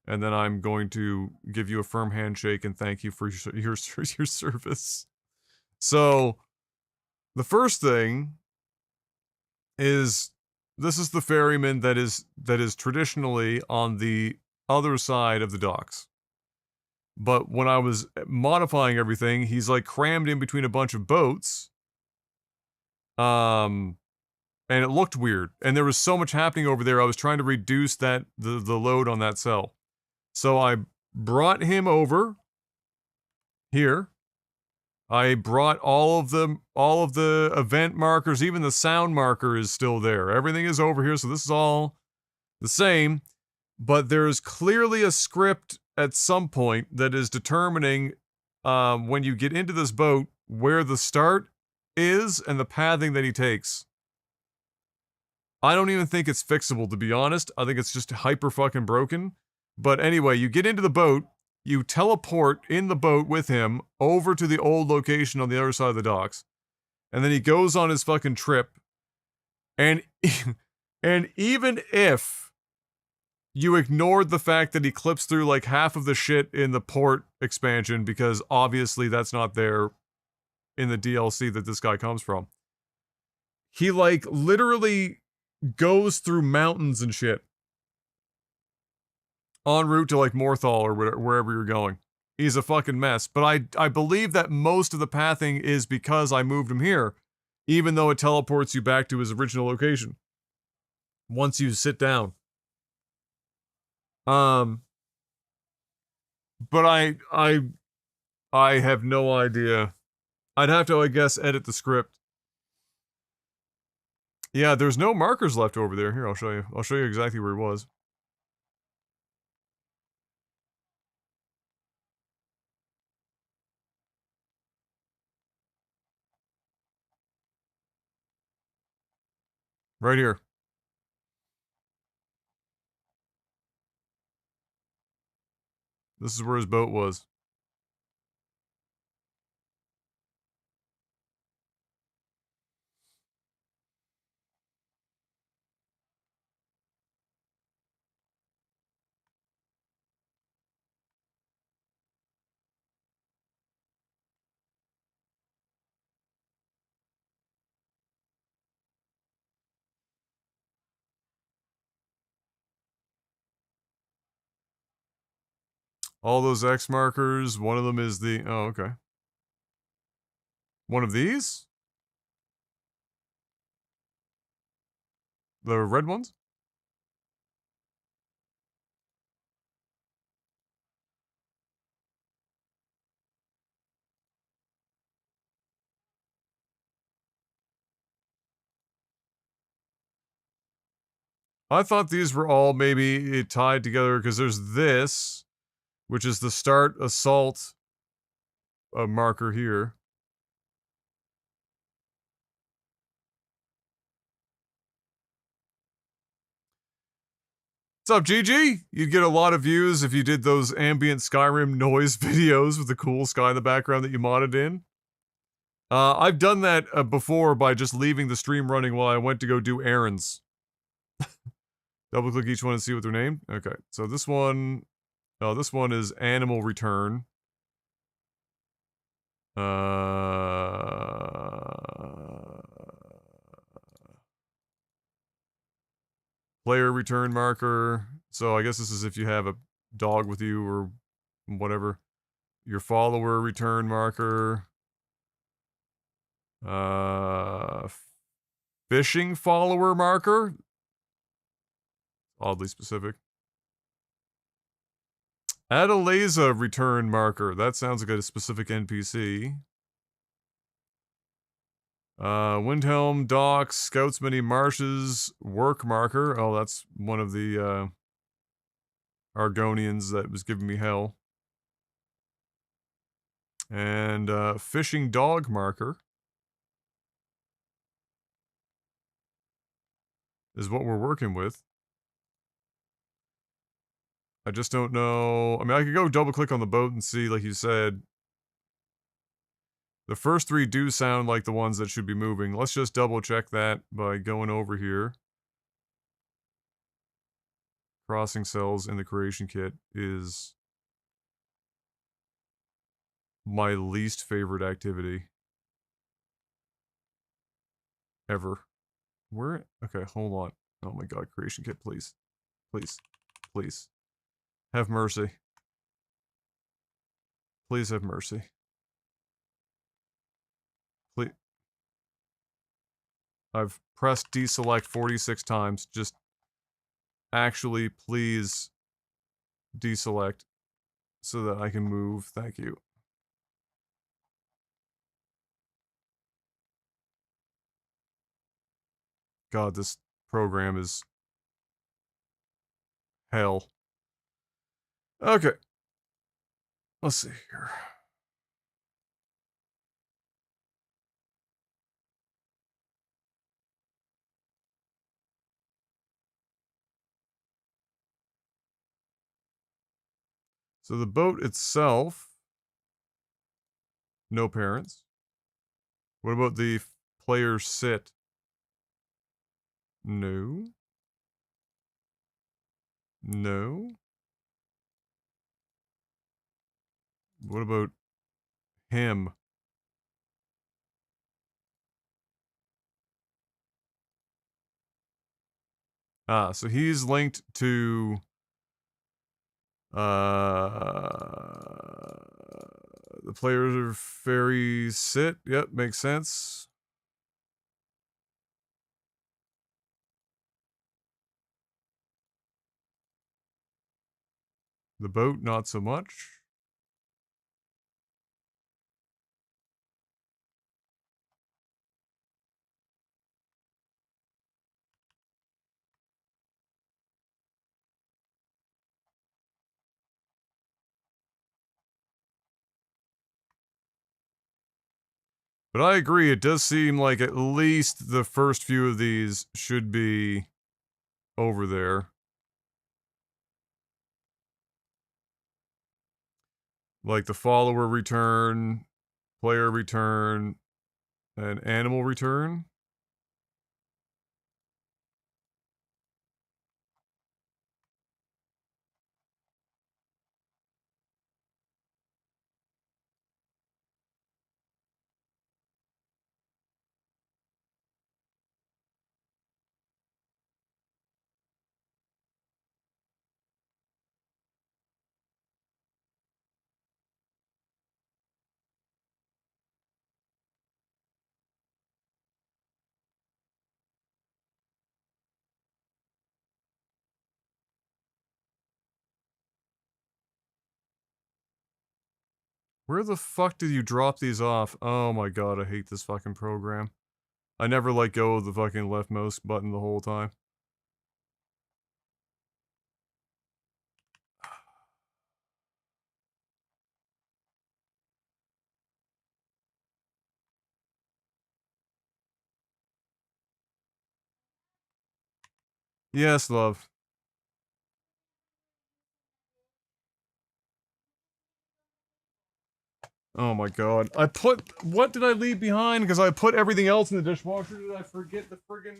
And then I'm going to give you a firm handshake and thank you for your service. So, the first thing is this is the ferryman that is traditionally on the other side of the docks. But when I was modifying everything, he's like crammed in between a bunch of boats. And it looked weird. And there was so much happening over there, I was trying to reduce the load on that cell. So I brought him over here. I brought all of the event markers, even the sound marker is still there. Everything is over here, so this is all the same. But there's clearly a script at some point that is determining when you get into this boat where the start is and the pathing that he takes. I don't even think it's fixable, to be honest. I think it's just hyper fucking broken. But anyway, you get into the boat, you teleport in the boat with him over to the old location on the other side of the docks. And then he goes on his fucking trip. And, and even if you ignored the fact that he clips through like half of the shit in the port expansion, because obviously that's not there in the DLC that this guy comes from. He like literally goes through mountains and shit en route to like Morthal or wherever you're going. He's a fucking mess. But I believe that most of the pathing is because I moved him here, even though it teleports you back to his original location once you sit down. But I have no idea. I'd have to, I guess, edit the script. Yeah, there's no markers left over there. Here, I'll show you. I'll show you exactly where it was. Right here. This is where his boat was. All those X markers, one of them is the... Oh, okay. One of these? The red ones? I thought these were all maybe tied together because there's this, which is the start assault marker here. What's up, GG? You'd get a lot of views if you did those ambient Skyrim noise videos with the cool sky in the background that you modded in. I've done that before by just leaving the stream running while I went to go do errands. Double click each one and see what they're named. Okay, so this one, oh, this one is Animal Return. Player return marker. So I guess this is if you have a dog with you or whatever. Your follower return marker. Fishing follower marker. Oddly specific. Adelaza return marker. That sounds like a specific NPC. Windhelm Docks, Scouts Many Marshes, work marker. Oh, that's one of the Argonians that was giving me hell. And fishing dog marker is what we're working with. I just don't know. I mean, I could go double click on the boat and see, like you said. The first three do sound like the ones that should be moving. Let's just double check that by going over here. Crossing cells in the creation kit is my least favorite activity ever. Where? Okay, hold on. Oh my god, creation kit, please. Please. Please. Have mercy. Please have mercy. Please. I've pressed deselect 46 times. Just actually, please deselect so that I can move. Thank you. God, this program is hell. Okay. Let's see here. So the boat itself, no parents. What about the players sit? No. No. What about him? Ah, so he's linked to the players are very sit. Yep, makes sense. The boat, not so much. But I agree, it does seem like at least the first few of these should be over there. Like the follower return, player return, and animal return. Where the fuck did you drop these off? Oh my god, I hate this fucking program. I never let go of the fucking left mouse button the whole time. Yes, love. Oh my god. What did I leave behind? Because I put everything else in the dishwasher. Did I forget the friggin...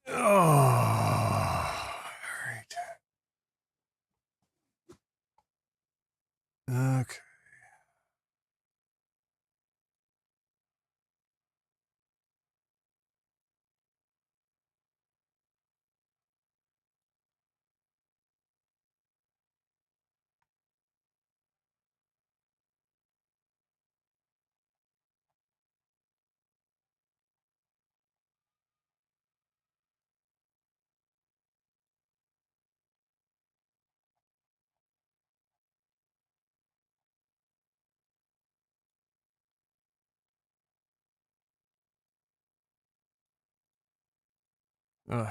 Oh, alright. Okay. Uh,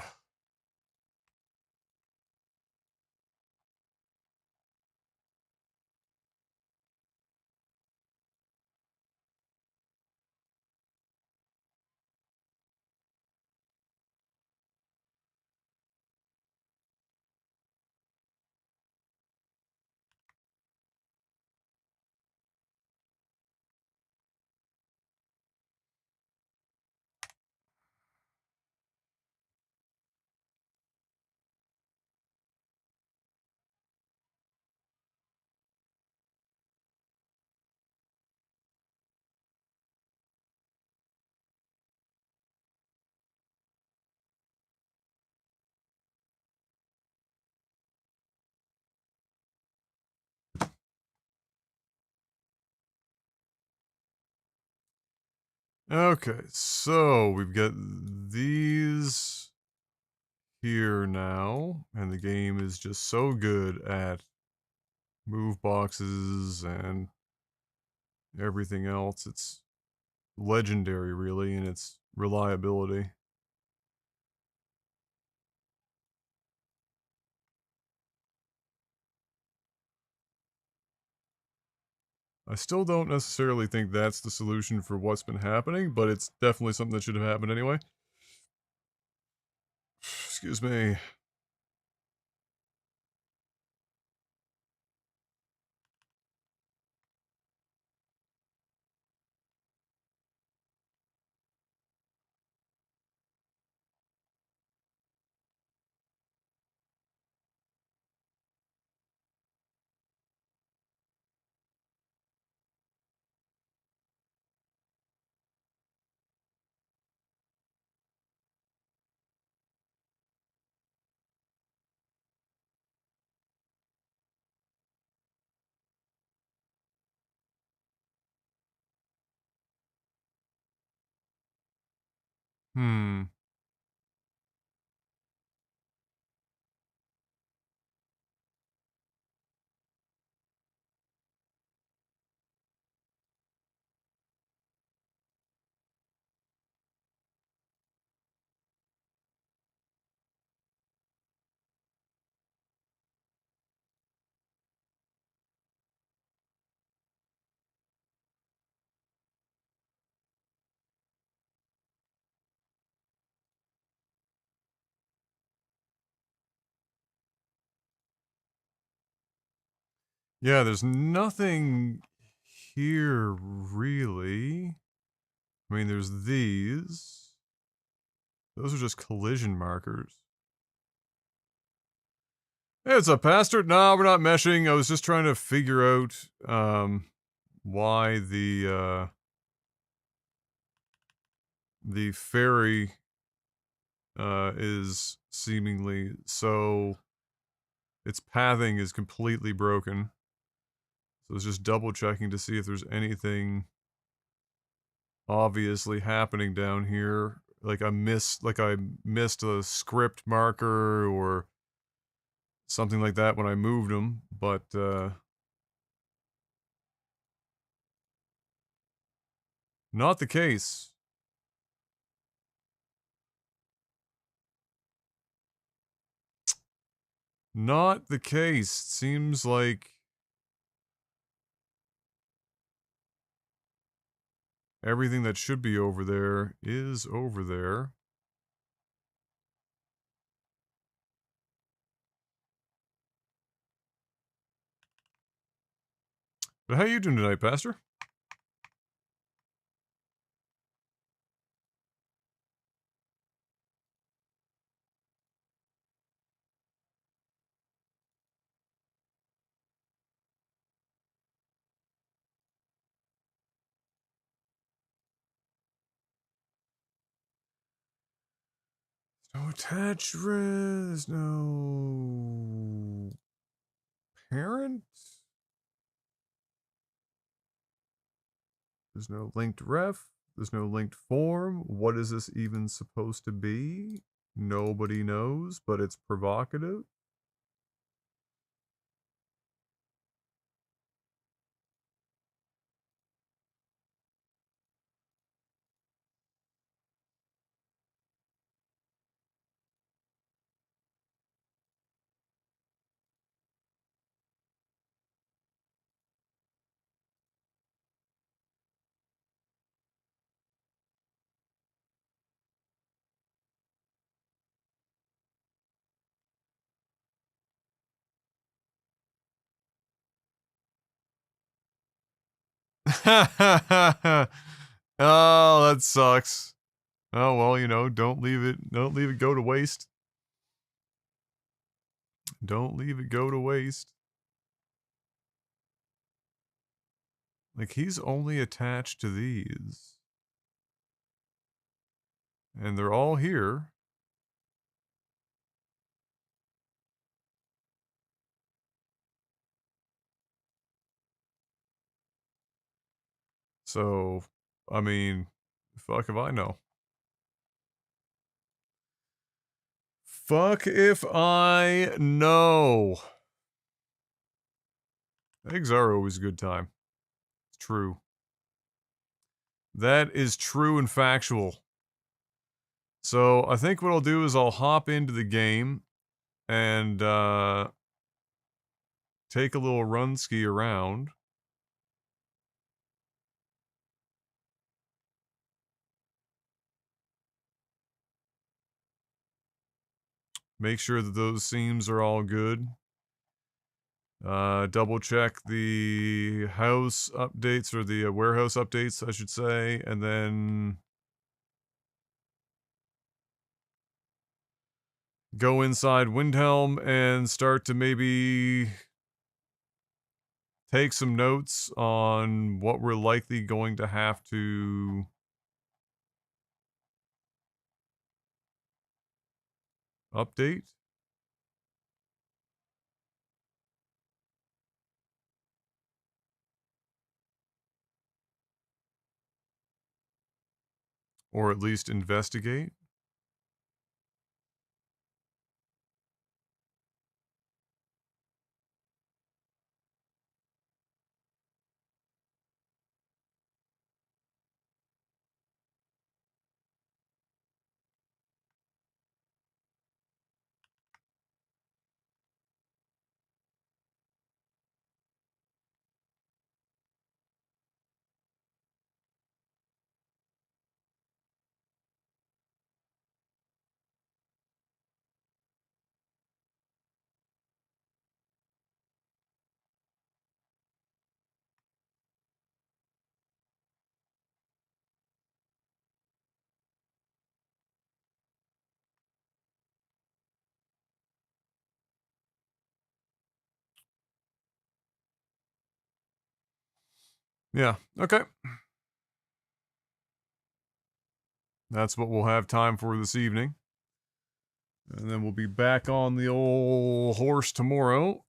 okay, so we've got these here now, and the game is just so good at move boxes and everything else. It's legendary, really, in its reliability. I still don't necessarily think that's the solution for what's been happening, but it's definitely something that should have happened anyway. Excuse me. Hmm. Yeah, there's nothing here really. I mean, there's these. Those are just collision markers. Hey, what's up, Pastor? No, we're not meshing. I was just trying to figure out why the ferry is seemingly so its pathing is completely broken. So I was just double checking to see if there's anything obviously happening down here. Like I missed a script marker or something like that when I moved them, but not the case. Not the case. Seems like everything that should be over there is over there. But how you doing tonight, Pastor? No attachment. There's no parent. There's no linked ref. There's no linked form. What is this even supposed to be? Nobody knows, but it's provocative. Oh, that sucks. Oh well, don't leave it go to waste. Don't leave it go to waste. Like he's only attached to these. And they're all here. So, I mean, fuck if I know. Fuck if I know. Eggs are always a good time. It's true. That is true and factual. So I think what I'll do is I'll hop into the game and take a little run ski around. Make sure that those seams are all good. Double check the house updates or the warehouse updates, I should say, and then go inside Windhelm and start to maybe take some notes on what we're likely going to have to update. Or at least investigate. Yeah, okay. That's what we'll have time for this evening. And then we'll be back on the old horse tomorrow.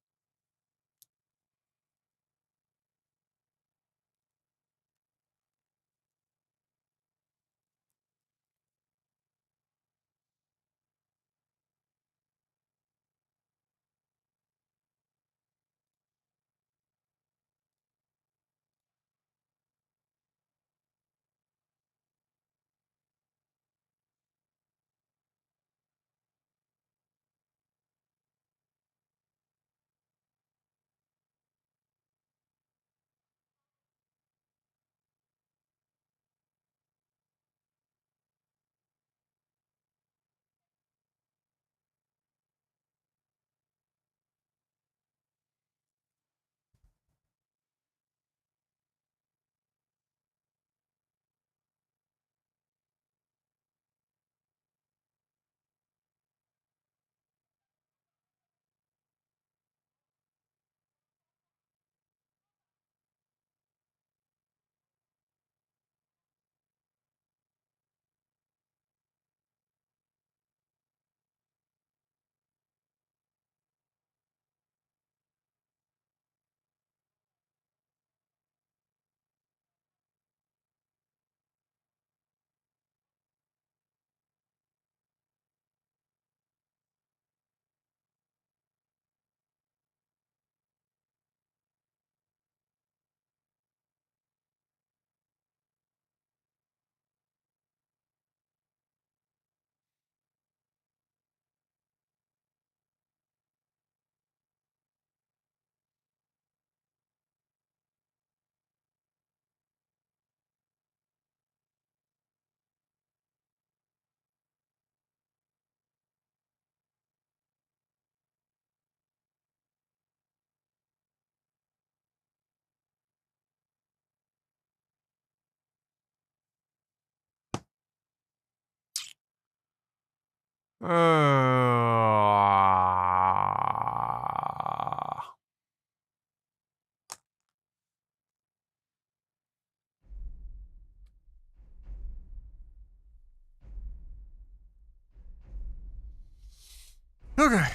Okay.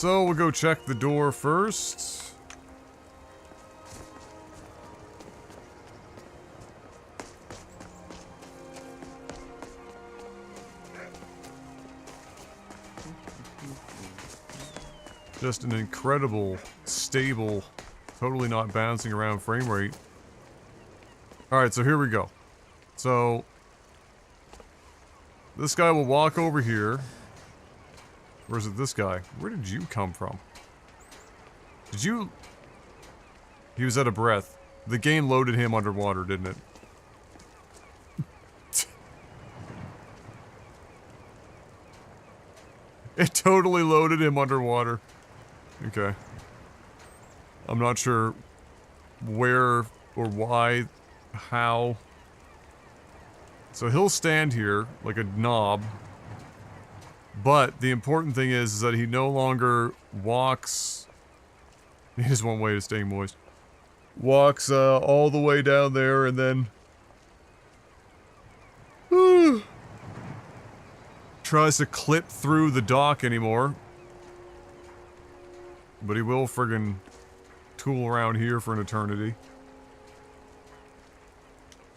So we'll go check the door first. Just an incredible, stable, totally not bouncing around frame rate. Alright, so here we go. So, this guy will walk over here. Or is it this guy? Where did you come from? Did you... He was out of breath. The game loaded him underwater, didn't it? It totally loaded him underwater. Okay. I'm not sure where or why, how. So he'll stand here like a knob. But the important thing is that he no longer walks. Here's one way to stay moist. Walks all the way down there and then tries to clip through the dock anymore. But he will friggin' tool around here for an eternity.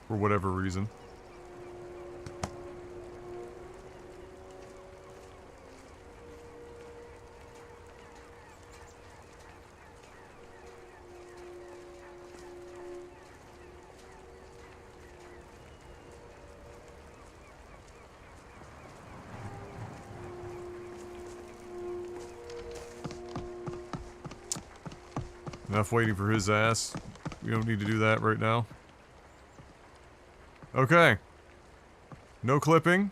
For whatever reason. Enough waiting for his ass. We don't need to do that right now. Okay. No clipping.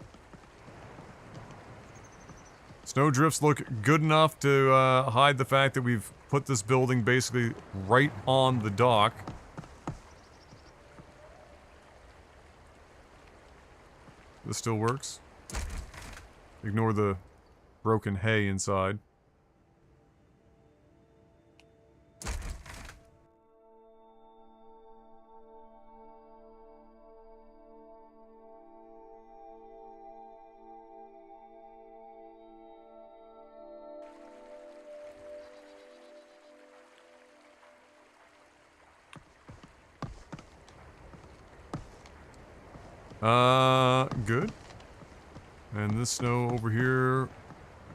Snowdrifts look good enough to hide the fact that we've put this building basically right on the dock. This still works. Ignore the broken hay inside. Good. And this snow over here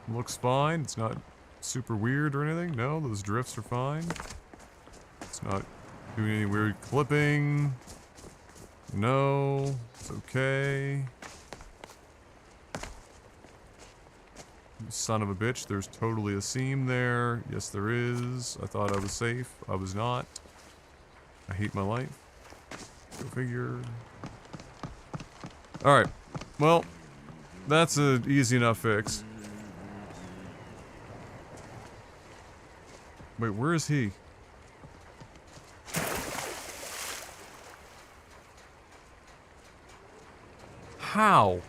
looks fine. It's not super weird or anything. No, those drifts are fine. It's not doing any weird clipping. No, it's okay. You son of a bitch, there's totally a seam there. Yes, there is. I thought I was safe. I was not. I hate my life. Go figure. Alright. Well, that's an easy enough fix. Wait, where is he? How?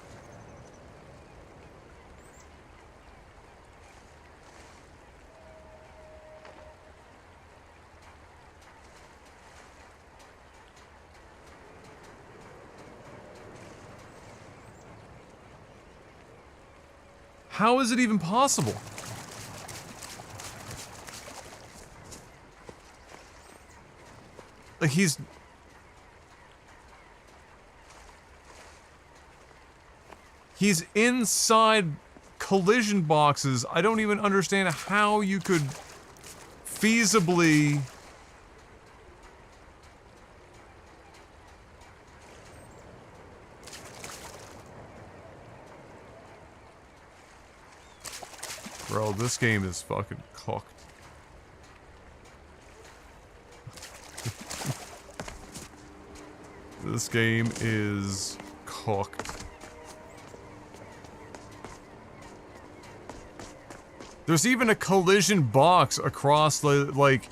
How is it even possible? Like he's inside collision boxes. I don't even understand how you could feasibly Bro, this game is fucking cooked. This game is cooked. There's even a collision box across the, like,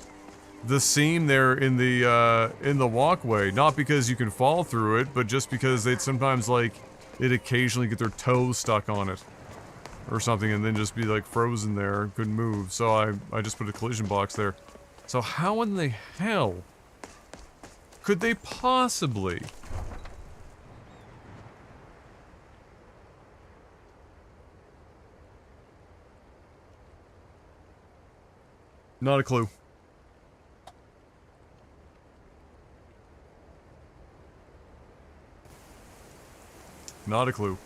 the seam there in the walkway. Not because you can fall through it, but just because they'd sometimes, like, they'd occasionally get their toes stuck on it. Or something, and then just be, like, frozen there, couldn't move. So I just put a collision box there. So how in the hell could they possibly... Not a clue. Not a clue.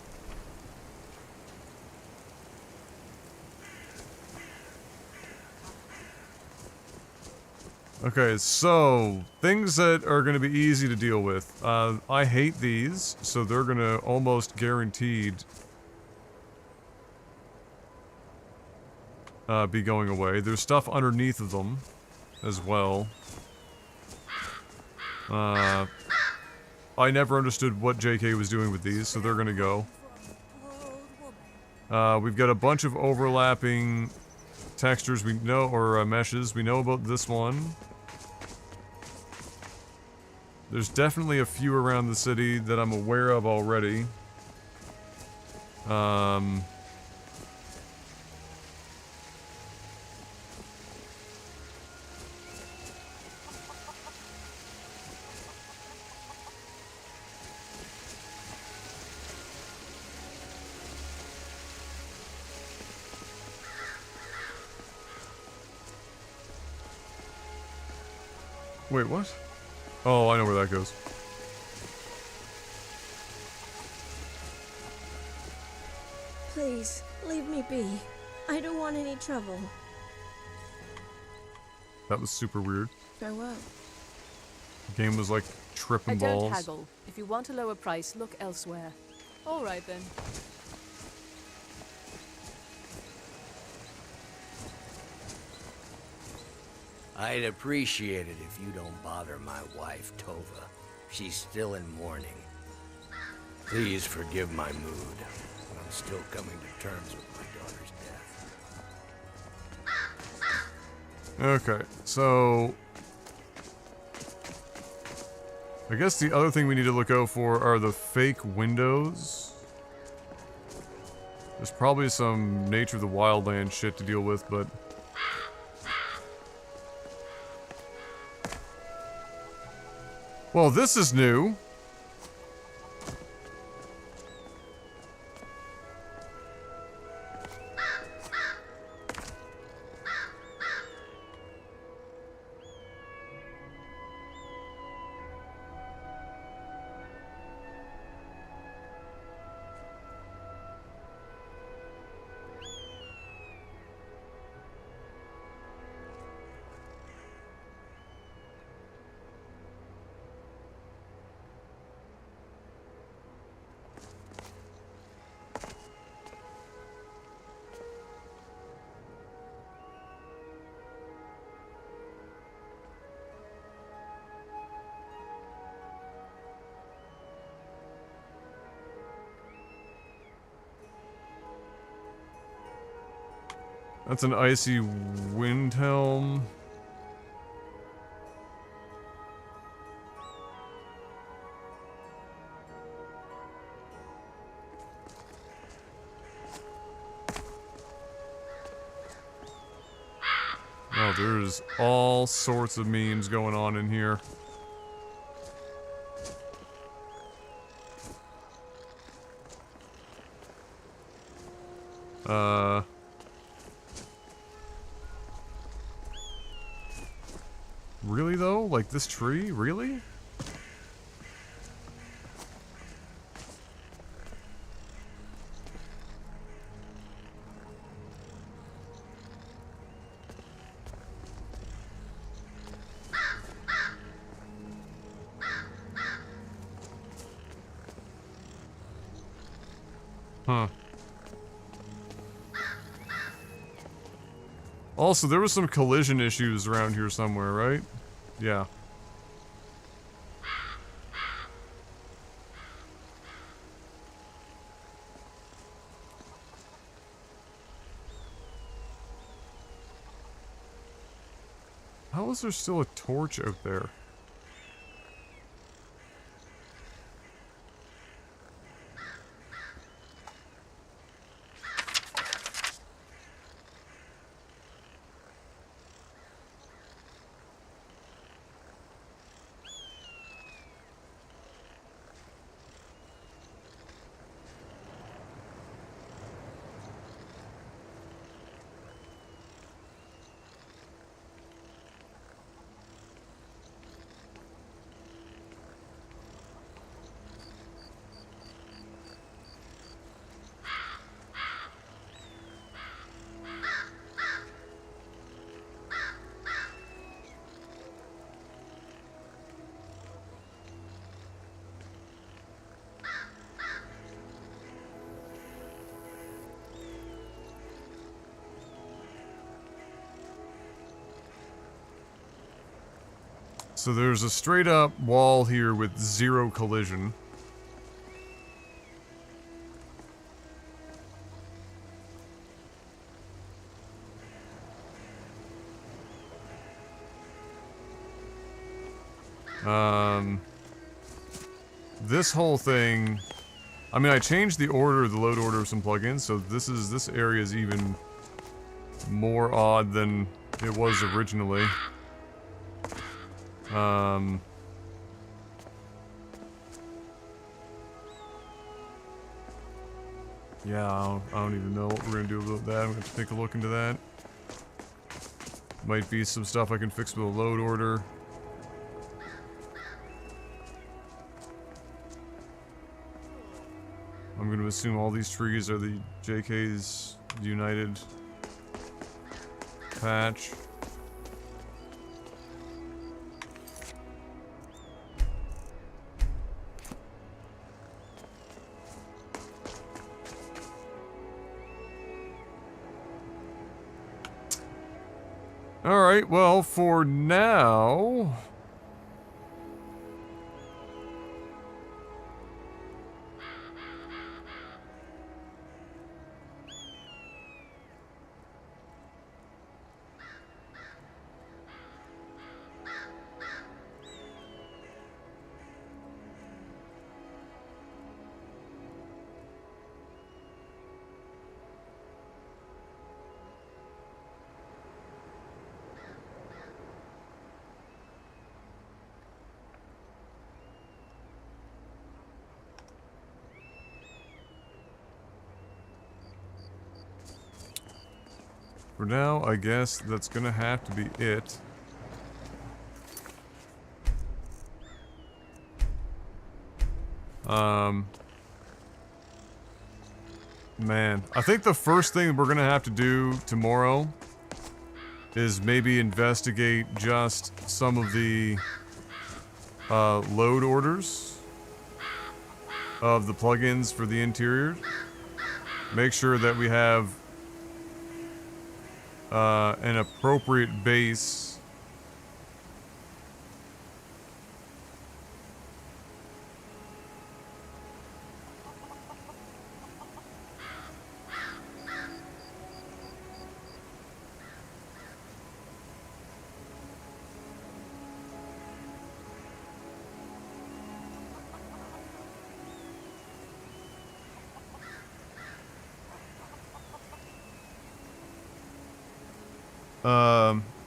Okay, so, things that are going to be easy to deal with. I hate these, so they're going to almost guaranteed be going away. There's stuff underneath of them as well. I never understood what JK was doing with these, so they're going to go. We've got a bunch of overlapping textures we know, or meshes. We know about this one. There's definitely a few around the city that I'm aware of already. Wait, what? Oh, I know where that goes.
Please, leave me be. I don't want any trouble.
That was super weird.
Farewell.
The game was like
I
tripping
don't
balls.
haggle. If you want a lower price, look elsewhere. All right then.
I'd appreciate it if you don't bother my wife, Tova. She's still in mourning. Please forgive my mood. I'm still coming to terms with my daughter's death.
Okay, so... I guess the other thing we need to look out for are the fake windows. There's probably some Nature of the Wildland shit to deal with, but... Well, this is new. That's an icy wind helm. Oh, there's all sorts of memes going on in here. Really though? Like this tree? Really? Huh. Also, there was some collision issues around here somewhere, right? Yeah. How is there still a torch out there? So there's a straight up wall here with zero collision. This whole thing... I mean, I changed the order, the load order of some plugins, so this area is even more odd than it was originally. Yeah, I don't even know what we're gonna do about that. I'm gonna have to take a look into that. Might be some stuff I can fix with a load order. I'm gonna assume all these trees are the JK's United patch. Alright, well, for now... For now, I guess that's gonna have to be it. Man, I think the first thing we're gonna have to do tomorrow is maybe investigate just some of the load orders of the plugins for the interior. Make sure that we have an appropriate base.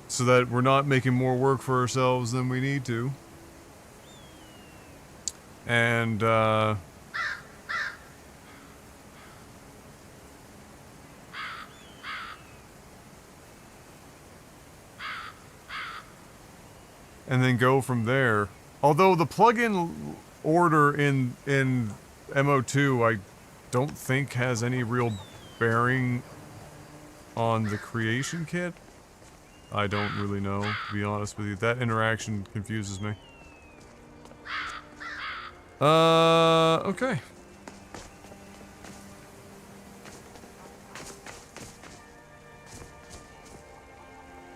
So that we're not making more work for ourselves than we need to. And, and then go from there. Although the plugin order in MO2, I don't think has any real bearing on the creation kit. I don't really know, to be honest with you. That interaction confuses me. Okay.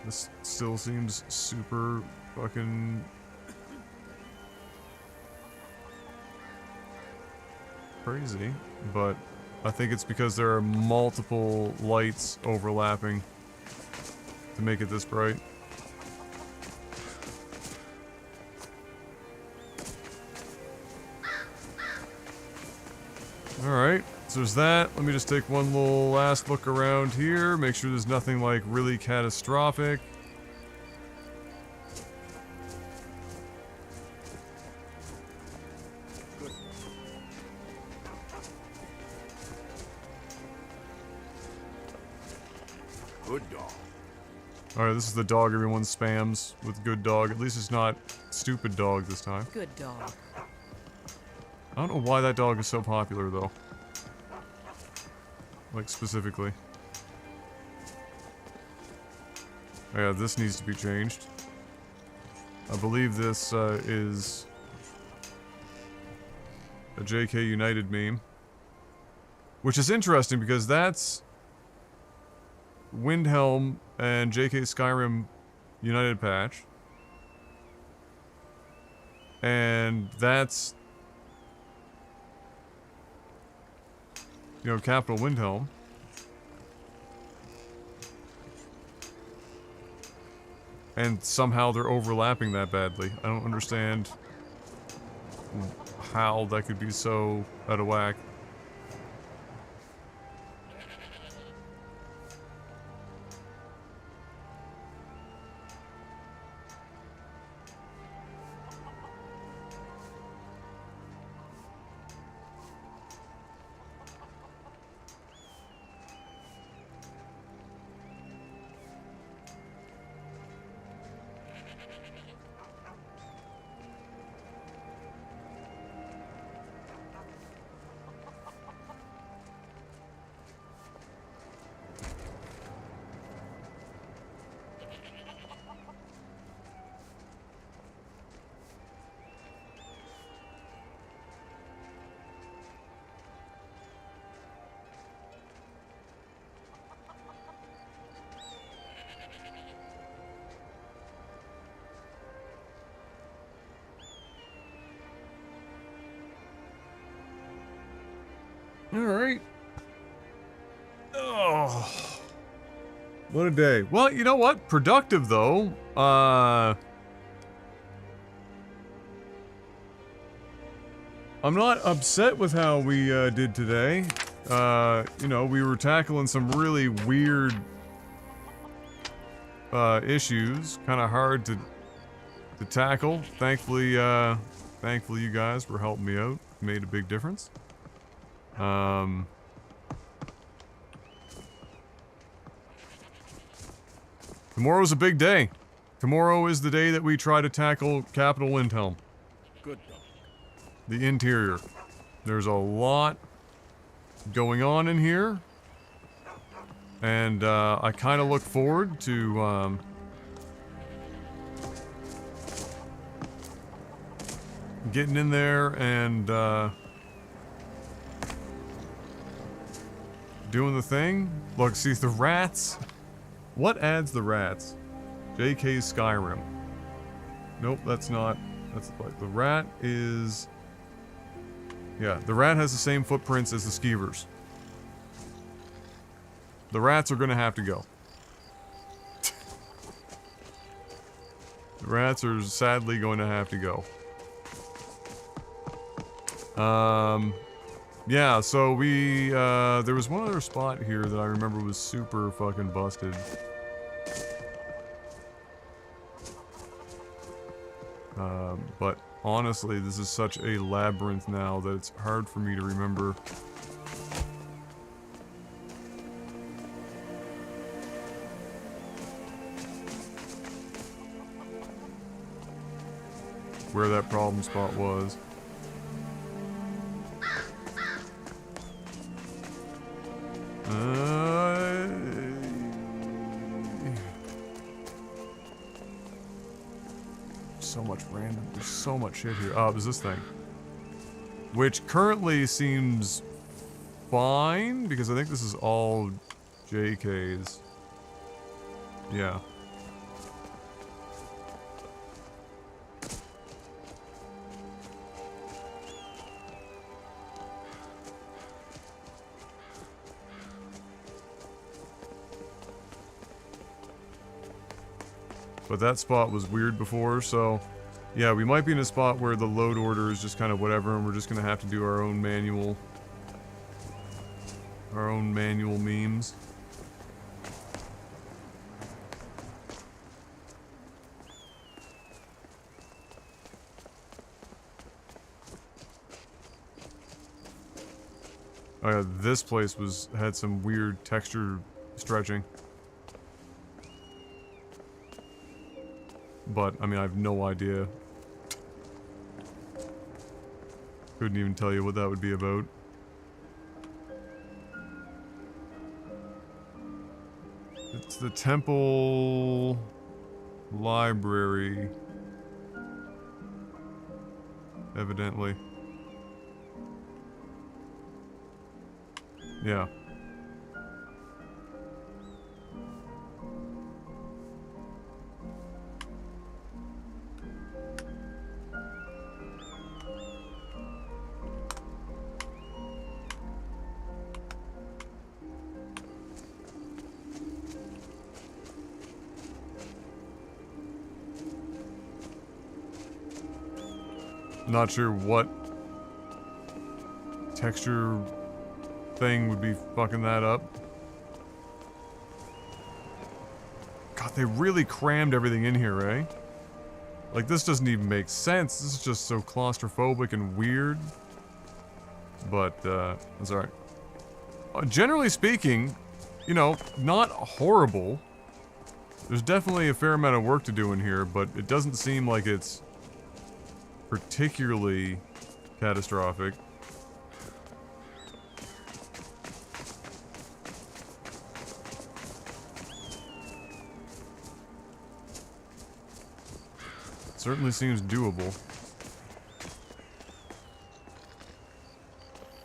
This still seems super fucking... crazy, but I think it's because there are multiple lights overlapping to make it this bright. Alright, so there's that. Let me just take one little last look around here, make sure there's nothing like really catastrophic.
Good dog.
Alright, this is the dog everyone spams with good dog. At least it's not stupid dog this time.
Good dog.
I don't know why that dog is so popular, though. Like, specifically. Oh, yeah, this needs to be changed. I believe this is a JK United meme. Which is interesting because that's Windhelm and JK Skyrim United patch. And that's, you know, Capital Windhelm. And somehow they're overlapping that badly. I don't understand how that could be so out of whack. Alright. Oh. What a day. Well, you know what? Productive, though. I'm not upset with how we did today. You know, we were tackling some really weird issues. Kind of hard to tackle. Thankfully, you guys were helping me out. Made a big difference. Tomorrow's a big day. Tomorrow is the day that we try to tackle Capital Windhelm.
Good dog.
The interior. There's a lot going on in here. And, I kind of look forward to, getting in there and, doing the thing. Look, see the rats. What adds the rats? JK Skyrim. Nope, that's not. That's like the rat is. Yeah, the rat has the same footprints as the skeevers. The rats are gonna have to go. The rats are sadly going to have to go. Yeah, so we, there was one other spot here that I remember was super fucking busted. But honestly, this is such a labyrinth now that it's hard for me to remember. Where that problem spot was. So much random. There's so much shit here. Oh, there's this thing. Which currently seems fine, because I think this is all JK's. Yeah. But that spot was weird before, so yeah, we might be in a spot where the load order is just kind of whatever, and we're just gonna have to do our own manual memes. Oh yeah, this place had some weird texture stretching. But, I mean, I have no idea. Couldn't even tell you what that would be about. It's the temple library. Evidently. Yeah. Not sure what texture thing would be fucking that up. God, they really crammed everything in here, eh? Like, this doesn't even make sense. This is just so claustrophobic and weird. But, that's alright. Generally speaking, you know, not horrible. There's definitely a fair amount of work to do in here, but it doesn't seem like it's particularly catastrophic. Certainly seems doable.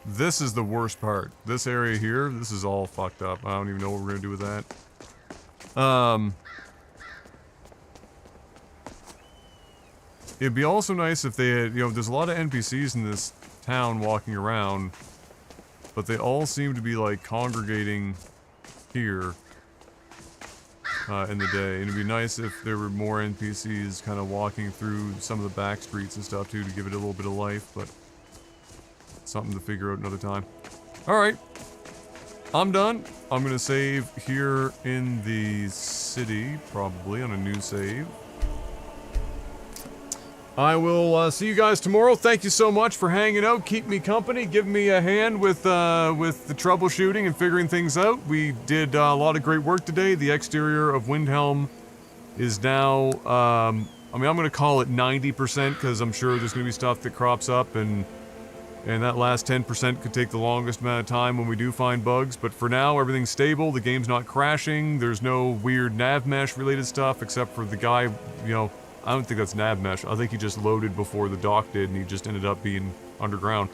This is the worst part. This area here, this is all fucked up. I don't even know what we're gonna do with that. It'd be also nice if they had, you know, there's a lot of NPCs in this town walking around, but they all seem to be, like, congregating here in the day. And it'd be nice if there were more NPCs kind of walking through some of the back streets and stuff, too, to give it a little bit of life, but something to figure out another time. Alright. I'm done. I'm gonna save here in the city, probably, on a new save. I will see you guys tomorrow. Thank you so much for hanging out, keep me company, give me a hand with the troubleshooting and figuring things out. We did a lot of great work today. The exterior of Windhelm is now, I mean, I'm going to call it 90% because I'm sure there's going to be stuff that crops up, and that last 10% could take the longest amount of time when we do find bugs. But for now, everything's stable. The game's not crashing. There's no weird nav mesh related stuff except for the guy, you know, I don't think that's nav mesh. I think he just loaded before the dock did, and he just ended up being underground.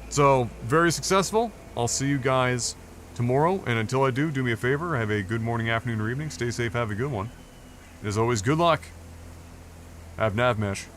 So, very successful. I'll see you guys tomorrow, and until I do me a favor, have a good morning, afternoon, or evening. Stay safe, have a good one. As always, good luck. Have nav mesh.